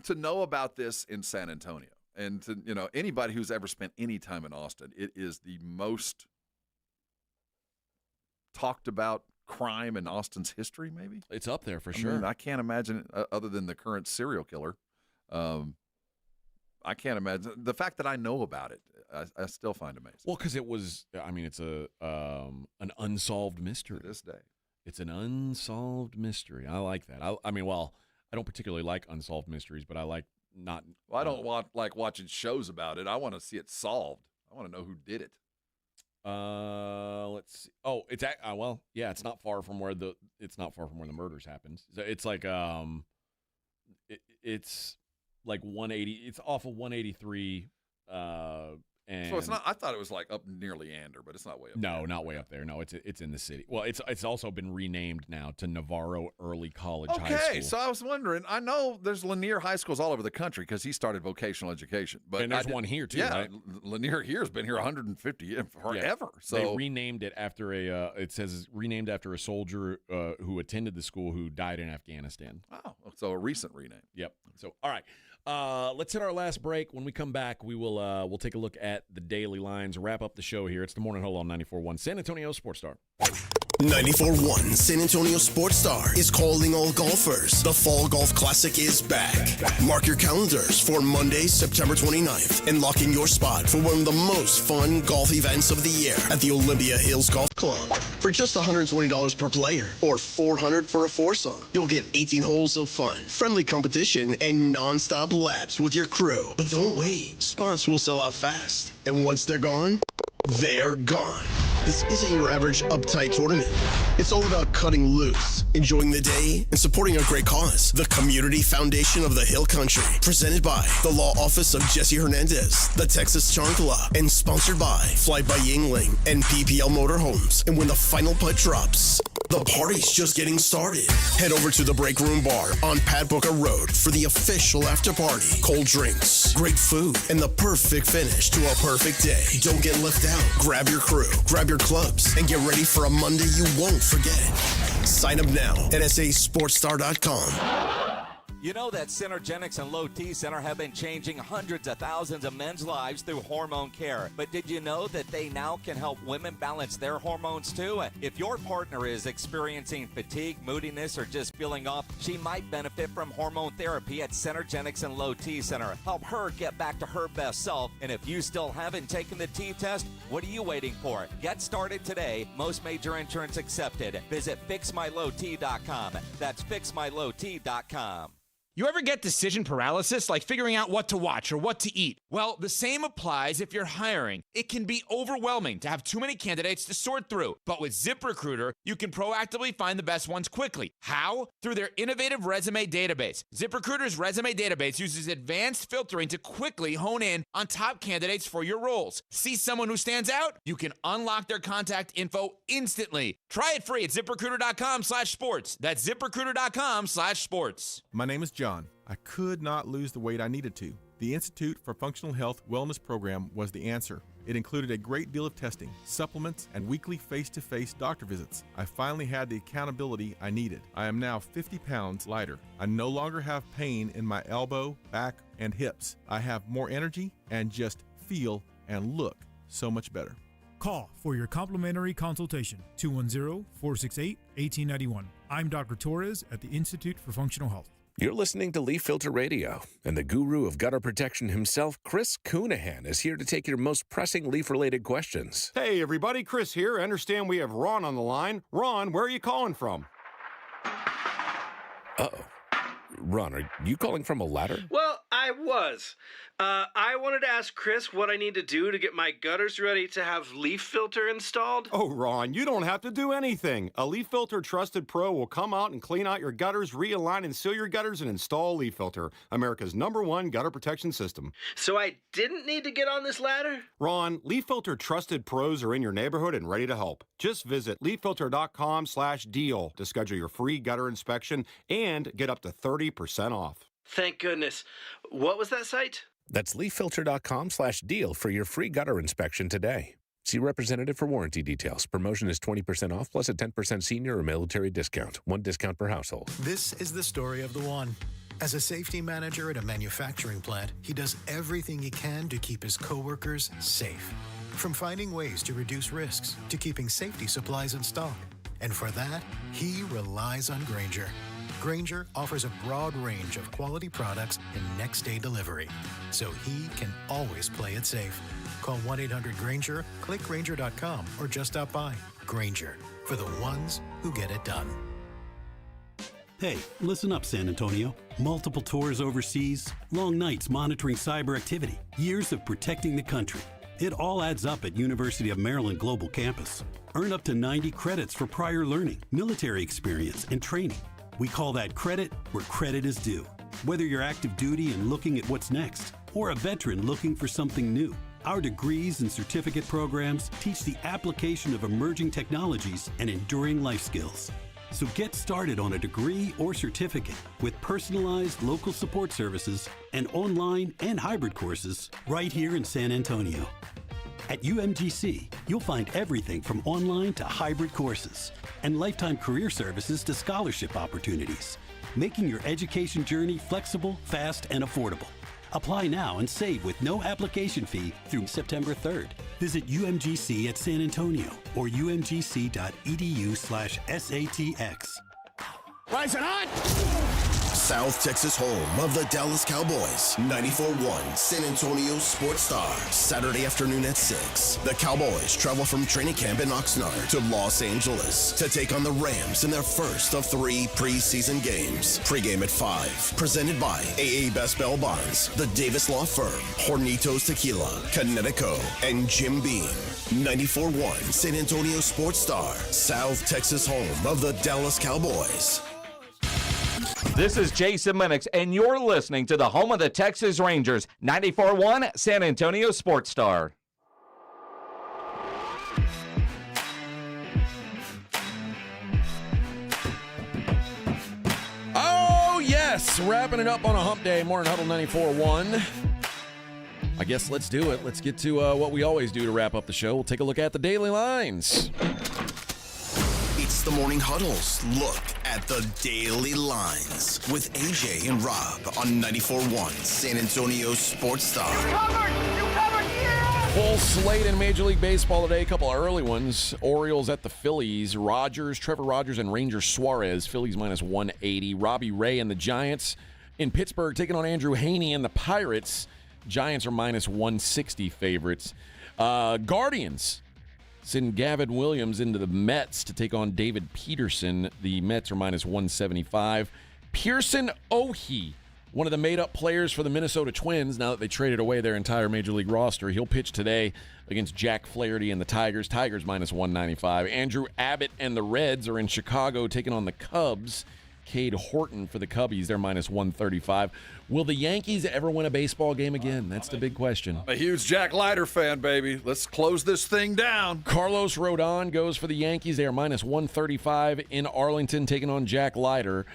S3: To know about this in San Antonio, and to anybody who's ever spent any time in Austin, it is the most talked about crime in Austin's history. Maybe
S2: it's up there for sure.
S3: I can't imagine other than the current serial killer. I can't imagine the fact that I know about it. I still find amazing.
S2: Well, because it was. I mean, it's an unsolved mystery
S3: to this day.
S2: It's an unsolved mystery. I like that. I don't particularly like unsolved mysteries, but I like not.
S3: Well, I don't like watching shows about it. I want to see it solved. I want to know who did it.
S2: Let's see. Oh, it's it's not far from where the murders happened. So it's like it's like 180. It's off of 183. And
S3: so it's not. I thought it was like up near Leander, but it's not way up.
S2: No, not way up there. No, it's in the city. Well, it's also been renamed now to Navarro Early College High School.
S3: Okay, so I was wondering. I know there's Lanier High Schools all over the country because he started vocational education. But
S2: and there's one here too.
S3: Yeah,
S2: right?
S3: Lanier here has been here 150 years forever.
S2: Yeah.
S3: So
S2: they renamed it after it says renamed after a soldier who attended the school who died in Afghanistan.
S3: Oh, so a recent rename.
S2: Yep. So all right. Let's hit our last break. When we come back, we'll take a look at the daily lines, wrap up the show here. It's the Morning Huddle on 94.1 San Antonio Sports Star.
S1: 94.1 San Antonio Sports Star is calling all golfers. The Fall Golf Classic is back. Mark your calendars for Monday, September 29th, and lock in your spot for one of the most fun golf events of the year at the Olympia Hills Golf Club. For just $120 per player, or $400 for a foursome, you'll get 18 holes of fun, friendly competition, and non-stop laps with your crew. But don't wait. Spots will sell out fast. And once they're gone, they're gone. This isn't your average uptight tournament. It's all about cutting loose, enjoying the day, and supporting a great cause. The Community Foundation of the Hill Country. Presented by the Law Office of Jesse Hernandez, the Texas Charm Club, and sponsored by Fly by Yingling and PPL Motorhomes. And when the final putt drops, the party's just getting started. Head over to the Break Room Bar on Pat Booker Road for the official after party. Cold drinks, great food, and the perfect finish to a perfect day. Don't get left out. Grab your crew, grab your clubs, and get ready for a Monday you won't forget. Sign up now at sasportstar.com.
S4: You know that Synergenics and Low T Center have been changing hundreds of thousands of men's lives through hormone care. But did you know that they now can help women balance their hormones too? If your partner is experiencing fatigue, moodiness, or just feeling off, she might benefit from hormone therapy at Synergenics and Low T Center. Help her get back to her best self. And if you still haven't taken the T test, what are you waiting for? Get started today. Most major insurance accepted. Visit fixmylowt.com. That's fixmylowt.com.
S42: You ever get decision paralysis, like figuring out what to watch or what to eat? Well, the same applies if you're hiring. It can be overwhelming to have too many candidates to sort through. But with ZipRecruiter, you can proactively find the best ones quickly. How? Through their innovative resume database. ZipRecruiter's resume database uses advanced filtering to quickly hone in on top candidates for your roles. See someone who stands out? You can unlock their contact info instantly. Try it free at ZipRecruiter.com/sports. That's ZipRecruiter.com/sports.
S5: My name is John. I could not lose the weight I needed to. The Institute for Functional Health Wellness Program was the answer. It included a great deal of testing, supplements, and weekly face-to-face doctor visits. I finally had the accountability I needed. I am now 50 pounds lighter. I no longer have pain in my elbow, back, and hips. I have more energy and just feel and look so much better.
S6: Call for your complimentary consultation, 210-468-1891. I'm Dr. Torres at the Institute for Functional Health.
S7: You're listening to Leaf Filter Radio, and the guru of gutter protection himself, Chris Coonahan, is here to take your most pressing leaf-related questions.
S8: Hey, everybody, Chris here. I understand we have Ron on the line. Ron, where are you calling from?
S7: Uh-oh. Ron, are you calling from a ladder?
S9: Well, I was. I wanted to ask Chris what I need to do to get my gutters ready to have Leaf Filter installed.
S8: Oh, Ron, you don't have to do anything. A Leaf Filter Trusted Pro will come out and clean out your gutters, realign and seal your gutters, and install Leaf Filter, America's #1 gutter protection system.
S9: So I didn't need to get on this ladder?
S8: Ron, Leaf Filter Trusted Pros are in your neighborhood and ready to help. Just visit leaffilter.com/deal to schedule your free gutter inspection and get up to 30% off.
S9: Thank goodness. What was that site?
S7: That's leaffilter.com/deal for your free gutter inspection today. See representative for warranty details. Promotion is 20% off plus a 10% senior or military discount. One discount per household.
S10: This is the story of the one. As a safety manager at a manufacturing plant, he does everything he can to keep his coworkers safe. From finding ways to reduce risks to keeping safety supplies in stock. And for that, he relies on Grainger. Grainger offers a broad range of quality products and next-day delivery, so he can always play it safe. Call 1-800-GRAINGER, click Grainger.com, or just stop by. Grainger, for the ones who get it done.
S11: Hey, listen up, San Antonio. Multiple tours overseas, long nights monitoring cyber activity, years of protecting the country. It all adds up at University of Maryland Global Campus. Earn up to 90 credits for prior learning, military experience, and training. We call that credit where credit is due. Whether you're active duty and looking at what's next, or a veteran looking for something new, our degrees and certificate programs teach the application of emerging technologies and enduring life skills. So get started on a degree or certificate with personalized local support services and online and hybrid courses right here in San Antonio. At UMGC, you'll find everything from online to hybrid courses and lifetime career services to scholarship opportunities, making your education journey flexible, fast, and affordable. Apply now and save with no application fee through September 3rd. Visit UMGC at San Antonio or umgc.edu/SATX.
S1: Rising on! South Texas home of the Dallas Cowboys. 94.1 San Antonio Sports Star. Saturday afternoon at 6. The Cowboys travel from training camp in Oxnard to Los Angeles to take on the Rams in their first of 3 preseason games. Pre-game at 5. Presented by AA Best Bell Bonds, the Davis Law Firm, Hornitos Tequila, Connecticut, and Jim Beam. 94.1 San Antonio Sports Star. South Texas home of the Dallas Cowboys.
S12: This is Jason Minix, and you're listening to the home of the Texas Rangers, 94.1 San Antonio Sports Star.
S2: Oh, yes, wrapping it up on a hump day, Morning Huddle 94.1. I guess let's do it. Let's get to what we always do to wrap up the show. We'll take a look at the daily lines.
S1: It's the Morning Huddle's look at the Daily Lines with AJ and Rob on 94.1 San Antonio Sports Star.
S13: You covered, yeah!
S2: Full slate in Major League Baseball today. A couple of early ones. Orioles at the Phillies. Trevor Rogers and Ranger Suarez. Phillies minus 180. Robbie Ray and the Giants in Pittsburgh taking on Andrew Heaney and the Pirates. Giants are minus 160 favorites. Guardians send Gavin Williams into the Mets to take on David Peterson. The Mets are minus 175. Pearson Ohi, one of the made-up players for the Minnesota Twins, now that they traded away their entire Major League roster. He'll pitch today against Jack Flaherty and the Tigers. Tigers minus 195. Andrew Abbott and the Reds are in Chicago taking on the Cubs. Cade Horton for the Cubbies, they're minus 135. Will the Yankees ever win a baseball game again? That's the big question.
S3: I'm a huge Jack Leiter fan, baby. Let's close this thing down.
S2: Carlos Rodon goes for the Yankees. They are minus 135 in Arlington, taking on Jack Leiter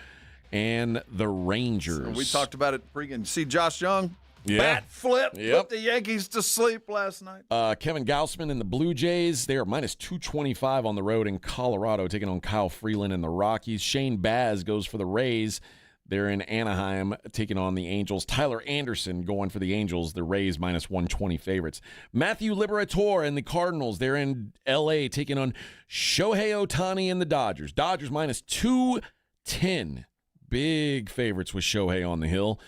S2: and the Rangers.
S3: So we talked about it pregame. See Josh Young?
S2: Yeah.
S3: Bat flip. Put the Yankees to sleep last night.
S2: Kevin Gausman and the Blue Jays, they are minus 225 on the road in Colorado, taking on Kyle Freeland and the Rockies. Shane Baz goes for the Rays. They're in Anaheim, taking on the Angels. Tyler Anderson going for the Angels. The Rays minus 120 favorites. Matthew Liberatore and the Cardinals, they're in L.A. taking on Shohei Ohtani and the Dodgers. Dodgers minus 210. Big favorites with Shohei on the hill.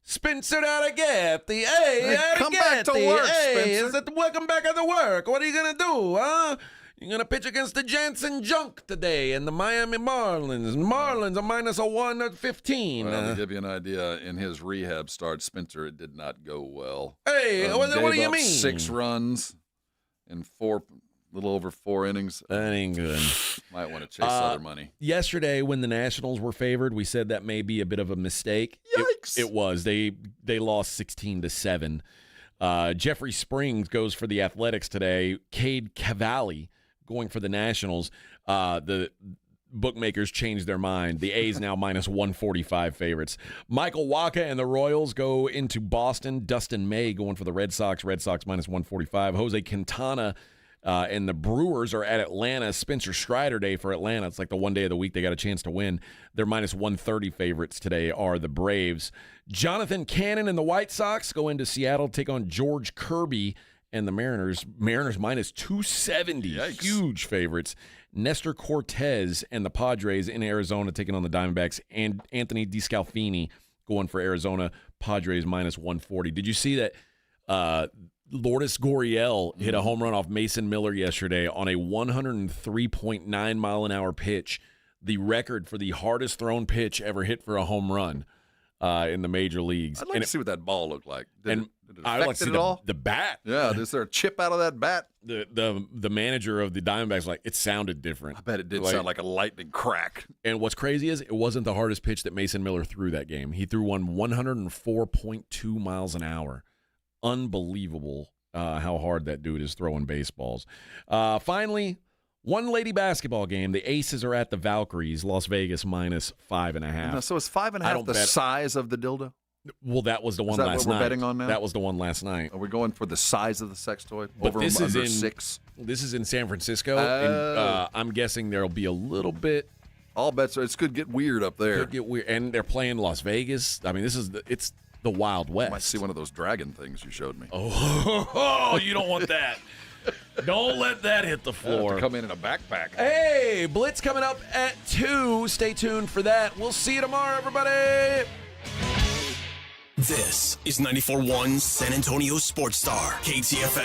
S2: Spencer Arrighetti, hey,
S3: come back to work, Spencer.
S2: Welcome back to work. What are you going to do, huh? You're going to pitch against the Jansen Junk today and the Miami Marlins. Marlins are minus 115.
S3: Well, to give you an idea, in his rehab start, Spencer, it did not go well.
S2: Hey, what do you mean?
S3: 6 runs in little over 4 innings.
S2: That ain't good.
S3: Might want to chase other money.
S2: Yesterday, when the Nationals were favored, we said that may be a bit of a mistake.
S3: Yikes!
S2: It was. They lost 16-7. Jeffrey Springs goes for the Athletics today. Cade Cavalli going for the Nationals. The bookmakers changed their mind. The A's now minus 145 favorites. Michael Wacha and the Royals go into Boston. Dustin May going for the Red Sox. Red Sox minus 145. Jose Quintana and the Brewers are at Atlanta. Spencer Strider Day for Atlanta. It's like the one day of the week they got a chance to win. Their minus 130 favorites today are the Braves. Jonathan Cannon and the White Sox go into Seattle, take on George Kirby and the Mariners. Mariners minus 270.
S3: Yikes.
S2: Huge favorites. Nestor Cortez and the Padres in Arizona taking on the Diamondbacks. And Anthony DeScalfini going for Arizona. Padres minus 140. Did you see that Lourdes Gurriel hit a home run off Mason Miller yesterday on a 103.9 mile an hour pitch, the record for the hardest thrown pitch ever hit for a home run in the major leagues.
S3: I'd like to see what that ball looked like. Did it
S2: I'd like to see the bat.
S3: Yeah, is there a chip out of that bat?
S2: The manager of the Diamondbacks it sounded different.
S3: I bet it did sound like a lightning crack.
S2: And what's crazy is it wasn't the hardest pitch that Mason Miller threw that game. He threw one 104.2 miles an hour. Unbelievable how hard that dude is throwing baseballs. Finally, one lady basketball game. The Aces are at the Valkyries, Las Vegas minus 5.5.
S3: So is 5.5 the size of the dildo?
S2: Well, that was the one last night.
S3: Is that what we're betting on now?
S2: That was the one last night.
S3: Are we going for the size of the sex toy?
S2: But
S3: over
S2: this
S3: under
S2: is
S3: 6?
S2: This is in San Francisco, and I'm guessing there'll be a little bit.
S3: All bets are. It could get weird up there.
S2: Could get weird, and they're playing Las Vegas. I mean, it's the Wild West.
S3: I might see one of those dragon things you showed me.
S2: Oh, you don't want that. Don't let that hit the floor.
S3: Have to come in a backpack.
S2: Hey, Blitz coming up at 2. Stay tuned for that. We'll see you tomorrow, everybody.
S1: This is 94.1 San Antonio Sports Star, KTFM